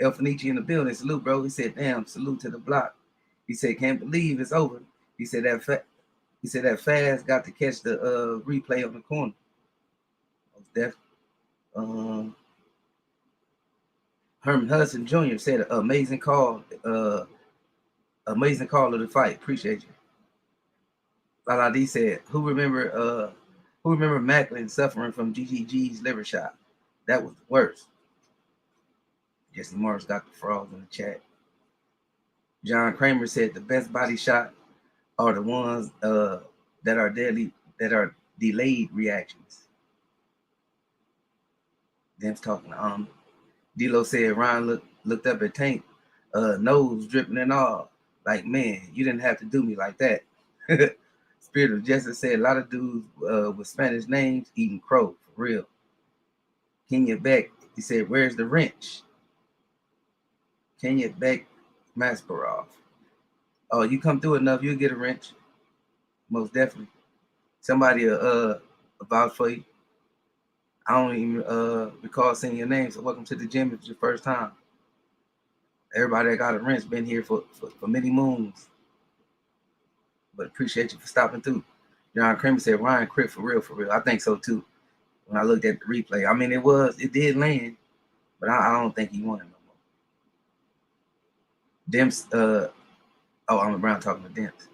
D: El Fenici in the building. Salute, bro. He said, damn, salute to the block. He said, can't believe it's over. He said that fast got to catch the replay on the corner. Herman Hudson Jr. said amazing call. Amazing call of the fight. Appreciate you. Lala D said, who remember Macklin suffering from GGG's liver shot? That was the worst. Jesse Morris got the frogs in the chat. John Kramer said the best body shot are the ones that are deadly, that are delayed reactions. Them's talking to D-Lo said Ryan looked up at Tank, nose dripping and all. Like, man, you didn't have to do me like that. Spirit of Justice said a lot of dudes with Spanish names eating crow, for real. Kenya Beck, he said, where's the wrench? Kenya Beck Masparov. Oh, you come through enough, you'll get a wrench. Most definitely. Somebody vouch for you. I don't even recall seeing your name, so welcome to the gym if it's your first time. Everybody that got a wrench been here for many moons. But appreciate you for stopping through. John Kramer said Ryan quit for real, for real. I think so too. When I looked at the replay, I mean it did land, but I don't think he won it no more. Demps, I'm around talking to Demps.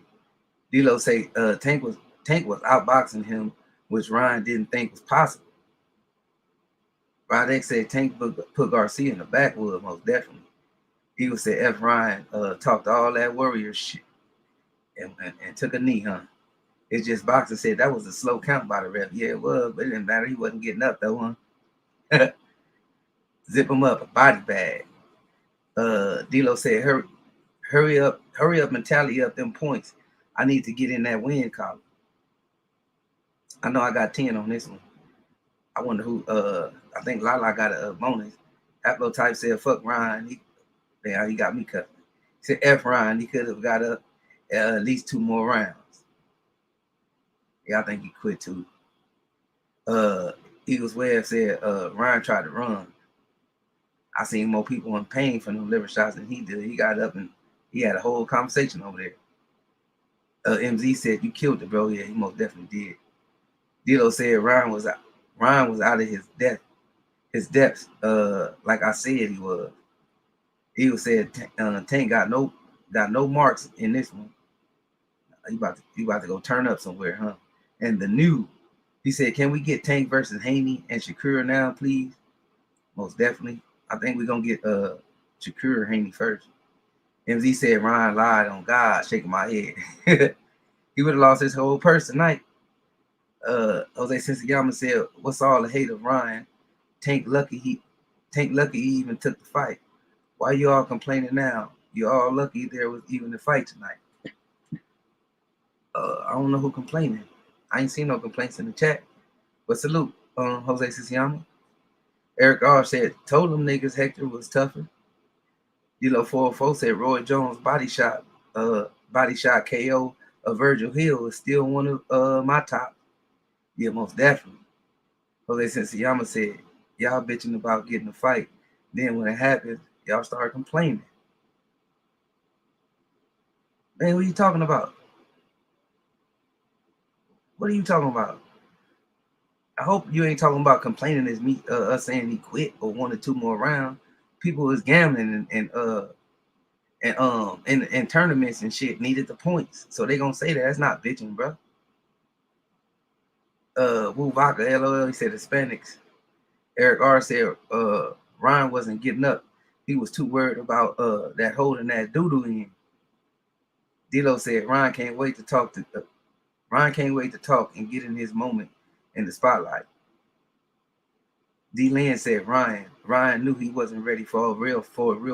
D: D-Lo say Tank was outboxing him, which Ryan didn't think was possible. Rodek said Tank put Garcia in the backwood, most definitely. Eagle said F. Ryan talked all that warrior shit and took a knee, huh? It's just boxing said that was a slow count by the ref. Yeah, it was, but it didn't matter. He wasn't getting up though, huh? Zip him up, a body bag. D-Lo said, hurry up and tally up them points. I need to get in that win column. I know I got 10 on this one. I wonder who, I think Lala got a bonus. Aplo Type said, fuck Ryan. He got me cut. He said, F Ryan, he could have got up at least 2 more rounds. Yeah, I think he quit too. Eagles Webb said, Ryan tried to run. I seen more people in pain from them liver shots than he did. He got up and he had a whole conversation over there. MZ said, you killed it, bro. Yeah, he most definitely did. D-Lo said Ryan was out of his depths, like I said he was. Eagle said Tank got no marks in this one. You about to go turn up somewhere, huh? And the new, he said, can we get Tank versus Haney and Shakur now, please? Most definitely. I think we're gonna get Shakur Haney first. MZ said Ryan lied on God, shaking my head. He would have lost his whole purse tonight. Jose Sensiyama said, what's all the hate of Ryan? Tank lucky he even took the fight. Why you all complaining now? You all lucky there was even a fight tonight. I don't know who complaining. I ain't seen no complaints in the chat. But salute, Jose Sensiyama. Eric R said, told them niggas Hector was tougher. D-Lo 404 said Roy Jones body shot KO of Virgil Hill is still one of my top. Yeah, most definitely. Jose Sensiyama said, y'all bitching about getting a fight. Then when it happens, y'all start complaining. Man, what are you talking about? What are you talking about? I hope you ain't talking about complaining as me, us saying he quit or 1 or 2 more rounds. People is gambling and tournaments and shit needed the points. So they gonna say that. That's not bitching, bro. Wu Vodka, LOL, he said Hispanics. Eric R said Ryan wasn't getting up. He was too worried about that holding that doodle in. D-Lo said Ryan can't wait to talk and get in his moment in the spotlight. D-Lynn said Ryan knew he wasn't ready for a real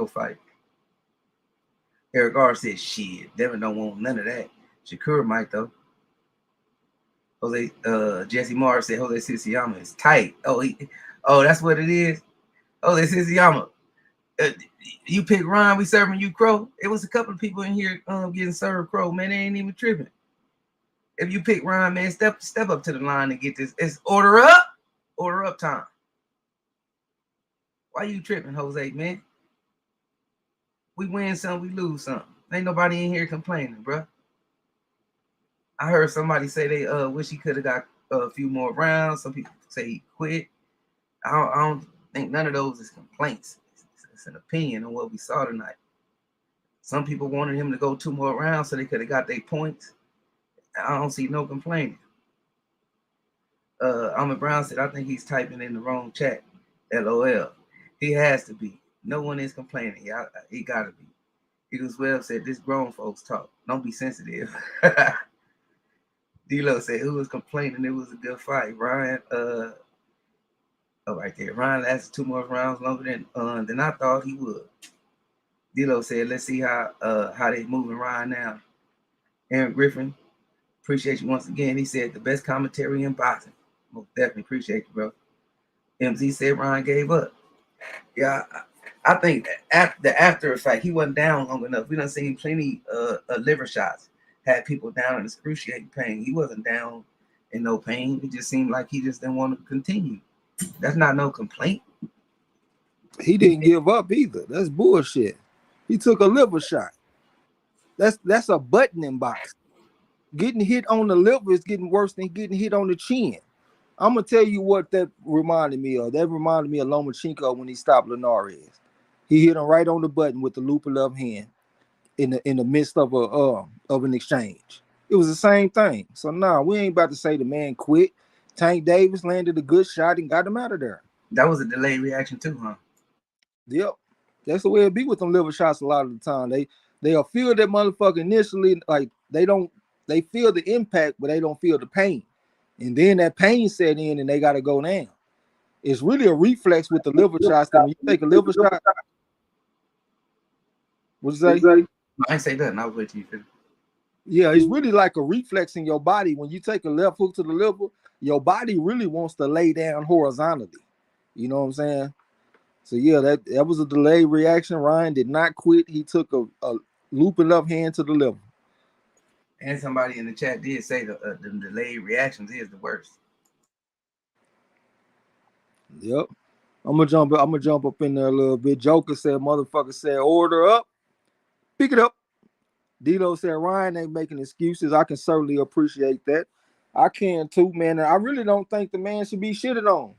D: fight. Eric R said, shit, Devin don't want none of that. Shakur might though. Jesse Morris said Jose Sensiyama is tight. Oh, that's what it is. Jose Sensiyama. You pick Ryan, we serving you crow. It was a couple of people in here getting served crow, man. They ain't even tripping. If you pick Ryan, man, step up to the line and get this. It's order up time. Why you tripping, Jose, man? We win some, we lose some. Ain't nobody in here complaining, bro. I heard somebody say they wish he could have got a few more rounds. Some people say he quit. I don't think none of those is complaints. It's an opinion on what we saw tonight. Some people wanted him to go 2 more rounds so they could have got their points. I don't see no complaining. Ahmed Brown said, I think he's typing in the wrong chat. LOL. He has to be. No one is complaining. He got to be. Eagles Webb said, this grown folks talk. Don't be sensitive. D-Lo said, who was complaining? It was a good fight. Ryan, right there. Ryan lasted 2 more rounds longer than I thought he would. D-Lo said, let's see how they moving Ryan now. Aaron Griffin, appreciate you once again. He said, the best commentary in boxing. Most definitely appreciate you, bro. MZ said Ryan gave up. Yeah, I think after effect, he wasn't down long enough. We done seen plenty of liver shots. Had people down in excruciating pain. He wasn't down in no pain. It just seemed like he just didn't want to continue. That's not no complaint.
A: He didn't give up either. That's bullshit. He took a liver shot. That's a buttoning box. Getting hit on the liver is getting worse than getting hit on the chin. I'm gonna tell you what that reminded me of. That reminded me of Lomachenko when he stopped Linares. He hit him right on the button with the loop of left hand in the midst of an exchange. It was the same thing. So nah, we ain't about to say the man quit. Tank Davis landed a good shot and got him out of there.
D: That was a delayed reaction too, huh?
A: Yep. That's the way it be with them liver shots a lot of the time. They'll feel that motherfucker initially, like they feel the impact, but they don't feel the pain. And then that pain set in and they got to go down. It's really a reflex with the liver shots that when you take a liver shot, what'd you say?
D: I ain't say nothing. I was waiting till you finish.
A: Yeah, it's really like a reflex in your body. When you take a left hook to the liver, your body really wants to lay down horizontally. You know what I'm saying? So yeah, that was a delayed reaction. Ryan did not quit. He took a looping left hand to the liver.
D: And somebody in the chat did say the delayed reactions is the worst.
A: Yep. I'm gonna jump up in there a little bit. Joker said, motherfucker said, order up, pick it up. D-Lo said, Ryan ain't making excuses. I can certainly appreciate that. I can too, man. And I really don't think the man should be shitted on.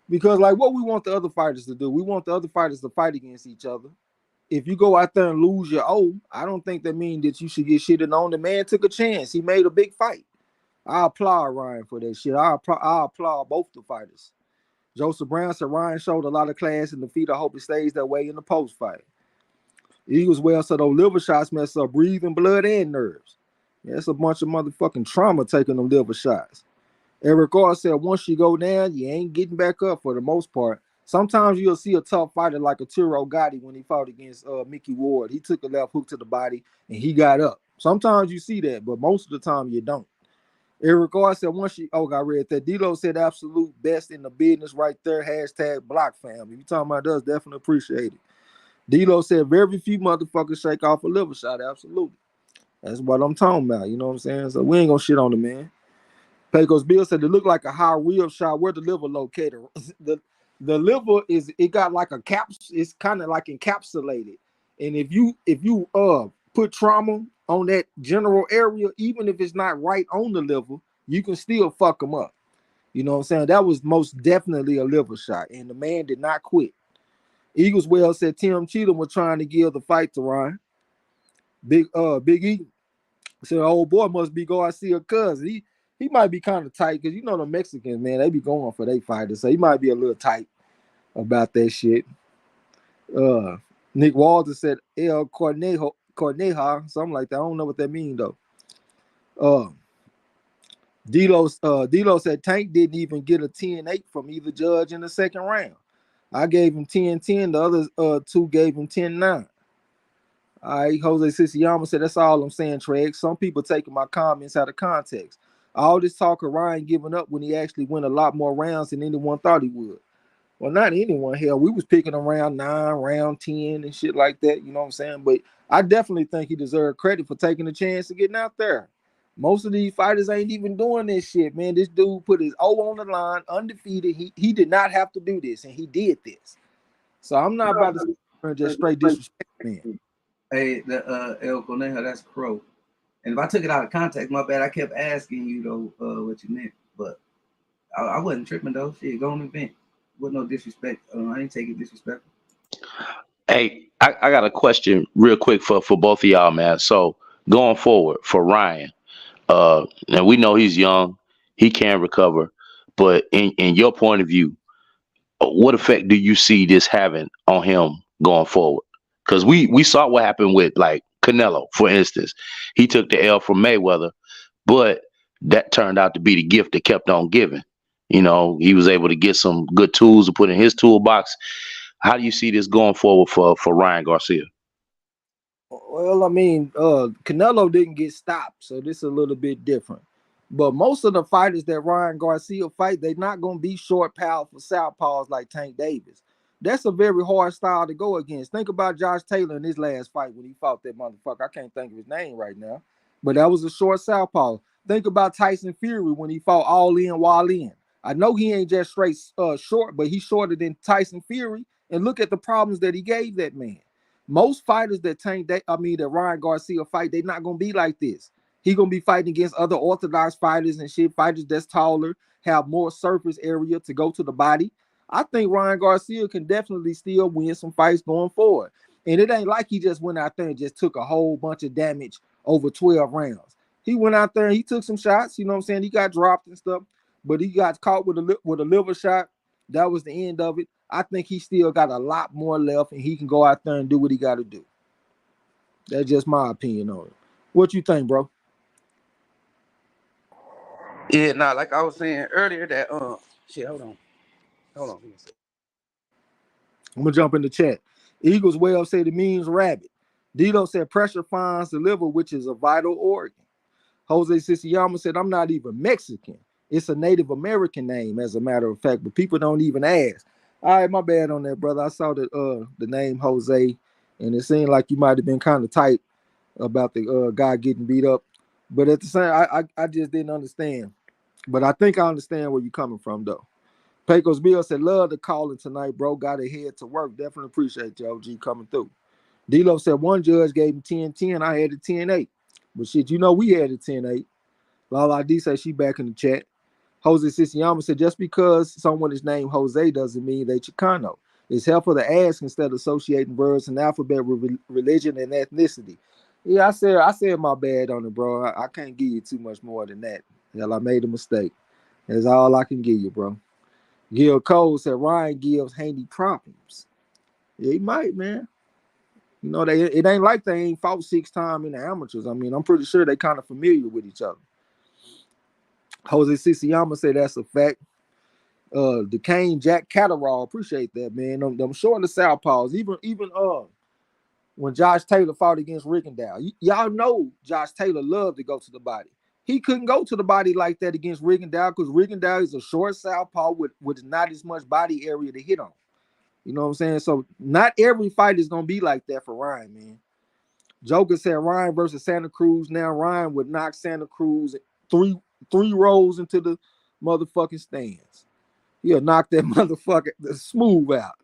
A: Because like what we want the other fighters to do, we want the other fighters to fight against each other. If you go out there and lose your I don't think that means that you should get shitted on. The man took a chance. He made a big fight. I applaud Ryan for that shit. I applaud both the fighters. Joseph Brown said Ryan showed a lot of class in the feet. I hope it stays that way in the post fight. Eagles well said those liver shots mess up breathing, blood, and nerves. Yeah, it's a bunch of motherfucking trauma taking them liver shots. Eric Carr said once you go down, you ain't getting back up for the most part. Sometimes you'll see a tough fighter like a Tiro Gotti when he fought against Mickey Ward. He took a left hook to the body and he got up. Sometimes you see that, but most of the time you don't. Eric Carr said once you I read that. D-Lo said absolute best in the business right there. # block family. If you talking about us, definitely appreciate it. D-Lo said very few motherfuckers shake off a liver shot. Absolutely. That's what I'm talking about. You know what I'm saying? So we ain't gonna shit on the man. Pecos Bill said it looked like a high rib shot. Where the liver located? The liver it got like a caps. It's kind of like encapsulated. And if you put trauma on that general area, even if it's not right on the liver, you can still fuck them up. You know what I'm saying? That was most definitely a liver shot, and the man did not quit. Eagles well said Tim Cheatham was trying to give the fight to Ryan. Big E said old boy must be Garcia cousin. He might be kind of tight because you know the Mexicans, man, they be going for their fighters. So he might be a little tight about that shit. Nick Walter said El Corneja, something like that. I don't know what that means though. D-Lo said Tank didn't even get a 10-8 from either judge in the second round. I gave him 10-10. The other two gave him 10-9. All right, Jose Siciliano said, that's all I'm saying, Treg. Some people taking my comments out of context. All this talk of Ryan giving up when he actually went a lot more rounds than anyone thought he would. Well, not anyone. Hell, we was picking around 9, round 10 and shit like that. You know what I'm saying? But I definitely think he deserved credit for taking the chance to getting out there. Most of these fighters ain't even doing this shit, man. This dude put his O on the line, undefeated. He did not have to do this, and he did this. So I'm not about to just straight disrespect, man.
D: Hey, the El Conejo, that's Crow. And if I took it out of context, my bad. I kept asking you though what you meant, but I wasn't tripping though. Shit, go on and vent. With no disrespect. I ain't taking disrespect.
C: Hey, I got a question real quick for both of y'all, man. So going forward for Ryan, and we know he's young, he can recover, but in your point of view, what effect do you see this having on him going forward? Because we saw what happened with like Canelo, for instance. He took the L from Mayweather, but that turned out to be the gift that kept on giving. You know, he was able to get some good tools to put in his toolbox. How do you see this going forward for Ryan Garcia?
A: Well, I mean, Canelo didn't get stopped, so this is a little bit different. But most of the fighters that Ryan Garcia fight, they're not gonna be short, powerful southpaws like Tank Davis. That's a very hard style to go against. Think about Josh Taylor in his last fight when he fought that motherfucker. I can't think of his name right now, but that was a short southpaw. Think about Tyson Fury when he fought all in, while in. I know he ain't just straight short, but he's shorter than Tyson Fury. And look at the problems that he gave that man. Most fighters that that Ryan Garcia fight, they're not gonna be like this. He gonna be fighting against other orthodox fighters and shit, fighters that's taller, have more surface area to go to the body. I think Ryan Garcia can definitely still win some fights going forward. And it ain't like he just went out there and just took a whole bunch of damage over 12 rounds. He went out there and he took some shots, you know what I'm saying? He got dropped and stuff, but he got caught with a liver shot. That was the end of it. I think he still got a lot more left, and he can go out there and do what he got to do. That's just my opinion on it. What you think, bro?
B: Yeah, nah, like I was saying earlier that shit, hold on.
A: I'm gonna jump in the chat. Eagles well said it means rabbit. Dito said pressure finds the liver, which is a vital organ. Jose Siciliano said I'm not even Mexican. It's a Native American name, as a matter of fact, but people don't even ask. All right, my bad on that, brother. I saw the name Jose, and it seemed like you might have been kind of tight about the guy getting beat up. But at the same, I just didn't understand. But I think I understand where you're coming from, though. Pecos Bill said, love the calling tonight, bro. Got to head to work. Definitely appreciate you, OG, coming through. D-Lo said, one judge gave him 10-10. I had it 10-8. But shit, we had it 10-8. Lala D said she back in the chat. Jose Siciliano said, just because someone is named Jose doesn't mean they Chicano. It's helpful to ask instead of associating words and alphabet with religion and ethnicity. Yeah, I said my bad on it, bro. I can't give you too much more than that. Hell, I made a mistake. That's all I can give you, bro. Gil Cole said Ryan gives Haney problems. Yeah, he might, man. You know, it ain't like they ain't fought 6 times in the amateurs. I mean, I'm pretty sure they kind of familiar with each other. Jose Siciliano said that's a fact. Duquesne Jack Catterall, appreciate that, man. Them short the southpaws. Even when Josh Taylor fought against Rigondeaux, y'all know Josh Taylor loved to go to the body. He couldn't go to the body like that against Rigondeaux because Rigondeaux is a short southpaw with not as much body area to hit on. You know what I'm saying? So not every fight is gonna be like that for Ryan, man. Joker said Ryan versus Santa Cruz. Now Ryan would knock Santa Cruz three rows into the motherfucking stands. He'll knock that motherfucker smooth out.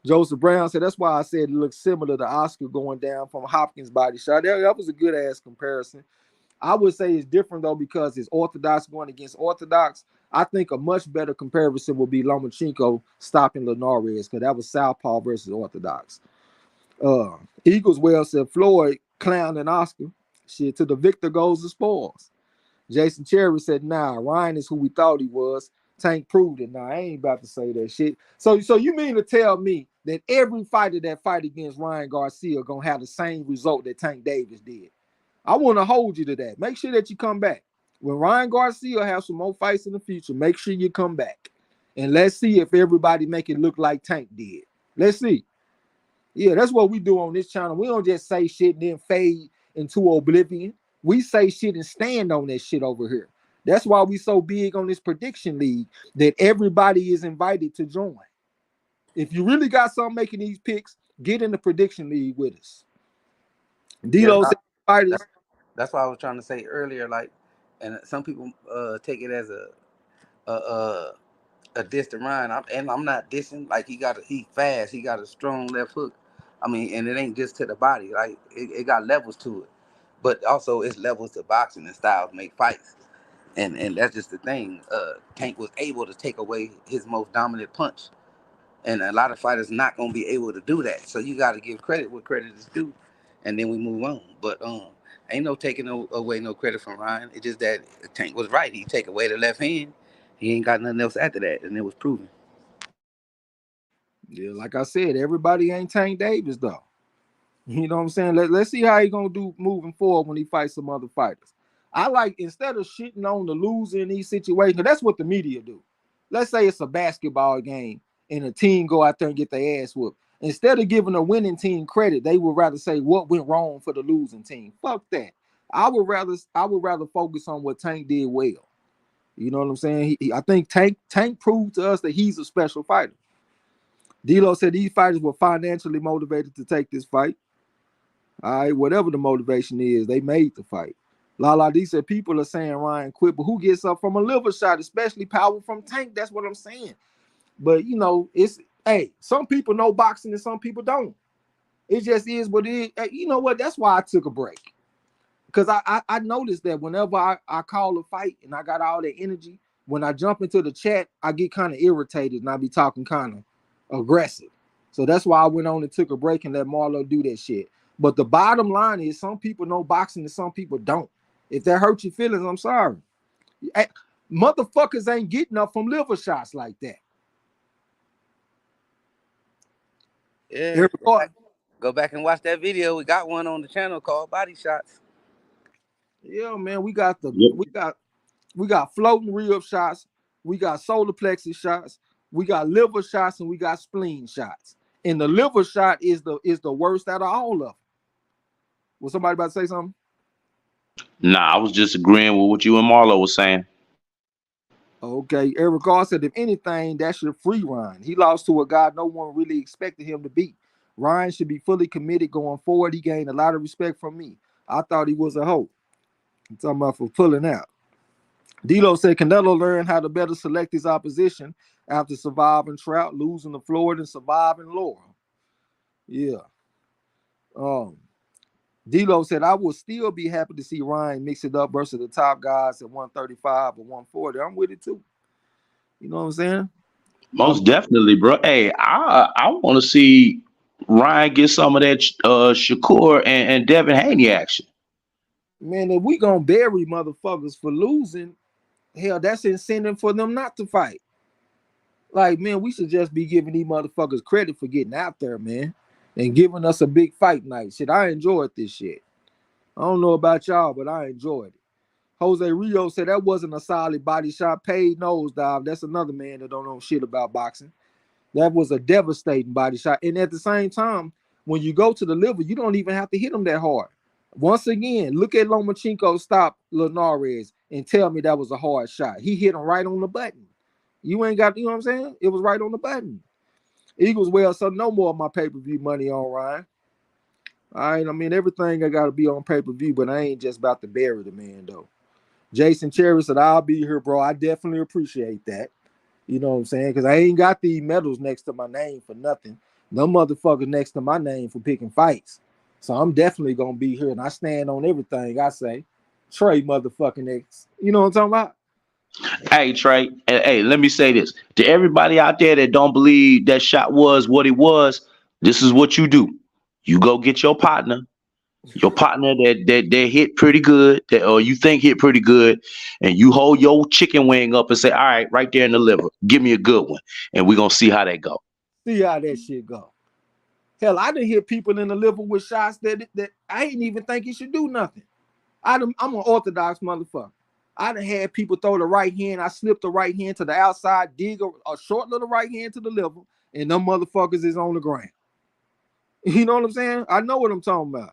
A: Joseph Brown said that's why I said it looks similar to Oscar going down from Hopkins' body shot. That was a good ass comparison. I would say it's different though because it's Orthodox going against Orthodox. I think a much better comparison would be Lomachenko stopping Linares because that was Southpaw versus Orthodox. Eagles well said Floyd clown and Oscar. Shit, to the victor goes the spoils. Jason Cherry said, nah, Ryan is who we thought he was. Tank proved it. Nah, I ain't about to say that shit. So you mean to tell me that every fighter that fight against Ryan Garcia gonna have the same result that Tank Davis did? I want to hold you to that. Make sure that you come back. When Ryan Garcia has some more fights in the future, make sure you come back. And let's see if everybody make it look like Tank did. Let's see. Yeah, that's what we do on this channel. We don't just say shit and then fade into oblivion. We say shit and stand on that shit over here. That's why we so big on this prediction league that everybody is invited to join. If you really got something making these picks, get in the prediction league with us.
B: Yeah,
A: D-Lo said fighters.
B: that's what I was trying to say earlier. Like, and some people take it as a diss to Ryan. I'm not dissing. Like he fast. He got a strong left hook. I mean, and it ain't just to the body. Like it got levels to it, but also it's levels to boxing and styles make fights. And that's just the thing. Tank was able to take away his most dominant punch And a lot of fighters not gonna be able to do that. So you got to give credit where credit is due, and then we move on. But ain't no taking away no credit from Ryan. It's just that Tank was right. He take away the left hand. He ain't got nothing else after that, and it was proven.
A: Yeah, like I said, everybody ain't Tank Davis though. You know what I'm saying? Let's see how he gonna do moving forward when he fights some other fighters. I like, instead of shitting on the loser in these situations, that's what the media do. Let's say it's a basketball game and a team go out there and get their ass whooped. Instead of giving a winning team credit, they would rather say what went wrong for the losing team. Fuck that. I would rather focus on what Tank did well. You know what I'm saying? I think Tank proved to us that he's a special fighter. D'Lo said these fighters were financially motivated to take this fight. All right, whatever the motivation is, they made the fight. Lala D said people are saying Ryan quit, but who gets up from a liver shot, especially power from Tank? That's what I'm saying. But it's some people know boxing and some people don't. It just is what it is. You know what? That's why I took a break. Because I noticed that whenever I call a fight and I got all that energy, when I jump into the chat, I get kind of irritated and I be talking kind of aggressive. So that's why I went on and took a break and let Marlo do that shit. But the bottom line is some people know boxing and some people don't. If that hurts your feelings, I'm sorry. Motherfuckers ain't getting up from liver shots like that.
B: Yeah. Go back and watch that video. We got one on the channel called Body Shots.
A: Yeah, man, we got floating rib shots, we got solar plexus shots, we got liver shots, and we got spleen shots. And the liver shot is the worst out of all of them. Was somebody about to say something?
C: Nah, I was just agreeing with what you and Marlo was saying.
A: Okay, Eric Carr said, if anything, that's your free Ryan. He lost to a guy no one really expected him to beat. Ryan should be fully committed going forward. He gained a lot of respect from me. I thought he was a hoe. I'm talking about for pulling out. D'Lo said Canelo learned how to better select his opposition after surviving Trout, losing to Floyd, and surviving Laurel. Yeah. D'Lo said, I would still be happy to see Ryan mix it up versus the top guys at 135 or 140. I'm with it too. You know what I'm saying?
C: Most definitely, bro. Hey, I want to see Ryan get some of that Shakur and Devin Haney action.
A: Man, if we gonna bury motherfuckers for losing, hell, that's incentive for them not to fight. Like, man, we should just be giving these motherfuckers credit for getting out there, man, and giving us a big fight night. Shit, I enjoyed this shit. I don't know about y'all, but I enjoyed it. Jose Rio said that wasn't a solid body shot. Paid nosedive. That's another man that don't know shit about boxing. That was a devastating body shot. And at the same time, when you go to the liver, you don't even have to hit him that hard. Once again, look at Lomachenko stop Linares and tell me that was a hard shot. He hit him right on the button. You ain't got, you know what I'm saying? It was right on the button. Eagles, well, so no more of my pay-per-view money on Ryan. All right, I mean, everything I got to be on pay-per-view, but I ain't just about to bury the man, though. Jason Cherry said, I'll be here, bro. I definitely appreciate that. You know what I'm saying? Because I ain't got these medals next to my name for nothing. No motherfucker next to my name for picking fights. So I'm definitely going to be here, and I stand on everything I say. Trey motherfucking X. You know what I'm talking about?
C: Hey, Trey. Hey, let me say this. To everybody out there that don't believe that shot was what it was, this is what you do. You go get your partner that hit pretty good, or you think hit pretty good, and you hold your chicken wing up and say, all right, right there in the liver, give me a good one, and we're going to see how that go.
A: See how that shit go. Hell, I done hit people in the liver with shots that I ain't even think he should do nothing. I'm an orthodox motherfucker. I done had people throw the right hand. I slipped the right hand to the outside, dig a short little right hand to the liver, and them motherfuckers is on the ground. You know what I'm saying? I know what I'm talking about.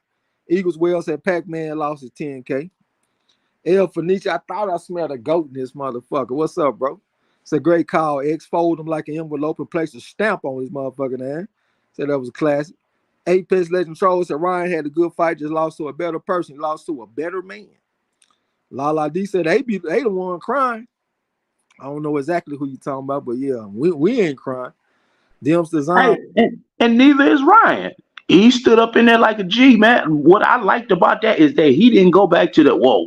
A: Eagles Wells said Pac-Man lost his 10K. El Fenicia, I thought I smelled a goat in this motherfucker. What's up, bro? It's a great call. X fold him like an envelope and place a stamp on his motherfucking ass. Said that was a classic. 8-Pitch Legend Troll said Ryan had a good fight, just lost to a better person. He lost to a better man. Lala D said they the one crying. I don't know exactly who you talking about, but yeah, we ain't crying. Dim's design.
C: Hey, and neither is Ryan. He stood up in there like a G, man. What I liked about that is that he didn't go back to the well,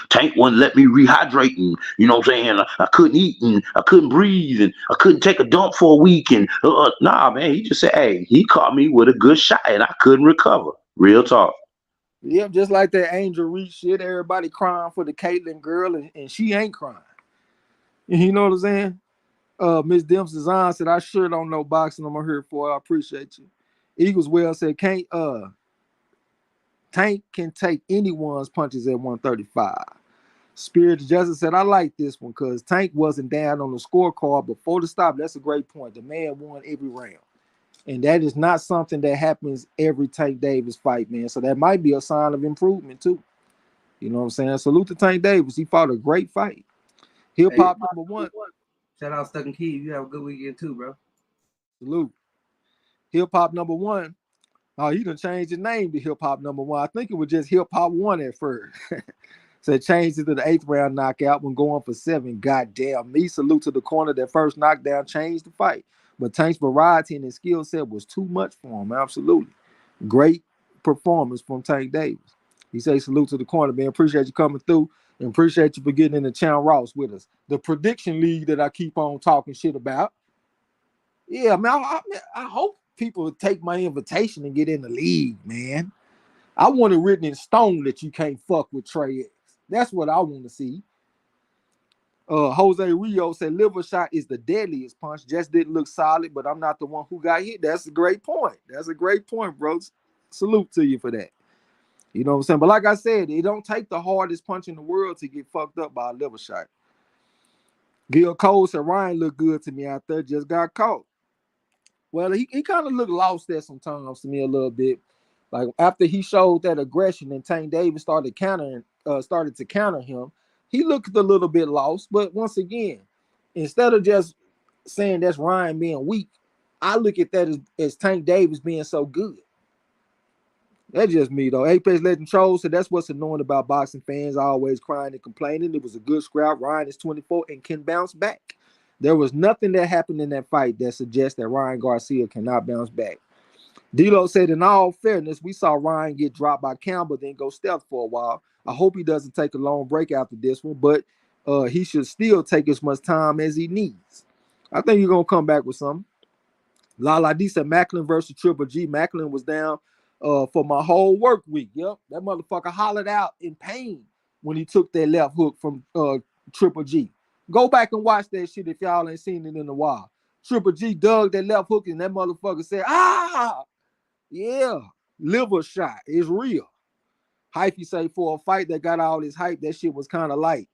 C: Tank wouldn't let me rehydrate, and you know what I'm saying. I couldn't eat and I couldn't breathe and I couldn't take a dump for a week. And nah, man, he just said, hey, he caught me with a good shot and I couldn't recover. Real talk.
A: Yep, just like that Angel Reese shit. Everybody crying for the Caitlyn girl, and she ain't crying. You know what I'm saying? Miss Dempsey Zahn said, I sure don't know boxing. I'm here for it. I appreciate you. Eagles Well said, can't Tank can take anyone's punches at 135. Spirit of Justice said, I like this one because Tank wasn't down on the scorecard before the stop. That's a great point. The man won every round. And that is not something that happens every Tank Davis fight, man. So that might be a sign of improvement, too. You know what I'm saying? Salute to Tank Davis. He fought a great fight. Hip Hop number one.
D: Shout out Stuck and Key. You have a good weekend, too, bro.
A: Salute. Hip Hop number one. Oh, he done changed his name to Hip Hop number one. I think it was just Hip Hop 1 at first. So it changed it to the 8th round knockout when going for 7. Goddamn me. Salute to the corner. That first knockdown changed the fight. But Tank's variety and his skill set was too much for him. Absolutely. Great performance from Tank Davis. He says salute to the corner, man. Appreciate you coming through and appreciate you for getting in the Chan Ross with us. The prediction league that I keep on talking shit about. Yeah, man, I hope people take my invitation and get in the league, man. I want it written in stone that you can't fuck with Trey X. That's what I want to see. Jose Rio said liver shot is the deadliest punch. Just didn't look solid, but I'm not the one who got hit. That's a great point. That's a great point, bro. Salute to you for that. You know what I'm saying? But like I said, it don't take the hardest punch in the world to get fucked up by a liver shot. Gil Cole said Ryan looked good to me out there, just got caught. Well, he kind of looked lost there sometimes to me a little bit. Like after he showed that aggression and Tank Davis started to counter him, he looked a little bit lost. But once again, instead of just saying that's Ryan being weak, I look at that as Tank Davis being so good. That's just me though. Apex Legend Troll said that's what's annoying about boxing fans always crying and complaining. It was a good scrap. Ryan is 24 and can bounce back. There was nothing that happened in that fight that suggests that Ryan Garcia cannot bounce back. D'Lo said, in all fairness, we saw Ryan get dropped by Campbell, then go stealth for a while. I hope he doesn't take a long break after this one, but he should still take as much time as he needs. I think you're going to come back with something. Lala D said Macklin versus Triple G. Macklin was down for my whole work week. Yep, that motherfucker hollered out in pain when he took that left hook from Triple G. Go back and watch that shit if y'all ain't seen it in a while. Triple G dug that left hook and that motherfucker said, ah, yeah, liver shot. It's real. Hyphy say for a fight that got all this hype, that shit was kind of light.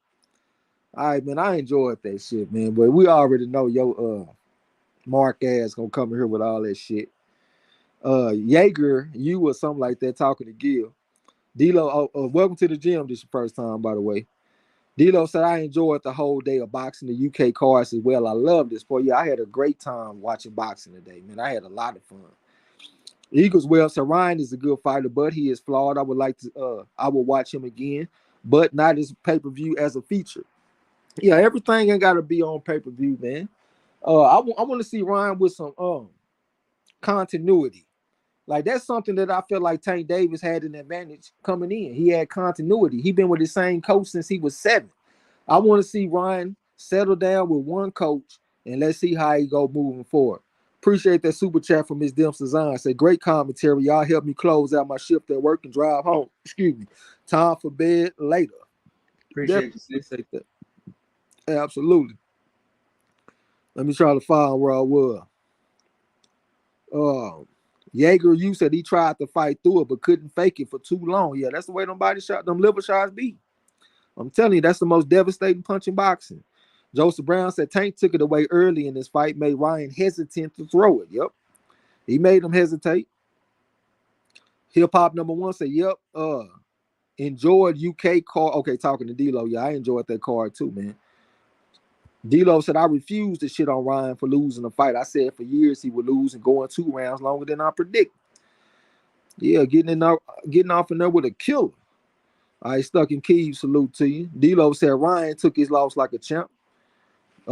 A: All right, man, I enjoyed that shit, man. But we already know your Mark ass gonna come in here with all that shit. Jaeger, you or something like that talking to Gil. D-Lo, welcome to the gym. This is your first time, by the way. D-Lo said, I enjoyed the whole day of boxing, the UK cards as well. I love this sport. Yeah, I had a great time watching boxing today, man. I had a lot of fun. Eagles, well, so Ryan is a good fighter, but he is flawed. I would watch him again, but not as pay-per-view as a feature. Yeah, everything ain't got to be on pay-per-view, man. I want to see Ryan with some continuity. Like that's something that I feel like Tank Davis had an advantage coming in. He had continuity. He been with the same coach since he was 7. I want to see Ryan settle down with one coach and let's see how he go moving forward. Appreciate that super chat from Ms. Dempsey Design. Say great commentary. Y'all help me close out my shift at work and drive home. Excuse me. Time for bed later.
D: Appreciate you, sis.
A: That. Absolutely. Let me try to find where I was. Jaeger, you said he tried to fight through it but couldn't fake it for too long. Yeah, that's the way them liver shots be. I'm telling you, that's the most devastating punch in boxing. Joseph Brown said Tank took it away early in this fight, made Ryan hesitant to throw it. Yep. He made him hesitate. Hip Hop number one said, yep. Enjoyed UK card. Okay, talking to D-Lo. Yeah, I enjoyed that card too, man. D-Lo said, I refused to shit on Ryan for losing the fight. I said for years he would lose and going 2 rounds longer than I predict. Yeah, getting off in there with a killer. I Stuck in Keys, salute to you. D-Lo said Ryan took his loss like a champ.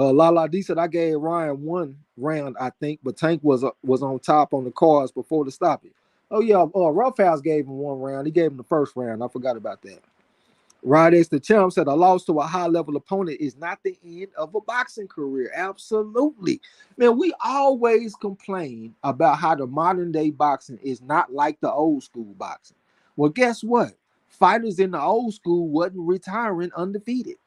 A: Lala D said I gave Ryan 1 round, I think, but Tank was on top on the cards before the stoppage. Oh yeah, Roughhouse gave him 1 round. He gave him the first round. I forgot about that. Rod S. the Champ said a loss to a high-level opponent is not the end of a boxing career. Absolutely. Man, we always complain about how the modern-day boxing is not like the old-school boxing. Well, guess what? Fighters in the old school wasn't retiring undefeated.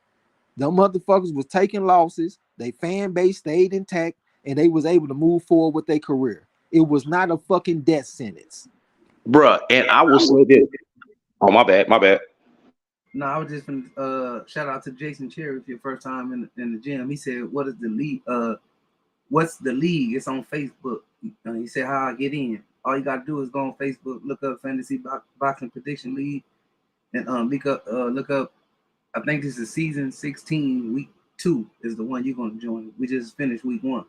A: Them motherfuckers was taking losses. They fan base stayed intact, and they was able to move forward with their career. It was not a fucking death sentence.
C: Bruh, and I will say this. Oh, my bad, my bad.
D: No, I was just gonna shout out to Jason Cherry for your first time in the gym. He said, "What is the league? What's the league? It's on Facebook." He said, "How I get in? All you gotta do is go on Facebook, look up Fantasy Boxing Prediction League, and look up. I think this is season 16, week 2 is the one you're gonna join. We just finished week 1."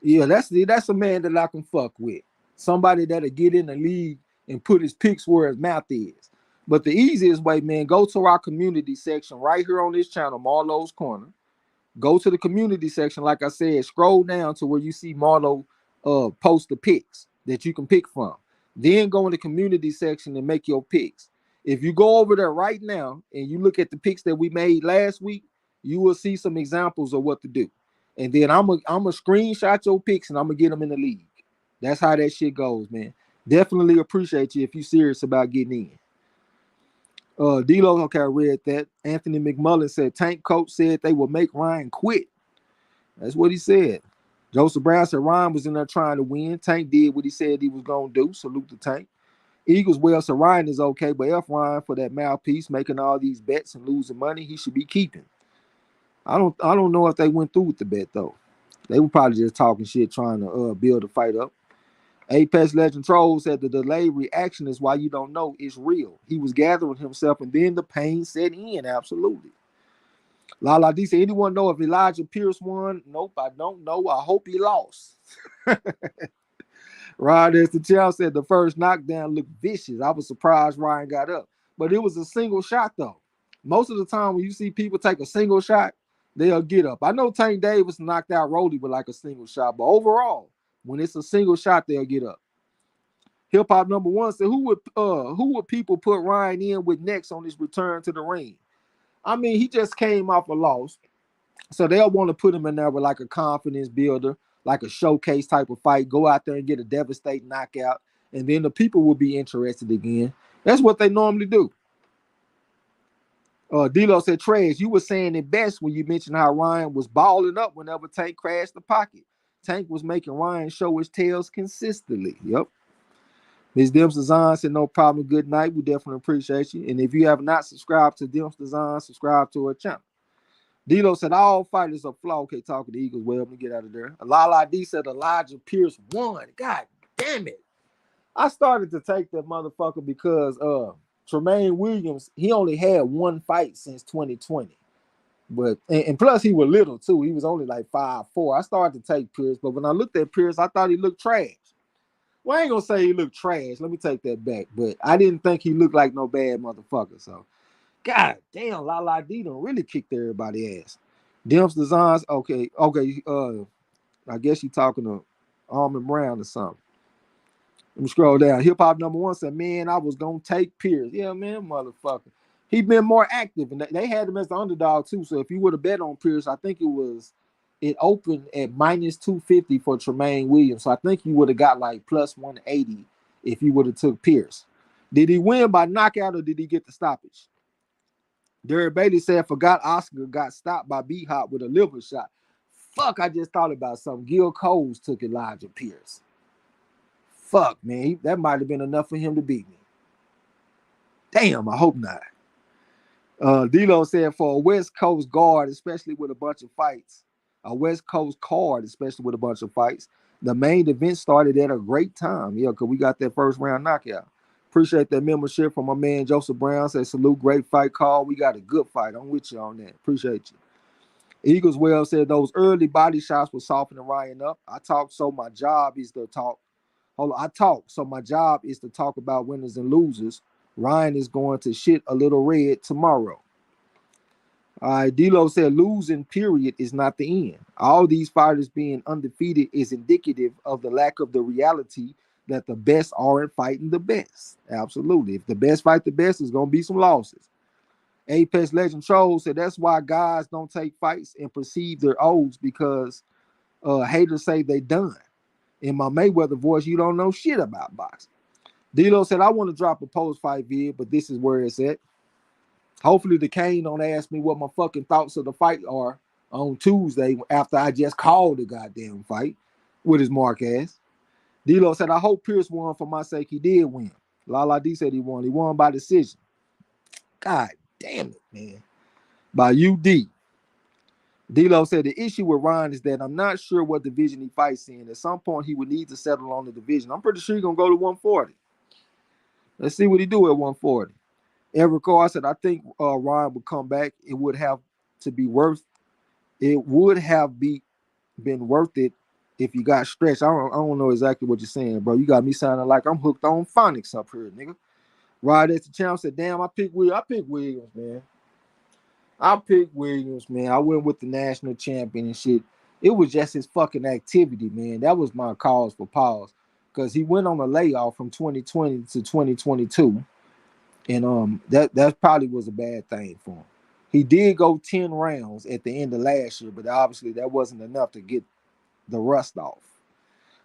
A: Yeah, that's a man that I can fuck with. Somebody that'll get in the league and put his picks where his mouth is. But the easiest way, man, go to our community section right here on this channel, MARLO'S Corner. Go to the community section, like I said, scroll down to where you see Marlo post the picks that you can pick from. Then go in the community section and make your picks. If you go over there right now and you look at the picks that we made last week, you will see some examples of what to do. And then I'm a screenshot your picks and I'm gonna get them in the league. That's how that shit goes, man. Definitely appreciate you if you're serious about getting in. D-Lo, okay, I read that. Anthony McMullen said Tank coach said they will make Ryan quit. That's what he said. Joseph Brown said Ryan was in there trying to win. Tank did what he said he was going to do. Salute the Tank. Eagles, well, so Ryan is okay, but F Ryan for that mouthpiece, making all these bets and losing money, he should be keeping. I don't know if they went through with the bet, though. They were probably just talking shit, trying to build a fight up. Apex Legend Troll said the delayed reaction is why you don't know it's real. He was gathering himself, and then the pain set in. Absolutely. Lala D said, anyone know if Elijah Pierce won? Nope, I don't know. I hope he lost. Ryan S. the Child said the first knockdown looked vicious. I was surprised Ryan got up. But it was a single shot, though. Most of the time when you see people take a single shot, they'll get up. I know Tank Davis knocked out Rolly with like a single shot, but overall, when it's a single shot, they'll get up. Hip Hop number 1 said, who would people put Ryan in with next on his return to the ring? I mean, he just came off a loss, so they'll want to put him in there with like a confidence builder, like a showcase type of fight. Go out there and get a devastating knockout, and then the people will be interested again. That's what they normally do. D-Lo said, Trez, you were saying it best when you mentioned how Ryan was balling up whenever Tank crashed the pocket. Tank was making Ryan show his tails consistently. Yep. Ms. Dims Design said, no problem. Good night. We definitely appreciate you. And if you have not subscribed to Dims Design, subscribe to her channel. D-Lo said, all fighters are flawed. Okay, talking to Eagles. Well, let me get out of there. Lala D said, Elijah Pierce won. God damn it. I started to take that motherfucker because Tremaine Williams, he only had 1 fight since 2020. But and plus he was little too. He was only like 5'4". I started to take Pierce, but when I looked at Pierce, I thought he looked trash. Well, I ain't gonna say he looked trash. Let me take that back. But I didn't think he looked like no bad motherfucker. So, God damn, Lala D done really kicked everybody's ass. Dimps Designs, okay. I guess you talking to Almond Brown or something. Let me scroll down. Hip Hop number 1 said, man, I was gonna take Pierce. Yeah, man, motherfucker. He been more active, and they had him as the underdog too. So if you would have bet on Pierce, I think it opened at minus 250 for Tremaine Williams. So I think you would have got like plus 180 if you would have took Pierce. Did he win by knockout or did he get the stoppage? Derek Bailey said, forgot Oscar got stopped by B-Hop with a liver shot. Fuck, I just thought about something. Gil Coles took Elijah Pierce. Fuck, man. That might have been enough for him to beat me. Damn, I hope not. D-Lo said, for a West Coast guard, especially with a bunch of fights, a West Coast card, especially with a bunch of fights, the main event started at a great time. Yeah, because we got that first round knockout. Appreciate that membership from my man Joseph Brown. Said, salute, great fight call. We got a good fight. I'm with you on that. Appreciate you. Eagles well said those early body shots were softening Ryan up. I talk, so my job is to talk. My job is to talk about winners and losers. Ryan is going to shit a little red tomorrow. All right, D'Lo said losing period is not the end. All these fighters being undefeated is indicative of the lack of the reality that the best aren't fighting the best. Absolutely. If the best fight the best, there's gonna be some losses. Apex Legend Trolls said that's why guys don't take fights and perceive their odds because haters say they done. In my Mayweather voice, you don't know shit about boxing. D'Lo said I want to drop a post-fight vid, but this is where it's at. Hopefully the Kane don't ask me what my fucking thoughts of the fight are on Tuesday after I just called the goddamn fight with his mark ass. D'Lo said, I hope Pierce won for my sake. He did win. Lala D said he won. He won by decision. God damn it, man. By UD. D'Lo said the issue with Ryan is that I'm not sure what division he fights in. At some point, he would need to settle on the division. I'm pretty sure he's going to go to 140. Let's see what he do at 140. Eric Carr said, I think Ryan would come back. It would have been worth it if you got stretched. I don't know exactly what you're saying, bro. You got me sounding like I'm hooked on phonics up here, nigga. Rod at the champ said, damn, I picked Williams, man. I went with the national champion and shit. It was just his fucking activity, man. That was my cause for pause. Because he went on a layoff from 2020 to 2022. And that probably was a bad thing for him. He did go 10 rounds at the end of last year, but obviously that wasn't enough to get the rust off.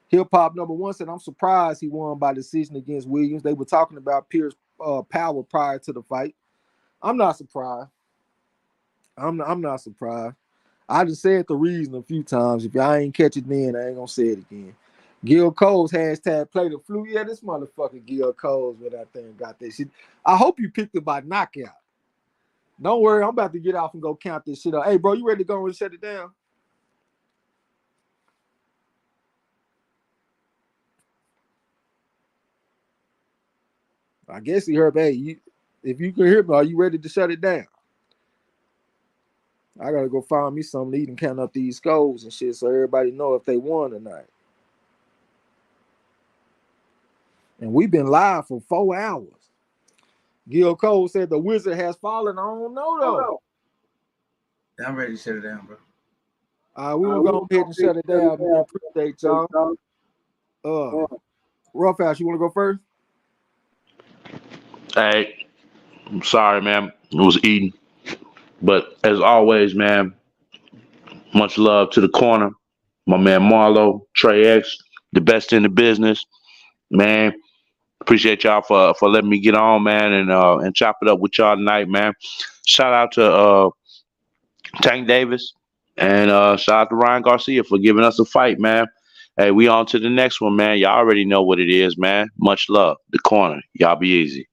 A: Hip Hop number one said, I'm surprised he won by decision against Williams. They were talking about Pierce power prior to the fight. I'm not surprised. I'm not surprised. I just said the reason a few times. If y'all ain't catch it then, I ain't gonna say it again. Gil Coles hashtag play the flu. Yeah, this motherfucker Gil Coles with that thing got that shit. I hope you picked it by knockout. Don't worry, I'm about to get off and go count this shit up. Hey, bro, you ready to go and shut it down? I guess he heard, hey, if you can hear me, are you ready to shut it down? I gotta go find me something to eat and count up these scores and shit so everybody know if they won or not. And we've been live for 4 hours. Gil Cole said the wizard has fallen. I don't know though.
D: I'm ready to shut it down, bro.
A: We will go ahead and shut it down. Man. Appreciate y'all. Roughhouse, you want to go first?
C: Hey, I'm sorry, man. I was eating. But as always, man, much love to the corner. My man Marlo, Trey X, the best in the business. Man, appreciate y'all for letting me get on, man, and chop it up with y'all tonight, man. Shout out to Tank Davis and shout out to Ryan Garcia for giving us a fight, man. Hey, we on to the next one, man. Y'all already know what it is, man. Much love. The corner. Y'all be easy.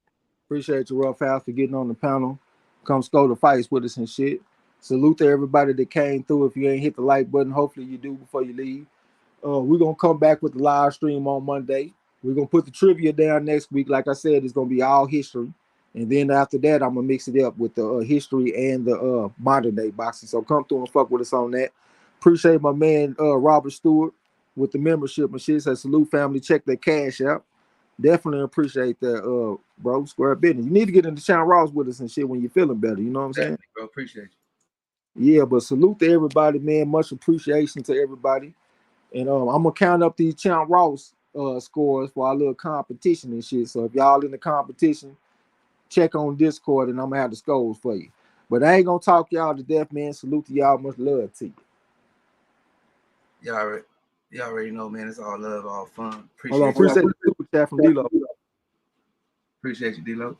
A: Appreciate you, Roughhouse, for getting on the panel. Come score the fights with us and shit. Salute to everybody that came through. If you ain't hit the like button, hopefully you do before you leave. We're going to come back with the live stream on Monday. We're going to put the trivia down next week. Like I said, it's going to be all history. And then after that, I'm going to mix it up with the history and the modern day boxing. So come through and fuck with us on that. Appreciate my man, Robert Stewart, with the membership and shit. So salute family. Check their cash out. Definitely appreciate that, bro. Square business. You need to get into Channel Ross with us and shit when you're feeling better. You know what I'm saying?
D: Bro, appreciate you.
A: Yeah, but salute to everybody, man. Much appreciation to everybody. And I'm gonna count up these Channel Ross scores for our little competition and shit. So if y'all in the competition, check on Discord and I'm gonna have the scores for you. But I ain't gonna talk y'all to death, man. Salute to y'all. Much love to you.
D: Y'all already know, man. It's all love, all fun.
A: Appreciate the super chat from D-Lo.
D: Appreciate you, D-Lo.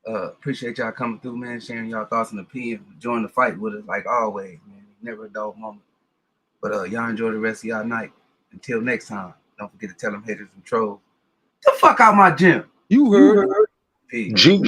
D: Appreciate y'all coming through, man, sharing y'all thoughts and opinions, join the fight with us like always, man. Never a dull moment. But y'all enjoy the rest of y'all night. Until next time, don't forget to tell them haters and trolls, the fuck out my gym.
A: You heard.
D: Peace.
C: G.